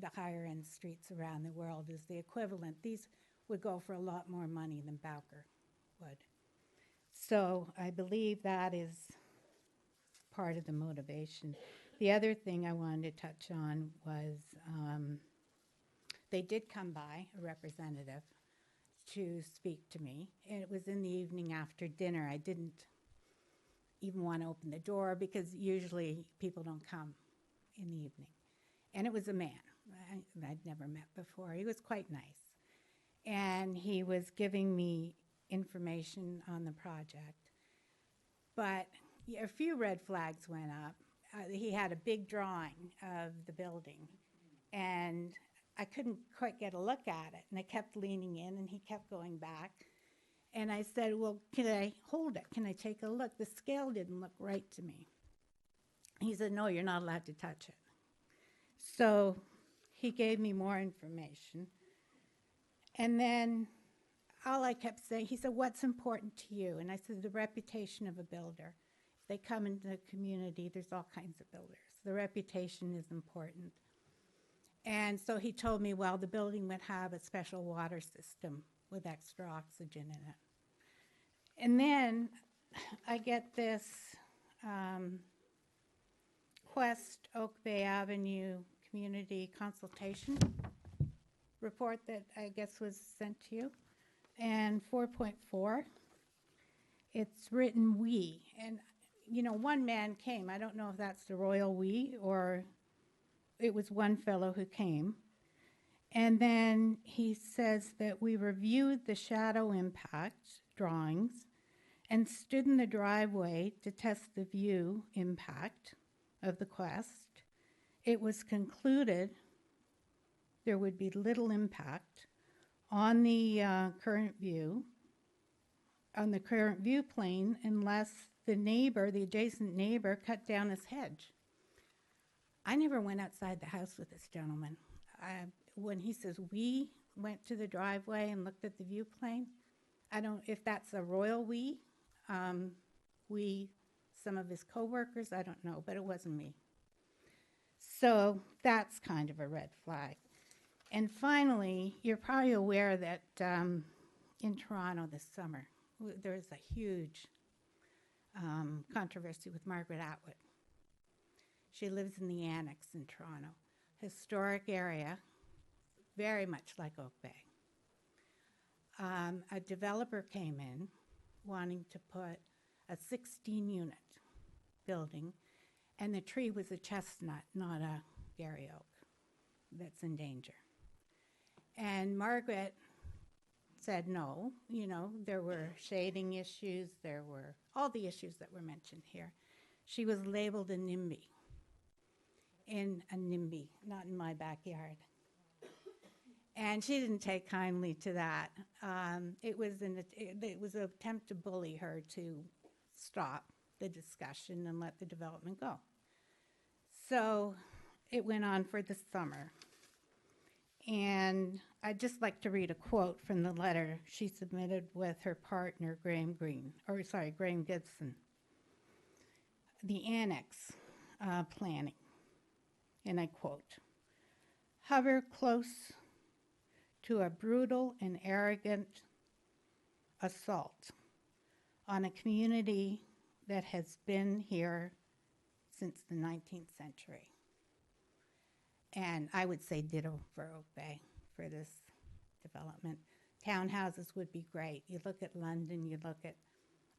the higher end streets around the world is the equivalent. These would go for a lot more money than Bowker would. So I believe that is part of the motivation. The other thing I wanted to touch on was they did come by, a representative, to speak to me. And it was in the evening after dinner. I didn't even want to open the door because usually people don't come in the evening. And it was a man I'd never met before. He was quite nice. And he was giving me information on the project. But a few red flags went up. He had a big drawing of the building, and I couldn't quite get a look at it. And I kept leaning in, and he kept going back. And I said, well, can I hold it? Can I take a look? The scale didn't look right to me. He said, no, you're not allowed to touch it. So he gave me more information. And then all I kept saying, he said, what's important to you? And I said, the reputation of a builder. If they come into the community, there's all kinds of builders. The reputation is important. And so he told me, well, the building would have a special water system with extra oxygen in it. And then I get this Quest Oak Bay Avenue Community Consultation report that I guess was sent to you. And 4.4, it's written we. And, you know, one man came. I don't know if that's the royal we or it was one fellow who came. And then he says that we reviewed the shadow impact drawings and stood in the driveway to test the view impact of the Quest. It was concluded there would be little impact on the current view, on the current view plane, unless the neighbor, the adjacent neighbor, cut down his hedge. I never went outside the house with this gentleman. When he says we went to the driveway and looked at the view plane, I don't, if that's a royal we, some of his coworkers, I don't know, but it wasn't me. So that's kind of a red flag. And finally, you're probably aware that in Toronto this summer, there was a huge controversy with Margaret Atwood. She lives in the Annex in Toronto. Historic area, very much like Oak Bay. A developer came in wanting to put a 16-unit building, and the tree was a chestnut, not a Gary oak that's in danger. And Margaret said no. You know, there were shading issues, there were all the issues that were mentioned here. She was labeled a NIMBY. In a NIMBY, not in my backyard. And she didn't take kindly to that. It was an attempt to bully her to stop the discussion and let the development go. So it went on for the summer. And I'd just like to read a quote from the letter she submitted with her partner, Graham Gibson. The annex planning, and I quote, hover close to a brutal and arrogant assault on a community that has been here since the 19th century. And I would say ditto for Oak Bay for this development. Townhouses would be great. You look at London, you look at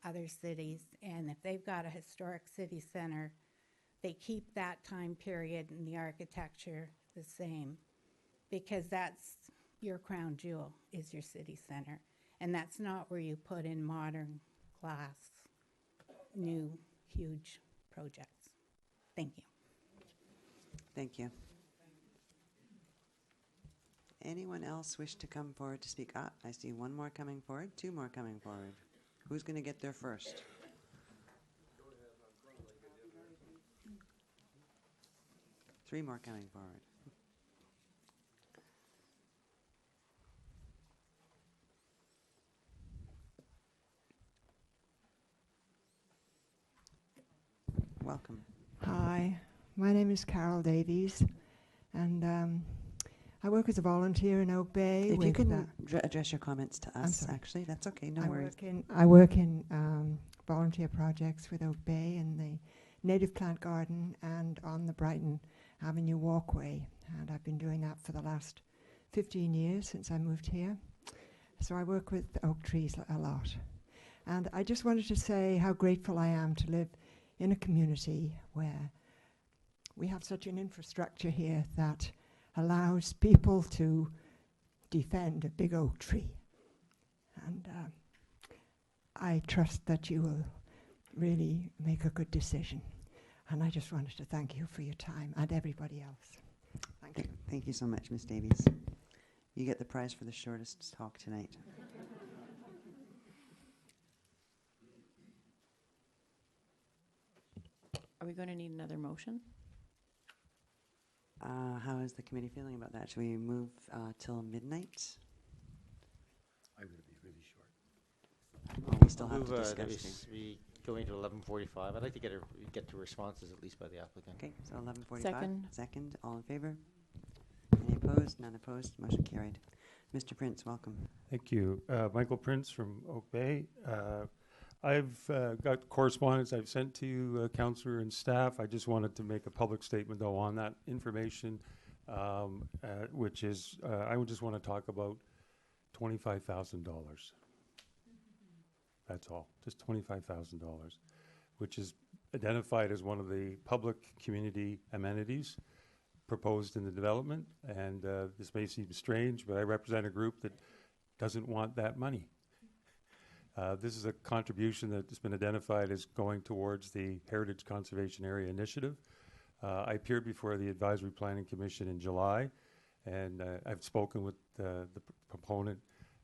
other cities, and if they've got a historic city center, they keep that time period and the architecture the same, because that's your crown jewel, is your city center. And that's not where you put in modern glass, new, huge projects. Thank you. Thank you. Anyone else wish to come forward to speak? Ah, I see one more coming forward, two more coming forward. Who's going to get there first? Three more coming forward. Welcome. Hi, my name is Carol Davies, and I work as a volunteer in Oak Bay. If you can address your comments to us, actually, that's okay, no worries. I work in volunteer projects with Oak Bay in the Native Plant Garden and on the Brighton Avenue Walkway, and I've been doing that for the last 15 years since I moved here. So I work with oak trees a lot. And I just wanted to say how grateful I am to live in a community where we have such an infrastructure here that allows people to defend a big oak tree. And I trust that you will really make a good decision. And I just wanted to thank you for your time and everybody else. Thank you. Thank you so much, Ms. Davies. You get the prize for the shortest talk tonight. Are we going to need another motion? How is the committee feeling about that? Should we move till midnight? I'm going to be really short. Oh, we still have to discuss. We go into 11:45. I'd like to get to responses at least by the applicant. Okay, so 11:45. Second. Second. All in favor? Any opposed? None opposed. Motion carried. Mr. Prince, welcome. Thank you. Michael Prince from Oak Bay. I've got correspondence I've sent to you, Councillor and staff. I just wanted to make a public statement, though, on that information, which is, I would just want to talk about $25,000. That's all, just $25,000, which is identified as one of the public community amenities proposed in the development. And this may seem strange, but I represent a group that doesn't want that money. This is a contribution that has been identified as going towards the Heritage Conservation Area Initiative. I appeared before the Advisory Planning Commission in July, and I've spoken with the proponent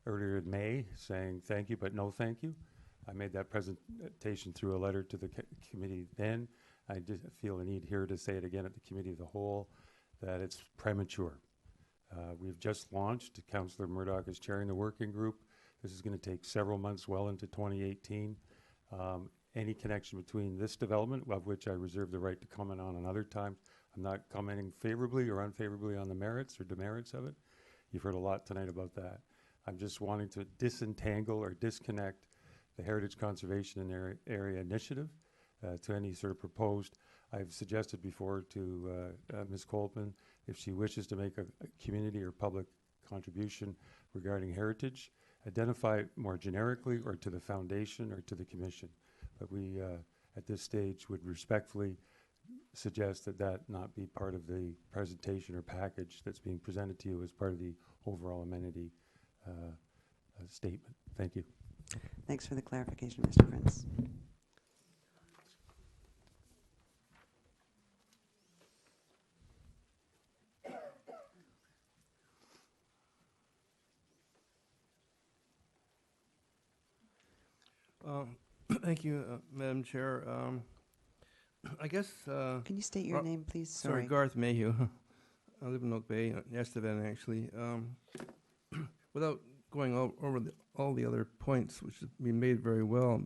earlier in May saying thank you, but no thank you. I made that presentation through a letter to the committee then. I did feel a need here to say it again at the Committee of the Whole, that it's premature. We've just launched. Councillor Murdoch is chairing the working group. This is going to take several months, well into 2018. Any connection between this development, of which I reserve the right to comment on another time. I'm not commenting favorably or unfavorably on the merits or demerits of it. You've heard a lot tonight about that. I'm just wanting to disentangle or disconnect the Heritage Conservation Area Initiative to any sort of proposed. I've suggested before to Ms. Coltman, if she wishes to make a community or public contribution regarding heritage, identify it more generically or to the foundation or to the commission. But we, at this stage, would respectfully suggest that that not be part of the presentation or package that's being presented to you as part of the overall amenity statement. Thank you. Thanks for the clarification, Mr. Prince. Thank you, Madam Chair. I guess... Can you state your name, please? Sorry, Garth Mayhew. I live in Oak Bay, Estevan, actually. Without going over all the other points, which have been made very well,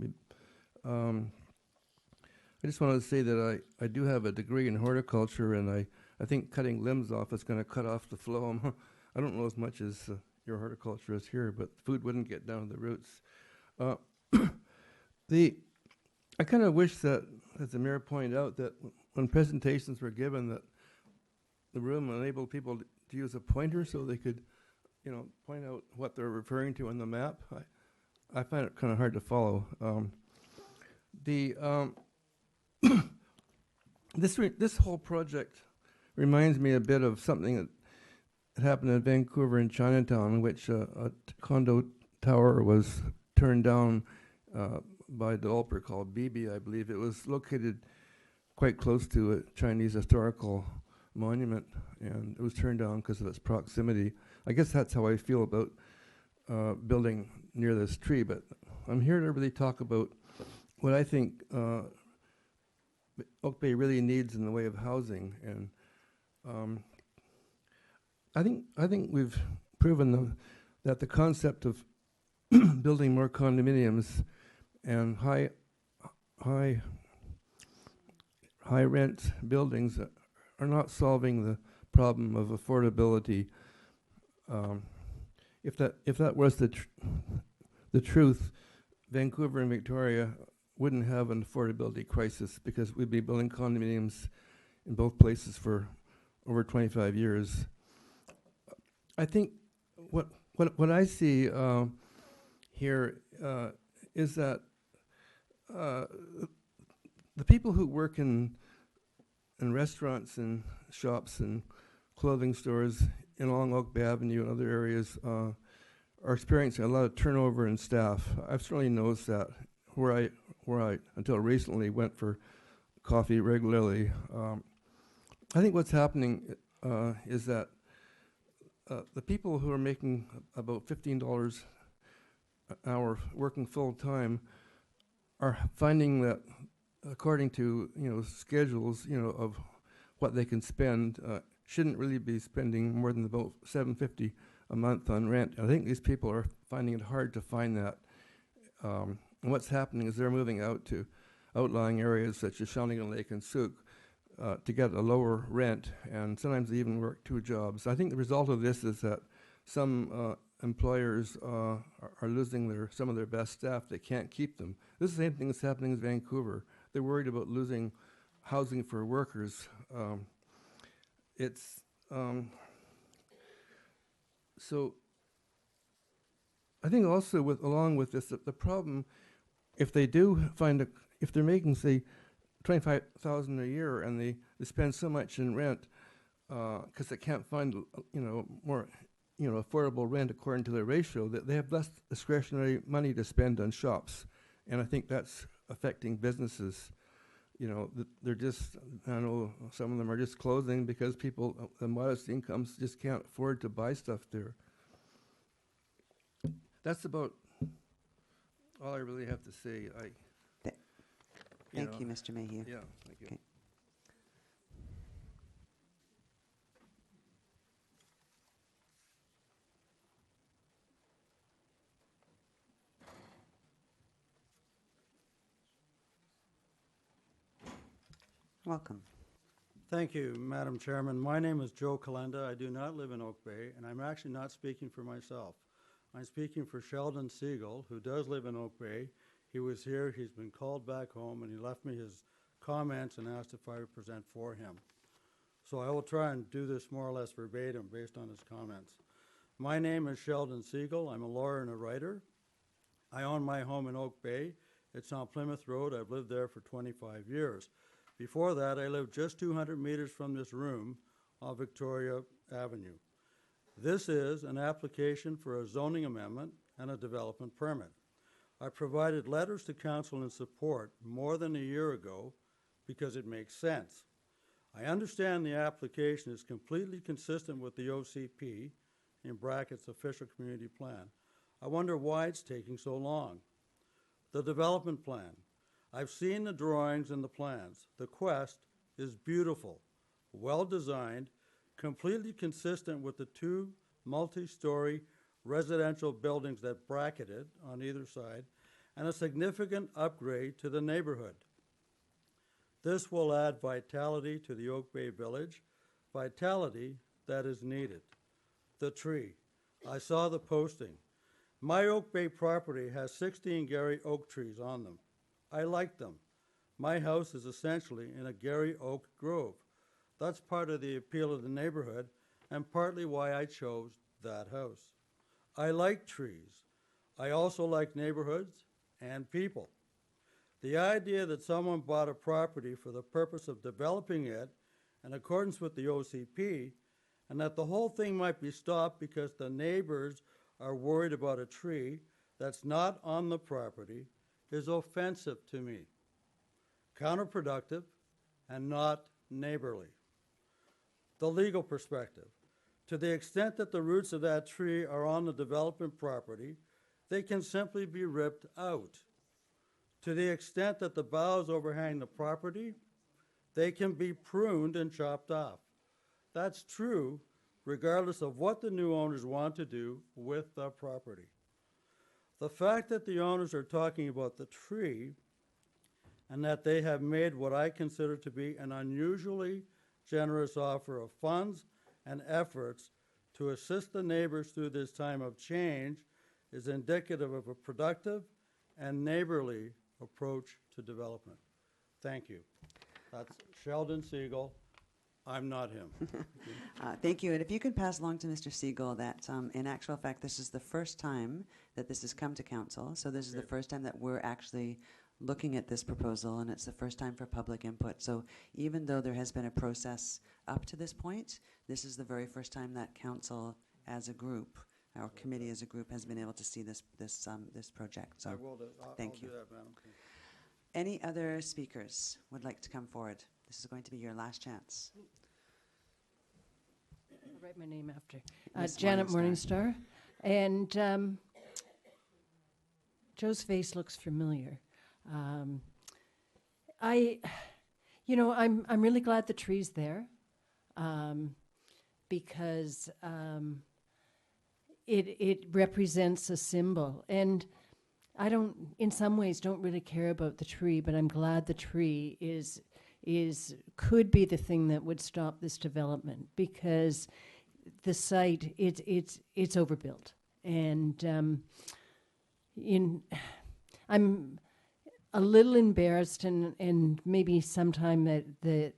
I just wanted to say that I do have a degree in horticulture, and I think cutting limbs off is going to cut off the phloem. I don't know as much as your horticulturist here, but food wouldn't get down to the roots. I kind of wish that, as the mayor pointed out, that when presentations were given, that the room enabled people to use a pointer so they could, point out what they're referring to on the map. I find it kind of hard to follow. This whole project reminds me a bit of something that happened in Vancouver in Chinatown, in which a condo tower was turned down by a developer called Bibi, I believe. It was located quite close to a Chinese historical monument, and it was turned down because of its proximity. I guess that's how I feel about building near this tree, but I'm here to really talk about what I think Oak Bay really needs in the way of housing. And I think we've proven that the concept of building more condominiums and high rent buildings are not solving the problem of affordability. If that was the truth, Vancouver and Victoria wouldn't have an affordability crisis, because we'd be building condominiums in both places for over 25 years. I think what I see here is that the people who work in restaurants and shops and clothing stores in along Oak Bay Avenue and other areas are experiencing a lot of turnover in staff. I've certainly noticed that where I until recently went for coffee regularly. I think what's happening is that the people who are making about $15 an hour working full time are finding that, according to schedules of what they can spend, shouldn't really be spending more than about $750 a month on rent. I think these people are finding it hard to find that. And what's happening is they're moving out to outlying areas such as Shawnigan Lake and Souk to get a lower rent, and sometimes they even work 2 jobs. I think the result of this is that some employers are losing some of their best staff. They can't keep them. This is the same thing that's happening in Vancouver. They're worried about losing housing for workers. So I think also along with this, the problem, if they do if they're making, say, $25,000 a year and they spend so much in rent because they can't find more affordable rent according to their ratio, that they have less discretionary money to spend on shops, and I think that's affecting businesses. They're just, I know some of them are just closing because people with modest incomes just can't afford to buy stuff there. That's about all I really have to say. Thank you, Mr. Mayhew. Yeah, thank you. Okay. Welcome. Thank you, Madam Chairman. My name is Joe Calenda. I do not live in Oak Bay, and I'm actually not speaking for myself. I'm speaking for Sheldon Siegel, who does live in Oak Bay. He was here, he's been called back home, and he left me his comments and asked if I would present for him. So I will try and do this more or less verbatim based on his comments. My name is Sheldon Siegel. I'm a lawyer and a writer. I own my home in Oak Bay. It's on Plymouth Road. I've lived there for 25 years. Before that, I lived just 200 meters from this room on Victoria Avenue. This is an application for a zoning amendment and a development permit. I provided letters to council in support more than a year ago because it makes sense. I understand the application is completely consistent with the OCP, in brackets official community plan. I wonder why it's taking so long. The development plan. I've seen the drawings and the plans. The Quest is beautiful, well designed, completely consistent with the 2 multi-story residential buildings that bracket it on either side, and a significant upgrade to the neighborhood. This will add vitality to the Oak Bay Village, vitality that is needed. The tree. I saw the posting. My Oak Bay property has 16 Gary oak trees on them. I like them. My house is essentially in a Gary oak grove. That's part of the appeal of the neighborhood and partly why I chose that house. I like trees. I also like neighborhoods and people. The idea that someone bought a property for the purpose of developing it in accordance with the OCP and that the whole thing might be stopped because the neighbors are worried about a tree that's not on the property is offensive to me, counterproductive, and not neighborly. The legal perspective. To the extent that the roots of that tree are on the development property, they can simply be ripped out. To the extent that the boughs overhang the property, they can be pruned and chopped off. That's true regardless of what the new owners want to do with the property. The fact that the owners are talking about the tree and that they have made what I consider to be an unusually generous offer of funds and efforts to assist the neighbors through this time of change is indicative of a productive and neighborly approach to development. Thank you. That's Sheldon Siegel. I'm not him. Thank you. And if you could pass along to Mr. Siegel that in actual fact, this is the first time that this has come to council. So this is the first time that we're actually looking at this proposal, and it's the first time for public input. So even though there has been a process up to this point, this is the very first time that council as a group, our committee as a group, has been able to see this project. So I will do, thank you. I'll do that, Madam Chair. Any other speakers would like to come forward? This is going to be your last chance. I'll write my name after. Miss Janet Morningstar. Morningstar. And Joe's face looks familiar. I'm really glad the tree's there, because it represents a symbol. And I in some ways don't really care about the tree, but I'm glad the tree could be the thing that would stop this development, because the site, it's overbuilt. And I'm a little embarrassed, and maybe sometime that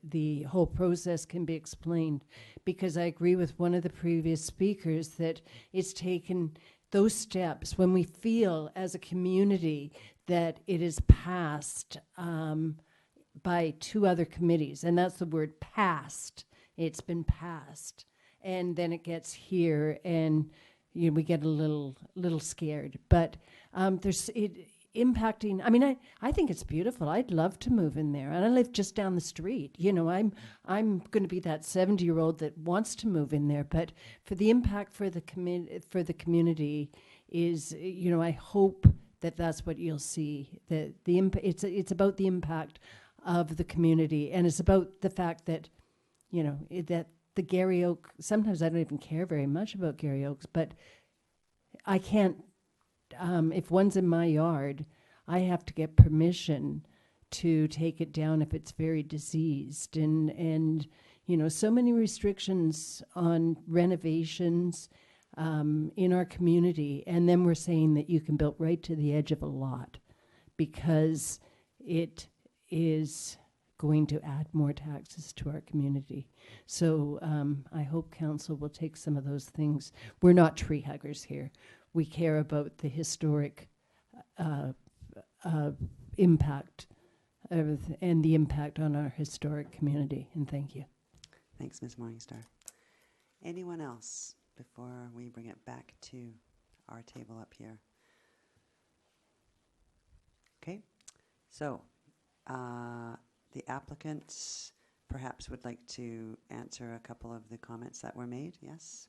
the whole process can be explained, because I agree with one of the previous speakers that it's taken those steps when we feel as a community that it is passed by 2 other committees, and that's the word passed. It's been passed, and then it gets here, and we get a little scared. But there's it impacting. I mean, I think it's beautiful. I'd love to move in there, and I live just down the street. I'm going to be that 70-year-old that wants to move in there. But for the impact for the community is, I hope that that's what you'll see. That it's about the impact of the community, and it's about the fact that, that the Gary Oak. Sometimes I don't even care very much about Gary Oaks, but I can't. If one's in my yard, I have to get permission to take it down if it's very diseased, and so many restrictions on renovations in our community, and then we're saying that you can build right to the edge of a lot because it is going to add more taxes to our community. So I hope council will take some of those things. We're not tree huggers here. We care about the historic impact and the impact on our historic community. And thank you. Thanks, Ms. Morningstar. Anyone else before we bring it back to our table up here? Okay, so the applicants perhaps would like to answer a couple of the comments that were made. Yes?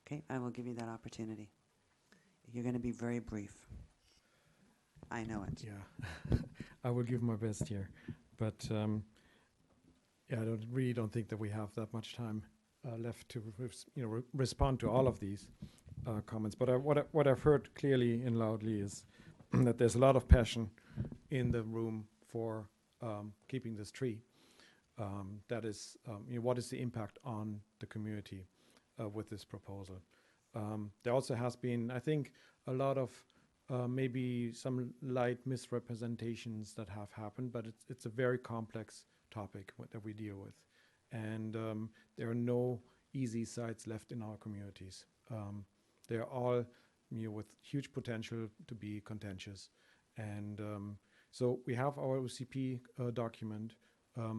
Okay, I will give you that opportunity. You're going to be very brief. I know it. Yeah, I will give my best here. But I really don't think that we have that much time left to respond to all of these comments. But what I've heard clearly and loudly is that there's a lot of passion in the room for keeping this tree. That is, what is the impact on the community with this proposal? There also has been, I think, a lot of maybe some light misrepresentations that have happened, but it's a very complex topic that we deal with. And there are no easy sites left in our communities. They're all with huge potential to be contentious. And so we have our OCP document.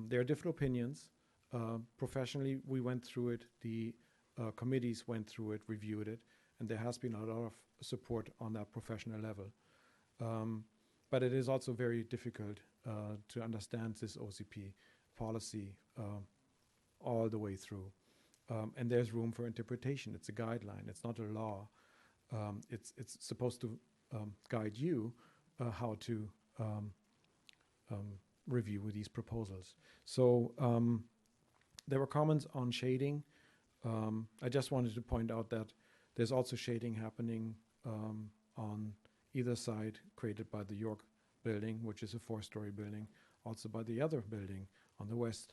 There are different opinions. Professionally, we went through it. The committees went through it, reviewed it, and there has been a lot of support on that professional level. But it is also very difficult to understand this OCP policy all the way through. And there's room for interpretation. It's a guideline. It's not a law. It's supposed to guide you how to review these proposals. So there were comments on shading. I just wanted to point out that there's also shading happening on either side, created by the York building, which is a 4-story building, also by the other building on the west.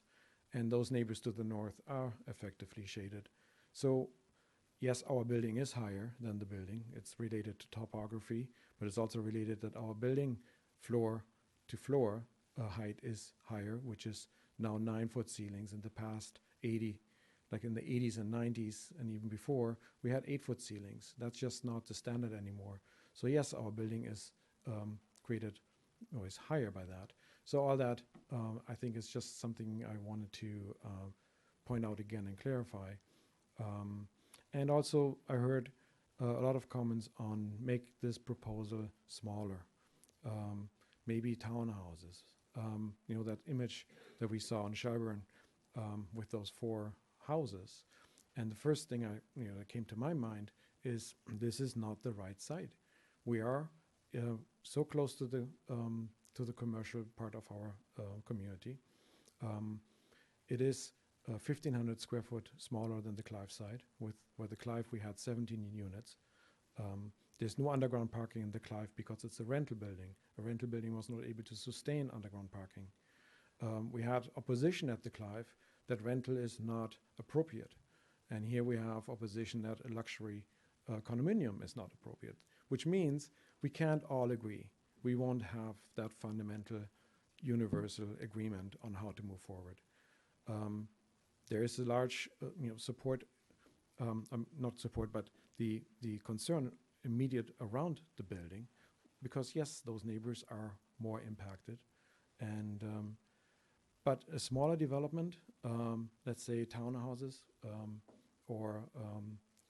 And those neighbors to the north are effectively shaded. So yes, our building is higher than the building. It's related to topography, but it's also related that our building floor to floor height is higher, which is now 9-foot ceilings. In the past, 80, like in the 80s and 90s and even before, we had 8-foot ceilings. That's just not the standard anymore. So yes, our building is created, or is higher by that. So all that, I think, is just something I wanted to point out again and clarify. And also, I heard a lot of comments on make this proposal smaller, maybe townhouses. You know, that image that we saw in Shelburne with those 4 houses. And the first thing that came to my mind is this is not the right site. We are so close to the commercial part of our community. It is 1,500 square foot smaller than the Clive site. Where the Clive we had 17 units. There's no underground parking in the Clive because it's a rental building. A rental building was not able to sustain underground parking. We had opposition at the Clive that rental is not appropriate. And here we have opposition that a luxury condominium is not appropriate, which means we can't all agree. We won't have that fundamental universal agreement on how to move forward. There is a large support, not support, but the concern immediate around the building, because yes, those neighbors are more impacted. And but a smaller development, let's say townhouses or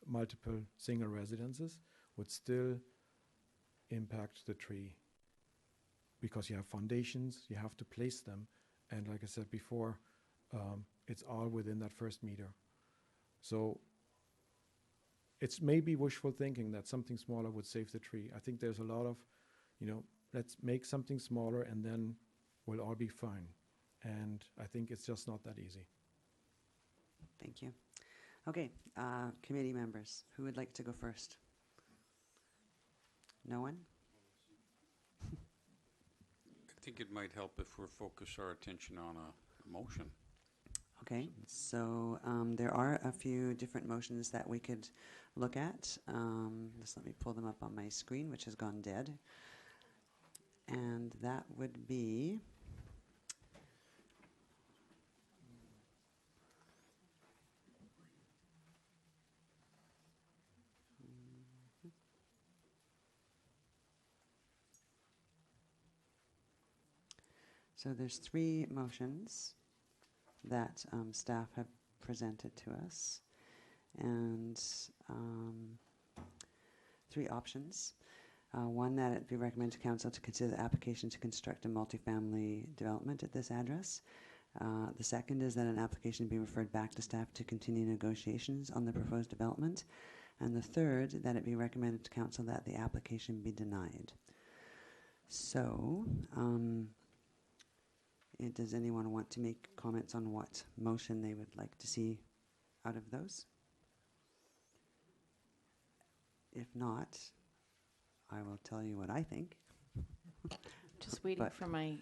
multiple single residences, would still impact the tree, because you have foundations, you have to place them, and like I said before, it's all within that first meter. So it's maybe wishful thinking that something smaller would save the tree. I think there's a lot of, let's make something smaller and then we'll all be fine. And I think it's just not that easy. Thank you. Okay, committee members, who would like to go first? No one? I think it might help if we focus our attention on a motion. Okay, so there are a few different motions that we could look at. Just let me pull them up on my screen, which has gone dead. And that would be so there's 3 motions that staff have presented to us, and 3 options. One, that it be recommended to council to consider the application to construct a multifamily development at this address. The second is that an application be referred back to staff to continue negotiations on the proposed development. And the third, that it be recommended to council that the application be denied. So, does anyone want to make comments on what motion they would like to see out of those? If not, I will tell you what I think. Just waiting for my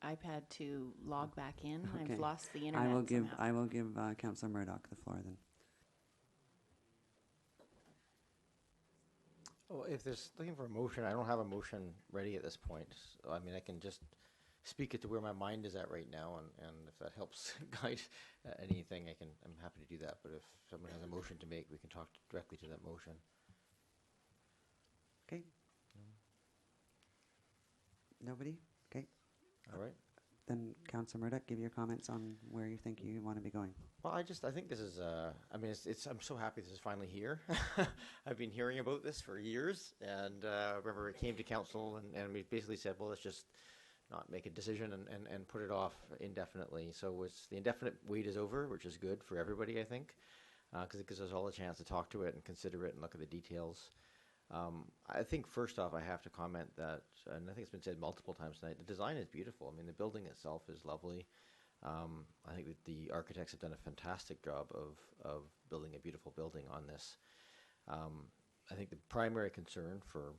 iPad to log back in. Okay. I've lost the internet somehow. I will give Councillor Murdoch the floor then. Well, if there's looking for a motion, I don't have a motion ready at this point. So, I mean, I can just speak it to where my mind is at right now, and if that helps guide anything, I'm happy to do that. But if someone has a motion to make, we can talk directly to that motion. Okay. Nobody? Okay. All right. Then Councillor Murdoch, give your comments on where you think you want to be going. Well, I think this is, I mean, I'm so happy this is finally here. I've been hearing about this for years, and I remember it came to council, and we basically said, well, let's just not make a decision and put it off indefinitely. So the indefinite wait is over, which is good for everybody, I think, because it gives us all a chance to talk to it and consider it and look at the details. I think first off, I have to comment that, and I think it's been said multiple times tonight, the design is beautiful. I mean, the building itself is lovely. I think that the architects have done a fantastic job of building a beautiful building on this. I think the primary concern for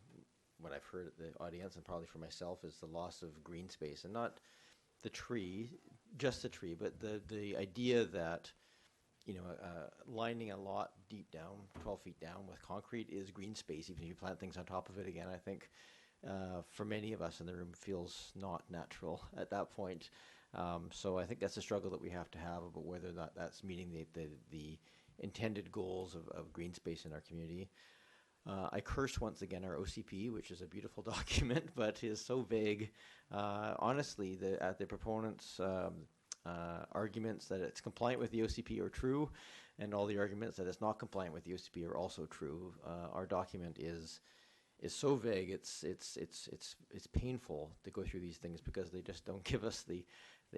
what I've heard at the audience, and probably for myself, is the loss of green space, and not the tree, just the tree, but the idea that lining a lot deep down, 12 feet down with concrete is green space, even if you plant things on top of it again. I think for many of us in the room feels not natural at that point. So I think that's a struggle that we have to have about whether or not that's meeting the intended goals of green space in our community. I curse once again our OCP, which is a beautiful document, but is so vague. Honestly, the proponents' arguments that it's compliant with the OCP are true, and all the arguments that it's not compliant with the OCP are also true. Our document is so vague. It's painful to go through these things because they just don't give us the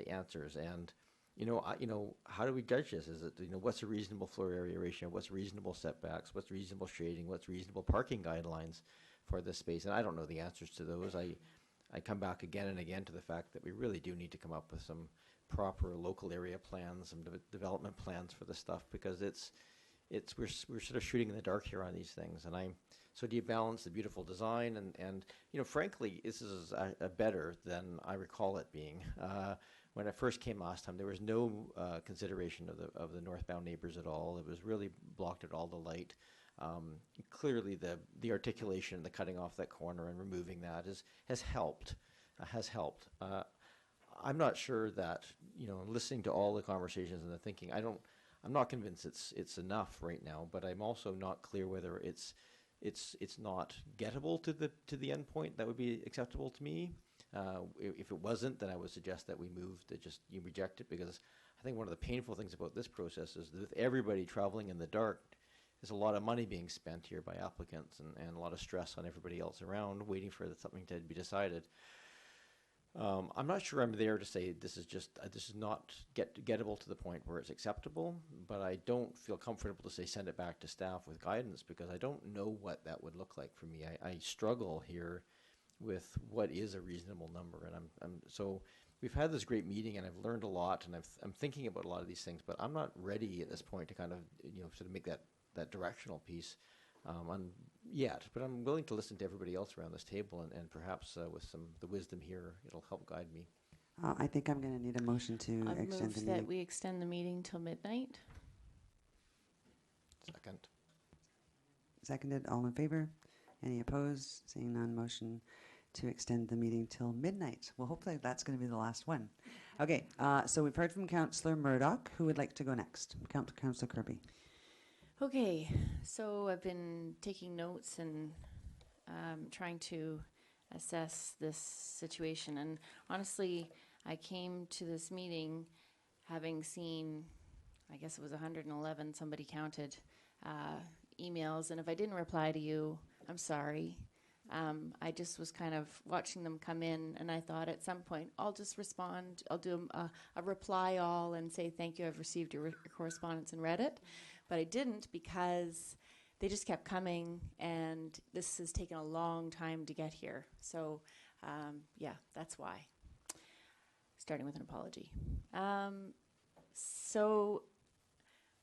answers. And how do we judge this? Is it, what's a reasonable floor area ratio? What's reasonable setbacks? What's reasonable shading? What's reasonable parking guidelines for this space? And I don't know the answers to those. I come back again and again to the fact that we really do need to come up with some proper local area plans, some development plans for this stuff, because we're sort of shooting in the dark here on these things. And so do you balance the beautiful design and frankly, this is a better than I recall it being. When I first came last time, there was no consideration of the northbound neighbors at all. It was really blocked at all the light. Clearly, the articulation, the cutting off that corner and removing that has helped. I'm not sure that listening to all the conversations and the thinking, I'm not convinced it's enough right now. But I'm also not clear whether it's not gettable to the end point that would be acceptable to me. If it wasn't, then I would suggest that we move to just reject it, because I think one of the painful things about this process is that with everybody traveling in the dark, there's a lot of money being spent here by applicants and a lot of stress on everybody else around waiting for something to be decided. I'm not sure I'm there to say this is not gettable to the point where it's acceptable, but I don't feel comfortable to say send it back to staff with guidance, because I don't know what that would look like for me. I struggle here with what is a reasonable number, and so we've had this great meeting, and I've learned a lot, and I'm thinking about a lot of these things, but I'm not ready at this point to kind of sort of make that directional piece yet. But I'm willing to listen to everybody else around this table, and perhaps with the wisdom here, it'll help guide me. I think I'm going to need a motion to I've extend the moved meeting. that we extend the meeting till midnight. Second. Seconded. All in favor? Any opposed? Seeing none, motion to extend the meeting till midnight. Well, hopefully that's going to be the last one. Okay, so we've heard from Councillor Murdoch. Who would like to go next? Councillor Kirby. Okay, so I've been taking notes and trying to assess this situation. And honestly, I came to this meeting having seen, I guess it was 111, somebody counted, emails. And if I didn't reply to you, I'm sorry. I just was kind of watching them come in, and I thought at some point I'll just respond. I'll do a reply all and say thank you, I've received your correspondence and read it. But I didn't, because they just kept coming, and this has taken a long time to get here. So yeah, that's why. Starting with an apology. So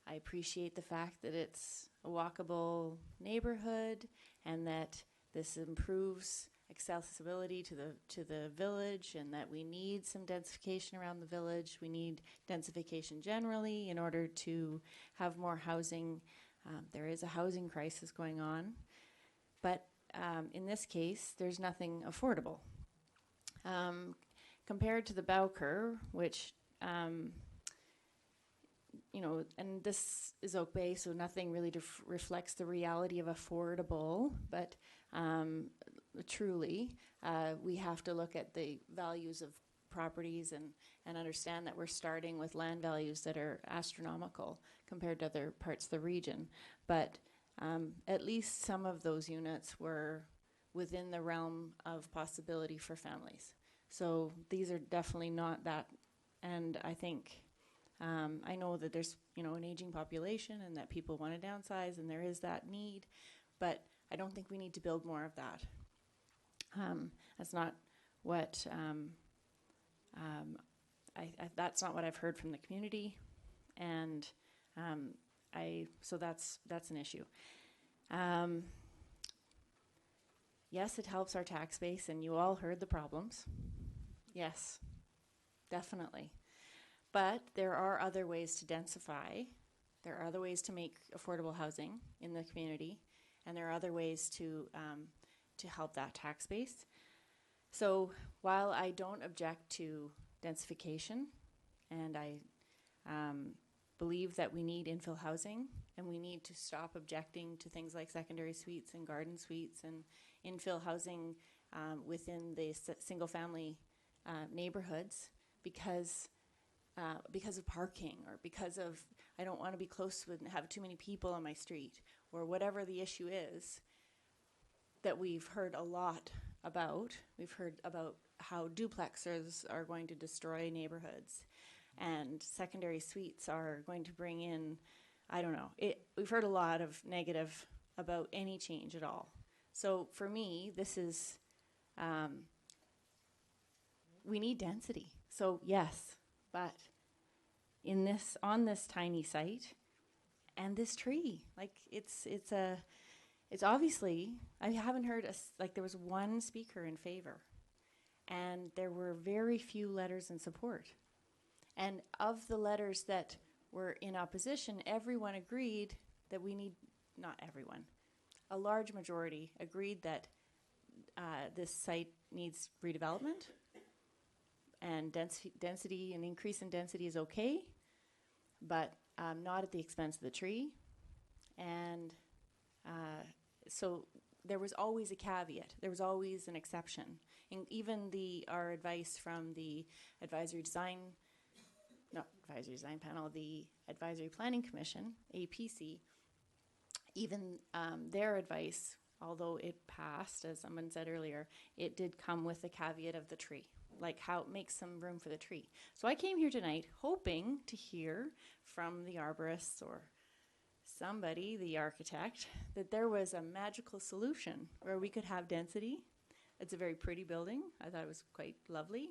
I appreciate the fact that it's a walkable neighborhood and that this improves accessibility to the village, and that we need some densification around the village. We need densification generally in order to have more housing. There is a housing crisis going on, but in this case, there's nothing affordable. Compared to the Bowker, which and this is Oak Bay, so nothing really reflects the reality of affordable, but truly, we have to look at the values of properties and understand that we're starting with land values that are astronomical compared to other parts of the region. But at least some of those units were within the realm of possibility for families. So these are definitely not that, and I think I know that there's an aging population and that people want to downsize, and there is that need, but I don't think we need to build more of that. That's not what that's not what I've heard from the community, and so that's an issue. Yes, it helps our tax base, and you all heard the problems. Yes, definitely. But there are other ways to densify. There are other ways to make affordable housing in the community, and there are other ways to help that tax base. So while I don't object to densification, and I believe that we need infill housing, and we need to stop objecting to things like secondary suites and garden suites and infill housing within the single-family neighborhoods because of parking, or because of I don't want to be close with and have too many people on my street, or whatever the issue is that we've heard a lot about. We've heard about how duplexers are going to destroy neighborhoods and secondary suites are going to bring in, I don't know. We've heard a lot of negative about any change at all. So for me, this is, we need density. So yes, but on this tiny site and this tree, like it's obviously, I haven't heard, there was one speaker in favor and there were very few letters in support. And of the letters that were in opposition, everyone agreed that we need, not everyone, a large majority agreed that this site needs redevelopment and density, an increase in density is okay, but not at the expense of the tree. And so there was always a caveat. There was always an exception. And even our advice from the advisory design panel, the Advisory Planning Commission, APC, even their advice, although it passed, as someone said earlier, it did come with the caveat of the tree, like how it makes some room for the tree. So I came here tonight hoping to hear from the arborists or somebody, the architect, that there was a magical solution where we could have density. It's a very pretty building. I thought it was quite lovely.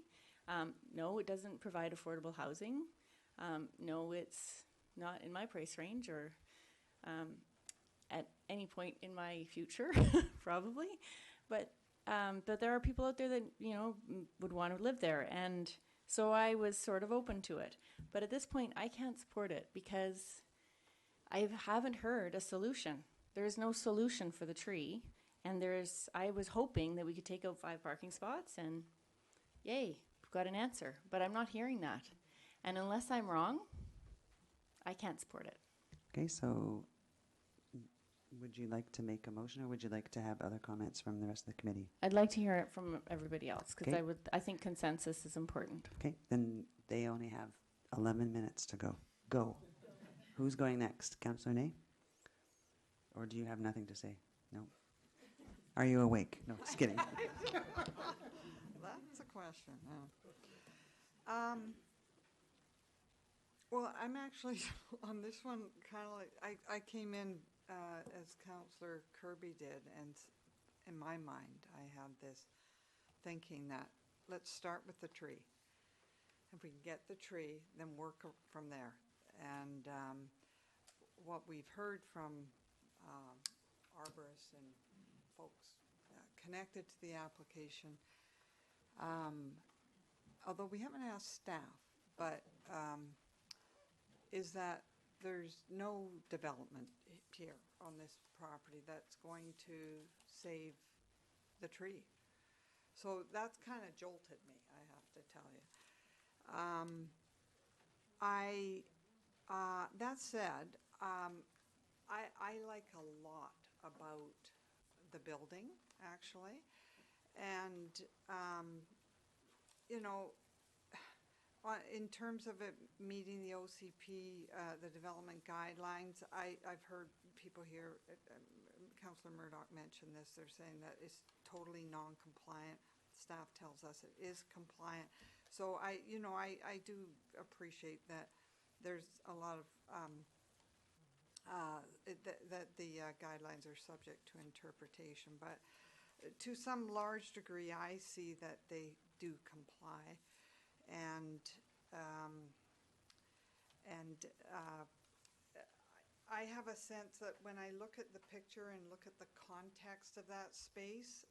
No, it doesn't provide affordable housing. No, it's not in my price range or at any point in my future, probably. But there are people out there that, would want to live there. And so I was sort of open to it. But at this point, I can't support it because I haven't heard a solution. There's no solution for the tree. And I was hoping that we could take out 5 parking spots and yay, we've got an answer. But I'm not hearing that. And unless I'm wrong, I can't support it. Okay, so would you like to make a motion, or would you like to have other comments from the rest of the committee? I'd like to hear it from everybody else, because Okay. I think consensus is important. Okay, then they only have 11 minutes to go. Go. Who's going next? Councillor Ney? Or do you have nothing to say? No. Are you awake? No, just kidding. That's a question. Well, I'm actually on this one kind of like I came in as Councillor Kirby did, and in my mind I had this thinking that let's start with the tree. If we can get the tree, then work from there. And what we've heard from arborists and folks connected to the application, although we haven't asked staff, but is that there's no development here on this property that's going to save the tree. So that's kind of jolted me, I have to tell you. That said, I like a lot about the building, actually. And, in terms of it meeting the OCP, the development guidelines, I've heard people here, Councillor Murdoch mentioned this, they're saying that it's totally non-compliant. Staff tells us it is compliant. So I do appreciate that there's a lot of, that the guidelines are subject to interpretation, but to some large degree I see that they do comply. And I have a sense that when I look at the picture and look at the context of that space,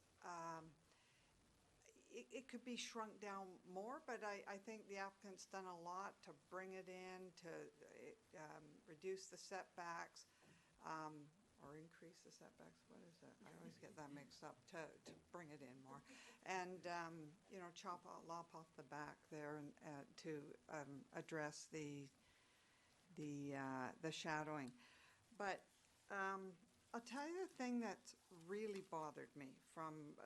it could be shrunk down more, but I think the applicant's done a lot to bring it in, to reduce the setbacks. or increase the setbacks, what is it? I always get that mixed up, to bring it in more. And, you know, lop off the back there and to address the shadowing. But I'll tell you the thing that's really bothered me from,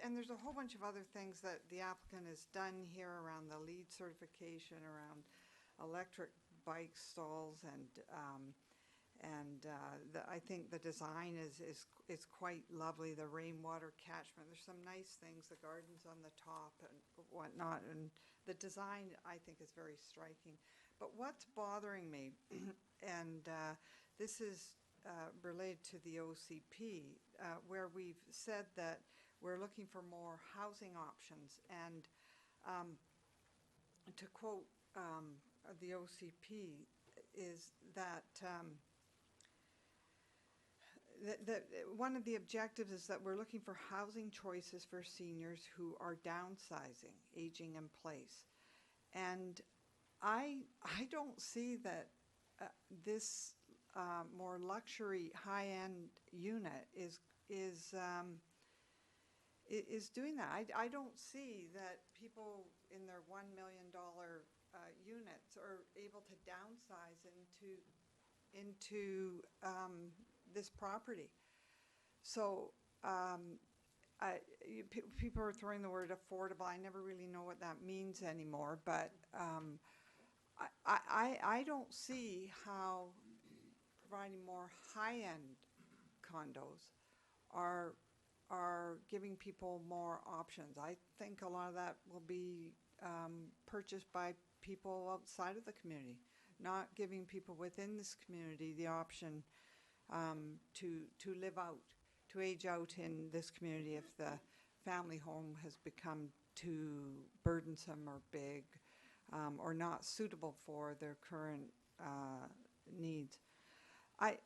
and there's a whole bunch of other things that the applicant has done here around the LEED certification, around electric bike stalls, and I think the design is quite lovely. The rainwater catchment, there's some nice things, the gardens on the top and whatnot, and the design I think is very striking. But what's bothering me, and this is related to the OCP, where we've said that we're looking for more housing options, and to quote the OCP is that that one of the objectives is that we're looking for housing choices for seniors who are downsizing, aging in place. And I don't see that this more luxury high-end unit is doing that. I don't see that people in their $1 million units are able to downsize into this property. So people are throwing the word affordable. I never really know what that means anymore, but I don't see how providing more high-end condos are giving people more options. I think a lot of that will be purchased by people outside of the community, not giving people within this community the option to live out, to age out in this community if the family home has become too burdensome or big, or not suitable for their current needs.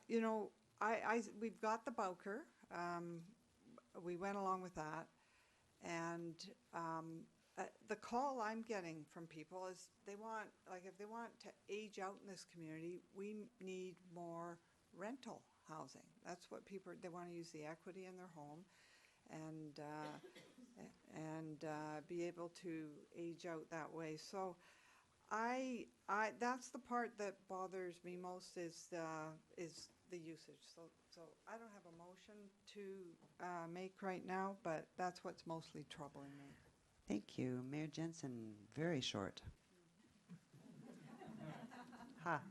We've got the Bowker. We went along with that, and the call I'm getting from people is they want, like, if they want to age out in this community, we need more rental housing. That's what people, they want to use the equity in their home and be able to age out that way. So that's the part that bothers me most is the usage. So I don't have a motion to make right now, but that's what's mostly troubling me. Thank you. Mayor Jensen, very short. Ha.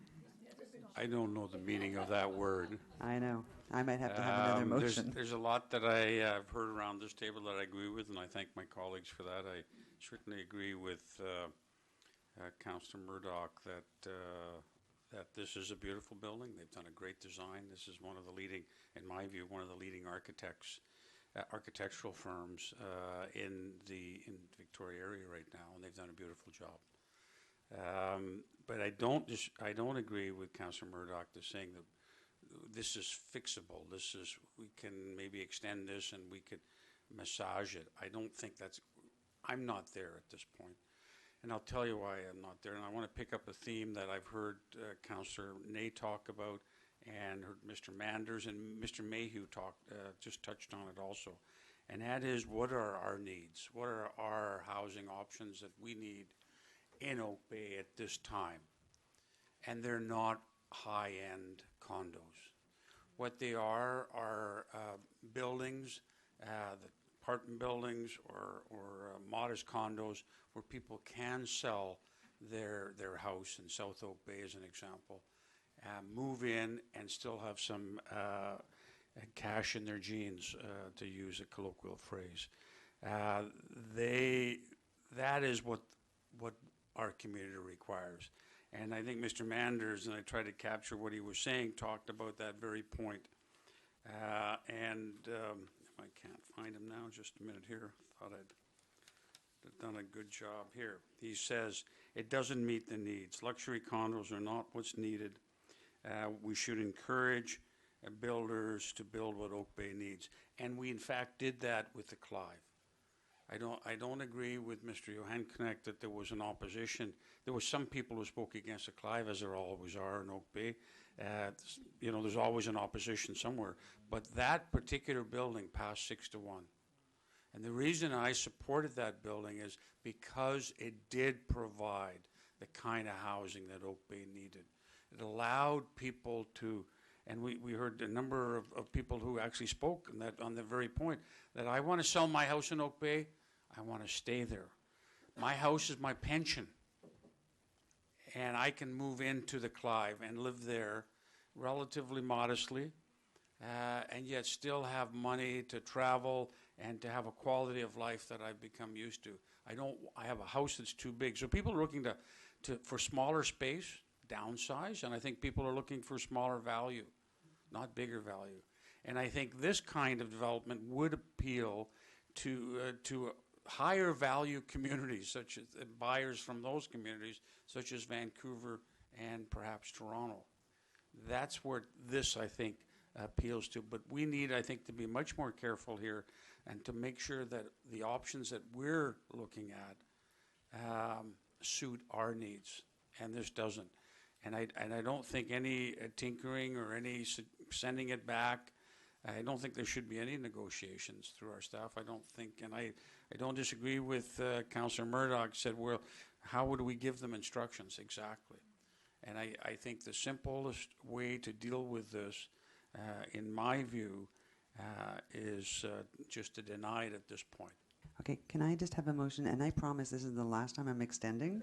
I don't know the meaning of that word. I know. I might have to have another motion. There's a lot that I've heard around this table that I agree with, and I thank my colleagues for that. I certainly agree with Councillor Murdoch that this is a beautiful building. They've done a great design. This is one of the leading, in my view, one of the leading architectural firms in Victoria area right now, and they've done a beautiful job. But I don't agree with Councillor Murdoch to saying that this is fixable. We can maybe extend this and we could massage it. I don't think I'm not there at this point. And I'll tell you why I'm not there. And I want to pick up a theme that I've heard Councillor Ney talk about, and heard Mr. Manders and Mr. Mayhew just touched on it also. And that is, what are our needs? What are our housing options that we need in Oak Bay at this time? And they're not high-end condos. What they are buildings, the apartment buildings or modest condos where people can sell their house in South Oak Bay, as an example, move in and still have some cash in their jeans, to use a colloquial phrase. That is what our community requires. And I think Mr. Manders, and I tried to capture what he was saying, talked about that very point. If I can't find him now, just a minute here, thought I'd done a good job here. He says, it doesn't meet the needs. Luxury condos are not what's needed. We should encourage builders to build what Oak Bay needs. And we, in fact, did that with the Clive. I don't agree with Mr. Johan Knecht that there was an opposition. There were some people who spoke against the Clive, as there always are in Oak Bay. You know, there's always an opposition somewhere. But that particular building passed 6-1. And the reason I supported that building is because it did provide the kind of housing that Oak Bay needed. It allowed people to, and we heard a number of people who actually spoke on that very point, that I want to sell my house in Oak Bay, I want to stay there. My house is my pension. And I can move into the Clive and live there relatively modestly, and yet still have money to travel and to have a quality of life that I've become used to. I have a house that's too big. So people are looking for smaller space, downsize, and I think people are looking for smaller value, not bigger value. And I think this kind of development would appeal to higher value communities, such as buyers from those communities, such as Vancouver and perhaps Toronto. That's where this, I think, appeals to. But we need, I think, to be much more careful here and to make sure that the options that we're looking at suit our needs, and this doesn't. And I don't think any tinkering or any sending it back. I don't think there should be any negotiations through our staff. I don't think, and I don't disagree with Councillor Murdoch said, well, how would we give them instructions exactly? And I think the simplest way to deal with this, in my view, is just to deny it at this point. Okay, can I just have a motion? And I promise this is the last time I'm extending.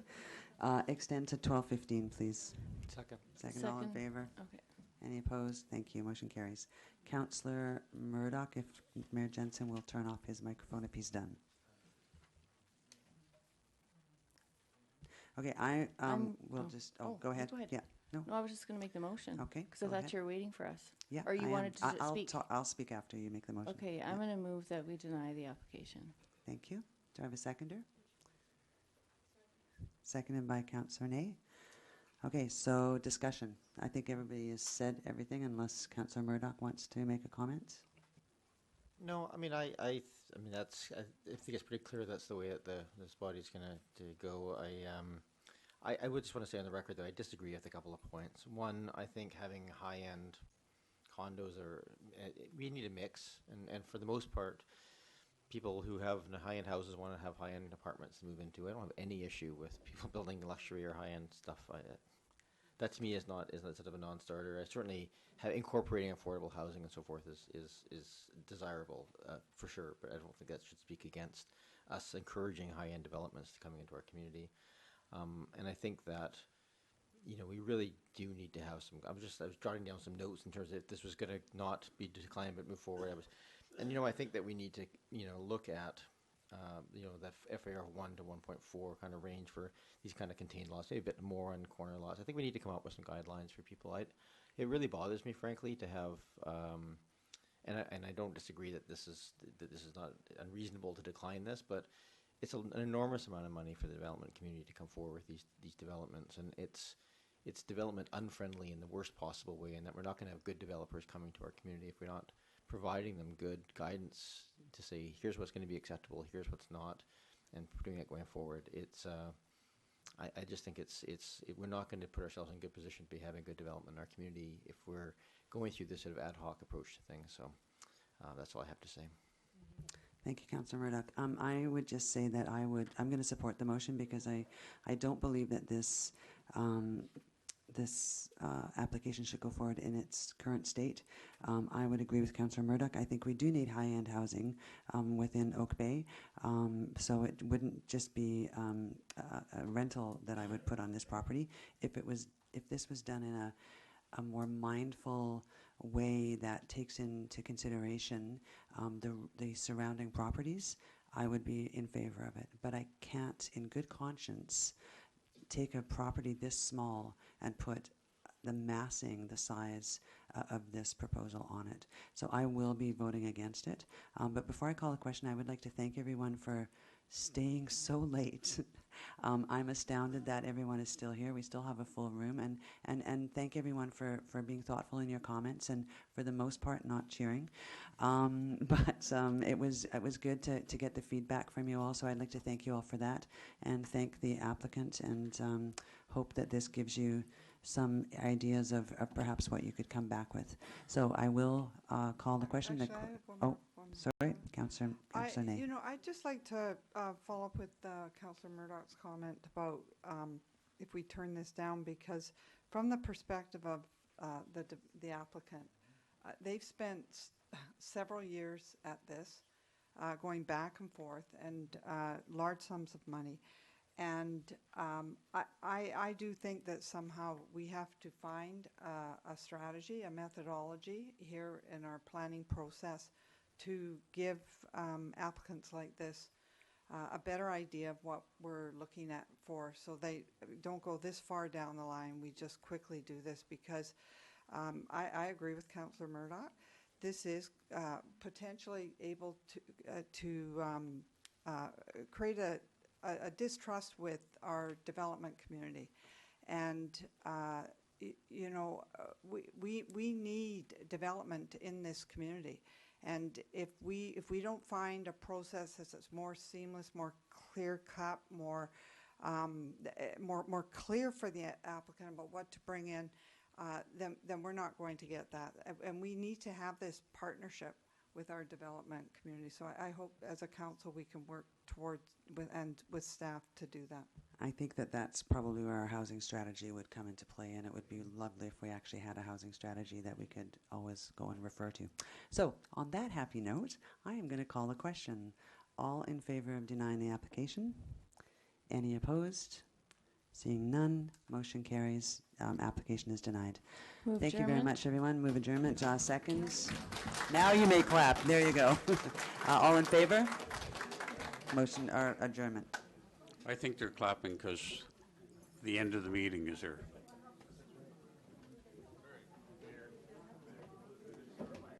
Extend to 12:15, please. Second. Second, all in favor? Okay. Any opposed? Thank you. Motion carries. Councillor Murdoch, if Mayor Jensen will turn off his microphone if he's done. Okay, I will just. Go ahead. Go ahead. Yeah. No, I was just going to make the motion. Okay, Because I go thought ahead. you were waiting for us. Yeah. Or you I wanted am. to speak. I'll speak after you make the motion. Okay, I'm going to move that we deny the application. Thank you. Do I have a seconder? Seconded by Councillor Ney. Okay, so discussion. I think everybody has said everything unless Councillor Murdoch wants to make a comment. No, I mean, I mean, I think it's pretty clear that's the way that this body's going to go. I would just want to say on the record that I disagree with a couple of points. One, I think having high-end condos we need a mix, and for the most part, people who have high-end houses want to have high-end apartments to move into. I don't have any issue with people building luxury or high-end stuff. That to me is not sort of a non-starter. I certainly incorporating affordable housing and so forth is desirable for sure, but I don't think that should speak against us encouraging high-end developments coming into our community. And I think that we really do need to have some. I was jotting down some notes in terms of if this was going to not be declined but move forward. And I think that we need to look at that FAR 1 to 1.4 kind of range for these kind of contained lots, maybe a bit more on corner lots. I think we need to come up with some guidelines for people. It really bothers me, frankly, to have, and I don't disagree that this is not unreasonable to decline this, but it's an enormous amount of money for the development community to come forward with these developments, and it's development unfriendly in the worst possible way, and that we're not going to have good developers coming to our community if we're not providing them good guidance to say, here's what's going to be acceptable, here's what's not, and doing it going forward. It's I just think we're not going to put ourselves in a good position to be having good development in our community if we're going through this sort of ad hoc approach to things. So that's all I have to say. Thank you, Councillor Murdoch. I would just say that I'm going to support the motion because I don't believe that this application should go forward in its current state. I would agree with Councillor Murdoch. I think we do need high-end housing within Oak Bay, so it wouldn't just be a rental that I would put on this property. If this was done in a more mindful way that takes into consideration the surrounding properties, I would be in favor of it. But I can't, in good conscience, take a property this small and put the size of this proposal on it. So I will be voting against it. But before I call a question, I would like to thank everyone for staying so late. I'm astounded that everyone is still here. We still have a full room, and thank everyone for being thoughtful in your comments and for the most part not cheering. But it was good to get the feedback from you all. So I'd like to thank you all for that, and thank the applicant, and hope that this gives you some ideas of perhaps what you could come back with. So I will call the question. Actually, I have one more Sorry, Councillor Nay. You know, I'd just like to follow up with Councillor Murdoch's comment about if we turn this down, because from the perspective of the applicant, they've spent several years at this, going back and forth, and large sums of money. And I do think that somehow we have to find a strategy, a methodology here in our planning process to give applicants like this a better idea of what we're looking at for, so they don't go this far down the line. We just quickly do this, because I agree with Councillor Murdoch. This is potentially able to create a distrust with our development community. And you know, we need development in this community. And if we don't find a process that's more seamless, more clear-cut, more clear for the applicant about what to bring in, then we're not going to get that. And we need to have this partnership with our development community. So I hope as a council we can work towards with staff to do that. I think that that's probably where our housing strategy would come into play, and it would be lovely if we actually had a housing strategy that we could always go and refer to. So on that happy note, I am going to call a question. All in favor of denying the application? Any opposed? Seeing none, motion carries. Application is denied. Move Thank you very adjournment. much, everyone. Move adjournment. Seconds. Now you may clap. There you go. All in favor? Motion or adjournment. I think they're clapping because the end of the meeting is here.